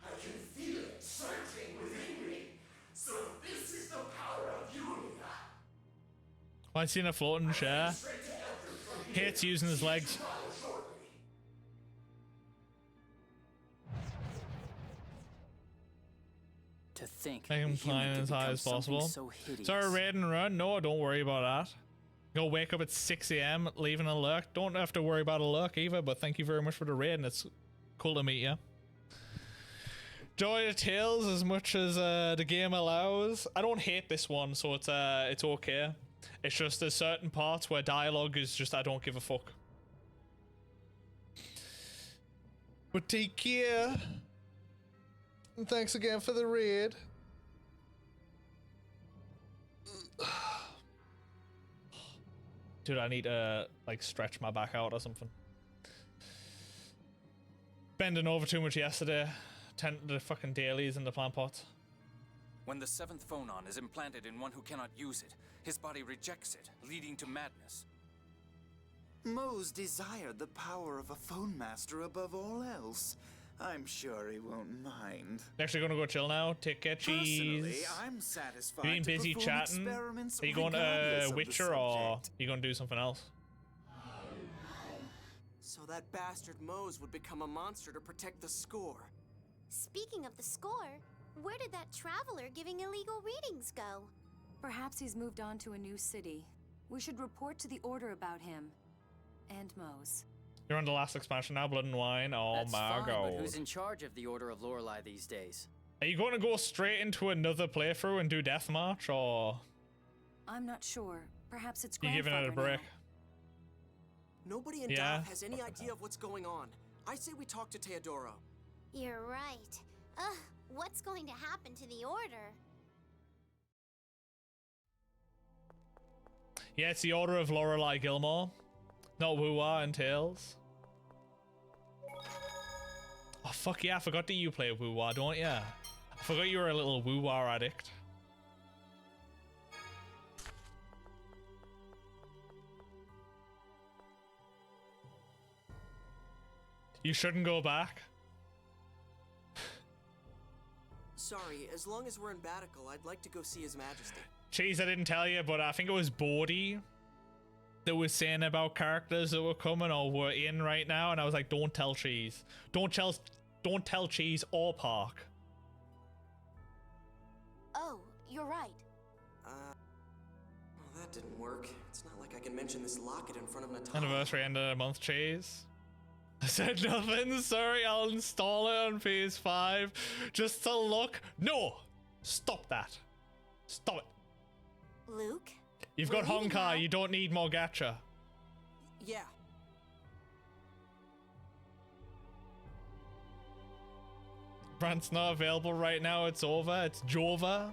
I can feel it surging within me. So this is the power of Yulia. I've seen a floating chair. Hates using his legs. To think, Make him a human climb could as high become as something possible. so hideous. Sorry, raid and run. No, don't worry about that. Go wake up at 6 AM, leaving a lurk. Don't have to worry about a lurk either, but thank you very much for the raid, and it's cool to meet you. Enjoy the tales as much as the game allows. I don't hate this one, so it's okay. It's just there's certain parts where dialogue is just I don't give a fuck. But take care. And thanks again for the raid. Dude, I need to like stretch my back out or something. Bending over too much yesterday. Tending to the fucking dailies and the plant pots. When the seventh phonon is implanted in one who cannot use it, his body rejects it, leading to madness. Mose desired the power of a Phone Master above all else. I'm sure he won't mind. Actually gonna go chill now. Take care, cheese. Personally, I'm satisfied You being to busy perform chatting? experiments Are you going regardless to of the Witcher or subject. you gonna do something else? So that bastard Mose would become a monster to protect the score. Speaking of the score, Where did that traveler giving illegal readings go? Perhaps he's moved on to a new city. We should report to the Order about him. And Mose. You're on the last expansion now, Blood and Wine. Oh That's my fine, god. but who's in charge of the Order of Lorelei these days? Are you going to go straight into another playthrough and do Deathmarch, or I'm not sure. Perhaps it's you giving it a break? Nobody in Yeah. Dath has any idea of what's going on. I say we talk to Teodoro. You're right. Ugh, what's going to happen to the Order? Yeah, it's the Order of Lorelei Gilmore, not Woo-Wah and Tails. Oh fuck yeah, I forgot that you play Woo-Wah, don't ya? I forgot you were a little Woo-Wah addict. You shouldn't go back. Sorry, as long as we're in Batical, I'd like to go see His Majesty. Cheese, I didn't tell you, but I think it was Bodhi that was saying about characters that were coming or were in right now, and I was like, don't tell Cheese. Don't tell Cheese or Park. Oh, you're right. Well, that didn't work. It's not like I can mention this locket in front of Natalia. Anniversary end of the month, Cheese. I said nothing. Sorry, I'll install it on PS5 just to look. No! Stop that. Stop it. Luke? You've got Honkai, you don't need more gacha. Yeah. Brand's not available right now, it's over. It's Jova.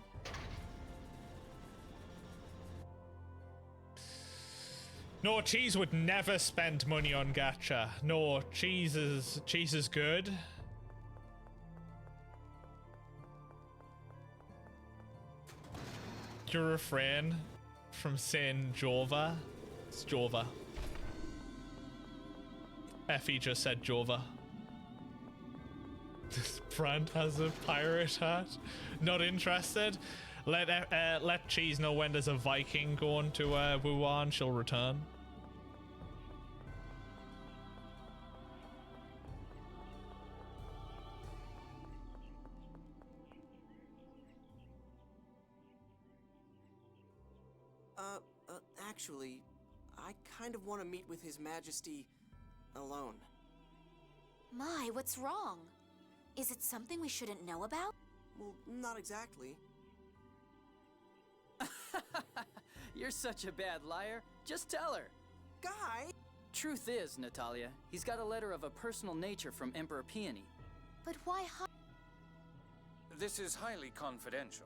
No, Cheese would never spend money on gacha. No, Cheese is good. You refrain from saying Jova. It's Jova. Effie just said Jova. This Brand has a pirate hat. Not interested. Let Cheese know when there's a Viking going to Wuhan. She'll return. Actually, I kind of want to meet with His Majesty alone. My, what's wrong? Is it something we shouldn't know about? Well, not exactly. You're such a bad liar. Just tell her. Guy! Truth is, Natalia, he's got a letter of a personal nature from Emperor Peony. But why This is highly confidential.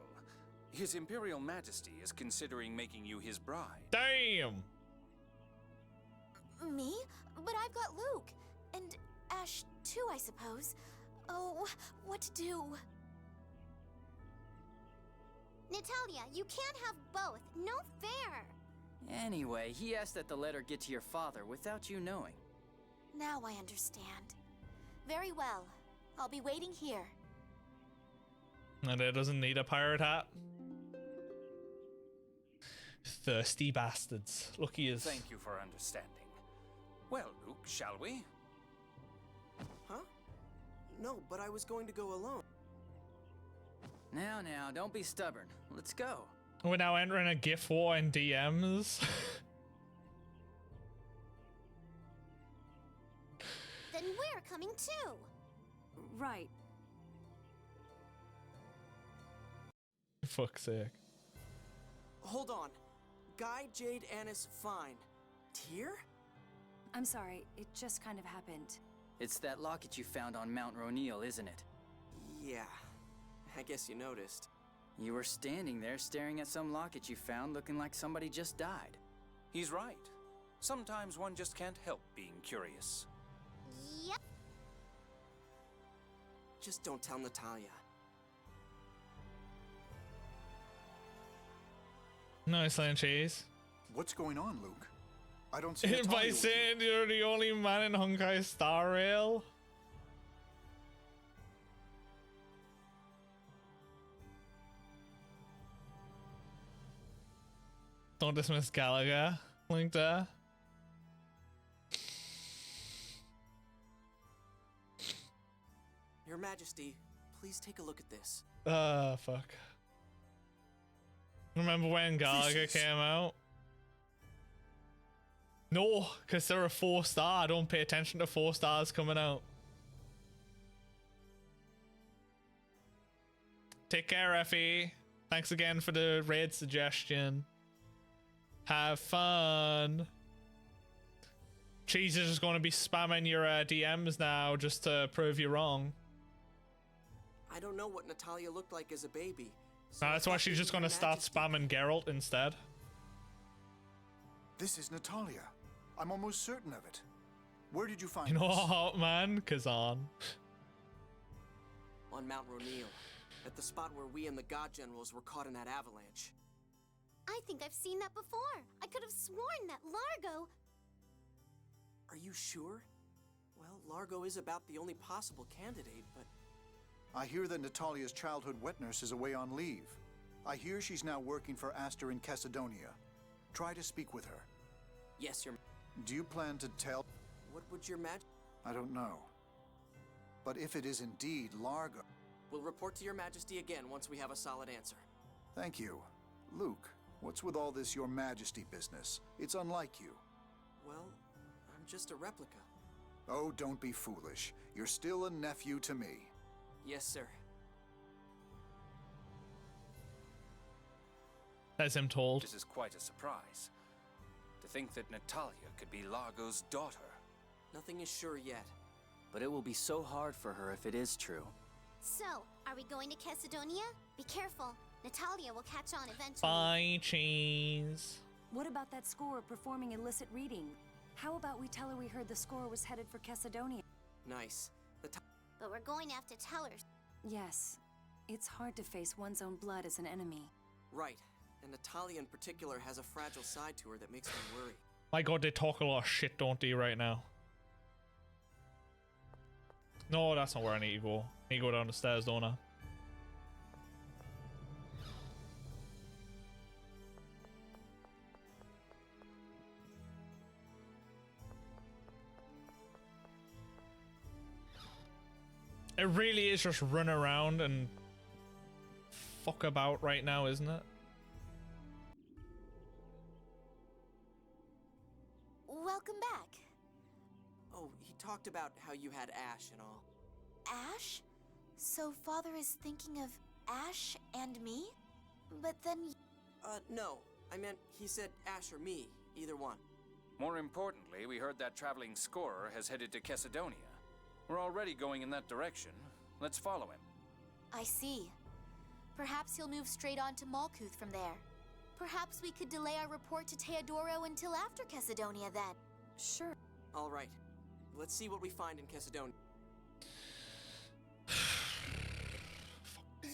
His Imperial Majesty is considering making you his bride. Damn! Me? But I've got Luke. And Ash, too, I suppose. Oh, what to do? Natalia, you can't have both. No fair. Anyway, he asked that the letter get to your father without you knowing. Now I understand. Very well. I'll be waiting here. And it doesn't need a pirate hat. Thirsty bastards. Look, he is. Thank you for understanding. Well, Luke, shall we? Huh? No, but I was going to go alone. Now, don't be stubborn. Let's go. We're now entering a GIF war in DMs. Then we're coming too. Right. Fuck's sake. Hold on. Guy, Jade, Annis, fine. Tyr? I'm sorry, it just kind of happened. It's that locket you found on Mount Roneal, isn't it? Yeah. I guess you noticed. You were standing there staring at some locket you found looking like somebody just died. He's right. Sometimes one just can't help being curious. Yep. Just don't tell Natalia. Nice line, Cheese. What's going on, Luke? I don't see By Natalia with saying you're the only man in Honkai Star Rail. Don't dismiss Galaga. Link there. Your Majesty, please take a look at this. Fuck. Remember when Galaga came out? No, because they're a 4-star. I don't pay attention to 4 stars coming out. Take care, Effie. Thanks again for the raid suggestion. Have fun. Cheese is just going to be spamming your DMs now just to prove you wrong. I don't know what Natalia looked like as a baby. That's why she's just going to start spamming Geralt instead. This is Natalia. I'm almost certain of it. Where did you find You know this? what, man? Kazan. On Mount Roneal, at the spot where we and the God Generals were caught in that avalanche. I think I've seen that before. I could have sworn that Largo... Are you sure? Well, Largo is about the only possible candidate, but... I hear that Natalia's childhood wet nurse is away on leave. I hear she's now working for Aster in Cassidonia. Try to speak with her. Yes, Your... Do you plan to tell... What would Your Majesty... I don't know. But if it is indeed Largo... We'll report to Your Majesty again once we have a solid answer. Thank you. Luke, what's with all this Your Majesty business? It's unlike you. Well, I'm just a replica. Oh, don't be foolish. You're still a nephew to me. Yes, sir. As I'm told. This is quite a surprise. To think that Natalia could be Largo's daughter. Nothing is sure yet. But it will be so hard for her if it is true. So, are we going to Cassidonia? Be careful. Natalia will catch on eventually. Bye, Cheese. What about that score performing illicit reading? How about we tell her we heard the score was headed for Cassidonia? Nice. But we're going to have to tell her. Yes. It's hard to face one's own blood as an enemy. Right. And Natalia in particular has a fragile side to her that makes me worry. My god, they talk a lot of shit, don't they, right now? No, that's not where I need to go. I need to go down the stairs, don't I? It really is just run around and fuck about right now, isn't it? Welcome back. Oh, he talked about how you had Ash and all. Ash? So Father is thinking of Ash and me? But then... No. I meant he said Ash or me. Either one. More importantly, we heard that traveling scorer has headed to Cassidonia. We're already going in that direction. Let's follow him. I see. Perhaps he'll move straight on to Malkuth from there. Perhaps we could delay our report to Teodoro until after Cassidonia then. Sure. All right. Let's see what we find in Cassidonia.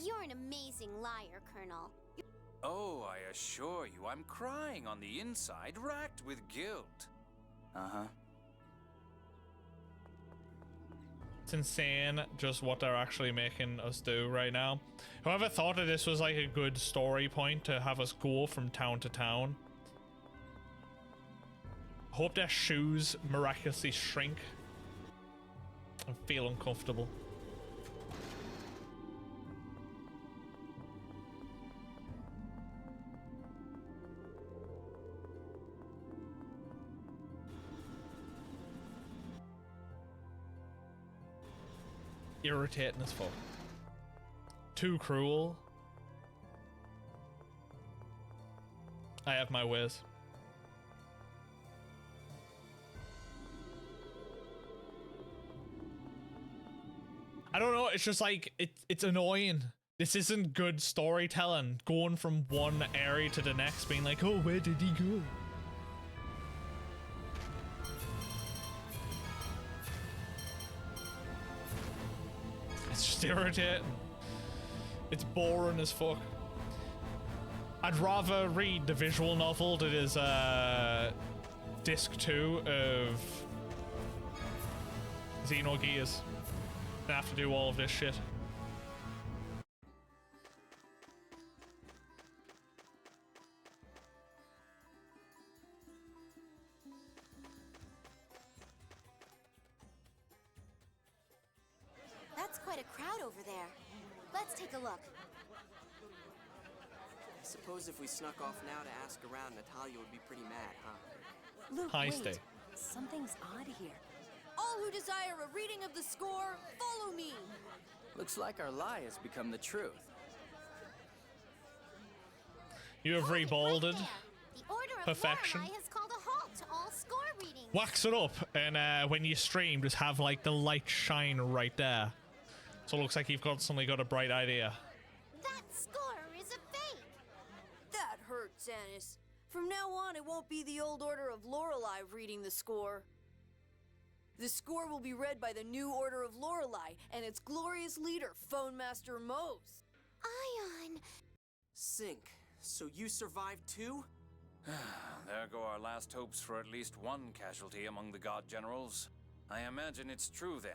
You're an amazing liar, Colonel. Oh, I assure you, I'm crying on the inside, racked with guilt. Uh-huh. It's insane just what they're actually making us do right now. Whoever thought that this was like a good story point to have us go from town to town. Hope their shoes miraculously shrink and feel uncomfortable. Irritating as fuck. Too cruel. I have my ways. I don't know, it's just like it's annoying. This isn't good storytelling, going from one area to the next being like, oh, where did he go? It's just irritating. It's boring as fuck. I'd rather read the visual novel that is disc 2 of Xenogears than have to do all of this shit. That's quite a crowd over there. Let's take a look. I suppose if we snuck off now to ask around, Natalia would be pretty mad, huh? Luke, Hi, wait. Stay. Something's odd here. All who desire a reading of the score, follow me. Looks like our lie has become the truth. You have rebolded. The Order of Perfection. Lorelei has called a halt to all score readings. Wax it up, and when you stream, just have like the light shine right there. So it looks like you've suddenly got a bright idea. That score is a fake. That hurts, Anis. From now on, it won't be the old Order of Lorelei reading the score. The score will be read by the new Order of Lorelei and its glorious leader, Phone Master Mose. Ion. Sync, so you survived too? There go our last hopes for at least one casualty among the God Generals. I imagine it's true then,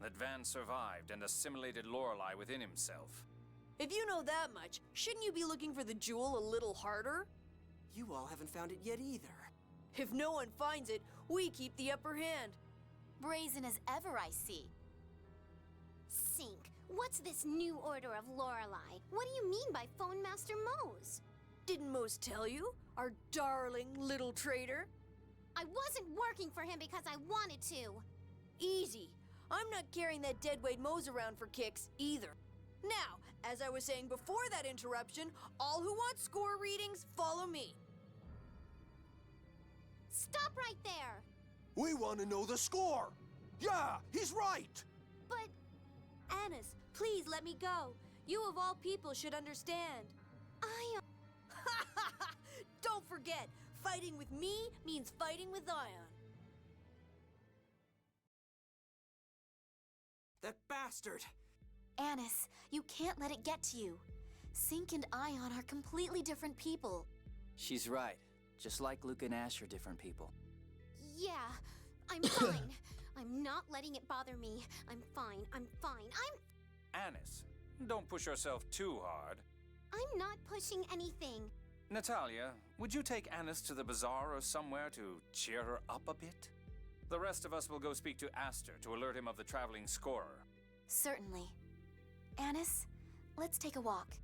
that Van survived and assimilated Lorelei within himself. If you know that much, shouldn't you be looking for the jewel a little harder? You all haven't found it yet either. If no one finds it, we keep the upper hand. Brazen as ever, I see. Sync, what's this new Order of Lorelei? What do you mean by Phone Master Mose? Didn't Mose tell you? Our darling little traitor? I wasn't working for him because I wanted to. Easy. I'm not carrying that deadweight Mose around for kicks, either. Now, as I was saying before that interruption, all who want score readings, follow me. Stop right there. We want to know the score. Yeah, he's right. But Anis, please let me go. You of all people should understand. Ion. Don't forget, fighting with me means fighting with Ion. That bastard! Anis, you can't let it get to you. Sync and Ion are completely different people. She's right. Just like Luke and Ash are different people. Yeah, I'm fine. I'm not letting it bother me. I'm fine. I'm fine. Anis, don't push yourself too hard. I'm not pushing anything. Natalia, would you take Anis to the bazaar or somewhere to cheer her up a bit? The rest of us will go speak to Aster to alert him of the traveling scorer. Certainly. Anis, let's take a walk.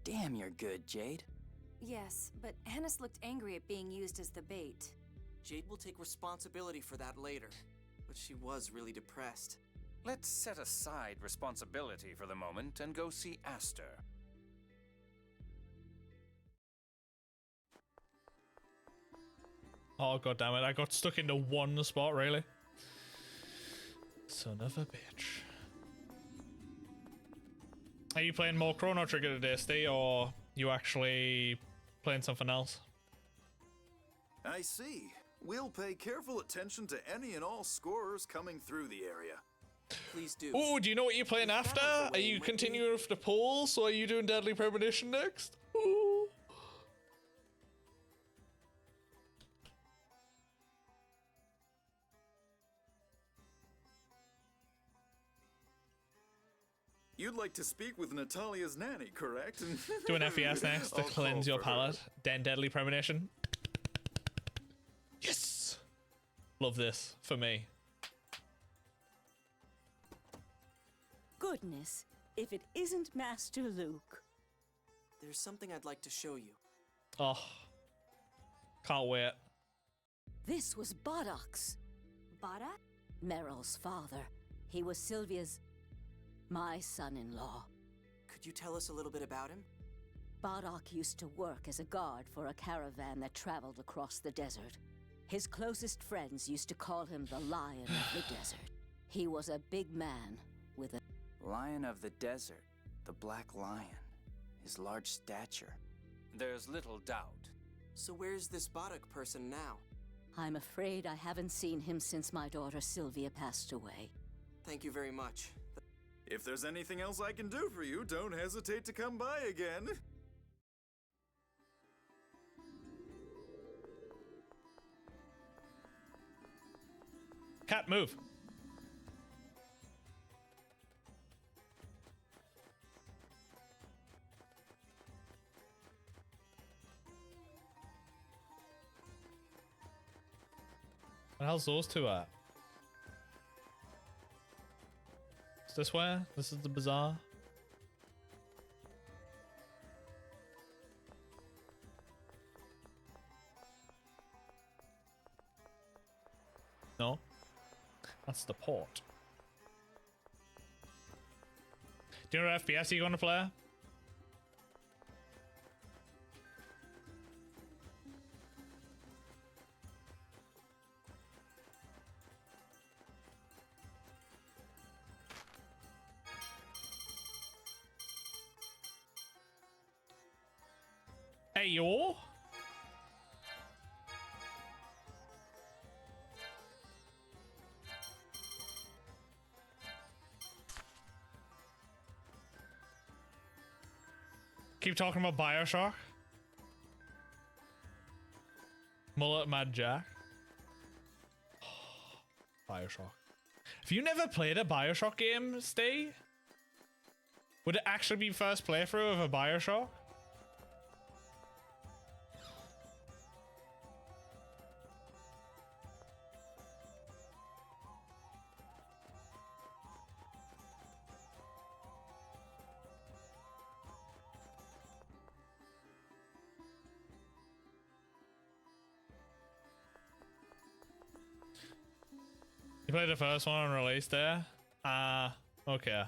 Damn, you're good, Jade. Yes, but Anis looked angry at being used as the bait. Jade will take responsibility for that later, but she was really depressed. Let's set aside responsibility for the moment and go see Aster. Oh god damn it, I got stuck into one spot, really. Son of a bitch. Are you playing more Chrono Trigger today, Steve, or you actually playing something else? I see. We'll pay careful attention to any and all scorers coming through the area. Please do. Oh, do you know what you're playing after? Are you continuing with the polls, or are you doing Deadly Premonition next? Ooh. You'd like to speak with Natalia's nanny, correct? Doing FES next to I'll cleanse call your for her. palate. Then Deadly Premonition. Yes! Love this, for me. Goodness, if it isn't Master Luke. There's something I'd like to show you. Oh. Can't wait. This was Bodox. Bodox? Meryl's father. He was Sylvia's... my son-in-law. Could you tell us a little bit about him? Bodoc used to work as a guard for a caravan that traveled across the desert. His closest friends used to call him the Lion of the Desert. He was a big man with a... Lion of the Desert, the Black Lion. His large stature. There's little doubt. So where's this Bodok person now? I'm afraid I haven't seen him since my daughter Sylvia passed away. Thank you very much. If there's anything else I can do for you, don't hesitate to come by again. Cat, move. What the hell's those two at? This way? This is the bazaar? No? That's the port. Do you know what FPS are you going to play? Hey, yo. Keep talking about BioShock. Mullet Mad Jack. BioShock. Have you never played a BioShock game, Stay? Would it actually be first playthrough of a BioShock? You played the first one on release there? Okay.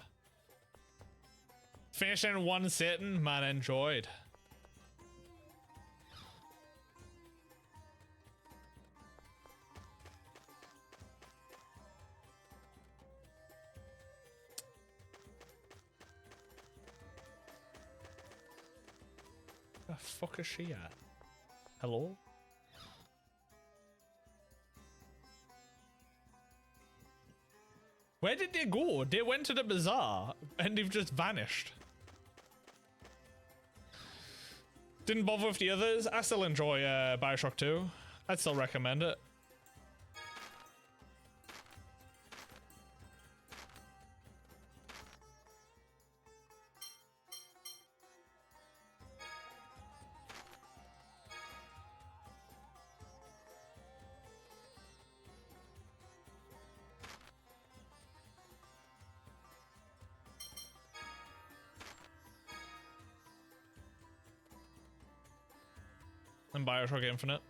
Finished in one sitting, man, enjoyed. Where the fuck is she at? Hello? Where did they go? They went to the bazaar and they've just vanished. Didn't bother with the others. I still enjoy BioShock 2. I'd still recommend it. And BioShock Infinite.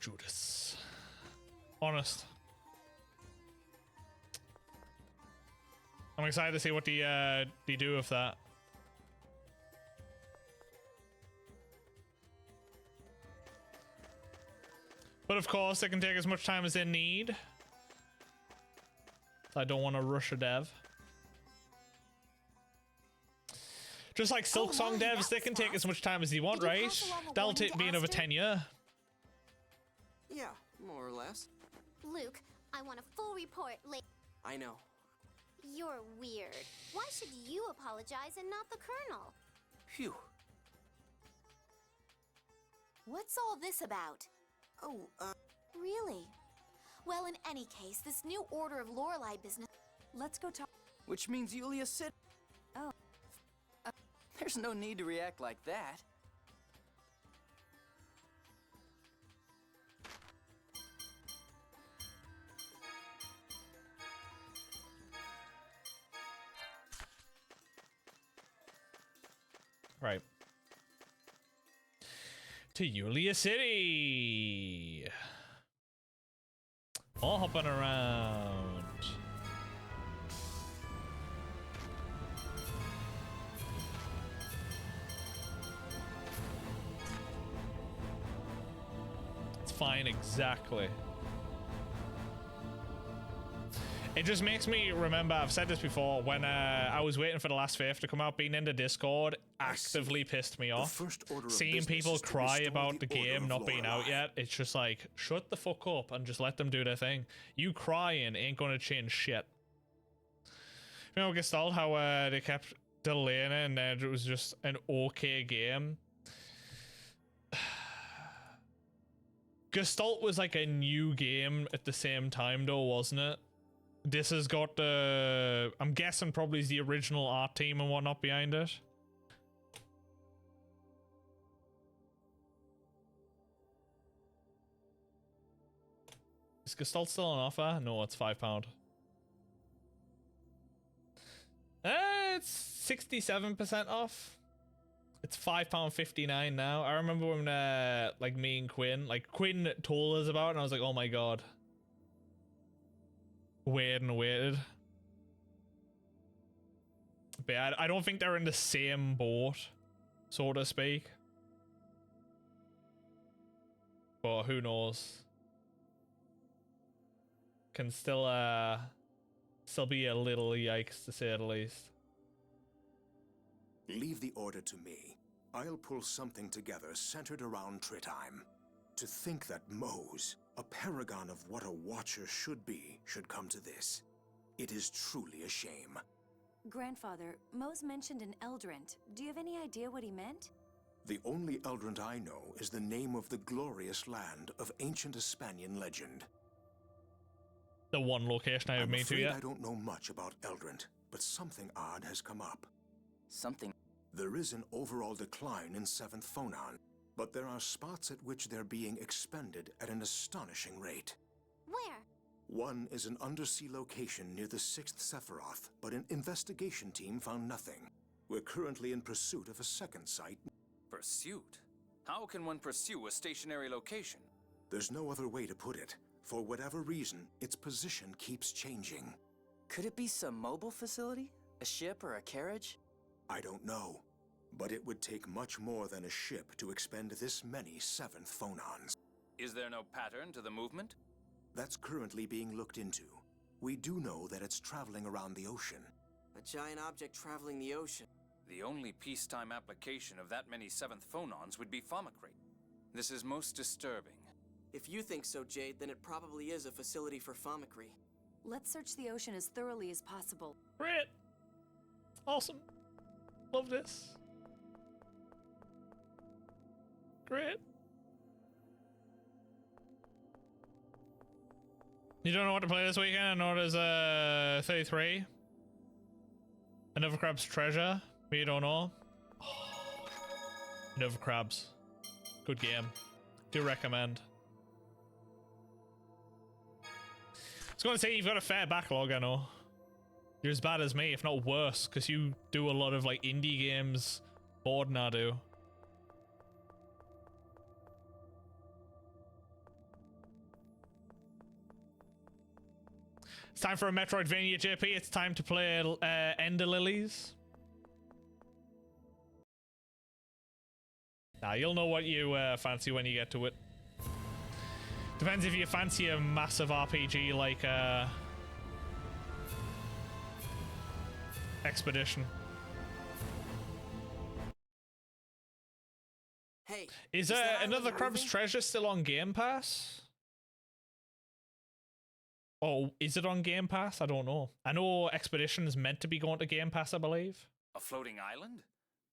Judas. Honest. I'm excited to see what they do with that. But of course, they can take as much time as they need. I don't want to rush a dev. Just like Silksong devs, they can take as much time as they want, right? That'll take me another 10 years. Yeah, more or less. Luke, I want a full report later. I know. You're weird. Why should you apologize and not the Colonel? Phew. What's all this about? Oh, Really? Well, in any case, this new Order of Lorelei business... Let's go talk... Which means Yulia City. Oh. There's no need to react like that. Right. To Yulia City. All hopping around. It's fine, exactly. It just makes me remember, I've said this before, when I was waiting for The Last Faith to come out, being into Discord actively pissed me off. Seeing people cry about the game not being out yet, it's just like, shut the fuck up and just let them do their thing. You crying ain't gonna change shit. You know, Gestalt, how they kept delaying it and then it was just an okay game. Gestalt was like a new game at the same time though, wasn't it? This has got the, I'm guessing probably the original art team and whatnot behind it. Is Gestalt still on offer? No, it's £5. It's 67% off. It's £5.59 now. I remember when like me and Quinn told us about it and I was like, oh my god. Waited and waited. But yeah, I don't think they're in the same boat, so to speak. But who knows? Can still be a little yikes to say the least. Leave the order to me. I'll pull something together centered around Tritheim. To think that Mose, a paragon of what a Watcher should be, should come to this. It is truly a shame. Grandfather, Mose mentioned an Eldrant. Do you have any idea what he meant? The only Eldrant I know is the name of the glorious land of ancient Hispanian legend. The one location I have made to yet. I don't know much about Eldrant, but something odd has come up. Something? There is an overall decline in 7th Phonon, but there are spots at which they're being expended at an astonishing rate. Where? One is an undersea location near the 6th Sephiroth, but an investigation team found nothing. We're currently in pursuit of a second site. Pursuit? How can one pursue a stationary location? There's no other way to put it. For whatever reason, its position keeps changing. Could it be some mobile facility? A ship or a carriage? I don't know, but it would take much more than a ship to expend this many 7th Phonons. Is there no pattern to the movement? That's currently being looked into. We do know that it's traveling around the ocean. A giant object traveling the ocean. The only peacetime application of that many 7th Phonons would be Thaumacrite. This is most disturbing. If you think so, Jade, then it probably is a facility for Thaumacrite. Let's search the ocean as thoroughly as possible. Great. Awesome. Love this. Great. You don't know what to play this weekend? I know there's 33. Another Crab's Treasure. We don't know. Another Crabs. Good game. Do recommend. I was going to say you've got a fair backlog, I know. You're as bad as me, if not worse, because you do a lot of like indie games more than I do. It's time for a Metroidvania, JP. It's time to play Ender Lilies. Nah, you'll know what you fancy when you get to it. Depends if you fancy a massive RPG like Expedition. Hey, is another Crab's Treasure still on Game Pass? Oh, is it on Game Pass? I don't know. I know Expedition is meant to be going to Game Pass, I believe. A floating island?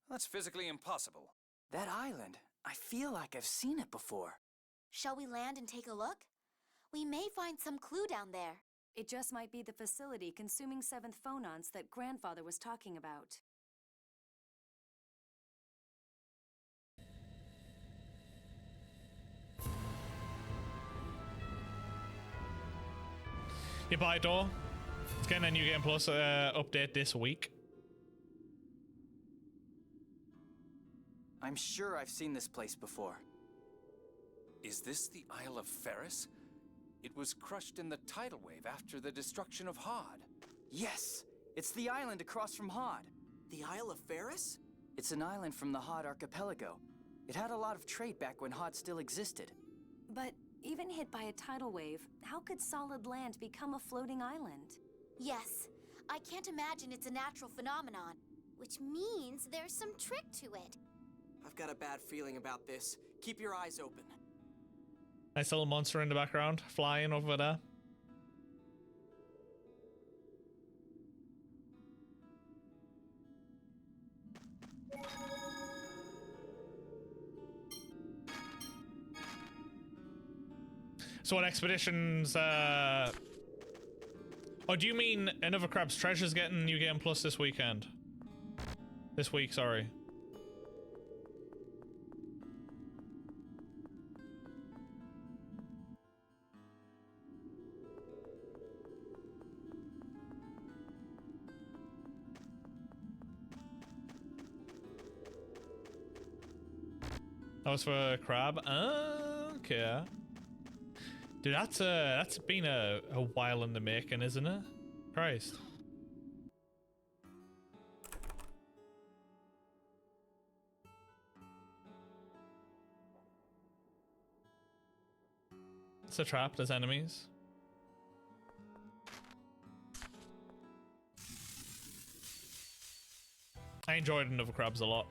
That's physically impossible. That island? I feel like I've seen it before. Shall we land and take a look? We may find some clue down there. It just might be the facility consuming 7th Phonons that Grandfather was talking about. You buy it all. It's getting a New Game Plus update this week. I'm sure I've seen this place before. Is this the Isle of Ferris? It was crushed in the tidal wave after the destruction of Hod. Yes! It's the island across from Hod. The Isle of Ferris? It's an island from the Hod archipelago. It had a lot of trade back when Hod still existed. But even hit by a tidal wave, how could solid land become a floating island? Yes, I can't imagine it's a natural phenomenon. Which means there's some trick to it. I've got a bad feeling about this. Keep your eyes open. Nice little monster in the background, flying over there. So what expeditions, oh, do you mean Another Crab's Treasure's getting New Game Plus this weekend? This week, sorry. That was for Crab? Okay. Dude, that's been a while in the making, isn't it? Christ. It's a trap, there's enemies. I enjoyed Another Crabs a lot.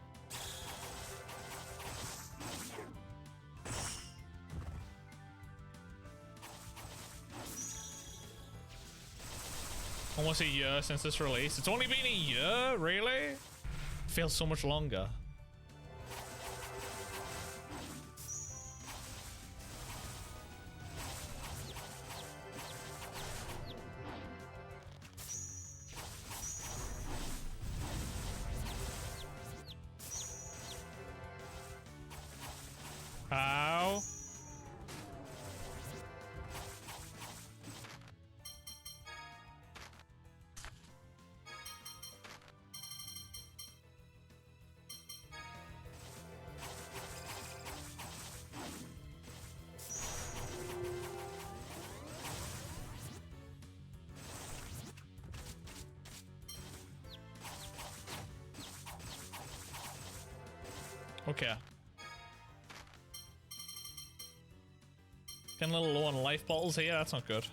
Almost a year since this release. It's only been a year, really? Feels so much longer. Ow. Okay. Getting a little low on life bottles here, that's not good.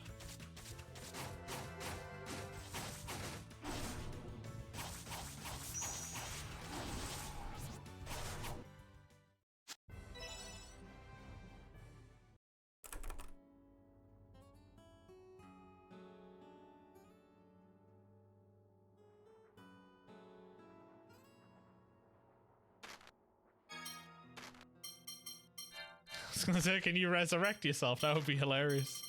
I was gonna say, can you resurrect yourself? That would be hilarious.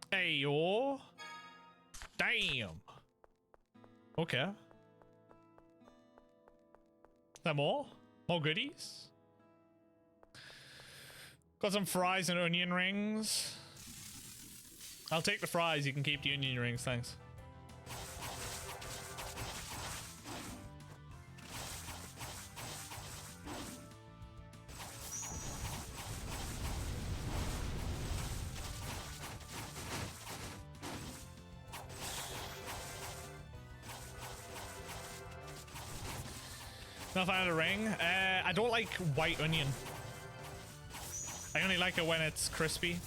Hey, yo. Damn. Okay. Is that more? More goodies? Got some fries and onion rings. I'll take the fries, you can keep the onion rings, thanks. Not a fan of the ring. I don't like white onion. I only like it when it's crispy.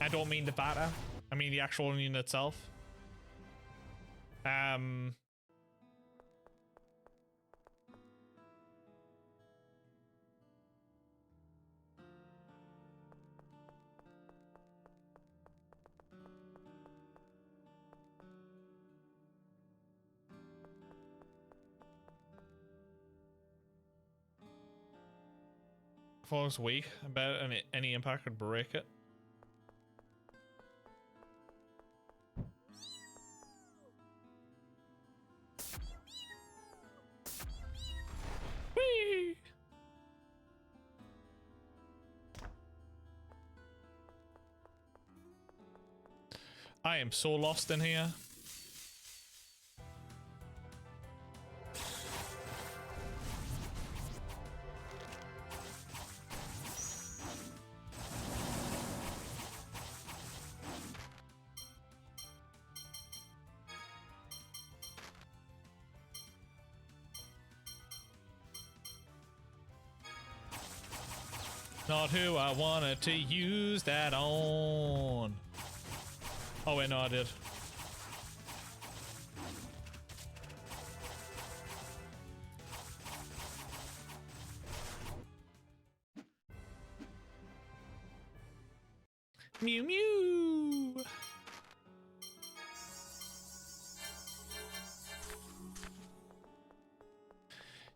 I don't mean the batter. I mean the actual onion itself. If I was weak, I bet any impact could break it. Whee! I am so lost in here. Not who I wanted to use that on. Oh wait, no, I did. Mew mew.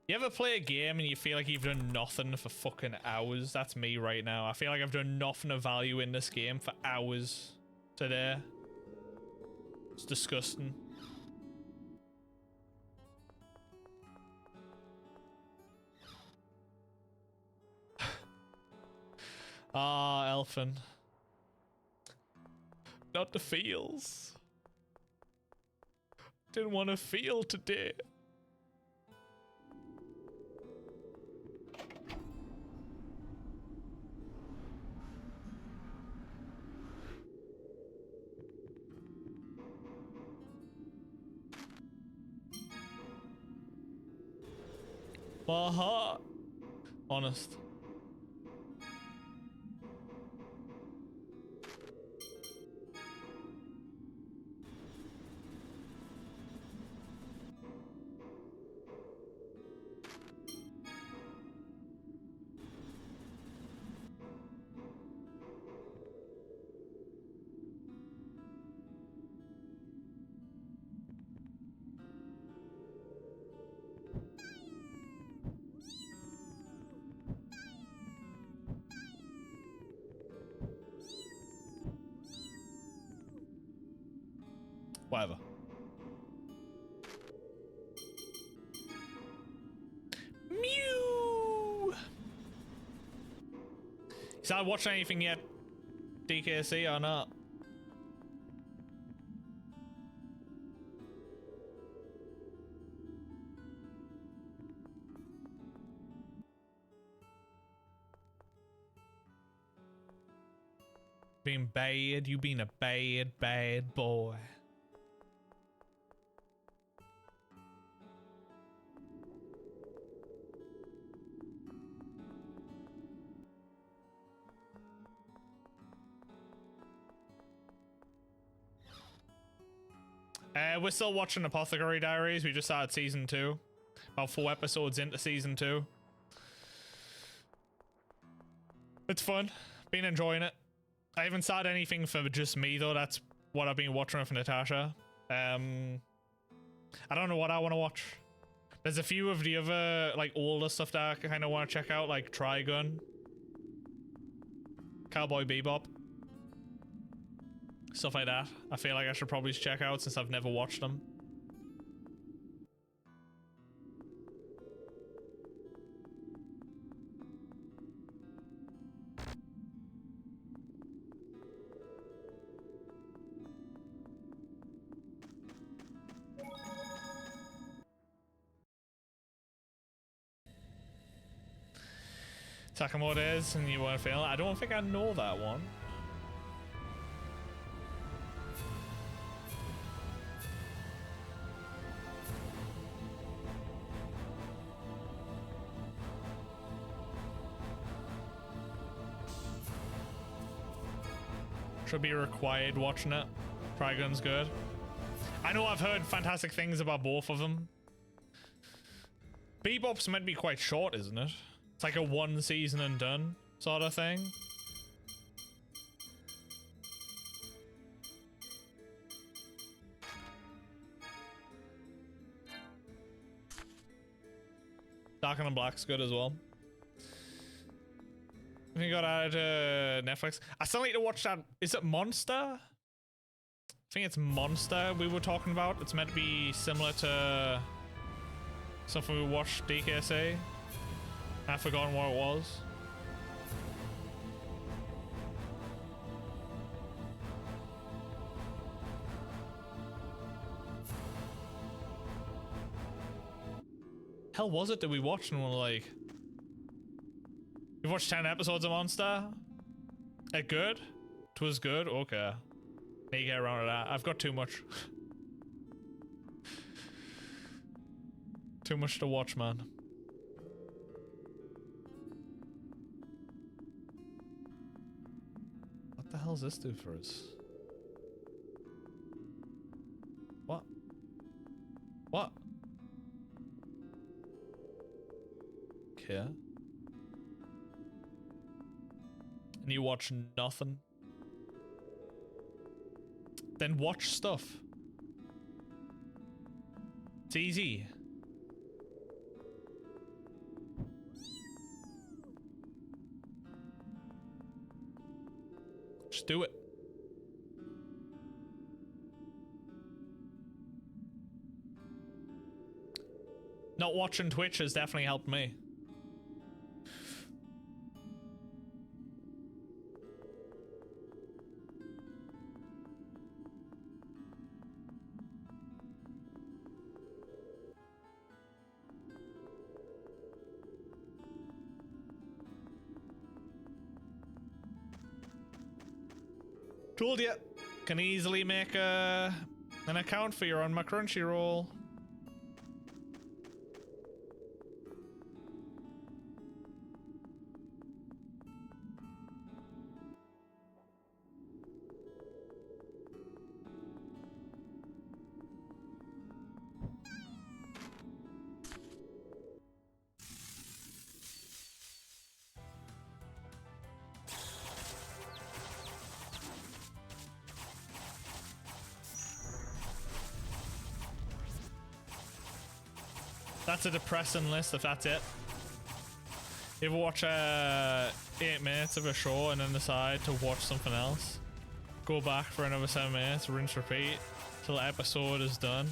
You ever play a game and you feel like you've done nothing for fucking hours? That's me right now. I feel like I've done nothing of value in this game for hours today. It's disgusting. Ah, Elfin. Not the feels. Didn't want to feel today. My heart. Honest. Whatever. Mew. Is I watching anything yet, DKC, or not? Being bad, you being a bad, bad boy. We're still watching Apothecary Diaries. We just started season 2. About 4 episodes into season 2. It's fun. Been enjoying it. I haven't started anything for just me though. That's what I've been watching with Natasha. I don't know what I want to watch. There's a few of the other like older stuff that I kind of want to check out, like Trigun, Cowboy Bebop. Stuff like that. I feel like I should probably check out since I've never watched them. Sakamoto's and you weren't feeling it. I don't think I know that one. Should be required watching it. Trigun's good. I know I've heard fantastic things about both of them. Bebop's meant to be quite short, isn't it? It's like a 1 season and done sort of thing. Darker Than Black's good as well. I think I got added to Netflix. I still need to watch that. Is it Monster? I think it's Monster we were talking about. It's meant to be similar to something we watched DKSA. I've forgotten what it was. Hell was it that we watched and were like... We watched 10 episodes of Monster? It good? 'Twas good? Okay. Need to get around to that. I've got too much. Too much to watch, man. the hell does this do for us? What? What? Okay. And you watch nothing? Then watch stuff. It's easy. Just do it. Not watching Twitch has definitely helped me. Told ya. Can easily make an account for you on my Crunchyroll. That's a depressing list if that's it. You ever watch 8 minutes of a show and then decide to watch something else? Go back for another 7 minutes, rinse, repeat till the episode is done?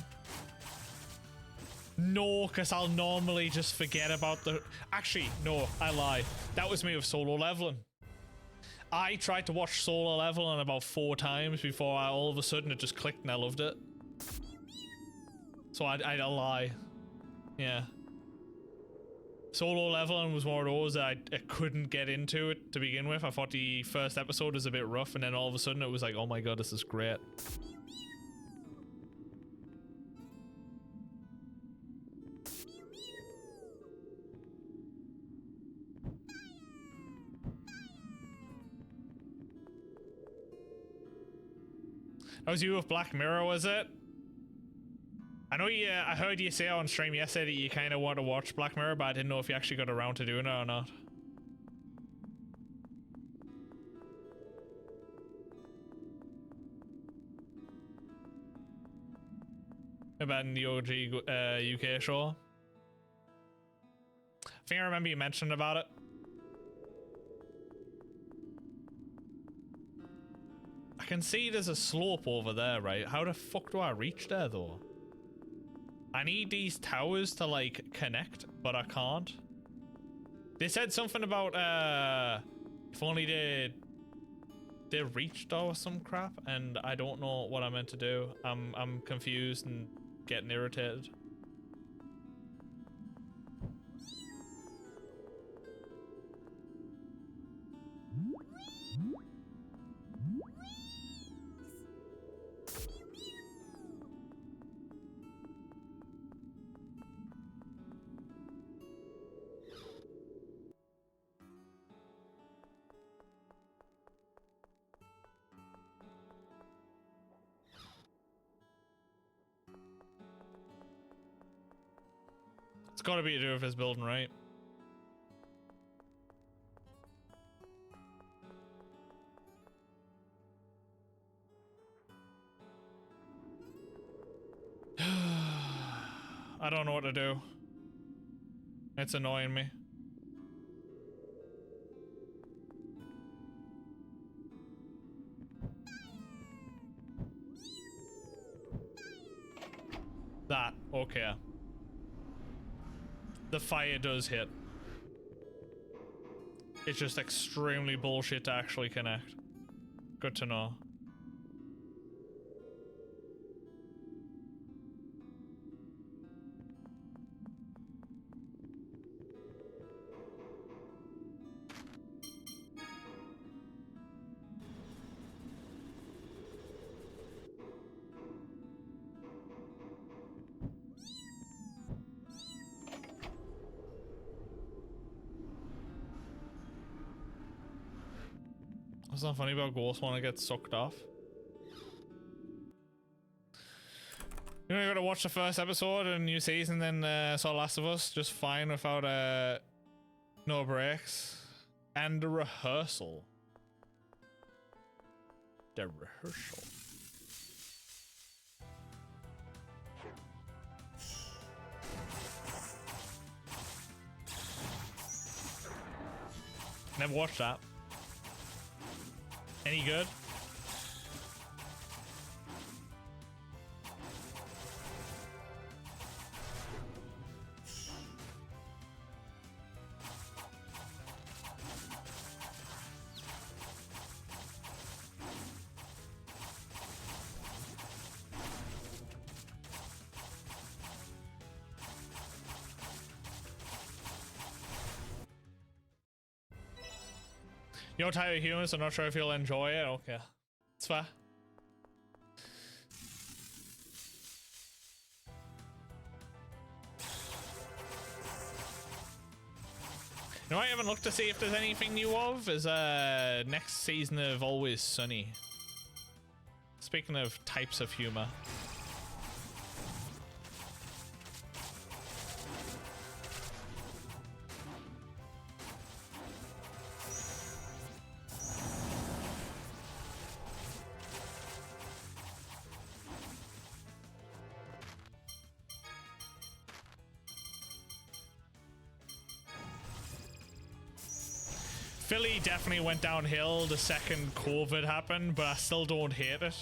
No, because I'll normally just forget about the... Actually, no, I lie. That was me with Solo Leveling. I tried to watch Solo Leveling about 4 times before all of a sudden it just clicked and I loved it. So I lie. Yeah. Solo Leveling was one of those that I couldn't get into it to begin with. I thought the first episode was a bit rough, and then all of a sudden it was like, oh my god, this is great. That was you with Black Mirror, was it? I know you, I heard you say on stream yesterday that you kind of want to watch Black Mirror, but I didn't know if you actually got around to doing it or not. About in the OG UK show. I think I remember you mentioned about it. I can see there's a slope over there, right? How the fuck do I reach there, though? I need these towers to, like, connect, but I can't. They said something about, if only they reached or some crap, and I don't know what I meant to do. I'm confused and getting irritated. It's gotta be to do with his building, right? I don't know what to do. It's annoying me. That, okay. The fire does hit. It's just extremely bullshit to actually connect. Good to know. It's not funny about ghosts want to get sucked off. You know, you gotta watch the first episode of the new season, then saw Last of Us just fine without no breaks. And the rehearsal. The rehearsal. Never watched that. Any good? You're type of human, so I'm not sure if you'll enjoy it. Okay. It's fair. You know, I haven't looked to see if there's anything new of is next season of Always Sunny. Speaking of types of humor. Philly definitely went downhill the second COVID happened, but I still don't hate it.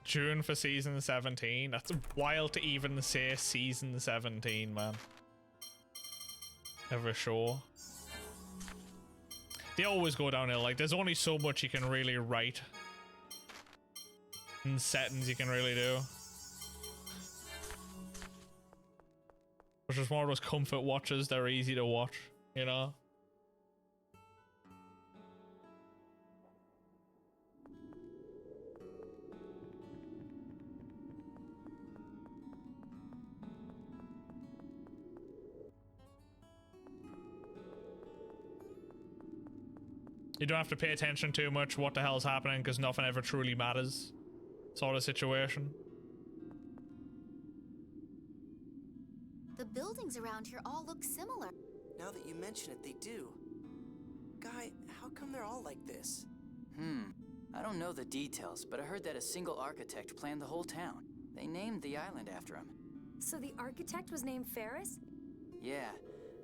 June for season 17. That's wild to even say season 17, man. Ever sure. They always go downhill. Like, there's only so much you can really write. And settings you can really do. Which is one of those comfort watches. They're easy to watch, you know? You don't have to pay attention too much what the hell's happening because nothing ever truly matters. Sort of situation. The buildings around here all look similar. Now that you mention it, they do. Guy, how come they're all like this? I don't know the details, but I heard that a single architect planned the whole town. They named the island after him. So the architect was named Ferris? Yeah.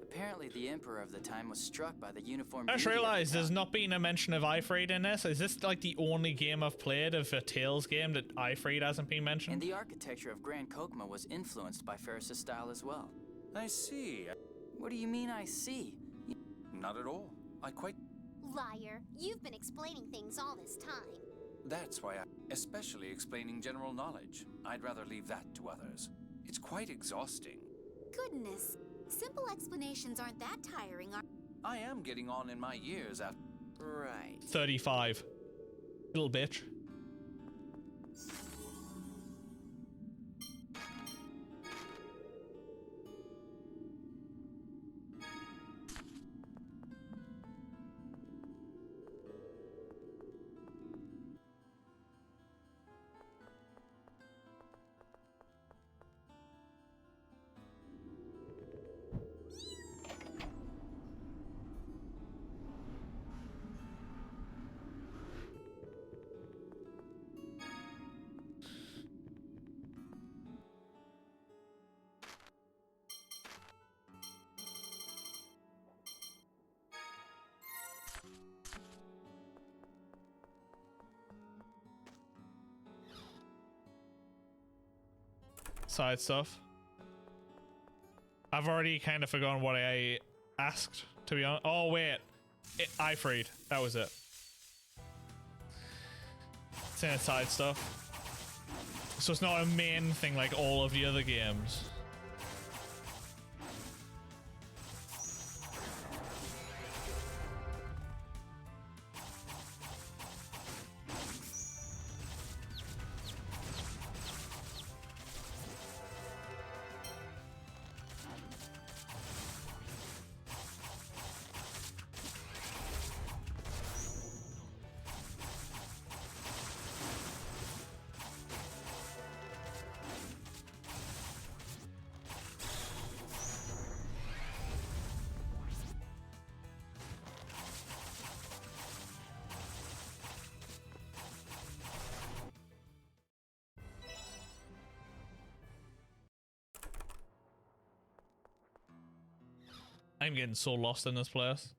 Apparently the Emperor of the time was struck by the uniform. I just beauty of the realized there's town. not been a mention of Ifrit in this. Is this like the only game I've played of a Tales game that Ifrit hasn't been mentioned? And the architecture of Grand Kokma was influenced by Ferris's style as well. I see. What do you mean I see? Not at all. I quite... Liar, you've been explaining things all this time. That's why especially explaining general knowledge. I'd rather leave that to others. It's quite exhausting. Goodness. Simple explanations aren't that tiring, are... I am getting on in my years after... Right. 35. Little bitch. Side stuff. I've already kind of forgotten what I asked, to be honest. Oh, wait. Ifrit. That was it. It's in side stuff. So it's not a main thing like all of the other games. I'm getting so lost in this place.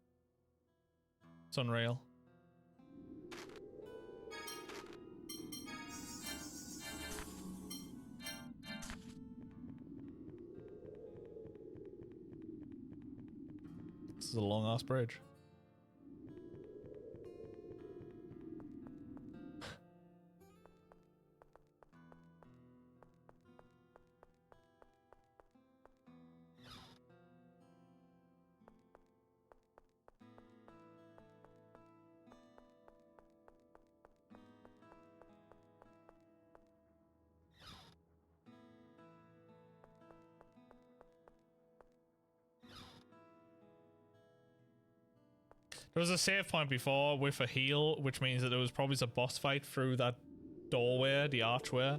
It's unreal. This is a long ass bridge. There was a save point before with a heal, which means that there was probably a boss fight through that doorway, the archway.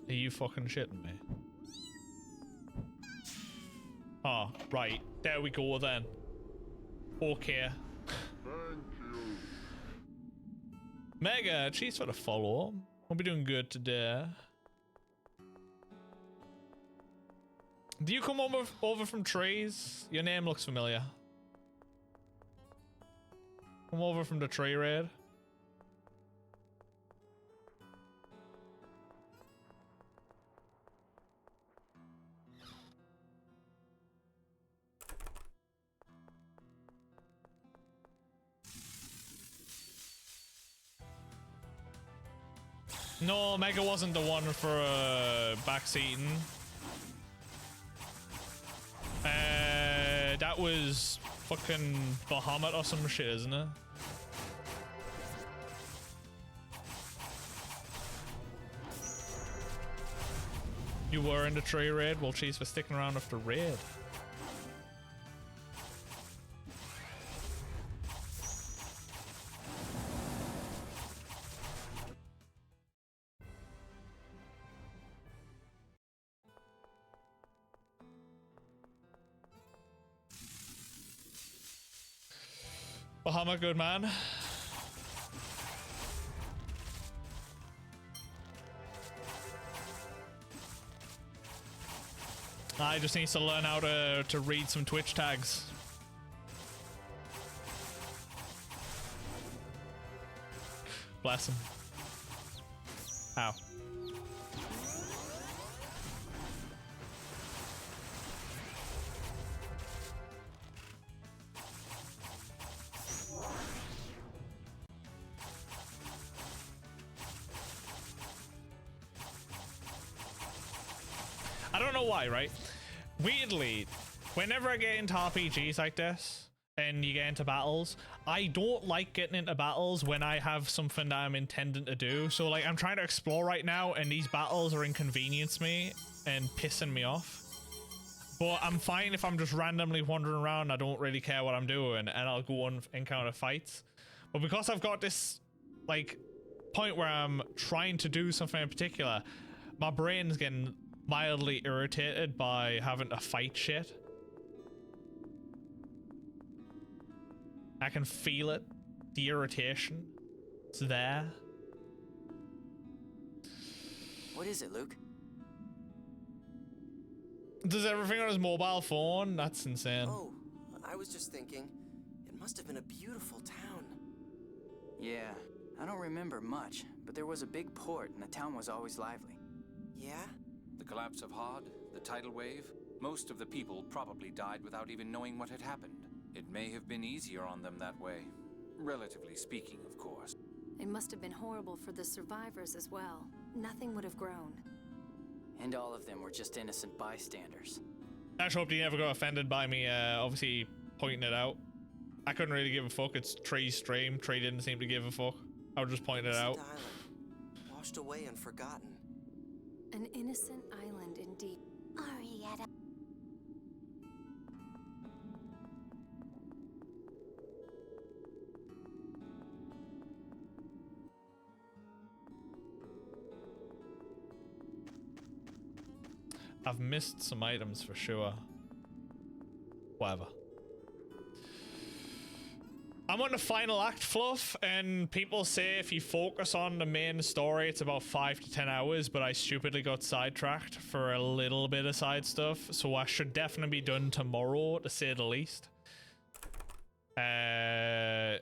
Are you fucking shitting me? Ah, right. There we go then. Okay. Mega, cheers for the follow. Hope you're doing good today. Do you come over from trees? Your name looks familiar. Come over from the tree raid. No, Mega wasn't the one for backseating. That was fucking Bahamut or some shit, isn't it? You were in the tree raid? Well, cheers for sticking around after raid. Bahamut, good man. I just need to learn how to read some Twitch tags. Bless him. Ow. I don't know why, right? Weirdly, whenever I get into RPGs like this and you get into battles, I don't like getting into battles when I have something that I'm intending to do. So like I'm trying to explore right now and these battles are inconvenience me and pissing me off. But I'm fine if I'm just randomly wandering around. I don't really care what I'm doing and I'll go and encounter fights. But because I've got this like point where I'm trying to do something in particular, my brain's getting mildly irritated by having to fight shit. I can feel it. The irritation. It's there. What is it, Luke? Does everything on his mobile phone? That's insane. Oh, I was just thinking, it must have been a beautiful town. Yeah, I don't remember much, but there was a big port and the town was always lively. Yeah? The collapse of Hod, the tidal wave, most of the people probably died without even knowing what had happened. It may have been easier on them that way. Relatively speaking, of course. It must have been horrible for the survivors as well. Nothing would have grown. And all of them were just innocent bystanders. I just hope you never got offended by me obviously pointing it out. I couldn't really give a fuck. It's Tree's stream. Tree didn't seem to give a fuck. I was just pointing it out. Island, washed away and forgotten. An innocent island indeed. Arietta. I've missed some items for sure. Whatever. I'm on the final act, Fluff, and people say if you focus on the main story, it's about 5 to 10 hours, but I stupidly got sidetracked for a little bit of side stuff, so I should definitely be done tomorrow, to say the least. But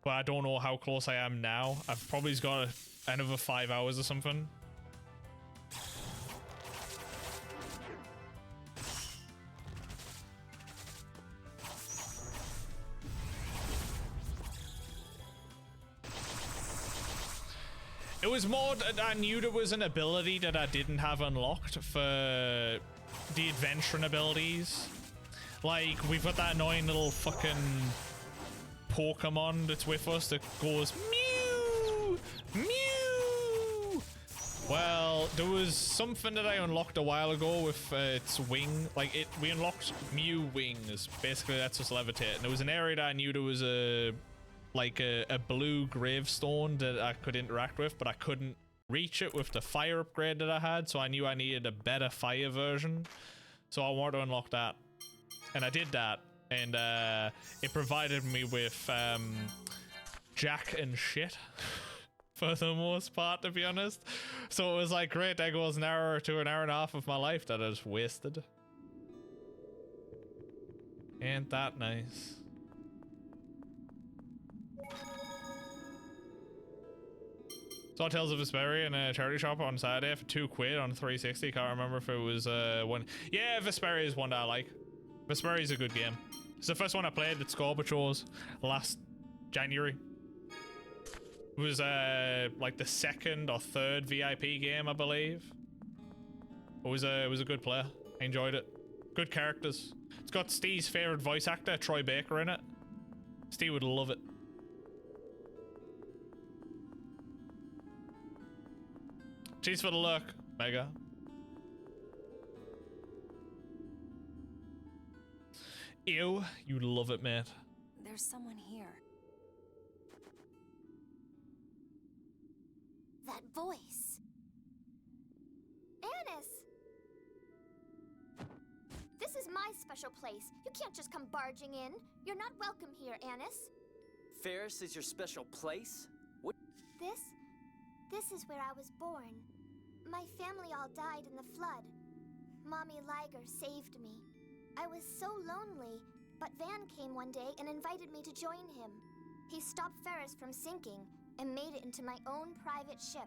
I don't know how close I am now. I've probably got another 5 hours or something. It was more that I knew there was an ability that I didn't have unlocked for the adventuring abilities. Like, we've got that annoying little fucking Pokemon that's with us that goes Mew! Mew! Well, there was something that I unlocked a while ago with its wing. Like, we unlocked Mew wings. Basically, that's just levitate. And there was an area that I knew there was a blue gravestone that I could interact with, but I couldn't reach it with the fire upgrade that I had, so I knew I needed a better fire version. So I wanted to unlock that. And I did that, and it provided me with jack and shit for the most part, to be honest. So it was like, great, there goes an hour to an hour and a half of my life that I just wasted. Ain't that nice? Saw Tales of Vesperia in a charity shop on Saturday for £2 on 360. Can't remember if it was one. Yeah, Vesperia is one that I like. Vesperia is a good game. It's the first one I played at Scorba chose last January. It was like the second or third VIP game, I believe. It was a good player. I enjoyed it. Good characters. It's got Steve's favorite voice actor, Troy Baker, in it. Steve would love it. Cheers for the look, Mega. Ew, you love it, mate. There's someone here. That voice. Annis! This is my special place. You can't just come barging in. You're not welcome here, Annis. Ferris is your special place? What? This is where I was born. My family all died in the flood. Mommy Liger saved me. I was so lonely, but Van came one day and invited me to join him. He stopped Ferris from sinking and made it into my own private ship.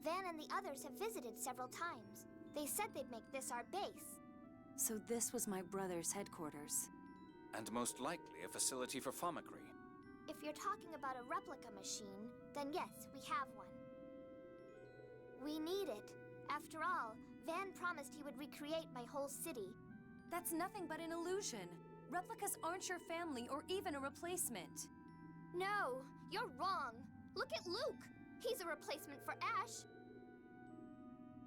Van and the others have visited several times. They said they'd make this our base. So this was my brother's headquarters. And most likely a facility for Fomicry. If you're talking about a replica machine, then yes, we have one. We need it. After all, Van promised he would recreate my whole city. That's nothing but an illusion. Replicas aren't your family or even a replacement. No, you're wrong. Look at Luke. He's a replacement for Ash.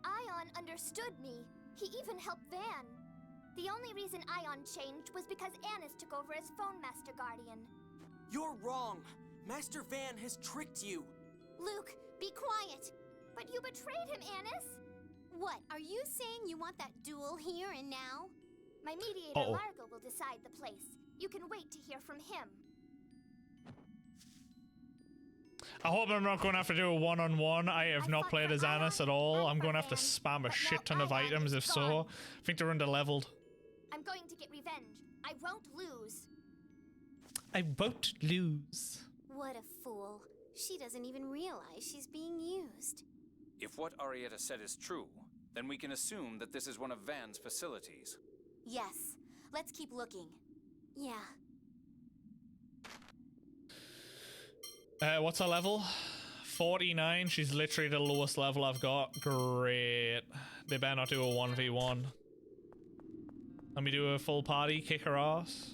Ion understood me. He even helped Van. The only reason Ion changed was because Annis took over as Phone Master Guardian. You're wrong. Master Van has tricked you. Luke, be quiet. But you betrayed him, Annis. What, are you saying you want that duel here and now? My mediator, Largo, will decide the place. You can wait to hear from him. I hope I'm not going to have to do a one-on-one. I have not played as Annis at all. I'm going to have to spam a shit ton of items if so. I think they're under-leveled. I'm going to get revenge. I won't lose. I won't lose. What a fool. She doesn't even realize she's being used. If what Arietta said is true, then we can assume that this is one of Van's facilities. Yes. Let's keep looking. Yeah. What's her level? 49. She's literally the lowest level I've got. Great. They better not do a 1v1. Let me do a full party, kick her ass.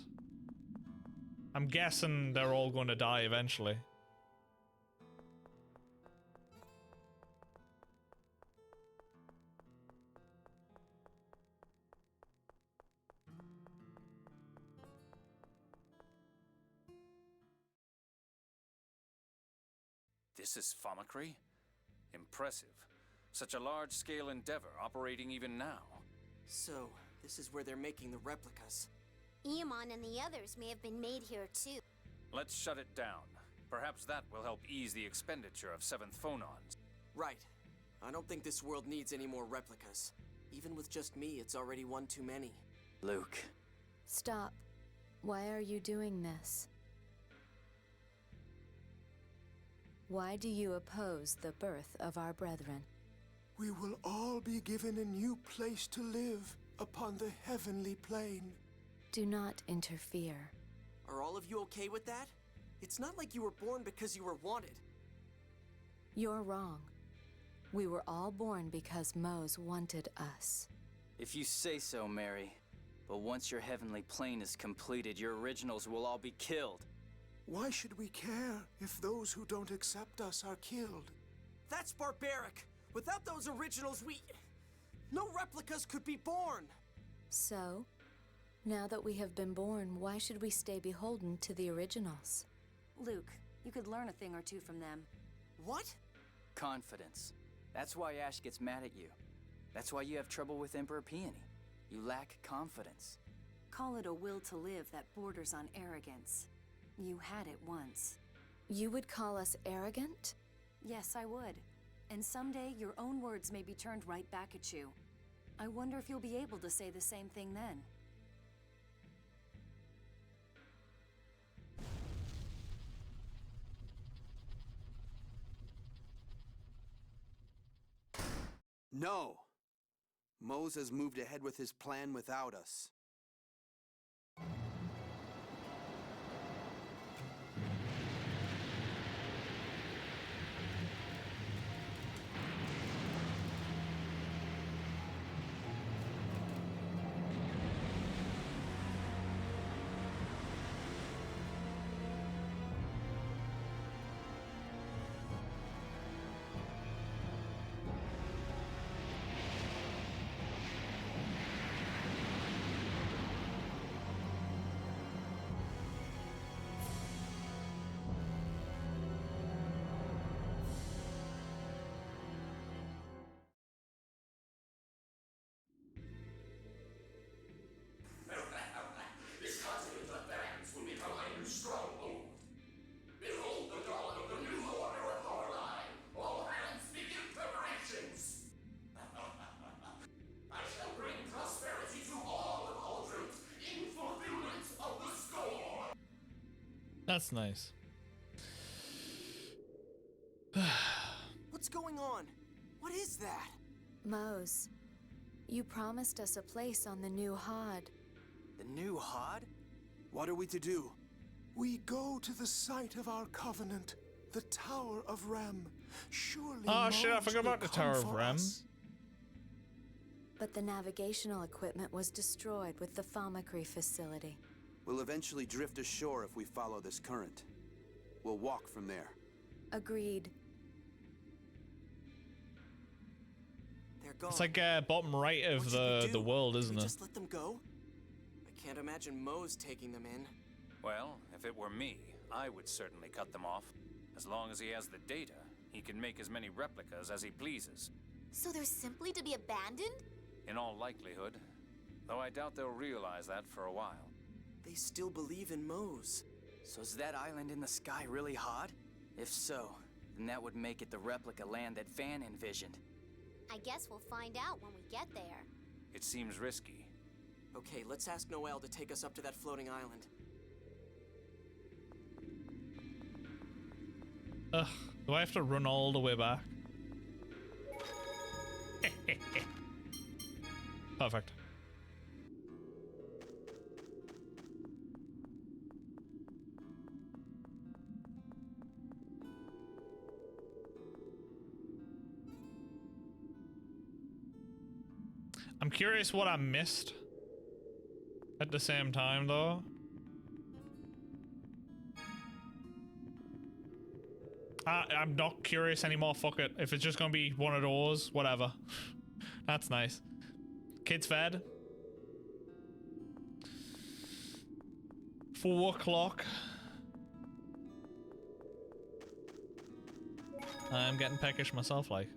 I'm guessing they're all going to die eventually. This is Fomicry? Impressive. Such a large-scale endeavor operating even now. So, this is where they're making the replicas. Eamon and the others may have been made here too. Let's shut it down. Perhaps that will help ease the expenditure of 7th phonons. Right. I don't think this world needs any more replicas. Even with just me, it's already one too many. Luke. Stop. Why are you doing this? Why do you oppose the birth of our brethren? We will all be given a new place to live upon the heavenly plane. Do not interfere. Are all of you okay with that? It's not like you were born because you were wanted. You're wrong. We were all born because Mose wanted us. If you say so, Mary. But once your heavenly plane is completed, your originals will all be killed. Why should we care if those who don't accept us are killed? That's barbaric! Without those originals, no replicas could be born! So, now that we have been born, why should we stay beholden to the originals? Luke, you could learn a thing or two from them. What? Confidence. That's why Ash gets mad at you. That's why you have trouble with Emperor Peony. You lack confidence. Call it a will to live that borders on arrogance. You had it once. You would call us arrogant? Yes, I would. And someday, your own words may be turned right back at you. I wonder if you'll be able to say the same thing then. No! Mose has moved ahead with his plan without us. This continent of Bands will become a new stronghold. Behold the dawn of the new order of our line. All hands begin preparations. I shall bring prosperity to all of Aldrich in fulfillment of the score. That's nice. What's going on? What is that? Mose, you promised us a place on the new Hod. The new Hod? What are we to do? We go to the site of our covenant, the Tower of Rem. Surely Oh shit, I Mose forgot will about the come Tower of for Rem. us. But the navigational equipment was destroyed with the Thaumacrief facility. We'll eventually drift ashore if we follow this current. We'll walk from there. Agreed. They're gone. It's like bottom right of What should we the do? world, Do isn't we it? just let them go? I can't imagine Mose taking them in. Well, if it were me, I would certainly cut them off. As long as he has the data, he can make as many replicas as he pleases. So they're simply to be abandoned? In all likelihood. Though I doubt they'll realize that for a while. They still believe in Mose. So is that island in the sky really hot? If so, then that would make it the replica land that Van envisioned. I guess we'll find out when we get there. It seems risky. Okay, let's ask Noel to take us up to that floating island. Ugh, do I have to run all the way back? Perfect. I'm curious what I missed at the same time, though. I'm not curious anymore, fuck it. If it's just gonna be one of those, whatever. That's nice. Kids fed. 4 o'clock. I'm getting peckish myself, like.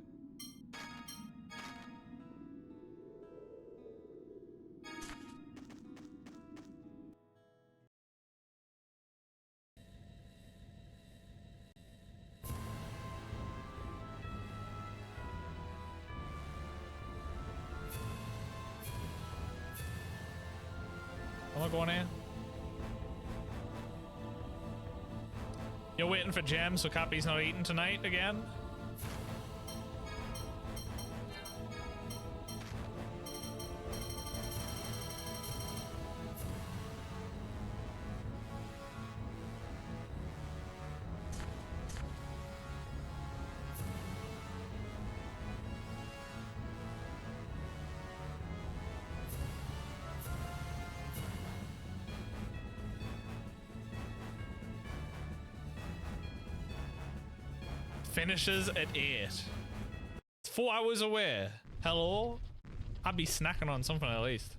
am I going here? You're waiting for gems, so Cappy's not eating tonight again? Finishes at 8. It's 4 hours away. Hello? I'd be snacking on something at least.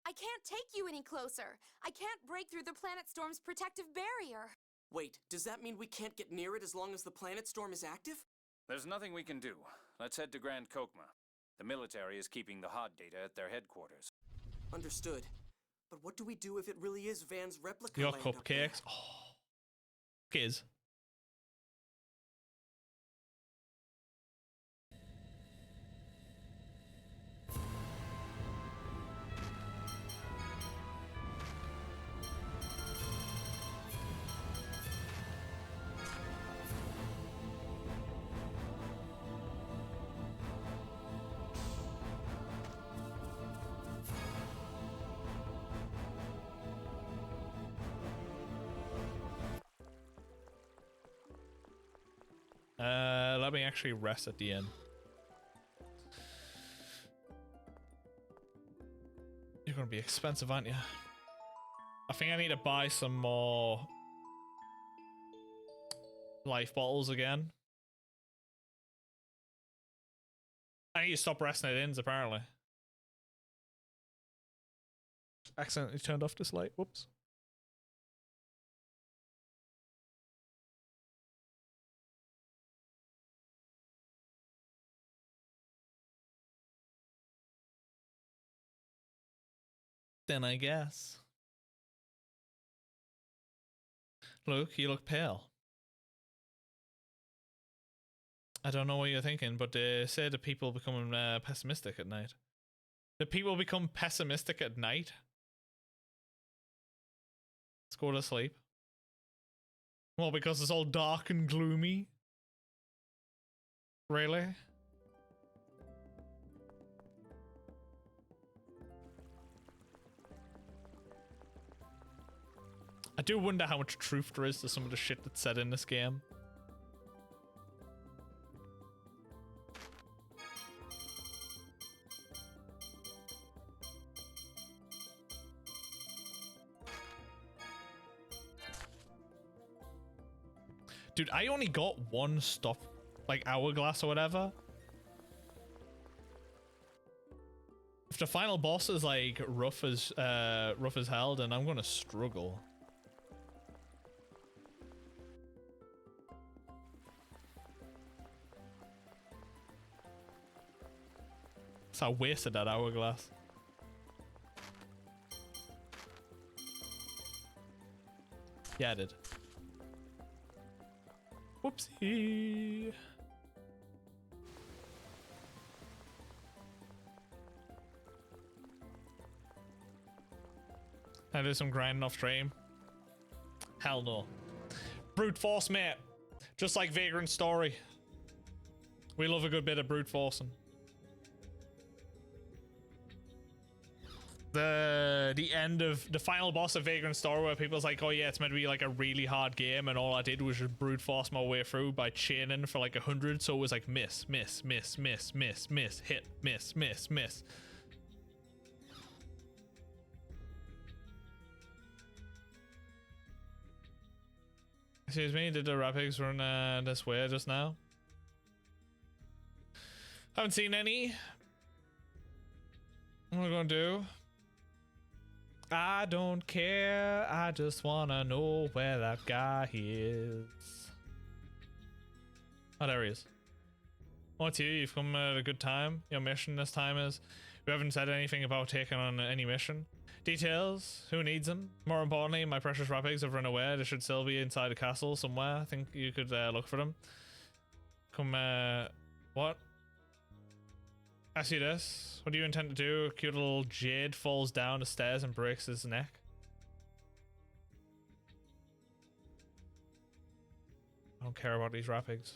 I can't take you any closer. I can't break through the planet storm's protective barrier. Wait, does that mean we can't get near it as long as the planet storm is active? There's nothing we can do. Let's head to Grand Kokma. The military is keeping the HOD data at their headquarters. Understood. But what do we do if it really is Van's replica Your land up there? cupcakes. Oh. Kids. Let me actually rest at the end. You're gonna be expensive, aren't you? I think I need to buy some more life bottles again. I need to stop resting at inns, apparently. Accidentally turned off this light. Whoops. Then I guess. Luke, you look pale. I don't know what you're thinking, but they say the people become pessimistic at night. The people become pessimistic at night? Let's go to sleep. Well, because it's all dark and gloomy? Really? I do wonder how much truth there is to some of the shit that's said in this game. Dude, I only got one stop, like hourglass or whatever. If the final boss is like rough as hell, then I'm gonna struggle. So I wasted that hourglass. Yeah, I did. Whoopsie. I do some grinding off stream. Hell no. Brute force, mate. Just like Vagrant Story. We love a good bit of brute forcing. The end of the final boss of Vagrant Story, where people's like, oh yeah, it's meant to be like a really hard game, and all I did was just brute force my way through by chaining for like 100, so it was like miss, miss, miss, miss, miss, miss, hit, miss, miss, miss. Excuse me, did the Rapids run this way just now? Haven't seen any. What am I gonna do? I don't care, I just wanna know where that guy is. Oh, there he is. Oh, it's you, you've come at a good time. Your mission this time is... We haven't said anything about taking on any mission. Details, who needs them? More importantly, my precious rat pigs have run away. They should still be inside a castle somewhere. I think you could look for them. Come, what? I see this. What do you intend to do? Cute little Jade falls down the stairs and breaks his neck. I don't care about these rapids.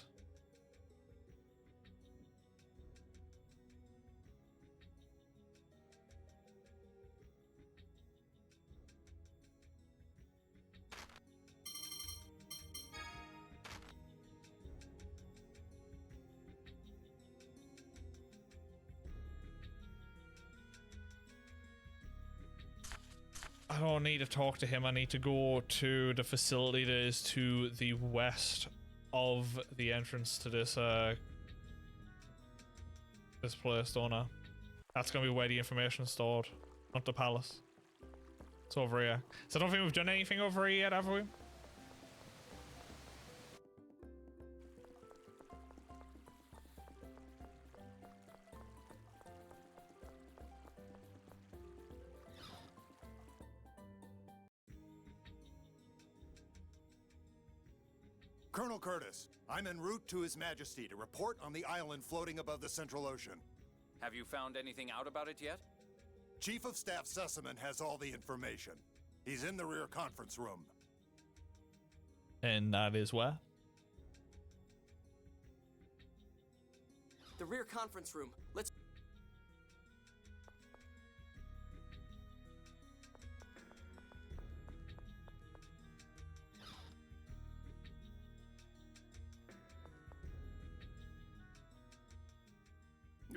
I don't need to talk to him. I need to go to the facility that is to the west of the entrance to this this place, don't I? That's gonna be where the information is stored, not the palace. It's over here. So I don't think we've done anything over here yet, have we? Colonel Curtis, I'm en route to His Majesty to report on the island floating above the Central Ocean. Have you found anything out about it yet? Chief of Staff Sessamon has all the information. He's in the rear conference room. And that is where? The rear conference room. Let's...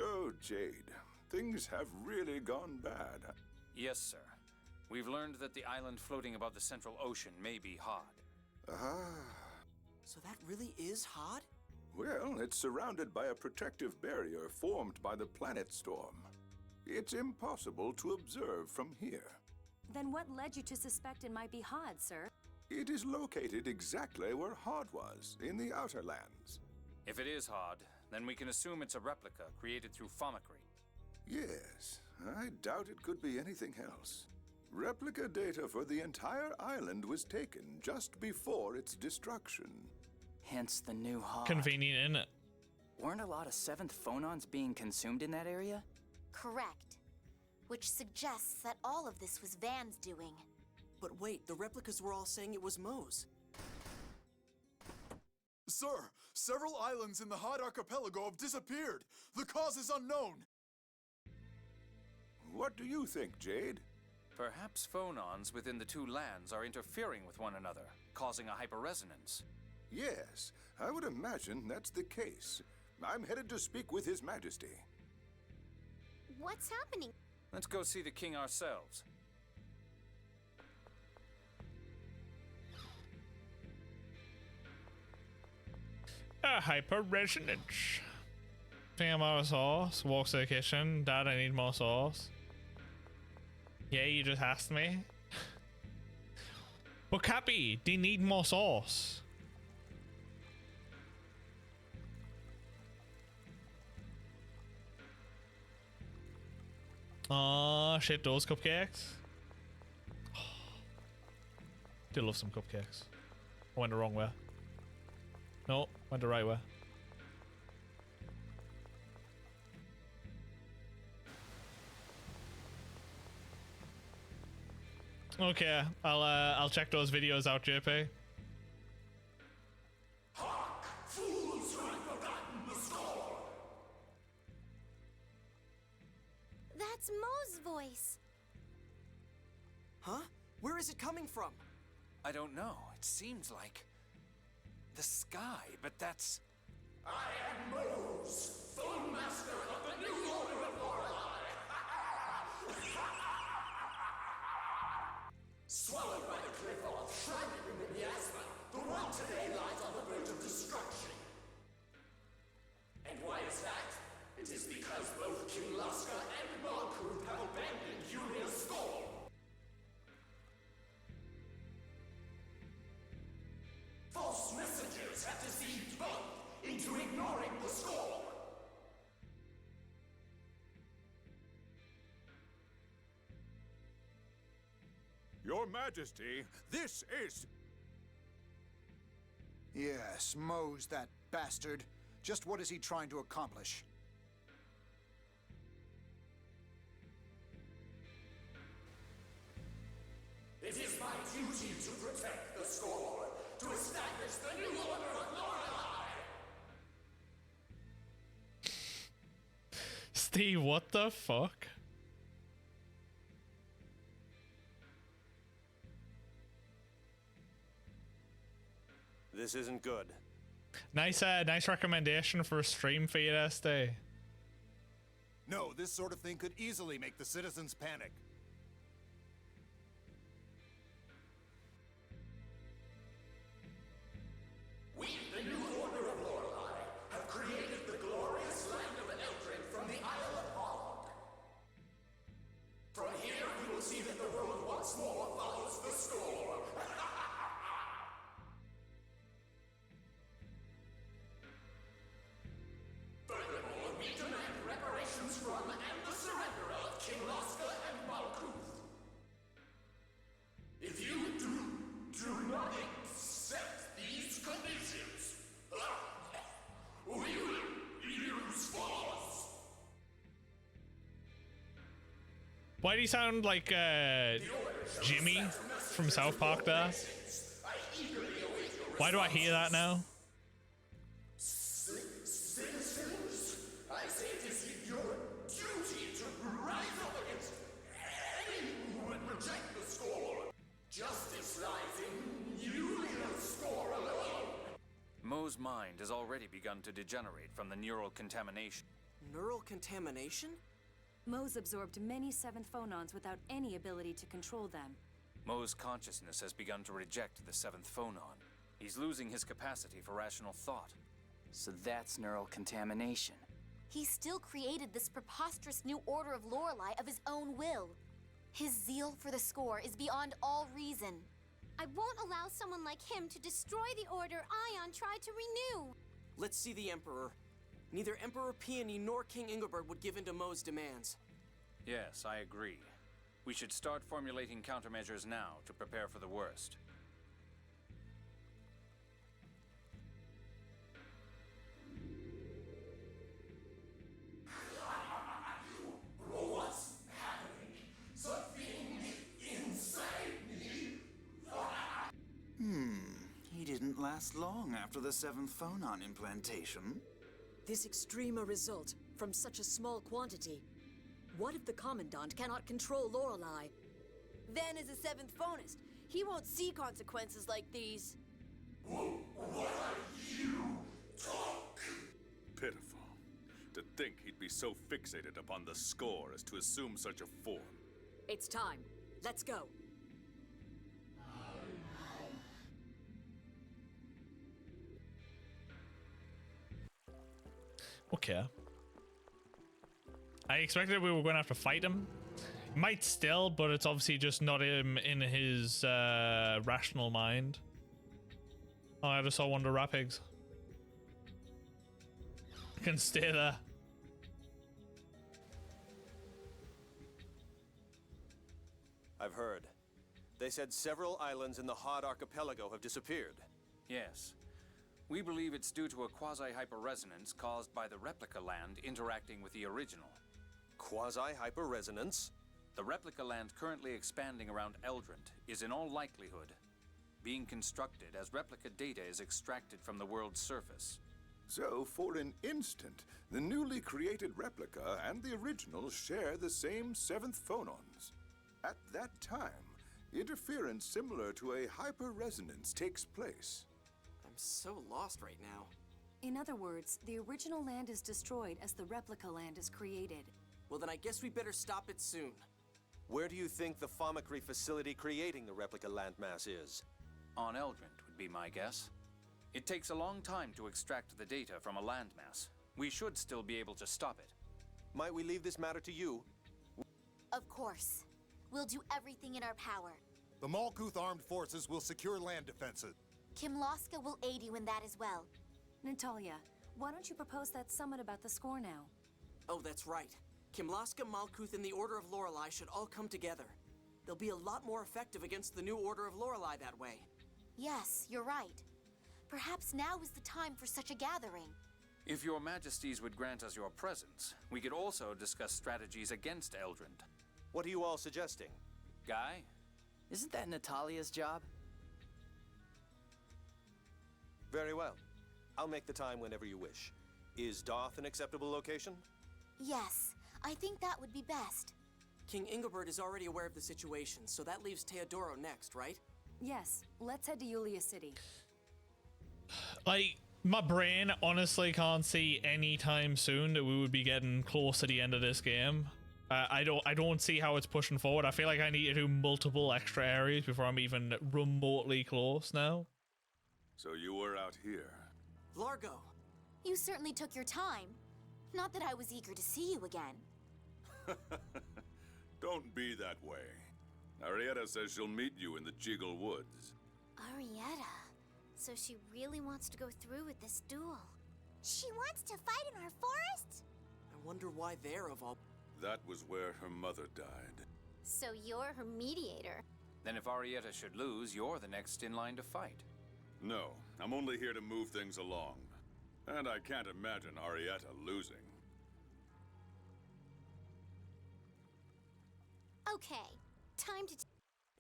Oh, Jade. Things have really gone bad. Yes, sir. We've learned that the island floating above the Central Ocean may be Hod. So that really is Hod? Well, it's surrounded by a protective barrier formed by the planet storm. It's impossible to observe from here. Then what led you to suspect it might be Hod, sir? It is located exactly where Hod was, in the Outer Lands. If it is Hod, then we can assume it's a replica created through Fomicry. Yes, I doubt it could be anything else. Replica data for the entire island was taken just before its destruction. Hence the new Hod. Convenient, innit? Weren't a lot of 7th phonons being consumed in that area? Correct. Which suggests that all of this was Van's doing. But wait, the replicas were all saying it was Moe's. Sir, several islands in the Hod Archipelago have disappeared. The cause is unknown. What do you think, Jade? Perhaps phonons within the two lands are interfering with one another, causing a hyperresonance. Yes, I would imagine that's the case. I'm headed to speak with His Majesty. What's happening? Let's go see the king ourselves. A hyper-resonance. Think I'm out of sauce. Walks to the kitchen. Dad, I need more sauce. Yeah, you just asked me. But Cappy, they need more sauce. Oh shit, those cupcakes. Do love some cupcakes. I went the wrong way. No, went the right way. Okay, I'll check those videos out, JP. Hark, fools who have forgotten the score! That's Moe's voice. Huh? Where is it coming from? I don't know. It seems like the sky, but that's... I am Moe's, Phone Master of the New Order of Lorelei! Swallowed by the cliff-off, shrouded in the miasma, the world today lies on the verge of destruction. And why is that? It is because both King Laska and Malkuth have abandoned Unia's Storm. False messengers have deceived both into ignoring the score. Your Majesty, this is... Yes, Moe's that bastard. Just what is he trying to accomplish? establish the new order of Lorelei! Steve, what the fuck? This isn't good. Nice recommendation for a stream for you, SD. No, this sort of thing could easily make the citizens panic. We, the new order of Lorelei, have created the glorious land of Eldrin from the Isle of Hog. From here, we will see that the world once more follows the score. Furthermore, we demand reparations from and the surrender of King Laska and Malkuth. If you do not accept these conditions, we will use force. Why do you sound like Jimmy from South Park there? Why do I hear that now? Citizens, I say it is your duty to rise up against anyone who would reject the score. Justice lies in you in the score alone. Mo's mind has already begun to degenerate from the neural contamination. Neural contamination? Mo's absorbed many seventh phonons without any ability to control them. Mo's consciousness has begun to reject the seventh phonon. He's losing his capacity for rational thought. So that's neural contamination. He still created this preposterous new order of Lorelei of his own will. His zeal for the score is beyond all reason. I won't allow someone like him to destroy the order Ion tried to renew. Let's see the Emperor. Neither Emperor Peony nor King Ingobert would give in to Mo's demands. Yes, I agree. We should start formulating countermeasures now to prepare for the worst. What's happening? Something inside me. He didn't last long after the seventh phonon implantation. This extreme a result from such a small quantity. What if the Commandant cannot control Lorelei? Van is a seventh phonist. He won't see consequences like these. What are you talk? Pitiful. To think he'd be so fixated upon the score as to assume such a form. It's time. Let's go. Okay. I expected we were going to have to fight him. Might still, but it's obviously just not him in his rational mind. Oh, I just saw one of the rat pigs. Can stay there. I've heard. They said several islands in the Hod Archipelago have disappeared. Yes. We believe it's due to a quasi-hyperresonance caused by the replica land interacting with the original. Quasi-hyperresonance? The replica land currently expanding around Eldrint is in all likelihood being constructed as replica data is extracted from the world's surface. So, for an instant, the newly created replica and the original share the same seventh phonons. At that time, interference similar to a hyperresonance takes place. I'm so lost right now. In other words, the original land is destroyed as the replica land is created. Well, then I guess we better stop it soon. Where do you think the Famicry facility creating the replica landmass is? On Eldrint would be my guess. It takes a long time to extract the data from a landmass. We should still be able to stop it. Might we leave this matter to you? Of course. We'll do everything in our power. The Malkuth armed forces will secure land defenses. Kimlaska will aid you in that as well. Natalia, why don't you propose that summit about the score now? Oh, that's right. Kimlaska, Malkuth, and the Order of Lorelei should all come together. They'll be a lot more effective against the new Order of Lorelei that way. Yes, you're right. Perhaps now is the time for such a gathering. If your majesties would grant us your presence, we could also discuss strategies against Eldrint. What are you all suggesting? Guy? Isn't that Natalia's job? Very well. I'll make the time whenever you wish. Is Doth an acceptable location? Yes, I think that would be best. King Ingobert is already aware of the situation, so that leaves Teodoro next, right? Yes, let's head to Yulia City. Like, my brain honestly can't see any time soon that we would be getting close to the end of this game. I don't see how it's pushing forward. I feel like I need to do multiple extra areas before I'm even remotely close now. So you were out here. Largo! You certainly took your time. Not that I was eager to see you again. Don't be that way. Arietta says she'll meet you in the Jiggle Woods. Arietta. So she really wants to go through with this duel. She wants to fight in our forest? I wonder why they're of all... That was where her mother died. So you're her mediator. Then if Arietta should lose, you're the next in line to fight. No, I'm only here to move things along. And I can't imagine Arietta losing. Okay, time to...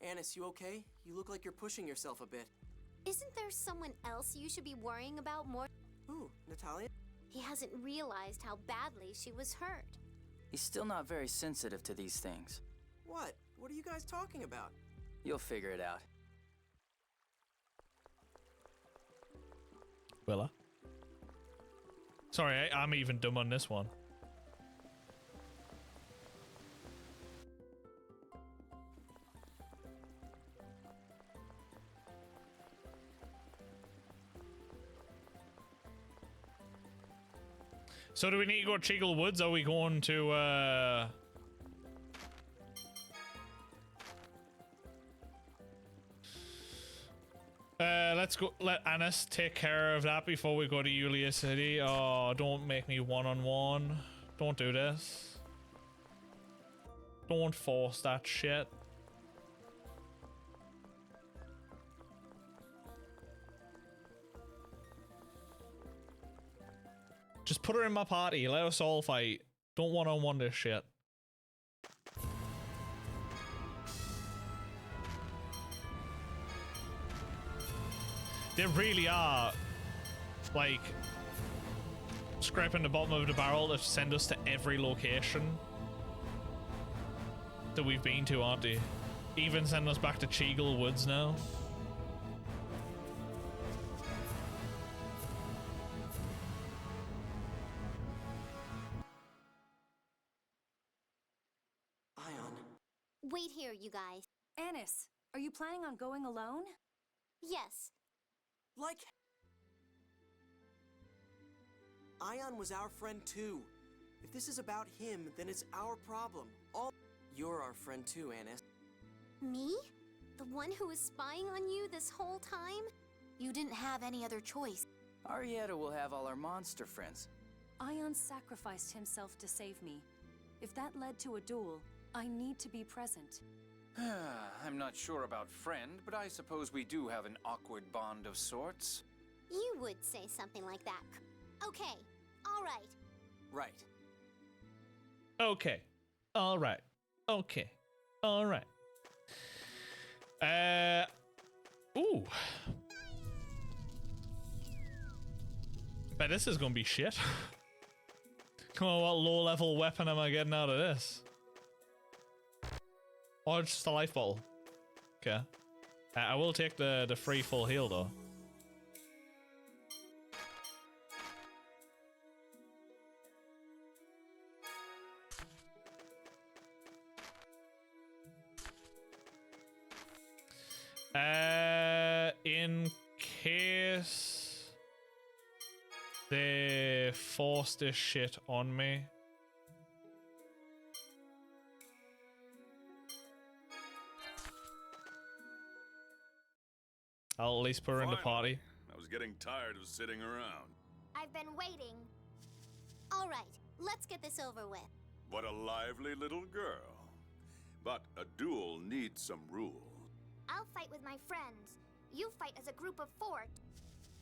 Annis, you okay? You look like you're pushing yourself a bit. Isn't there someone else you should be worrying about more? Who? Natalia? He hasn't realized how badly she was hurt. He's still not very sensitive to these things. What? What are you guys talking about? You'll figure it out. Willa? Sorry, I'm even dumb on this one. So do we need to go to Jiggle Woods? Or are we going to let's go let Annis take care of that before we go to Yulia City. Oh, don't make me one-on-one. Don't do this. Don't force that shit. Just put her in my party. Let us all fight. Don't one-on-one this shit. They really are, like, scraping the bottom of the barrel to send us to every location that we've been to, aren't they? Even send us back to Jiggle Woods now. Wait here, you guys. Annis, are you planning on going alone? Yes. Like... Ion was our friend too. If this is about him, then it's our problem. You're our friend too, Annis. Me? The one who was spying on you this whole time? You didn't have any other choice. Arietta will have all our monster friends. Ion sacrificed himself to save me. If that led to a duel, I need to be present. I'm not sure about friend, but I suppose we do have an awkward bond of sorts. You would say something like that. Okay, all right. Right. Okay. All right. Okay. All right. Ooh. Bet this is gonna be shit. Come on, what low-level weapon am I getting out of this? Oh, just a life bottle. Okay. I will take the free full heal though. In case they force this shit on me. I'll at least put her in the party. I was getting tired of sitting around. I've been waiting. All right, let's get this over with. What a lively little girl. But a duel needs some rules. I'll fight with my friends. You fight as a group of 4.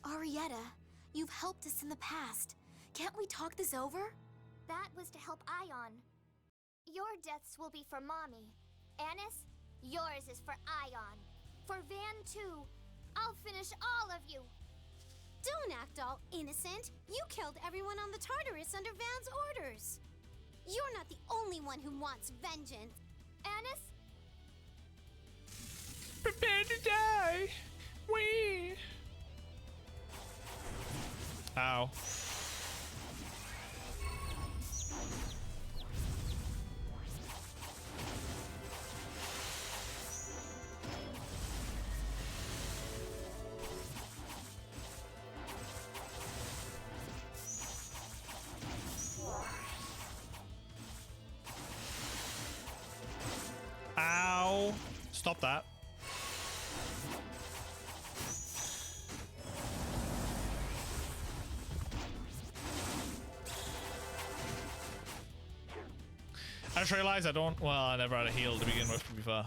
Arietta, you've helped us in the past. Can't we talk this over? That was to help Ion. Your deaths will be for Mommy. Annis, yours is for Ion. For Van too. I'll finish all of you. Don't act all innocent. You killed everyone on the Tartarus under Van's orders. You're not the only one who wants vengeance. Anis? Prepare to die. Wee. Ow. Ow. Stop that. I just realized I don't. Well, I never had a heal to begin with, to be fair.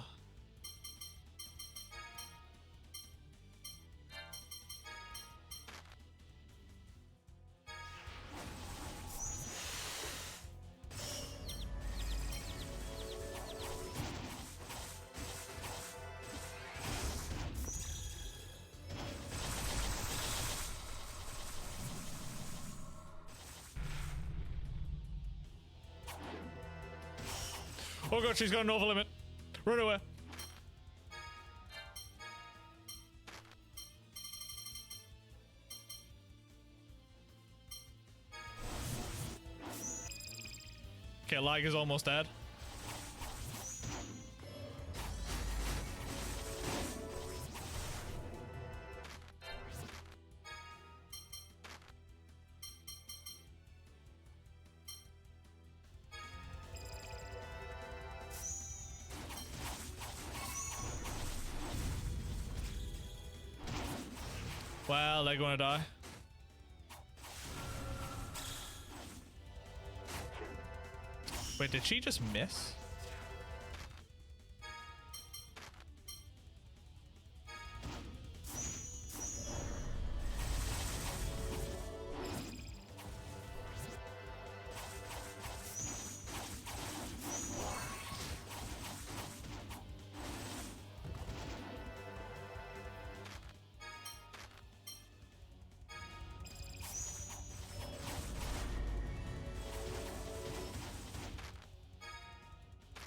Oh god, she's got an over limit. Run away. Okay, Liger's almost dead. Well, they're gonna die. Wait, did she just miss?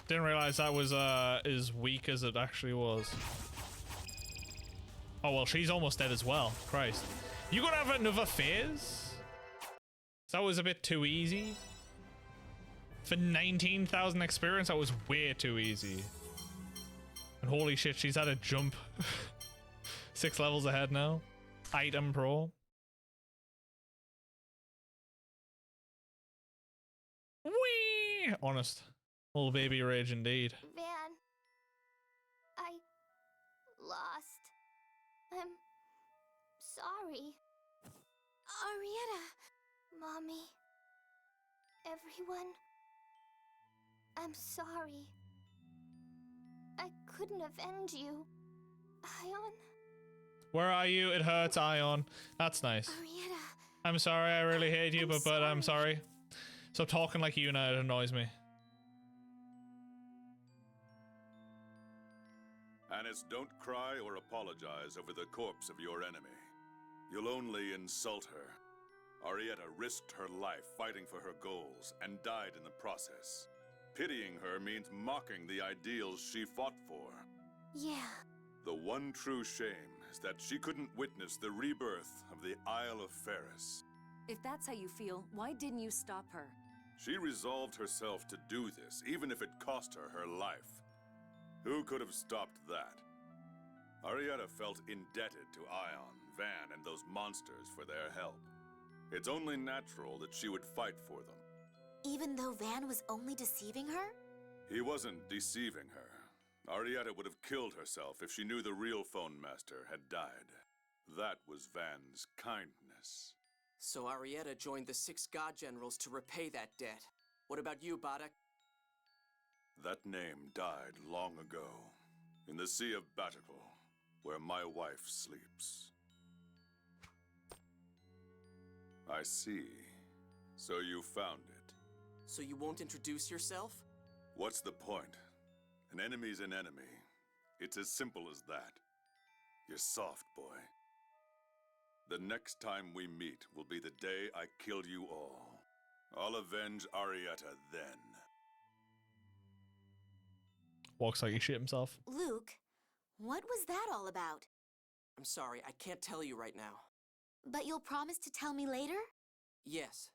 Didn't realize that was as weak as it actually was. Oh well, she's almost dead as well. Christ. You gonna have another phase? That was a bit too easy. For 19,000 experience, that was way too easy. And holy shit, she's had a jump. 6 levels ahead now. Item Pro. Whee! Honest. Little baby rage indeed. Van, I lost. I'm sorry. Arietta. Mommy. Everyone. I'm sorry. I couldn't avenge you. Ion. Where are you? It hurts, Ion. That's nice. Arietta. I'm sorry, I really hate you, but I'm sorry. Stop talking like you now, it annoys me. Anis, don't cry or apologize over the corpse of your enemy. You'll only insult her. Arietta risked her life fighting for her goals and died in the process. Pitying her means mocking the ideals she fought for. Yeah. The one true shame is that she couldn't witness the rebirth of the Isle of Ferris. If that's how you feel, why didn't you stop her? She resolved herself to do this, even if it cost her her life. Who could have stopped that? Arietta felt indebted to Ion, Van, and those monsters for their help. It's only natural that she would fight for them. Even though Van was only deceiving her? He wasn't deceiving her. Arietta would have killed herself if she knew the real Phone Master had died. That was Van's kindness. So Arietta joined the 6 God Generals to repay that debt. What about you, Badok? That name died long ago, in the Sea of Batical, where my wife sleeps. I see. So you found it. So you won't introduce yourself? What's the point? An enemy's an enemy. It's as simple as that. You're soft, boy. The next time we meet will be the day I kill you all. I'll avenge Arietta then. Walks like he shit himself. Luke, what was that all about? I'm sorry, I can't tell you right now. But you'll promise to tell me later? Yes.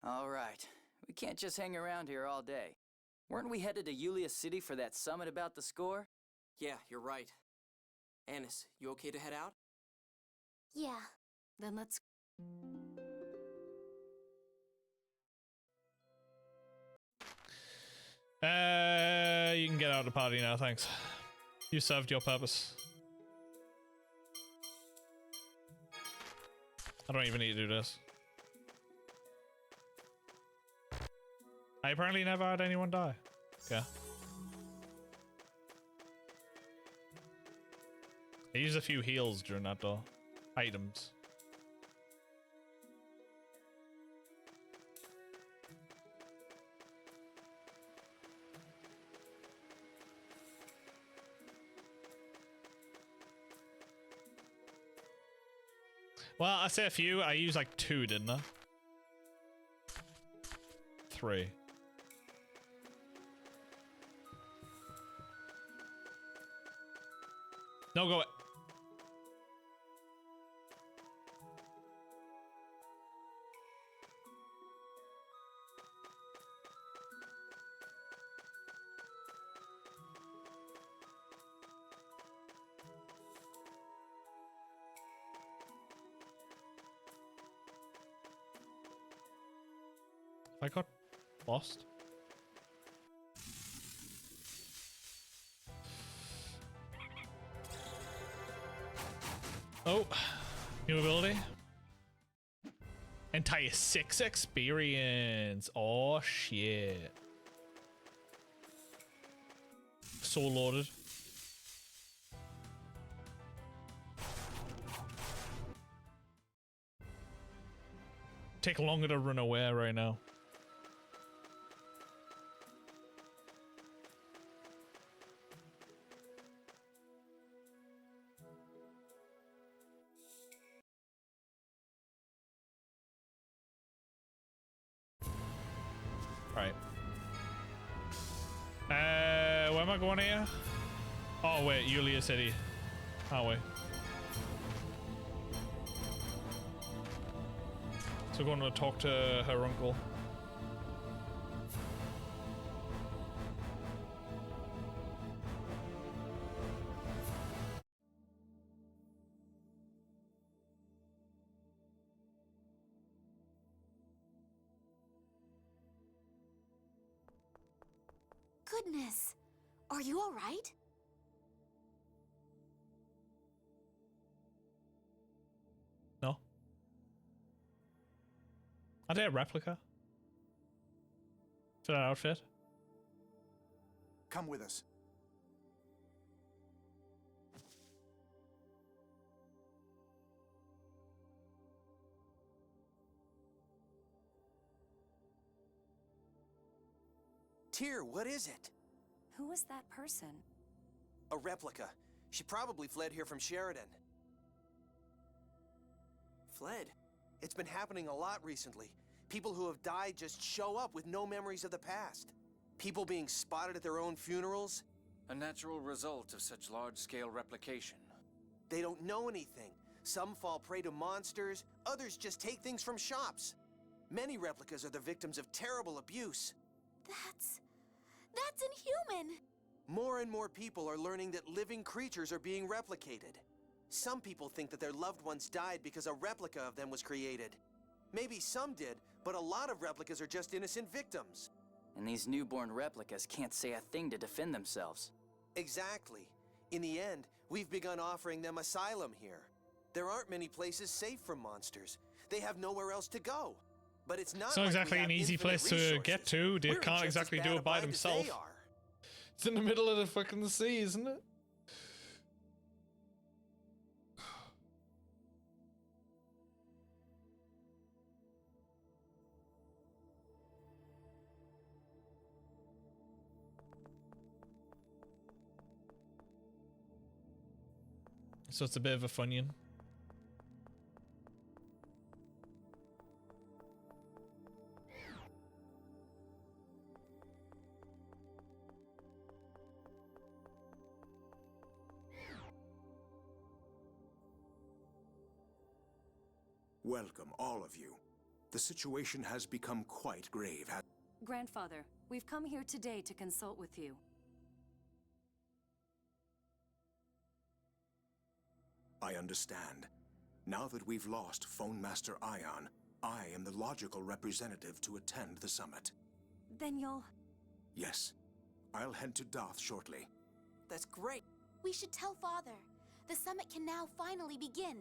All right. We can't just hang around here all day. Weren't we headed to Yulia City for that summit about the score? Yeah, you're right. Anis, you okay to head out? Yeah. Then let's... You can get out of the party now, thanks. You served your purpose. I don't even need to do this. I apparently never had anyone die. Okay. I used a few heals during that though. Items. Well, I say a few. I used like 2, didn't I? 3. No, go. I got lost. Oh, new ability. Entire 6 experience. Oh shit. So loaded. Take longer to run away right now. Right. Where am I going here? Oh wait, Yulia City. Oh wait. So we're going to talk to her uncle. Goodness. Are you all right? No. Are they a replica? For that outfit? Come with us. Tyr, what is it? Who was that person? A replica. She probably fled here from Sheridan. Fled? It's been happening a lot recently. People who have died just show up with no memories of the past. People being spotted at their own funerals. A natural result of such large-scale replication. They don't know anything. Some fall prey to monsters, others just take things from shops. Many replicas are the victims of terrible abuse. That's inhuman! More and more people are learning that living creatures are being replicated. Some people think that their loved ones died because a replica of them was created. Maybe some did, but a lot of replicas are just innocent victims. And these newborn replicas can't say a thing to defend themselves. Exactly. In the end, we've begun offering them asylum here. There aren't many places safe from monsters. They have nowhere else to go. But it's not like exactly an easy place to get to. They can't exactly do it by themselves. It's in the middle of the fucking sea, isn't it? So it's a bit of a Funyun. Welcome, all of you. The situation has become quite grave. Grandfather, we've come here today to consult with you. I understand. Now that we've lost Phone Master Ion, I am the logical representative to attend the summit. Then you'll... Yes. I'll head to Doth shortly. That's great. We should tell Father. The summit can now finally begin.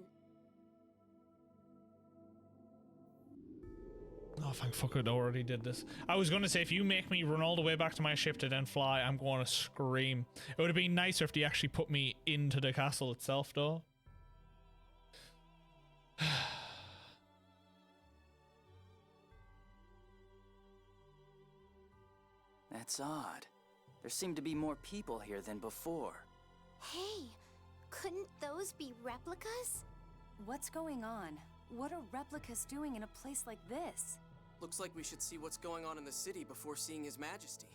Oh, thank fuck it already did this. I was going to say, if you make me run all the way back to my ship to then fly, I'm going to scream. It would have been nicer if they actually put me into the castle itself, though. That's odd. There seem to be more people here than before. Hey, couldn't those be replicas? What's going on? What are replicas doing in a place like this? Looks like we should see what's going on in the city before seeing His Majesty.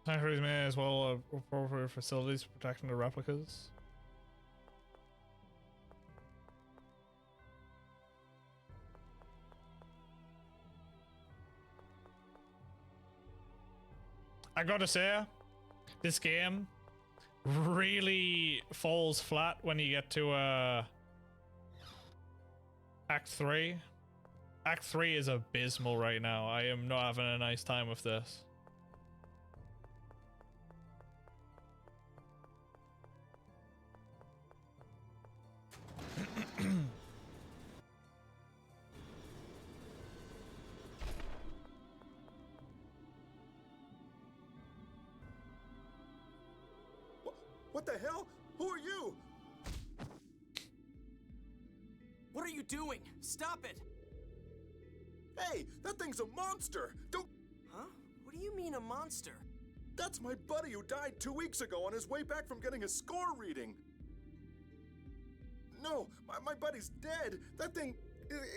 Sanctuaries may as well appropriate facilities for protecting the replicas. I gotta say, this game really falls flat when you get to Act 3. Act 3 is abysmal right now. I am not having a nice time with this. What the hell? Who are you? What are you doing? Stop it! Hey, that thing's a monster! Don't... Huh? What do you mean a monster? That's my buddy who died 2 weeks ago on his way back from getting his score reading. No, my buddy's dead. That thing,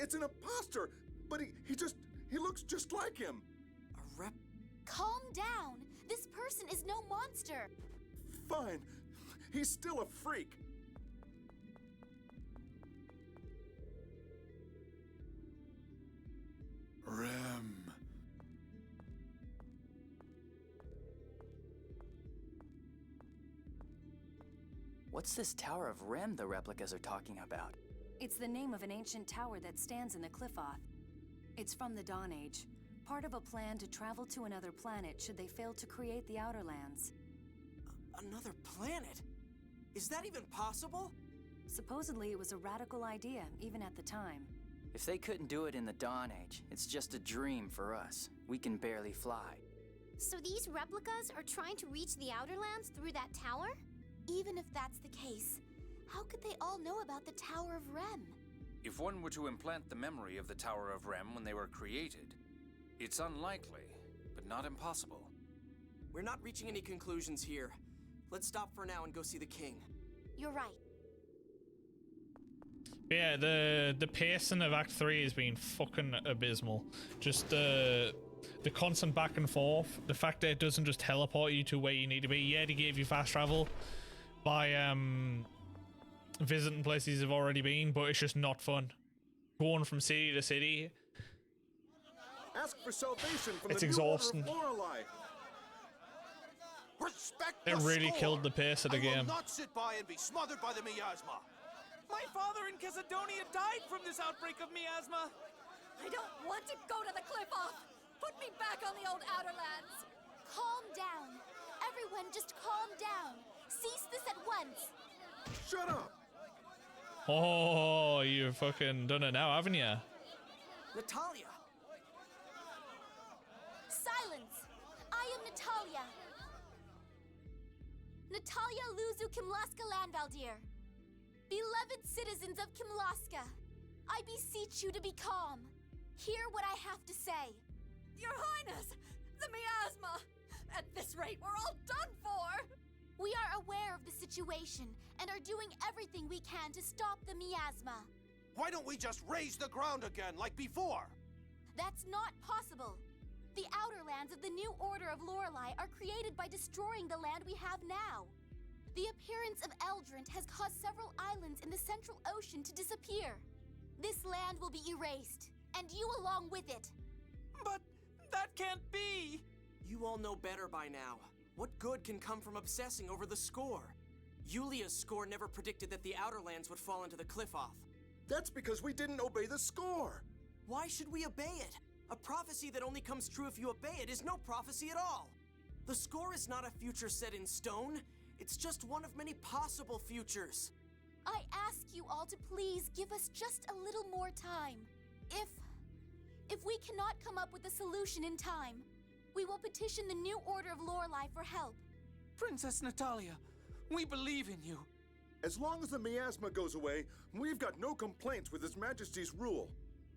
it's an imposter. But he looks just like him. A rep... Calm down. This person is no monster. Fine. He's still a freak. Rem. What's this Tower of Rem the replicas are talking about? It's the name of an ancient tower that stands in the Qliphoth. It's from the Dawn Age, part of a plan to travel to another planet should they fail to create the Outer Lands. Another planet? Is that even possible? Supposedly it was a radical idea, even at the time. If they couldn't do it in the Dawn Age, it's just a dream for us. We can barely fly. So these replicas are trying to reach the Outer Lands through that tower? Even if that's the case, how could they all know about the Tower of Rem? If one were to implant the memory of the Tower of Rem when they were created, it's unlikely, but not impossible. We're not reaching any conclusions here. Let's stop for now and go see the king. You're right. Yeah, the pacing of Act 3 has been fucking abysmal. Just the constant back and forth, the fact that it doesn't just teleport you to where you need to be. Yeah, they gave you fast travel by visiting places you've already been, but it's just not fun. Going from city to city. Ask for salvation from It's the exhausting. New Order of Lorelei. Respect It the really score. killed the pace of the I game. will not sit by and be smothered by the miasma. My father in Cassidonia died from this outbreak of miasma. I don't want to go to the Qliphoth. Put me back on the old Outer Lands. Calm down. Everyone, just calm down. Cease this at once. Shut up! Oh, you've fucking done it now, haven't you? Natalia! Silence! I am Natalia. Natalia Luzu Kimlaska Landvaldir. Beloved citizens of Kimlaska, I beseech you to be calm. Hear what I have to say. Your Highness! The miasma! At this rate, we're all done for! We are aware of the situation and are doing everything we can to stop the miasma. Why don't we just raise the ground again, like before? That's not possible. The outer lands of the New Order of Lorelei are created by destroying the land we have now. The appearance of Eldrant has caused several islands in the Central Ocean to disappear. This land will be erased, and you along with it. But that can't be! You all know better by now. What good can come from obsessing over the score? Yulia's score never predicted that the Outer Lands would fall into the Cliff-Off. That's because we didn't obey the score. Why should we obey it? A prophecy that only comes true if you obey it is no prophecy at all. The score is not a future set in stone. It's just one of many possible futures. I ask you all to please give us just a little more time. If we cannot come up with a solution in time, we will petition the New Order of Lorelei for help. Princess Natalia, we believe in you. As long as the miasma goes away, we've got no complaints with His Majesty's rule.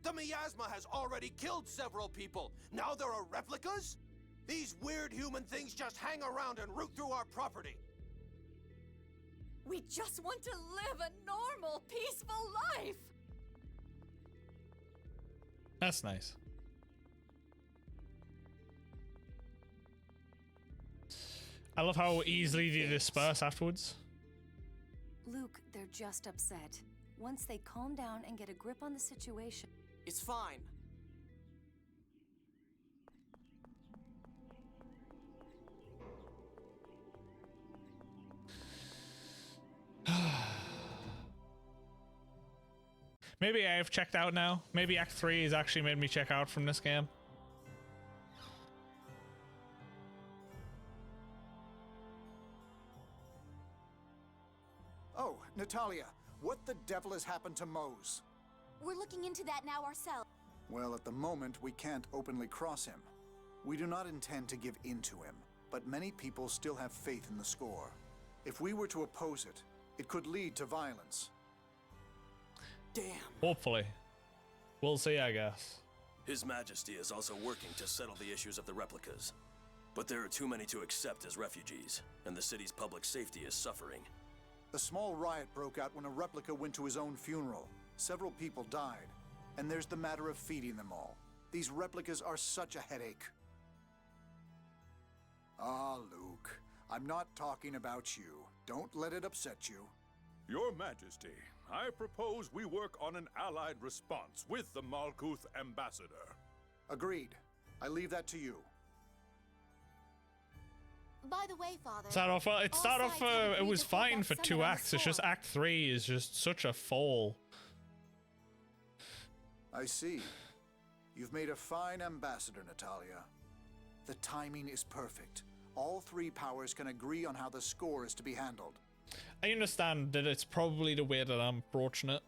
The miasma has already killed several people. Now there are replicas? These weird human things just hang around and root through our property. We just want to live a normal, peaceful life! That's nice. I love how easily they disperse afterwards. Luke, they're just upset. Once they calm down and get a grip on the situation... It's fine. Maybe I've checked out now. Maybe Act 3 has actually made me check out from this game. Oh, Natalia, what the devil has happened to Mose? We're looking into that now ourselves. Well, at the moment, we can't openly cross him. We do not intend to give in to him, but many people still have faith in the score. If we were to oppose it, it could lead to violence. Damn. Hopefully. We'll see, I guess. His Majesty is also working to settle the issues of the replicas. But there are too many to accept as refugees, and the city's public safety is suffering. A small riot broke out when a replica went to his own funeral. Several people died, and there's the matter of feeding them all. These replicas are such a headache. Ah, Luke, I'm not talking about you. Don't let it upset you. Your Majesty, I propose we work on an allied response with the Malkuth ambassador. Agreed. I leave that to you. By the way, Father... It was fine for 2 acts. It's just Act 3 is just such a fall. I see. You've made a fine ambassador, Natalia. The timing is perfect. All 3 powers can agree on how the score is to be handled. I understand that it's probably the way that I'm approaching it.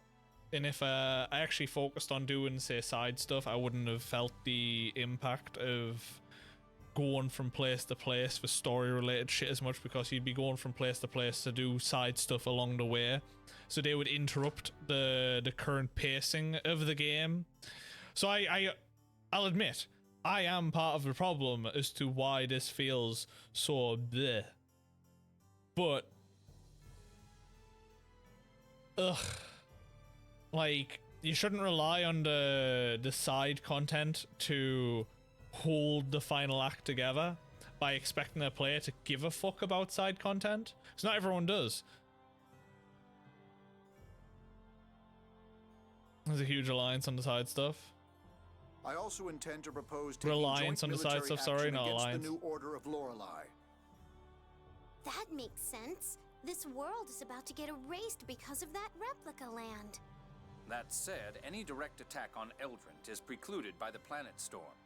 And if I actually focused on doing, say, side stuff, I wouldn't have felt the impact of going from place to place for story-related shit as much, because you'd be going from place to place to do side stuff along the way. So they would interrupt the current pacing of the game. So I'll admit, I am part of the problem as to why this feels so bleh. But like, you shouldn't rely on the side content to hold the final act together by expecting a player to give a fuck about side content. Because not everyone does. There's a huge alliance on the side stuff. I also intend to propose taking Reliance joint on the side military stuff, sorry, action not against alliance. the New Order of Lorelei. That makes sense. This world is about to get erased because of that replica land. That said, any direct attack on Eldrant is precluded by the Planet Storm.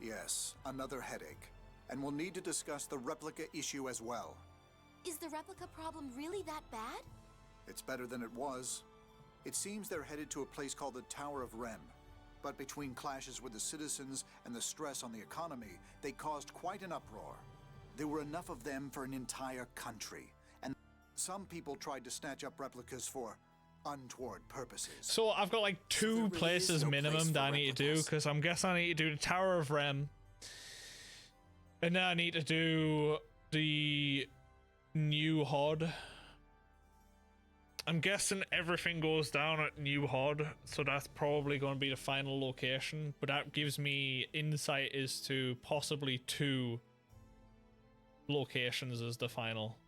Yes, another headache. And we'll need to discuss the replica issue as well. Is the replica problem really that bad? It's better than it was. It seems they're headed to a place called the Tower of Rem. But between clashes with the citizens and the stress on the economy, they caused quite an uproar. There were enough of them for an entire country. And some people tried to snatch up replicas for untoward purposes. So I've got like 2 places minimum that I need to do, because I'm guessing I need to do the Tower of Rem. And then I need to do the New Hod. I'm guessing everything goes down at New Hod, so that's probably going to be the final location, but that gives me insight as to possibly 2 locations as the final.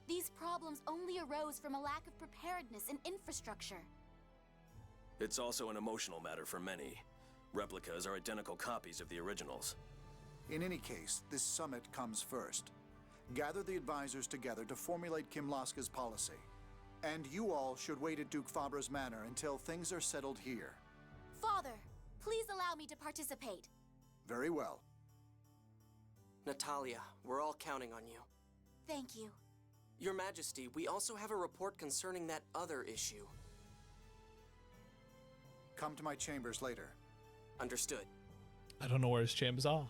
These problems only arose from a lack of preparedness and infrastructure. It's also an emotional matter for many. Replicas are identical copies of the originals. In any case, this summit comes first. Gather the advisors together to formulate Kimlaska's policy. And you all should wait at Duke Fabra's manor until things are settled here. Father, please allow me to participate. Very well. Natalia, we're all counting on you. Thank you. Your Majesty, we also have a report concerning that other issue. Come to my chambers later. Understood. I don't know where his chambers are.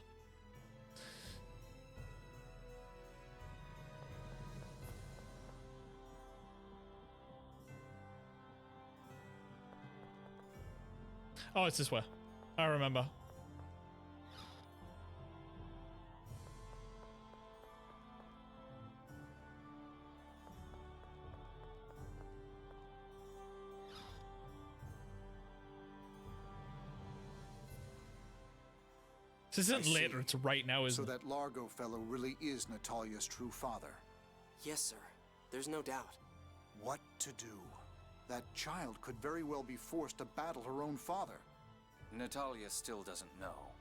Oh, it's this way. I remember. This isn't later, it's right now, isn't So it? that Largo fellow really is Natalia's true father. Yes, sir. There's no doubt. What to do? That child could very well be forced to battle her own father. Natalia still doesn't know.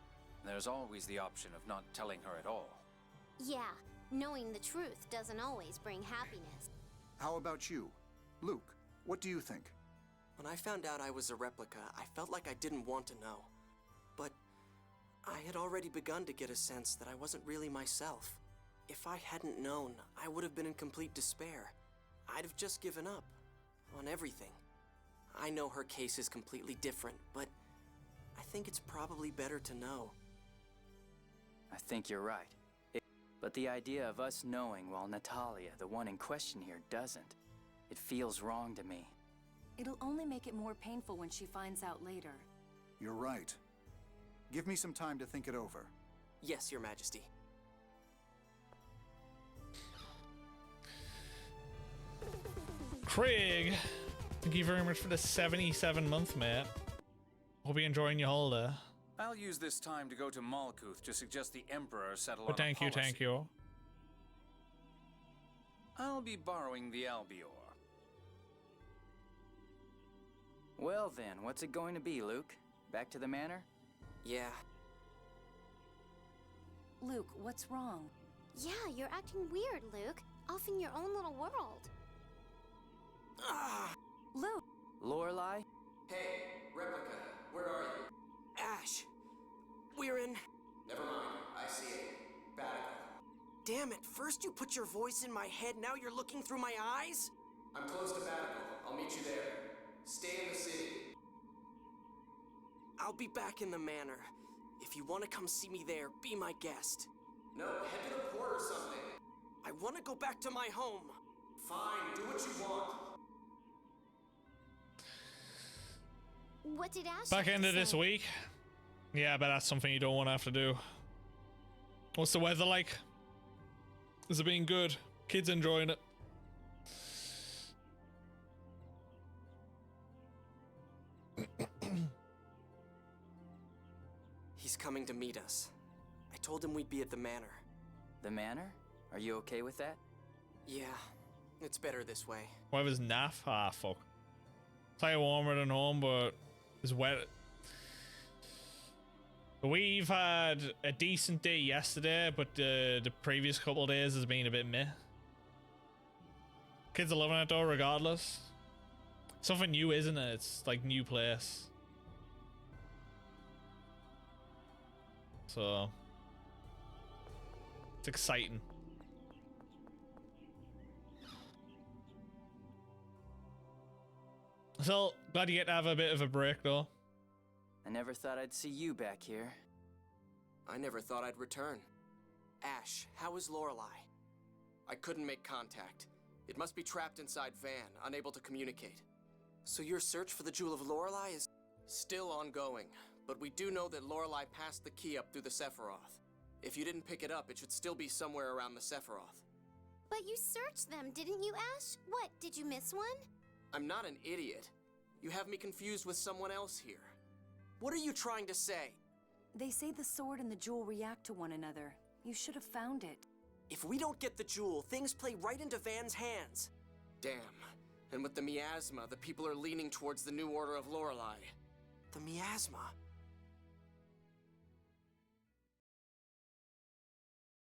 There's always the option of not telling her at all. Yeah, knowing the truth doesn't always bring happiness. How about you? Luke, what do you think? When I found out I was a replica, I felt like I didn't want to know. But I had already begun to get a sense that I wasn't really myself. If I hadn't known, I would have been in complete despair. I'd have just given up on everything. I know her case is completely different, but I think it's probably better to know. I think you're right. But the idea of us knowing while Natalia, the one in question here, doesn't, it feels wrong to me. It'll only make it more painful when she finds out later. You're right. Give me some time to think it over. Yes, Your Majesty. Craig, thank you very much for the 77-month, mate. Hope you're enjoying your holiday. I'll use this time to go to Malkuth to suggest the Emperor settle on Thank a you, policy. thank you. I'll be borrowing the Albior. Well then, what's it going to be, Luke? Back to the manor? Yeah. Luke, what's wrong? Yeah, you're acting weird, Luke. Off in your own little world. Luke! Lorelei? Hey, Replica, where are you? Ash, we're in... Never mind, I see it. Batical. Damn it, first you put your voice in my head, now you're looking through my eyes? I'm close to Batical. I'll meet you there. Stay in the city. I'll be back in the manor. If you want to come see me there, be my guest. No, head to the port or something. I want to go back to my home. Fine, do what you want. What did Ash Back have to into this say? week. Yeah, but that's something you don't want to have to do. What's the weather like? Is it being good? Kids enjoying it? He's coming to meet us. I told him we'd be at the manor. The manor? Are you okay with that? Yeah, it's better this way. Weather's naff? Ah, fuck. Slightly warmer than home, but it's wet. We've had a decent day yesterday, but the previous couple of days has been a bit meh. Kids are loving it though, regardless. Something new, isn't it? It's like new place. So it's exciting. So glad you get to have a bit of a break though. I never thought I'd see you back here. I never thought I'd return. Ash, how is Lorelei? I couldn't make contact. It must be trapped inside Van, unable to communicate. So your search for the Jewel of Lorelei is still ongoing, but we do know that Lorelei passed the key up through the Sephiroth. If you didn't pick it up, it should still be somewhere around the Sephiroth. But you searched them, didn't you, Ash? What, did you miss one? I'm not an idiot. You have me confused with someone else here. What are you trying to say? They say the sword and the jewel react to one another. You should have found it. If we don't get the jewel, things play right into Van's hands. Damn. And with the miasma, the people are leaning towards the New Order of Lorelei. The miasma?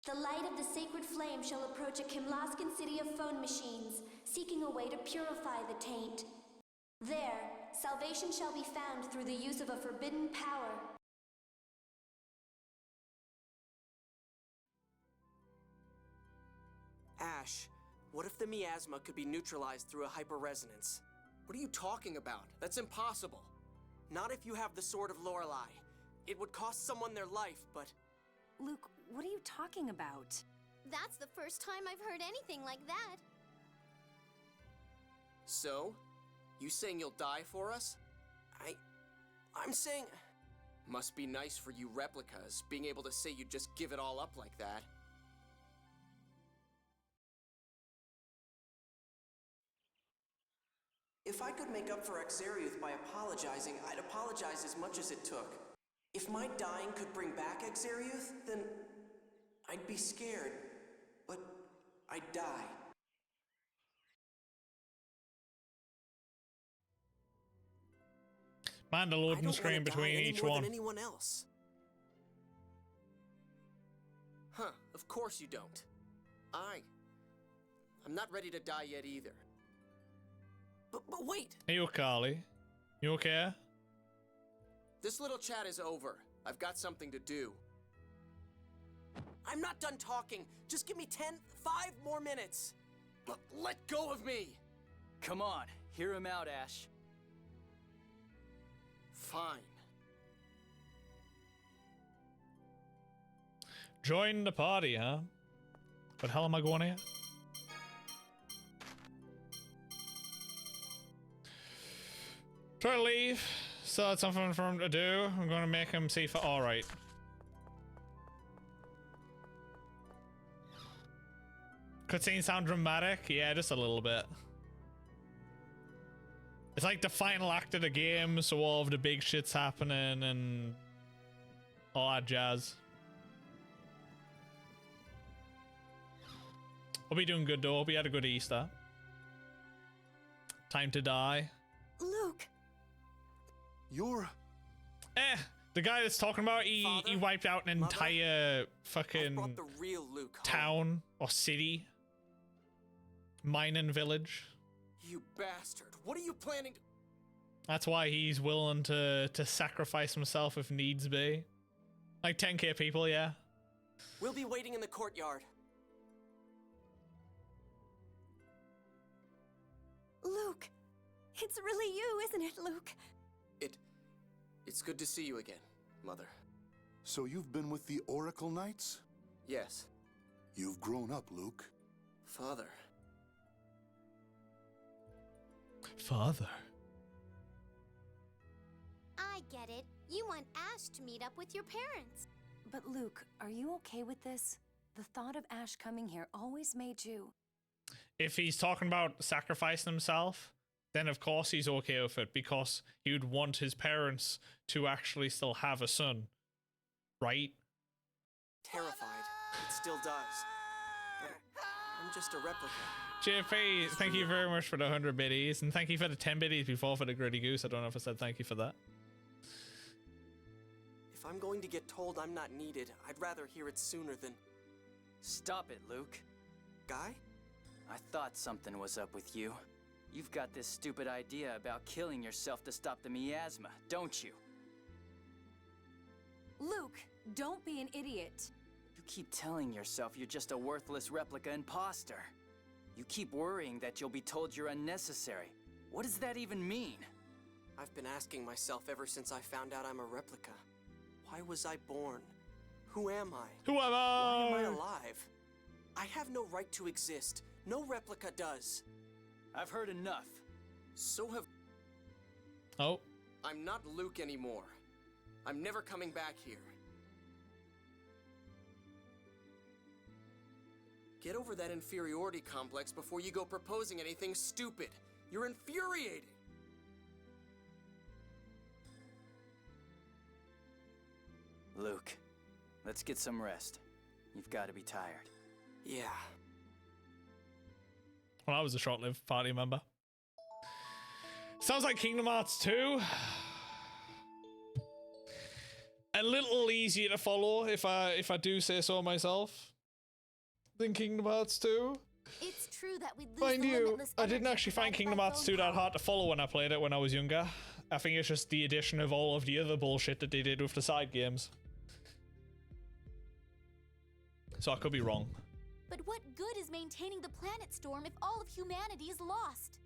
The light of the sacred flame shall approach a Kimlaskan city of phone machines, seeking a way to purify the taint. There, salvation shall be found through the use of a forbidden power. Ash, what if the miasma could be neutralized through a hyperresonance? What are you talking about? That's impossible. Not if you have the Sword of Lorelei. It would cost someone their life, but... Luke, what are you talking about? That's the first time I've heard anything like that. So? You saying you'll die for us? I'm saying... Must be nice for you replicas, being able to say you'd just give it all up like that. If I could make up for Exariuth by apologizing, I'd apologize as much as it took. If my dying could bring back Exariuth, then I'd be scared, but I'd die. Mind the loading screen between each one. Than anyone else. Huh, of course you don't. I'm not ready to die yet either. But wait! Hey, you, Carly. You okay? This little chat is over. I've got something to do. I'm not done talking. Just give me 5 more minutes. Let go of me! Come on, hear him out, Ash. Fine. Join the party, huh? What the hell am I going here? Try to leave. Still had something for him to do. I'm going to make him see for alright. Cutscene sound dramatic? Yeah, just a little bit. It's like the final act of the game, so all of the big shit's happening and all that jazz. Hope you're doing good though. Hope you had a good Easter. Time to die. Luke! You're... the guy that's talking about, he wiped out an entire fucking the real Luke town or city. Mining village. You bastard. What are you planning to... That's why he's willing to sacrifice himself if needs be. Like 10k people, yeah. We'll be waiting in the courtyard. Luke! It's really you, isn't it, Luke? It's good to see you again, Mother. So you've been with the Oracle Knights? Yes. You've grown up, Luke. Father. Father. I get it. You want Ash to meet up with your parents. But Luke, are you okay with this? The thought of Ash coming here always made you... If he's talking about sacrificing himself, then of course he's okay with it, because he would want his parents to actually still have a son. Right? Terrified. It still does. But I'm just a replica. JP, thank you very much for the 100 biddies, and thank you for the 10 biddies before for the Gritty Goose. I don't know if I said thank you for that. If I'm going to get told I'm not needed, I'd rather hear it sooner than... Stop it, Luke. Guy? I thought something was up with you. You've got this stupid idea about killing yourself to stop the miasma, don't you? Luke, don't be an idiot. You keep telling yourself you're just a worthless replica imposter. You keep worrying that you'll be told you're unnecessary. What does that even mean? I've been asking myself ever since I found out I'm a replica. Why was I born? Who am I? Who am I? Why am I alive? I have no right to exist. No replica does. I've heard enough. So have... Oh. I'm not Luke anymore. I'm never coming back here. Get over that inferiority complex before you go proposing anything stupid. You're infuriating. Luke, let's get some rest. You've got to be tired. Yeah. Well, I was a short-lived party member. Sounds like Kingdom Hearts 2. A little easier to follow, if I do say so myself, than Kingdom Hearts 2. It's true that we lose Mind the you, limitless I didn't energy actually find provided Kingdom by Hearts phone 2 that power. hard to follow when I played it when I was younger. I think it's just the addition of all of the other bullshit that they did with the side games. So I could be wrong. But what good is maintaining the planet storm if all of humanity is lost?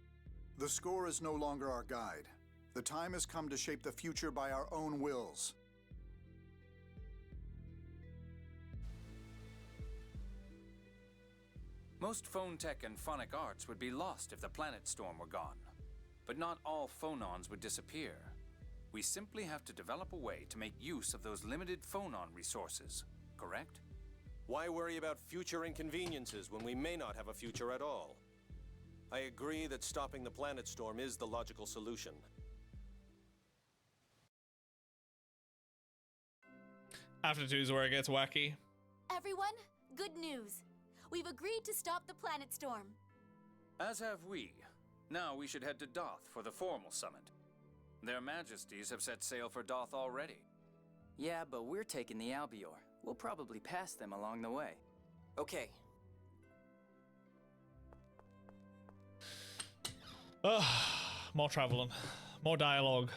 The score is no longer our guide. The time has come to shape the future by our own wills. Most phone tech and phonic arts would be lost if the planet storm were gone. But not all phonons would disappear. We simply have to develop a way to make use of those limited phonon resources, correct? Why worry about future inconveniences when we may not have a future at all? I agree that stopping the planet storm is the logical solution. After 2 is where it gets wacky. Everyone, good news. We've agreed to stop the planet storm. As have we. Now we should head to Doth for the formal summit. Their Majesties have set sail for Doth already. Yeah, but we're taking the Albior. We'll probably pass them along the way. Okay. More traveling. More dialogue.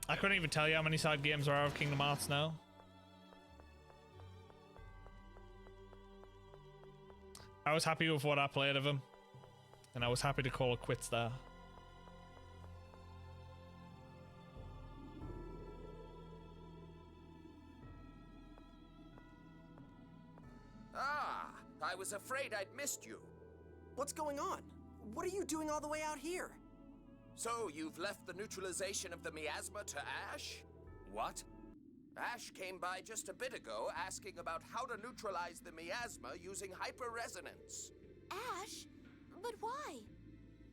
I couldn't even tell you how many side games there are of Kingdom Hearts now. I was happy with what I played of him, and I was happy to call it quits there. Ah, I was afraid I'd missed you. What's going on? What are you doing all the way out here? So you've left the neutralization of the miasma to Ash? What? Ash came by just a bit ago asking about how to neutralize the miasma using hyperresonance. Ash? But why?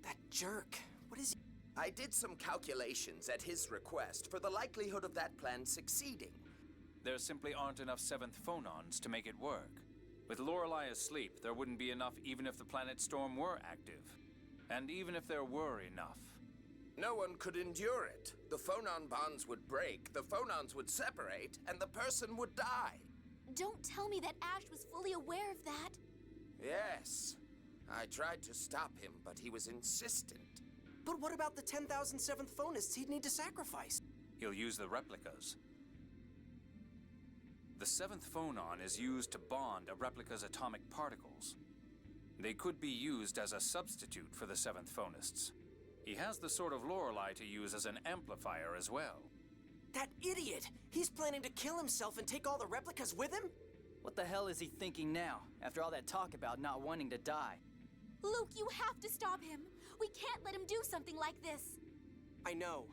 That jerk. What is he? I did some calculations at his request for the likelihood of that plan succeeding. There simply aren't enough 7th phonons to make it work. With Lorelei asleep, there wouldn't be enough even if the planet storm were active. And even if there were enough. No one could endure it. The phonon bonds would break, the phonons would separate, and the person would die. Don't tell me that Ash was fully aware of that. Yes. I tried to stop him, but he was insistent. But what about the 10,007th phonists he'd need to sacrifice? He'll use the replicas. The 7th phonon is used to bond a replica's atomic particles. They could be used as a substitute for the 7th phonists. He has the sort of Lorelei to use as an amplifier as well. That idiot! He's planning to kill himself and take all the replicas with him? What the hell is he thinking now, after all that talk about not wanting to die? Luke, you have to stop him. We can't let him do something like this. I know.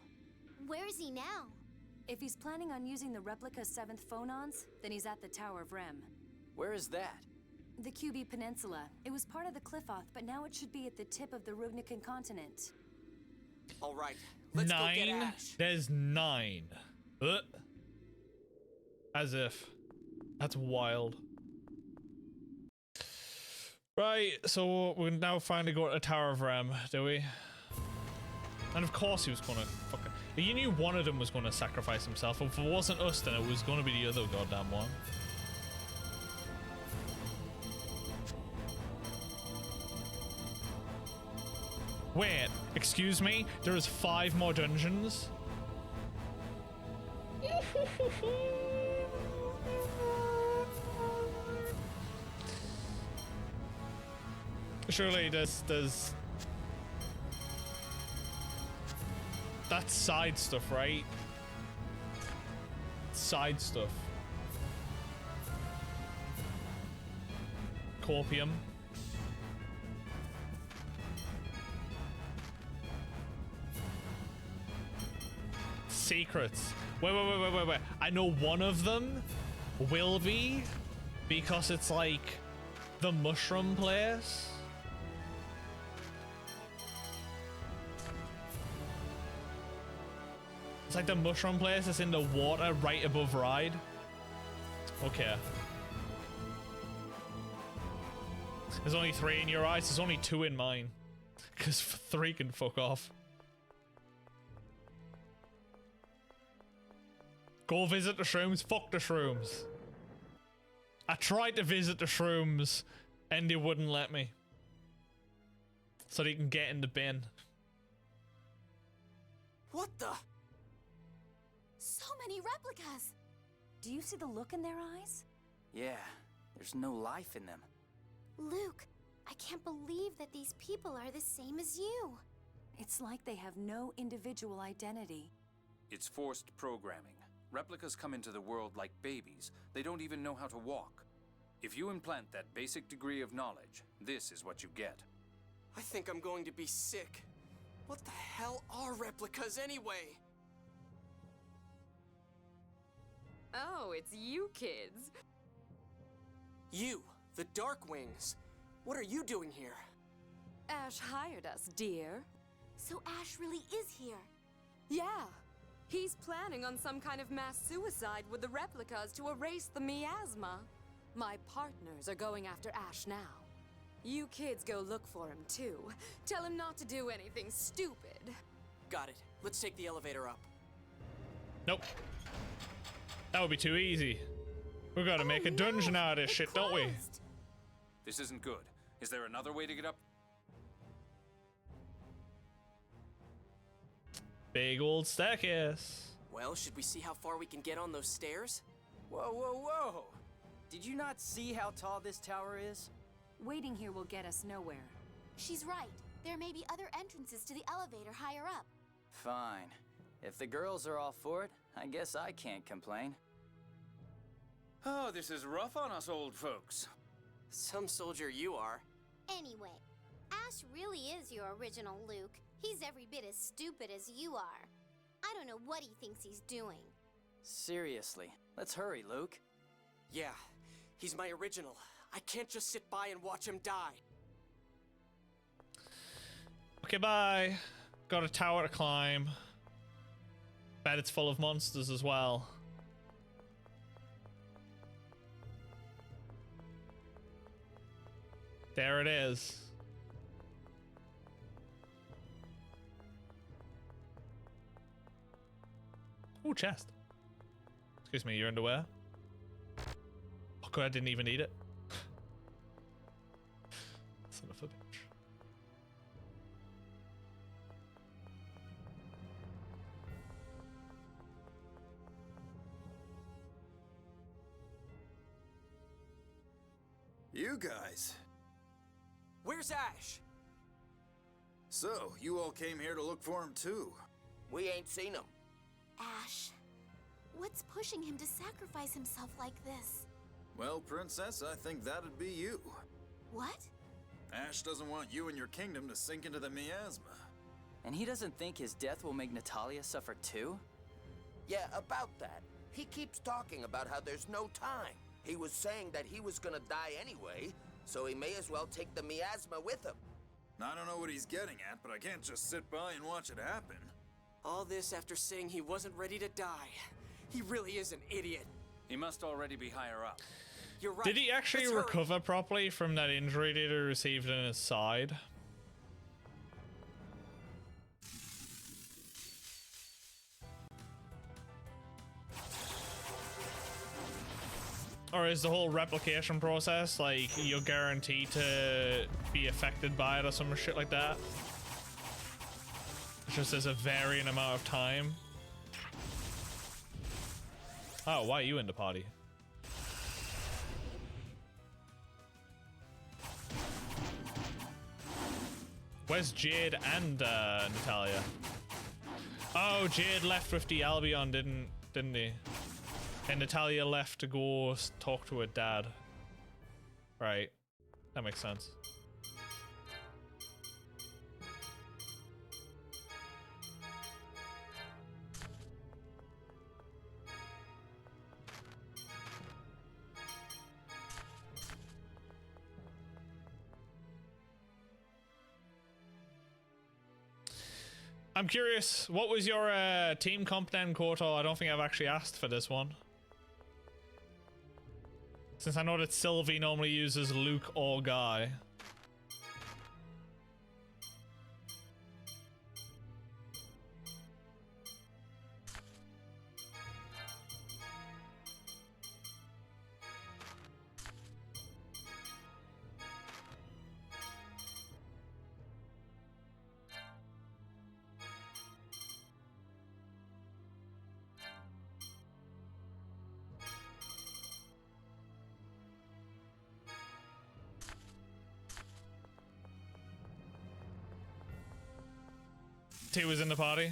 Where is he now? If he's planning on using the replica's 7th phonons, then he's at the Tower of Rem. Where is that? The QB Peninsula. It was part of the Qliphoth, but now it should be at the tip of the Rugnican continent. All right, let's go get 9? Ash. There's 9. As if. That's wild. Right, so we now finally go to the Tower of Rem, do we? And of course he was gonna fucking... You knew one of them was gonna sacrifice himself. If it wasn't us, then it was gonna be the other goddamn one. Wait, excuse me? There is 5 more dungeons? Surely there's... That's side stuff, right? Side stuff. Corpium. secrets. Wait. I know one of them will be because it's like the mushroom place. It's like the mushroom place that's in the water right above Ride. Okay. There's only 3 in your eyes. There's only 2 in mine. Because 3 can fuck off. Go visit the shrooms. Fuck the shrooms. I tried to visit the shrooms and they wouldn't let me. So they can get in the bin. What the? So many replicas! Do you see the look in their eyes? Yeah, there's no life in them. Luke, I can't believe that these people are the same as you. It's like they have no individual identity. It's forced programming. Replicas come into the world like babies. They don't even know how to walk. If you implant that basic degree of knowledge, this is what you get. I think I'm going to be sick. What the hell are replicas anyway? Oh, it's you kids. You, the Darkwings. What are you doing here? Ash hired us, dear. So Ash really is here. Yeah. He's planning on some kind of mass suicide with the replicas to erase the miasma. My partners are going after Ash now. You kids go look for him too. Tell him not to do anything stupid. Got it. Let's take the elevator up. Nope. That would be too easy. We gotta make a dungeon out of this shit, don't we? This isn't good. Is there another way to get up? Big old staircase. Well, should we see how far we can get on those stairs? Whoa! Did you not see how tall this tower is? Waiting here will get us nowhere. She's right. There may be other entrances to the elevator higher up. Fine. If the girls are all for it, I guess I can't complain. Oh, this is rough on us old folks. Some soldier you are. Anyway, Ash really is your original Luke. He's every bit as stupid as you are. I don't know what he thinks he's doing. Seriously, let's hurry, Luke. Yeah, he's my original. I can't just sit by and watch him die. Okay, bye. Got a tower to climb. Bet it's full of monsters as well. There it is. Ooh, chest. Excuse me, your underwear? Oh god, I didn't even need it. Son of a bitch. You guys. Where's Ash? So, you all came here to look for him too? We ain't seen him. Ash, what's pushing him to sacrifice himself like this? Well, Princess, I think that'd be you. What? Ash doesn't want you and your kingdom to sink into the miasma. And he doesn't think his death will make Natalia suffer too? Yeah, about that. He keeps talking about how there's no time. He was saying that he was gonna die anyway, so he may as well take the miasma with him. I don't know what he's getting at, but I can't just sit by and watch it happen. All this after saying he wasn't ready to die. He really is an idiot. He must already be higher up. You're right. Did he actually Let's hurry. recover properly from that injury that he received in his side? Or is the whole replication process like you're guaranteed to be affected by it or some shit like that? It's just there's a varying amount of time. Oh, why are you in the party? Where's Jade and Natalia? Oh, Jade left with the Albion, didn't he? And Natalia left to go talk to her dad. Right. That makes sense. I'm curious, what was your team comp then, Koto? I don't think I've actually asked for this one. Since I know that Sylvie normally uses Luke or Guy. T was in the party.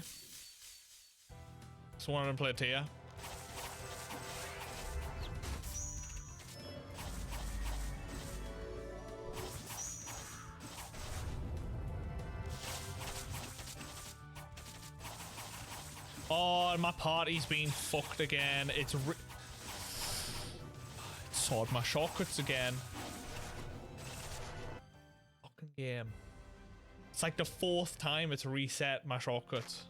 So one of them played Tia. Oh, and my party's being fucked again. It's sword my shortcuts again. Fucking game. It's like the 4th time it's reset my shortcuts.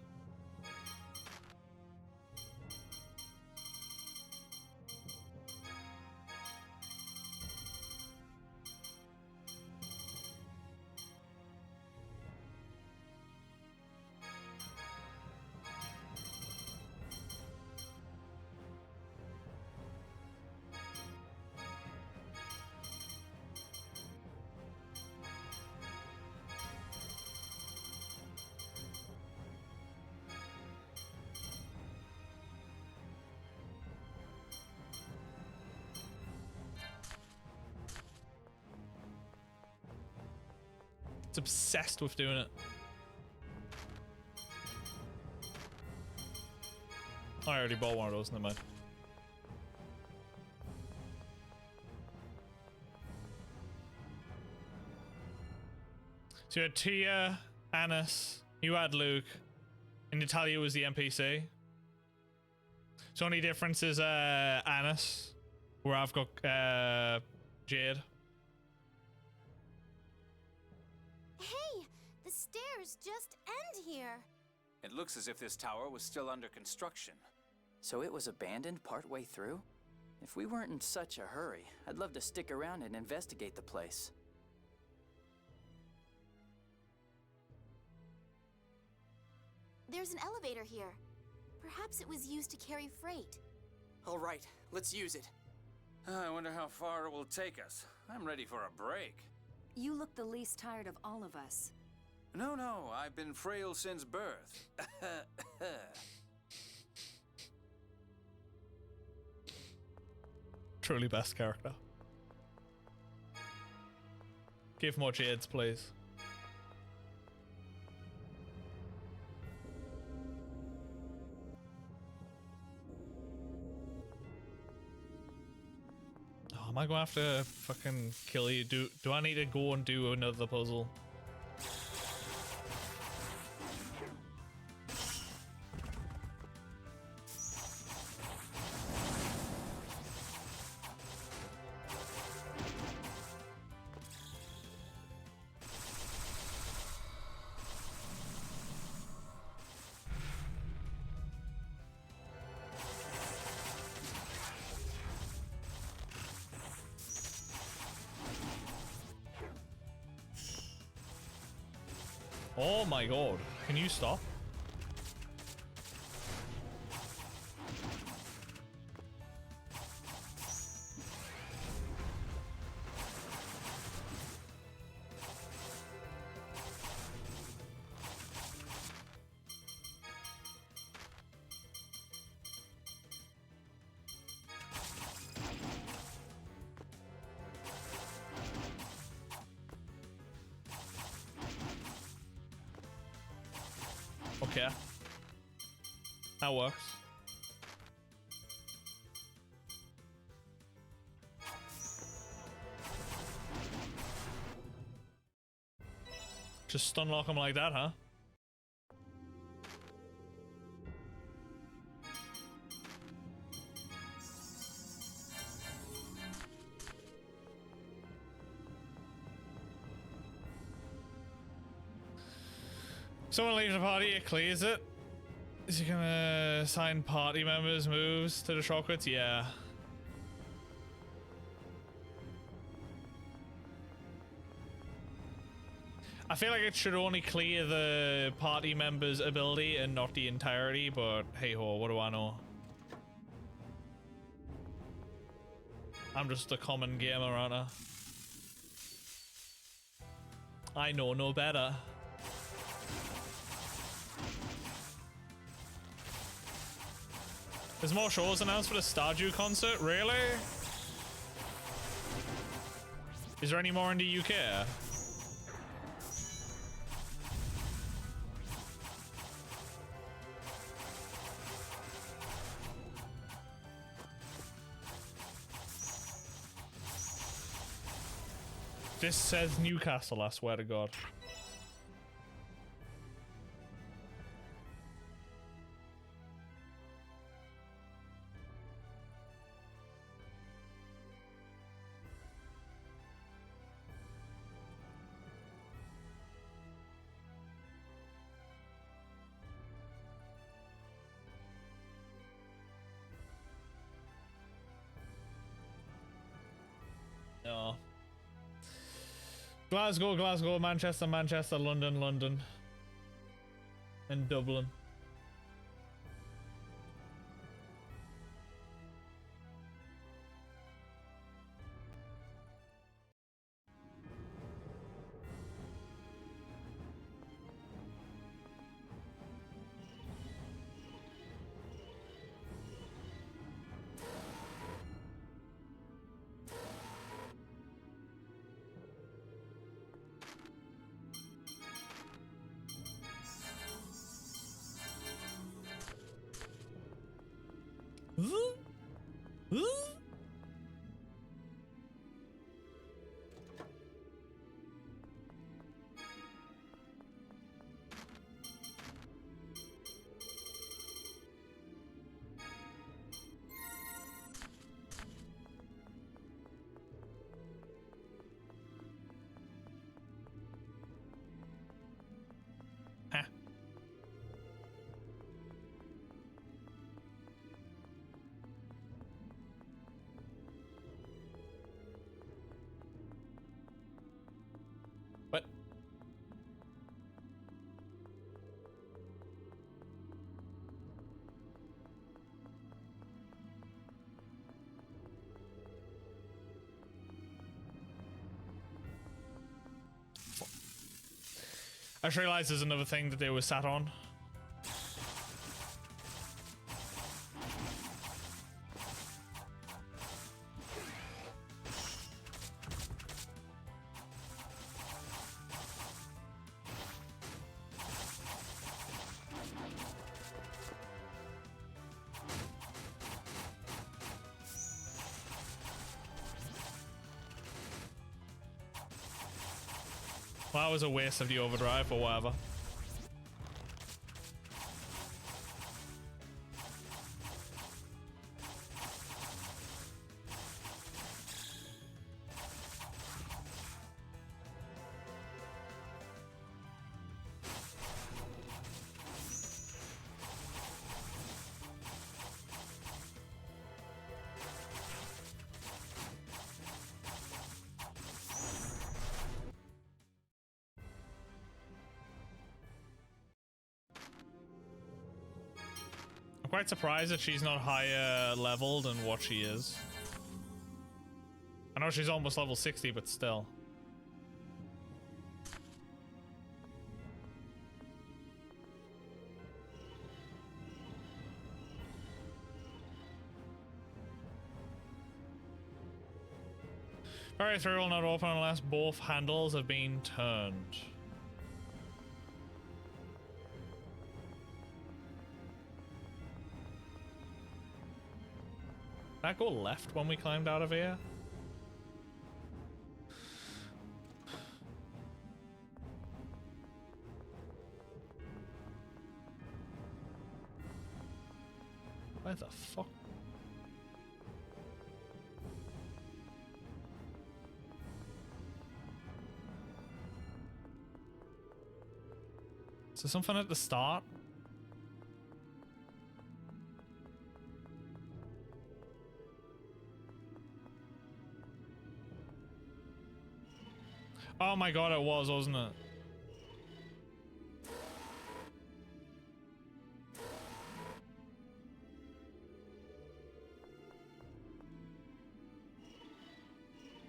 It's obsessed with doing it. I already bought one of those, never mind. So you had Tia, Anis, you had Luke, and Natalia was the NPC. So only difference is Anis, where I've got Jade. Hey, the stairs just end here. It looks as if this tower was still under construction. So it was abandoned partway through? If we weren't in such a hurry, I'd love to stick around and investigate the place. There's an elevator here. Perhaps it was used to carry freight. All right, let's use it. I wonder how far it will take us. I'm ready for a break. You look the least tired of all of us. No, I've been frail since birth. Truly best character. Give more Jades, please. Oh, am I gonna have to fucking kill you? Do I need to go and do another puzzle? Oh my god, can you stop? Okay. That works. Just stun lock him like that, huh? Someone leaves the party, it clears it. Is he gonna assign party members' moves to the shortcuts? Yeah. I feel like it should only clear the party member's ability and not the entirety, but hey ho, what do I know? I'm just a common gamer, aren't I? I know no better. There's more shows announced for the Stardew concert? Really? Is there any more in the UK? This says Newcastle, I swear to God. No. Glasgow, Glasgow, Manchester, Manchester, London, London, and Dublin. I just realized there's another thing that they were sat on. Well, that was a waste of the overdrive or whatever. I'm quite surprised that she's not higher level than what she is. I know she's almost level 60, but still. Barrier 3 will not open unless both handles have been turned. Did that go left when we climbed out of here? Where the fuck? Is there something at the start? Oh my god, it was, wasn't it?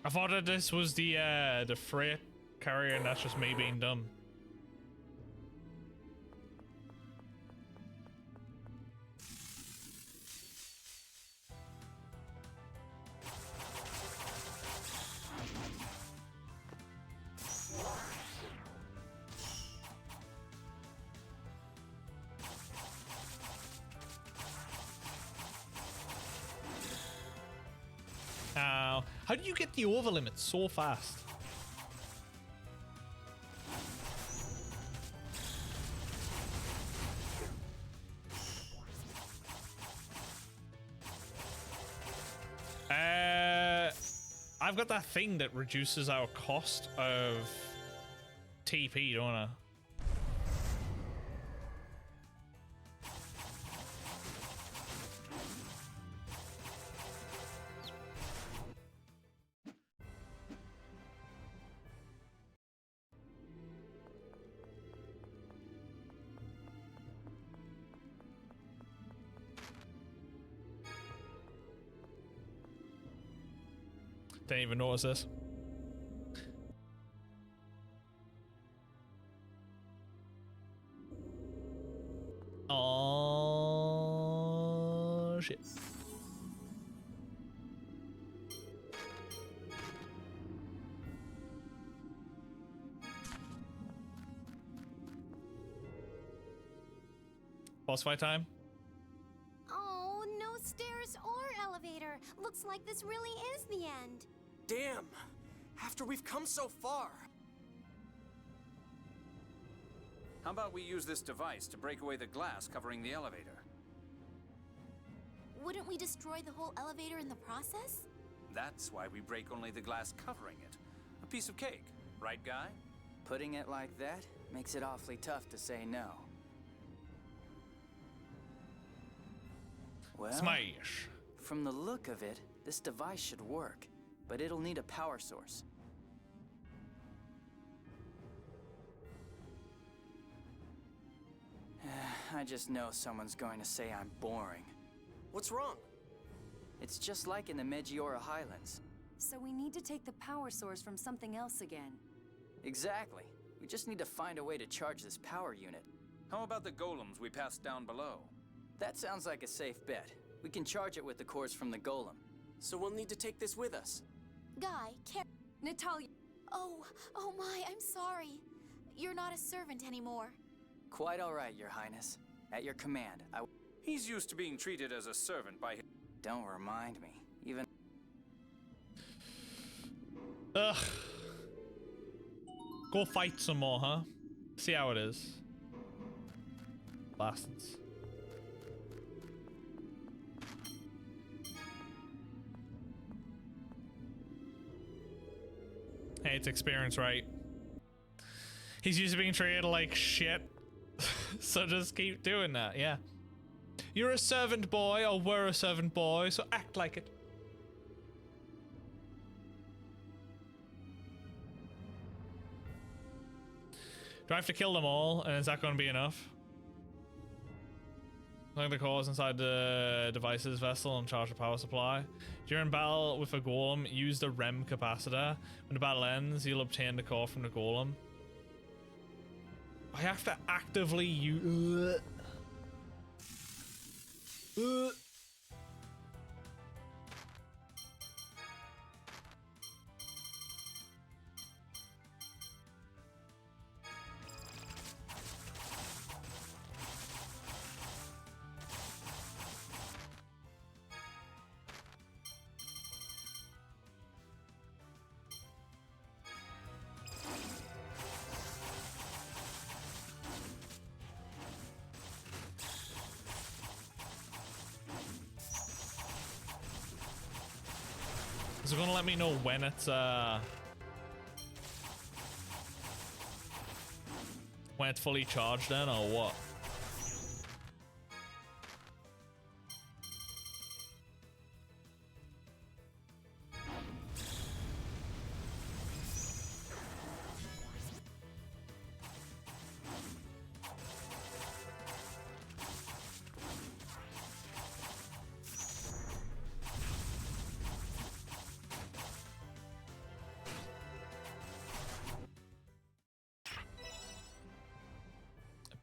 I thought that this was the freight carrier, and that's just me being dumb. Ow. How do you get the over limit so fast? I've got that thing that reduces our cost of TP, don't I? Didn't even notice this. Oh shit. Boss fight time? Oh, no stairs or elevator. Looks like this really is the end. Damn! After we've come so far! How about we use this device to break away the glass covering the elevator? Wouldn't we destroy the whole elevator in the process? That's why we break only the glass covering it. A piece of cake, right, Guy? Putting it like that makes it awfully tough to say no. Well, Smash. From the look of it, this device should work, but it'll need a power source. I just know someone's going to say I'm boring. What's wrong? It's just like in the Megiora Highlands. So we need to take the power source from something else again. Exactly. We just need to find a way to charge this power unit. How about the golems we passed down below? That sounds like a safe bet. We can charge it with the cores from the golem. So we'll need to take this with us. Guy, Natalia. Oh my, I'm sorry. You're not a servant anymore. Quite all right, Your Highness. At your command, He's used to being treated as a servant by his... Don't remind me. Even... Ugh. Go fight some more, huh? See how it is. Bastards. Hey, it's experience, right? He's used to being treated like shit. So just keep doing that, yeah. You're a servant boy, or we're a servant boy, so act like it. Do I have to kill them all, and is that going to be enough? Look the cores inside the device's vessel and charge the power supply. During battle with a golem, use the REM capacitor. When the battle ends, you'll obtain the core from the golem. I have to actively use... Is it gonna let me know when it's When it's fully charged then, or what?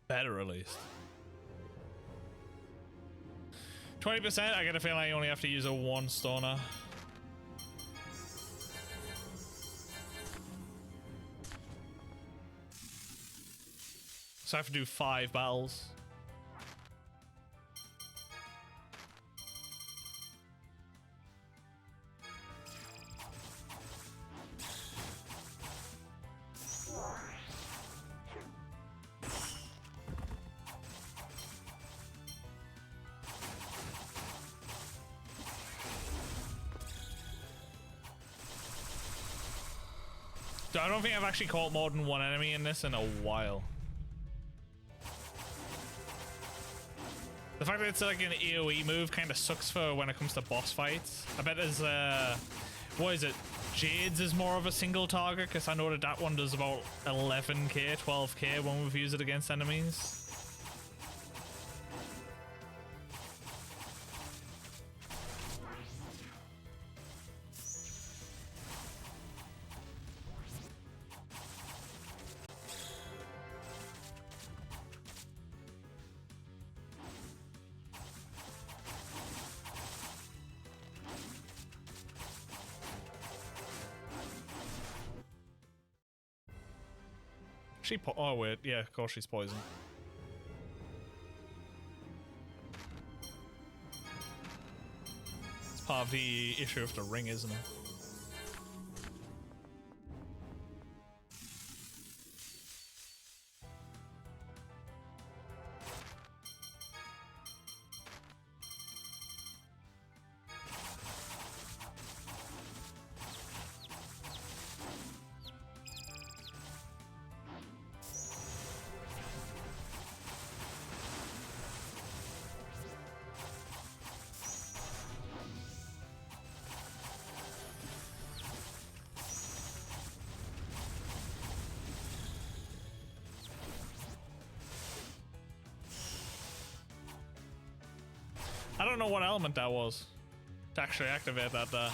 Better at least. 20%. I get a feeling I only have to use a 1 stoner. So I have to do 5 battles. I don't think I've actually caught more than 1 enemy in this in a while. The fact that it's like an AoE move kind of sucks for when it comes to boss fights. I bet there's what is it? Jade's is more of a single target, because I know that that one does about 11k, 12k when we've used it against enemies. Oh wait, yeah, of course she's poisoned. It's part of the issue of the ring, isn't it? I don't know what element that was to actually activate that there.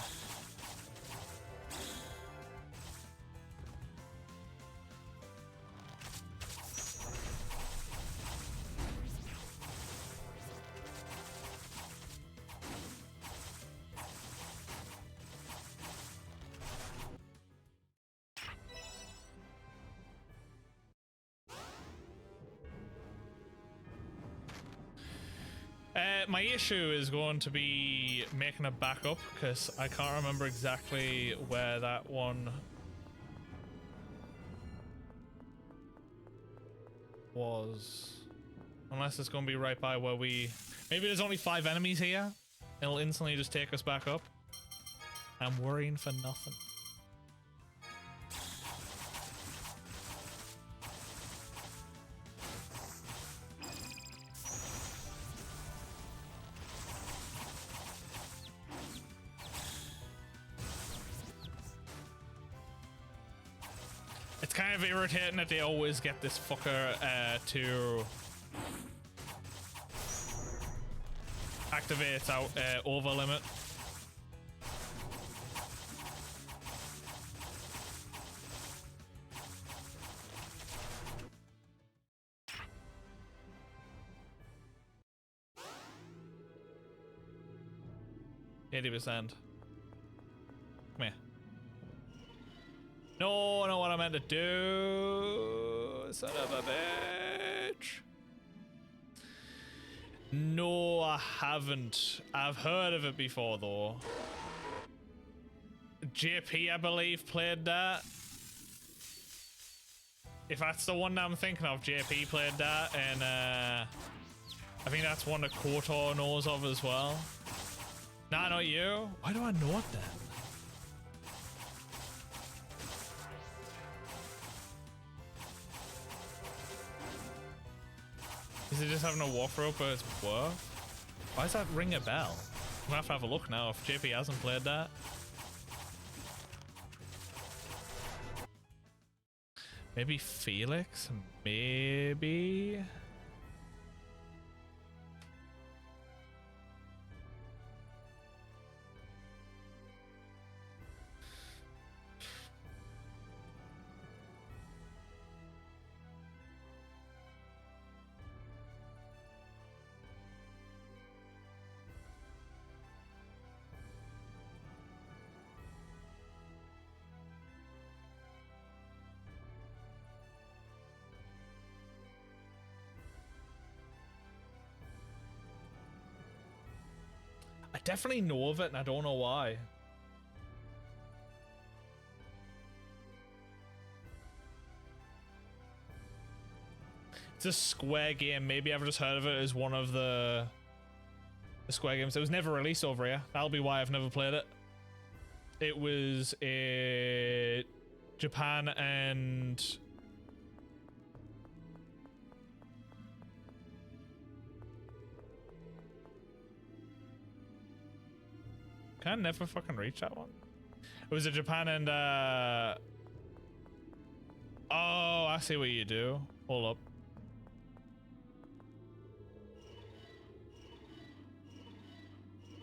My issue is going to be making a backup, because I can't remember exactly where that one was. Unless it's going to be right by where we... Maybe there's only 5 enemies here. It'll instantly just take us back up. I'm worrying for nothing. It's kind of irritating that they always get this fucker to activate its out over limit. %. Come here. No, I know what I meant to do. Son of a bitch. No, I haven't. I've heard of it before, though. JP, I believe, played that. If that's the one that I'm thinking of, JP played that, and I think that's one that KOTOR knows of as well. Nah, not you. Why do I know it then? Is it just having a walkthrough but it's worth? Why does that ring a bell? I'm gonna have a look now if JP hasn't played that. Maybe Felix? Maybe? I definitely know of it and I don't know why. It's a Square game. Maybe I've just heard of it as one of the Square games. It was never released over here. That'll be why I've never played it. It was Japan and can I never fucking reach that one? It was a Japan and oh, I see what you do. Hold up.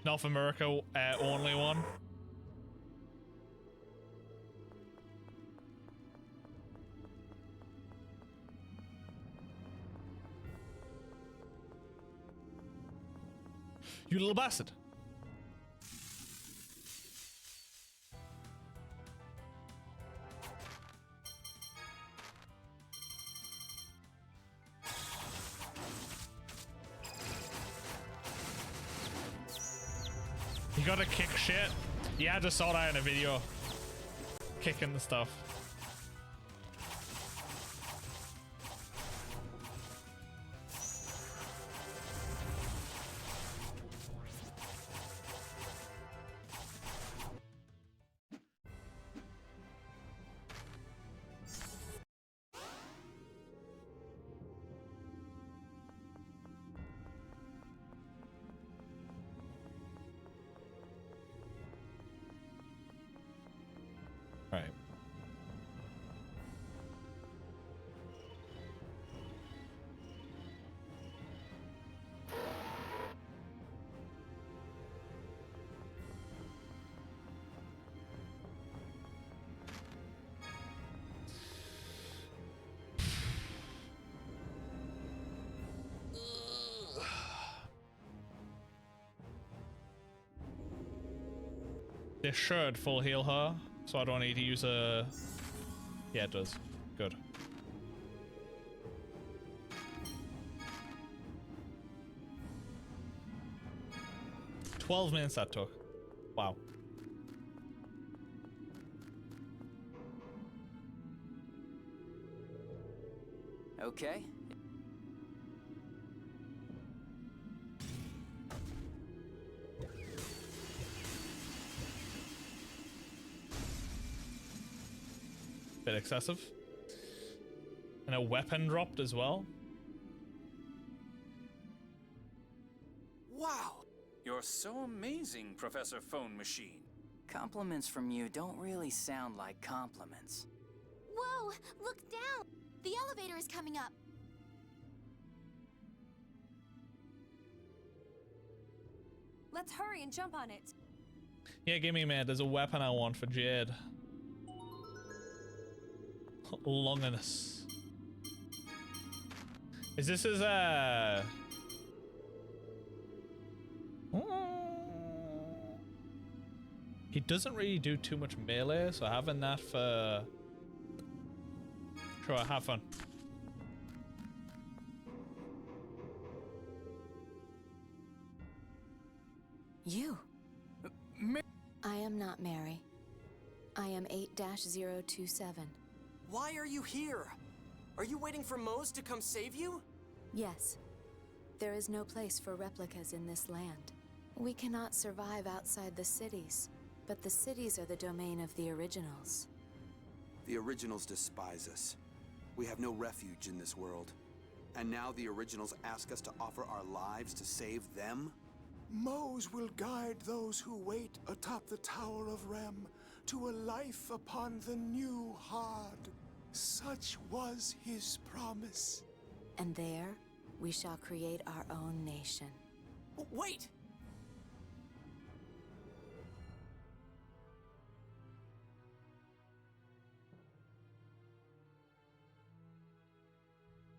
North America only one. You little bastard. You gotta kick shit. Yeah, I just saw that in a video. Kicking the stuff. Right. This should full heal her, so I don't need to use a... Yeah, it does. Good. $12 that took. Wow. Okay. Bit excessive. And a weapon dropped as well. Wow! You're so amazing, Professor Phone Machine. Compliments from you don't really sound like compliments. Whoa! Look down! The elevator is coming up. Let's hurry and jump on it. Yeah, give me a minute. There's a weapon I want for Jade. Longinus. Is this his He doesn't really do too much melee, so having that for... Sure, have fun. You? I am not Mary. I am 8-027. Why are you here? Are you waiting for Mose to come save you? Yes. There is no place for replicas in this land. We cannot survive outside the cities, but the cities are the domain of the originals. The originals despise us. We have no refuge in this world. And now the originals ask us to offer our lives to save them? Mose will guide those who wait atop the Tower of Rem to a life upon the new Hard. Such was his promise. And there, we shall create our own nation. Wait!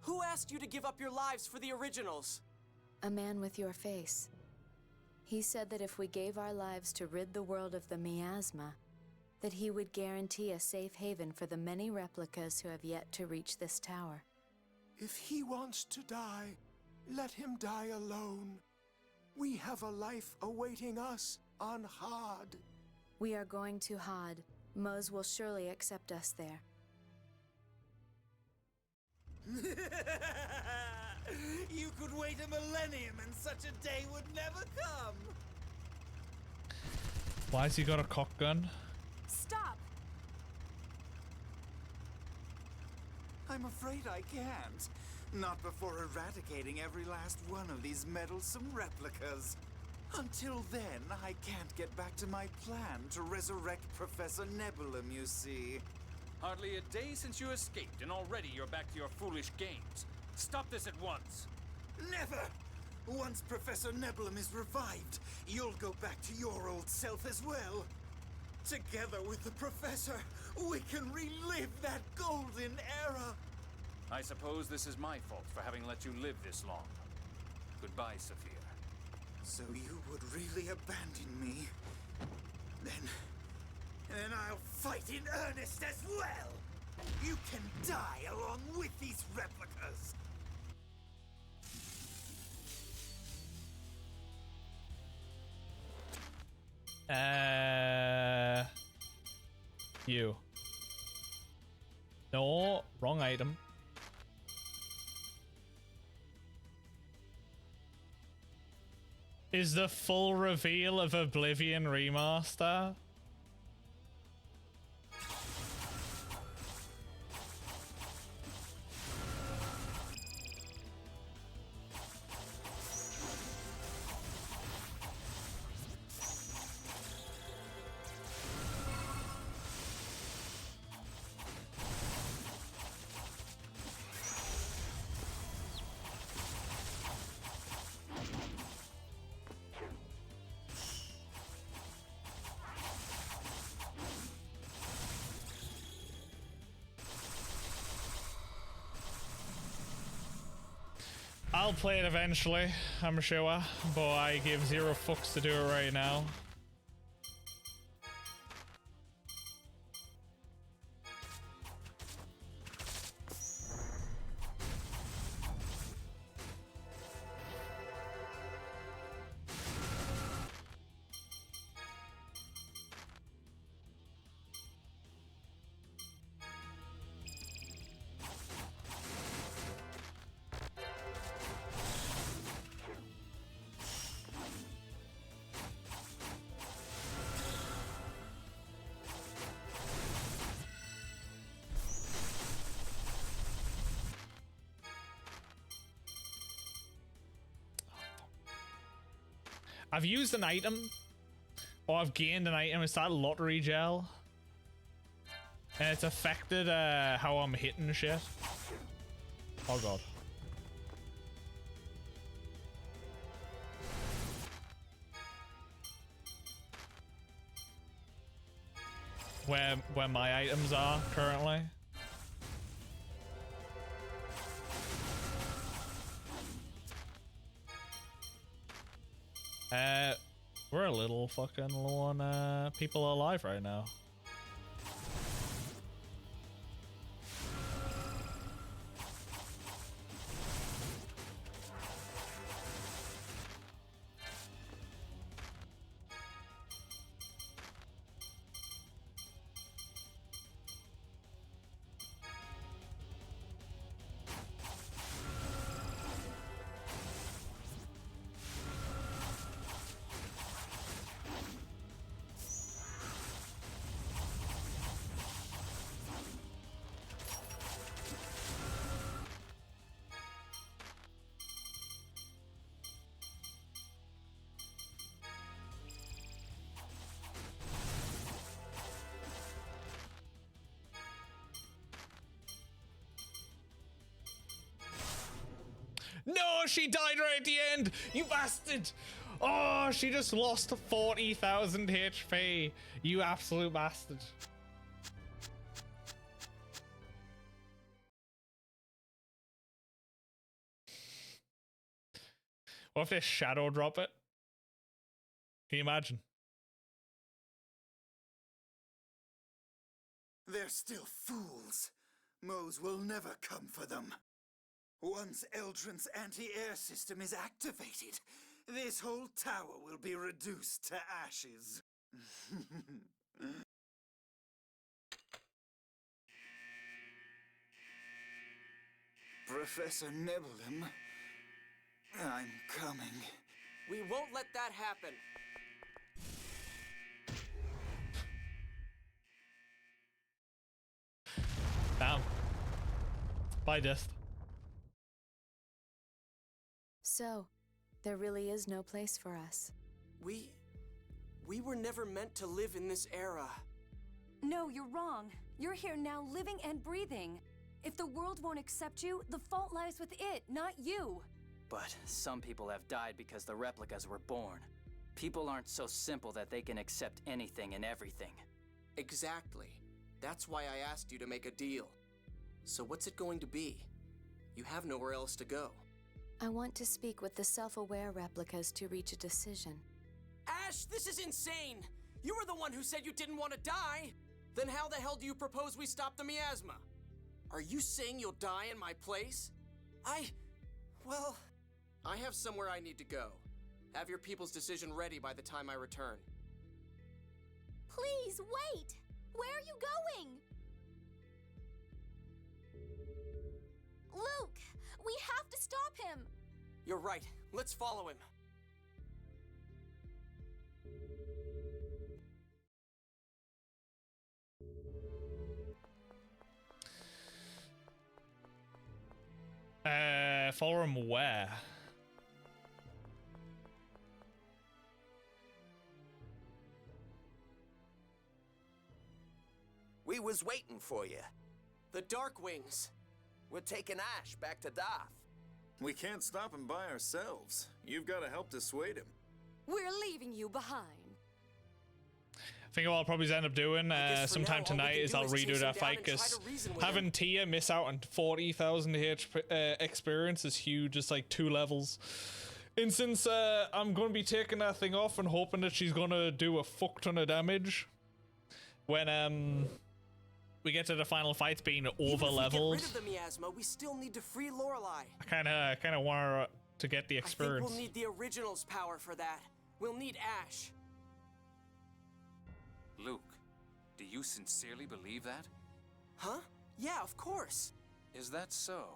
Who asked you to give up your lives for the originals? A man with your face. He said that if we gave our lives to rid the world of the miasma, that he would guarantee a safe haven for the many replicas who have yet to reach this tower. If he wants to die, let him die alone. We have a life awaiting us on Hard. We are going to Hod. Mose will surely accept us there. You could wait a millennium and such a day would never come. Why's he got a cock gun? Stop! I'm afraid I can't. Not before eradicating every last one of these meddlesome replicas. Until then, I can't get back to my plan to resurrect Professor Nebulum, you see. Hardly a day since you escaped, and already you're back to your foolish games. Stop this at once. Never! Once Professor Nebulum is revived, you'll go back to your old self as well. Together with the Professor, we can relive that golden era. I suppose this is my fault for having let you live this long. Goodbye, Sophia. So you would really abandon me? Then I'll fight in earnest as well! You can die along with these replicas! You. No, wrong item. Is the full reveal of Oblivion Remaster? I'll play it eventually, I'm sure, but I give zero fucks to do it right now. I've used an item, or I've gained an item. It's that lottery gel, and it's affected how I'm hitting shit. Oh god. Where my items are currently. We're a little fucking low on people alive right now. No, she died right at the end. You bastard. Oh, she just lost 40,000 HP. You absolute bastard. What if they shadow drop it? Can you imagine? They're still fools. Moe's will never come for them. Once Eldrin's anti-air system is activated, this whole tower will be reduced to ashes. Professor Nebulum, I'm coming. We won't let that happen. Damn. Bye, Dist. So, there really is no place for us. We were never meant to live in this era. No, you're wrong. You're here now, living and breathing. If the world won't accept you, the fault lies with it, not you. But some people have died because the replicas were born. People aren't so simple that they can accept anything and everything. Exactly. That's why I asked you to make a deal. So what's it going to be? You have nowhere else to go. I want to speak with the self-aware replicas to reach a decision. Ash, this is insane! You were the one who said you didn't want to die! Then how the hell do you propose we stop the miasma? Are you saying you'll die in my place? Well, I have somewhere I need to go. Have your people's decision ready by the time I return. Please, wait! Where are you going? Luke, we have to stop him! You're right. Let's follow him. Follow him where? We was waiting for you. The Darkwings. We're taking Ash back to Darth. We can't stop him by ourselves. You've got to help dissuade him. We're leaving you behind. I think what I'll probably end up doing sometime tonight is I'll redo that fight, because having Tia miss out on 40,000 HP experience is huge. It's like 2 levels. And since I'm going to be taking that thing off and hoping that she's going to do a fuck ton of damage when we get to the final fights being over leveled. Get rid of the miasma, we still need to free Lorelei. I kind of want her to get the experience. I think we'll need the original's power for that. We'll need Ash. Luke, do you sincerely believe that? Huh? Yeah, of course. Is that so?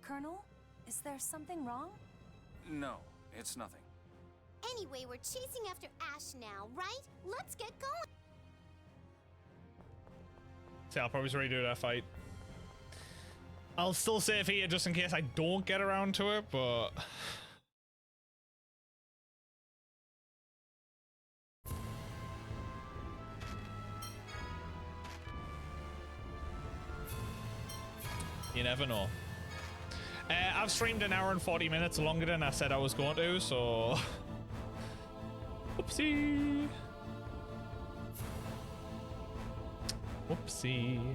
Colonel, is there something wrong? No, it's nothing. Anyway, we're chasing after Ash now, right? Let's get going. See, I'll probably redo that fight. I'll still save here just in case I don't get around to it, but... you never know. I've streamed an hour and 40 minutes longer than I said I was going to, so... Whoopsie. Whoopsie.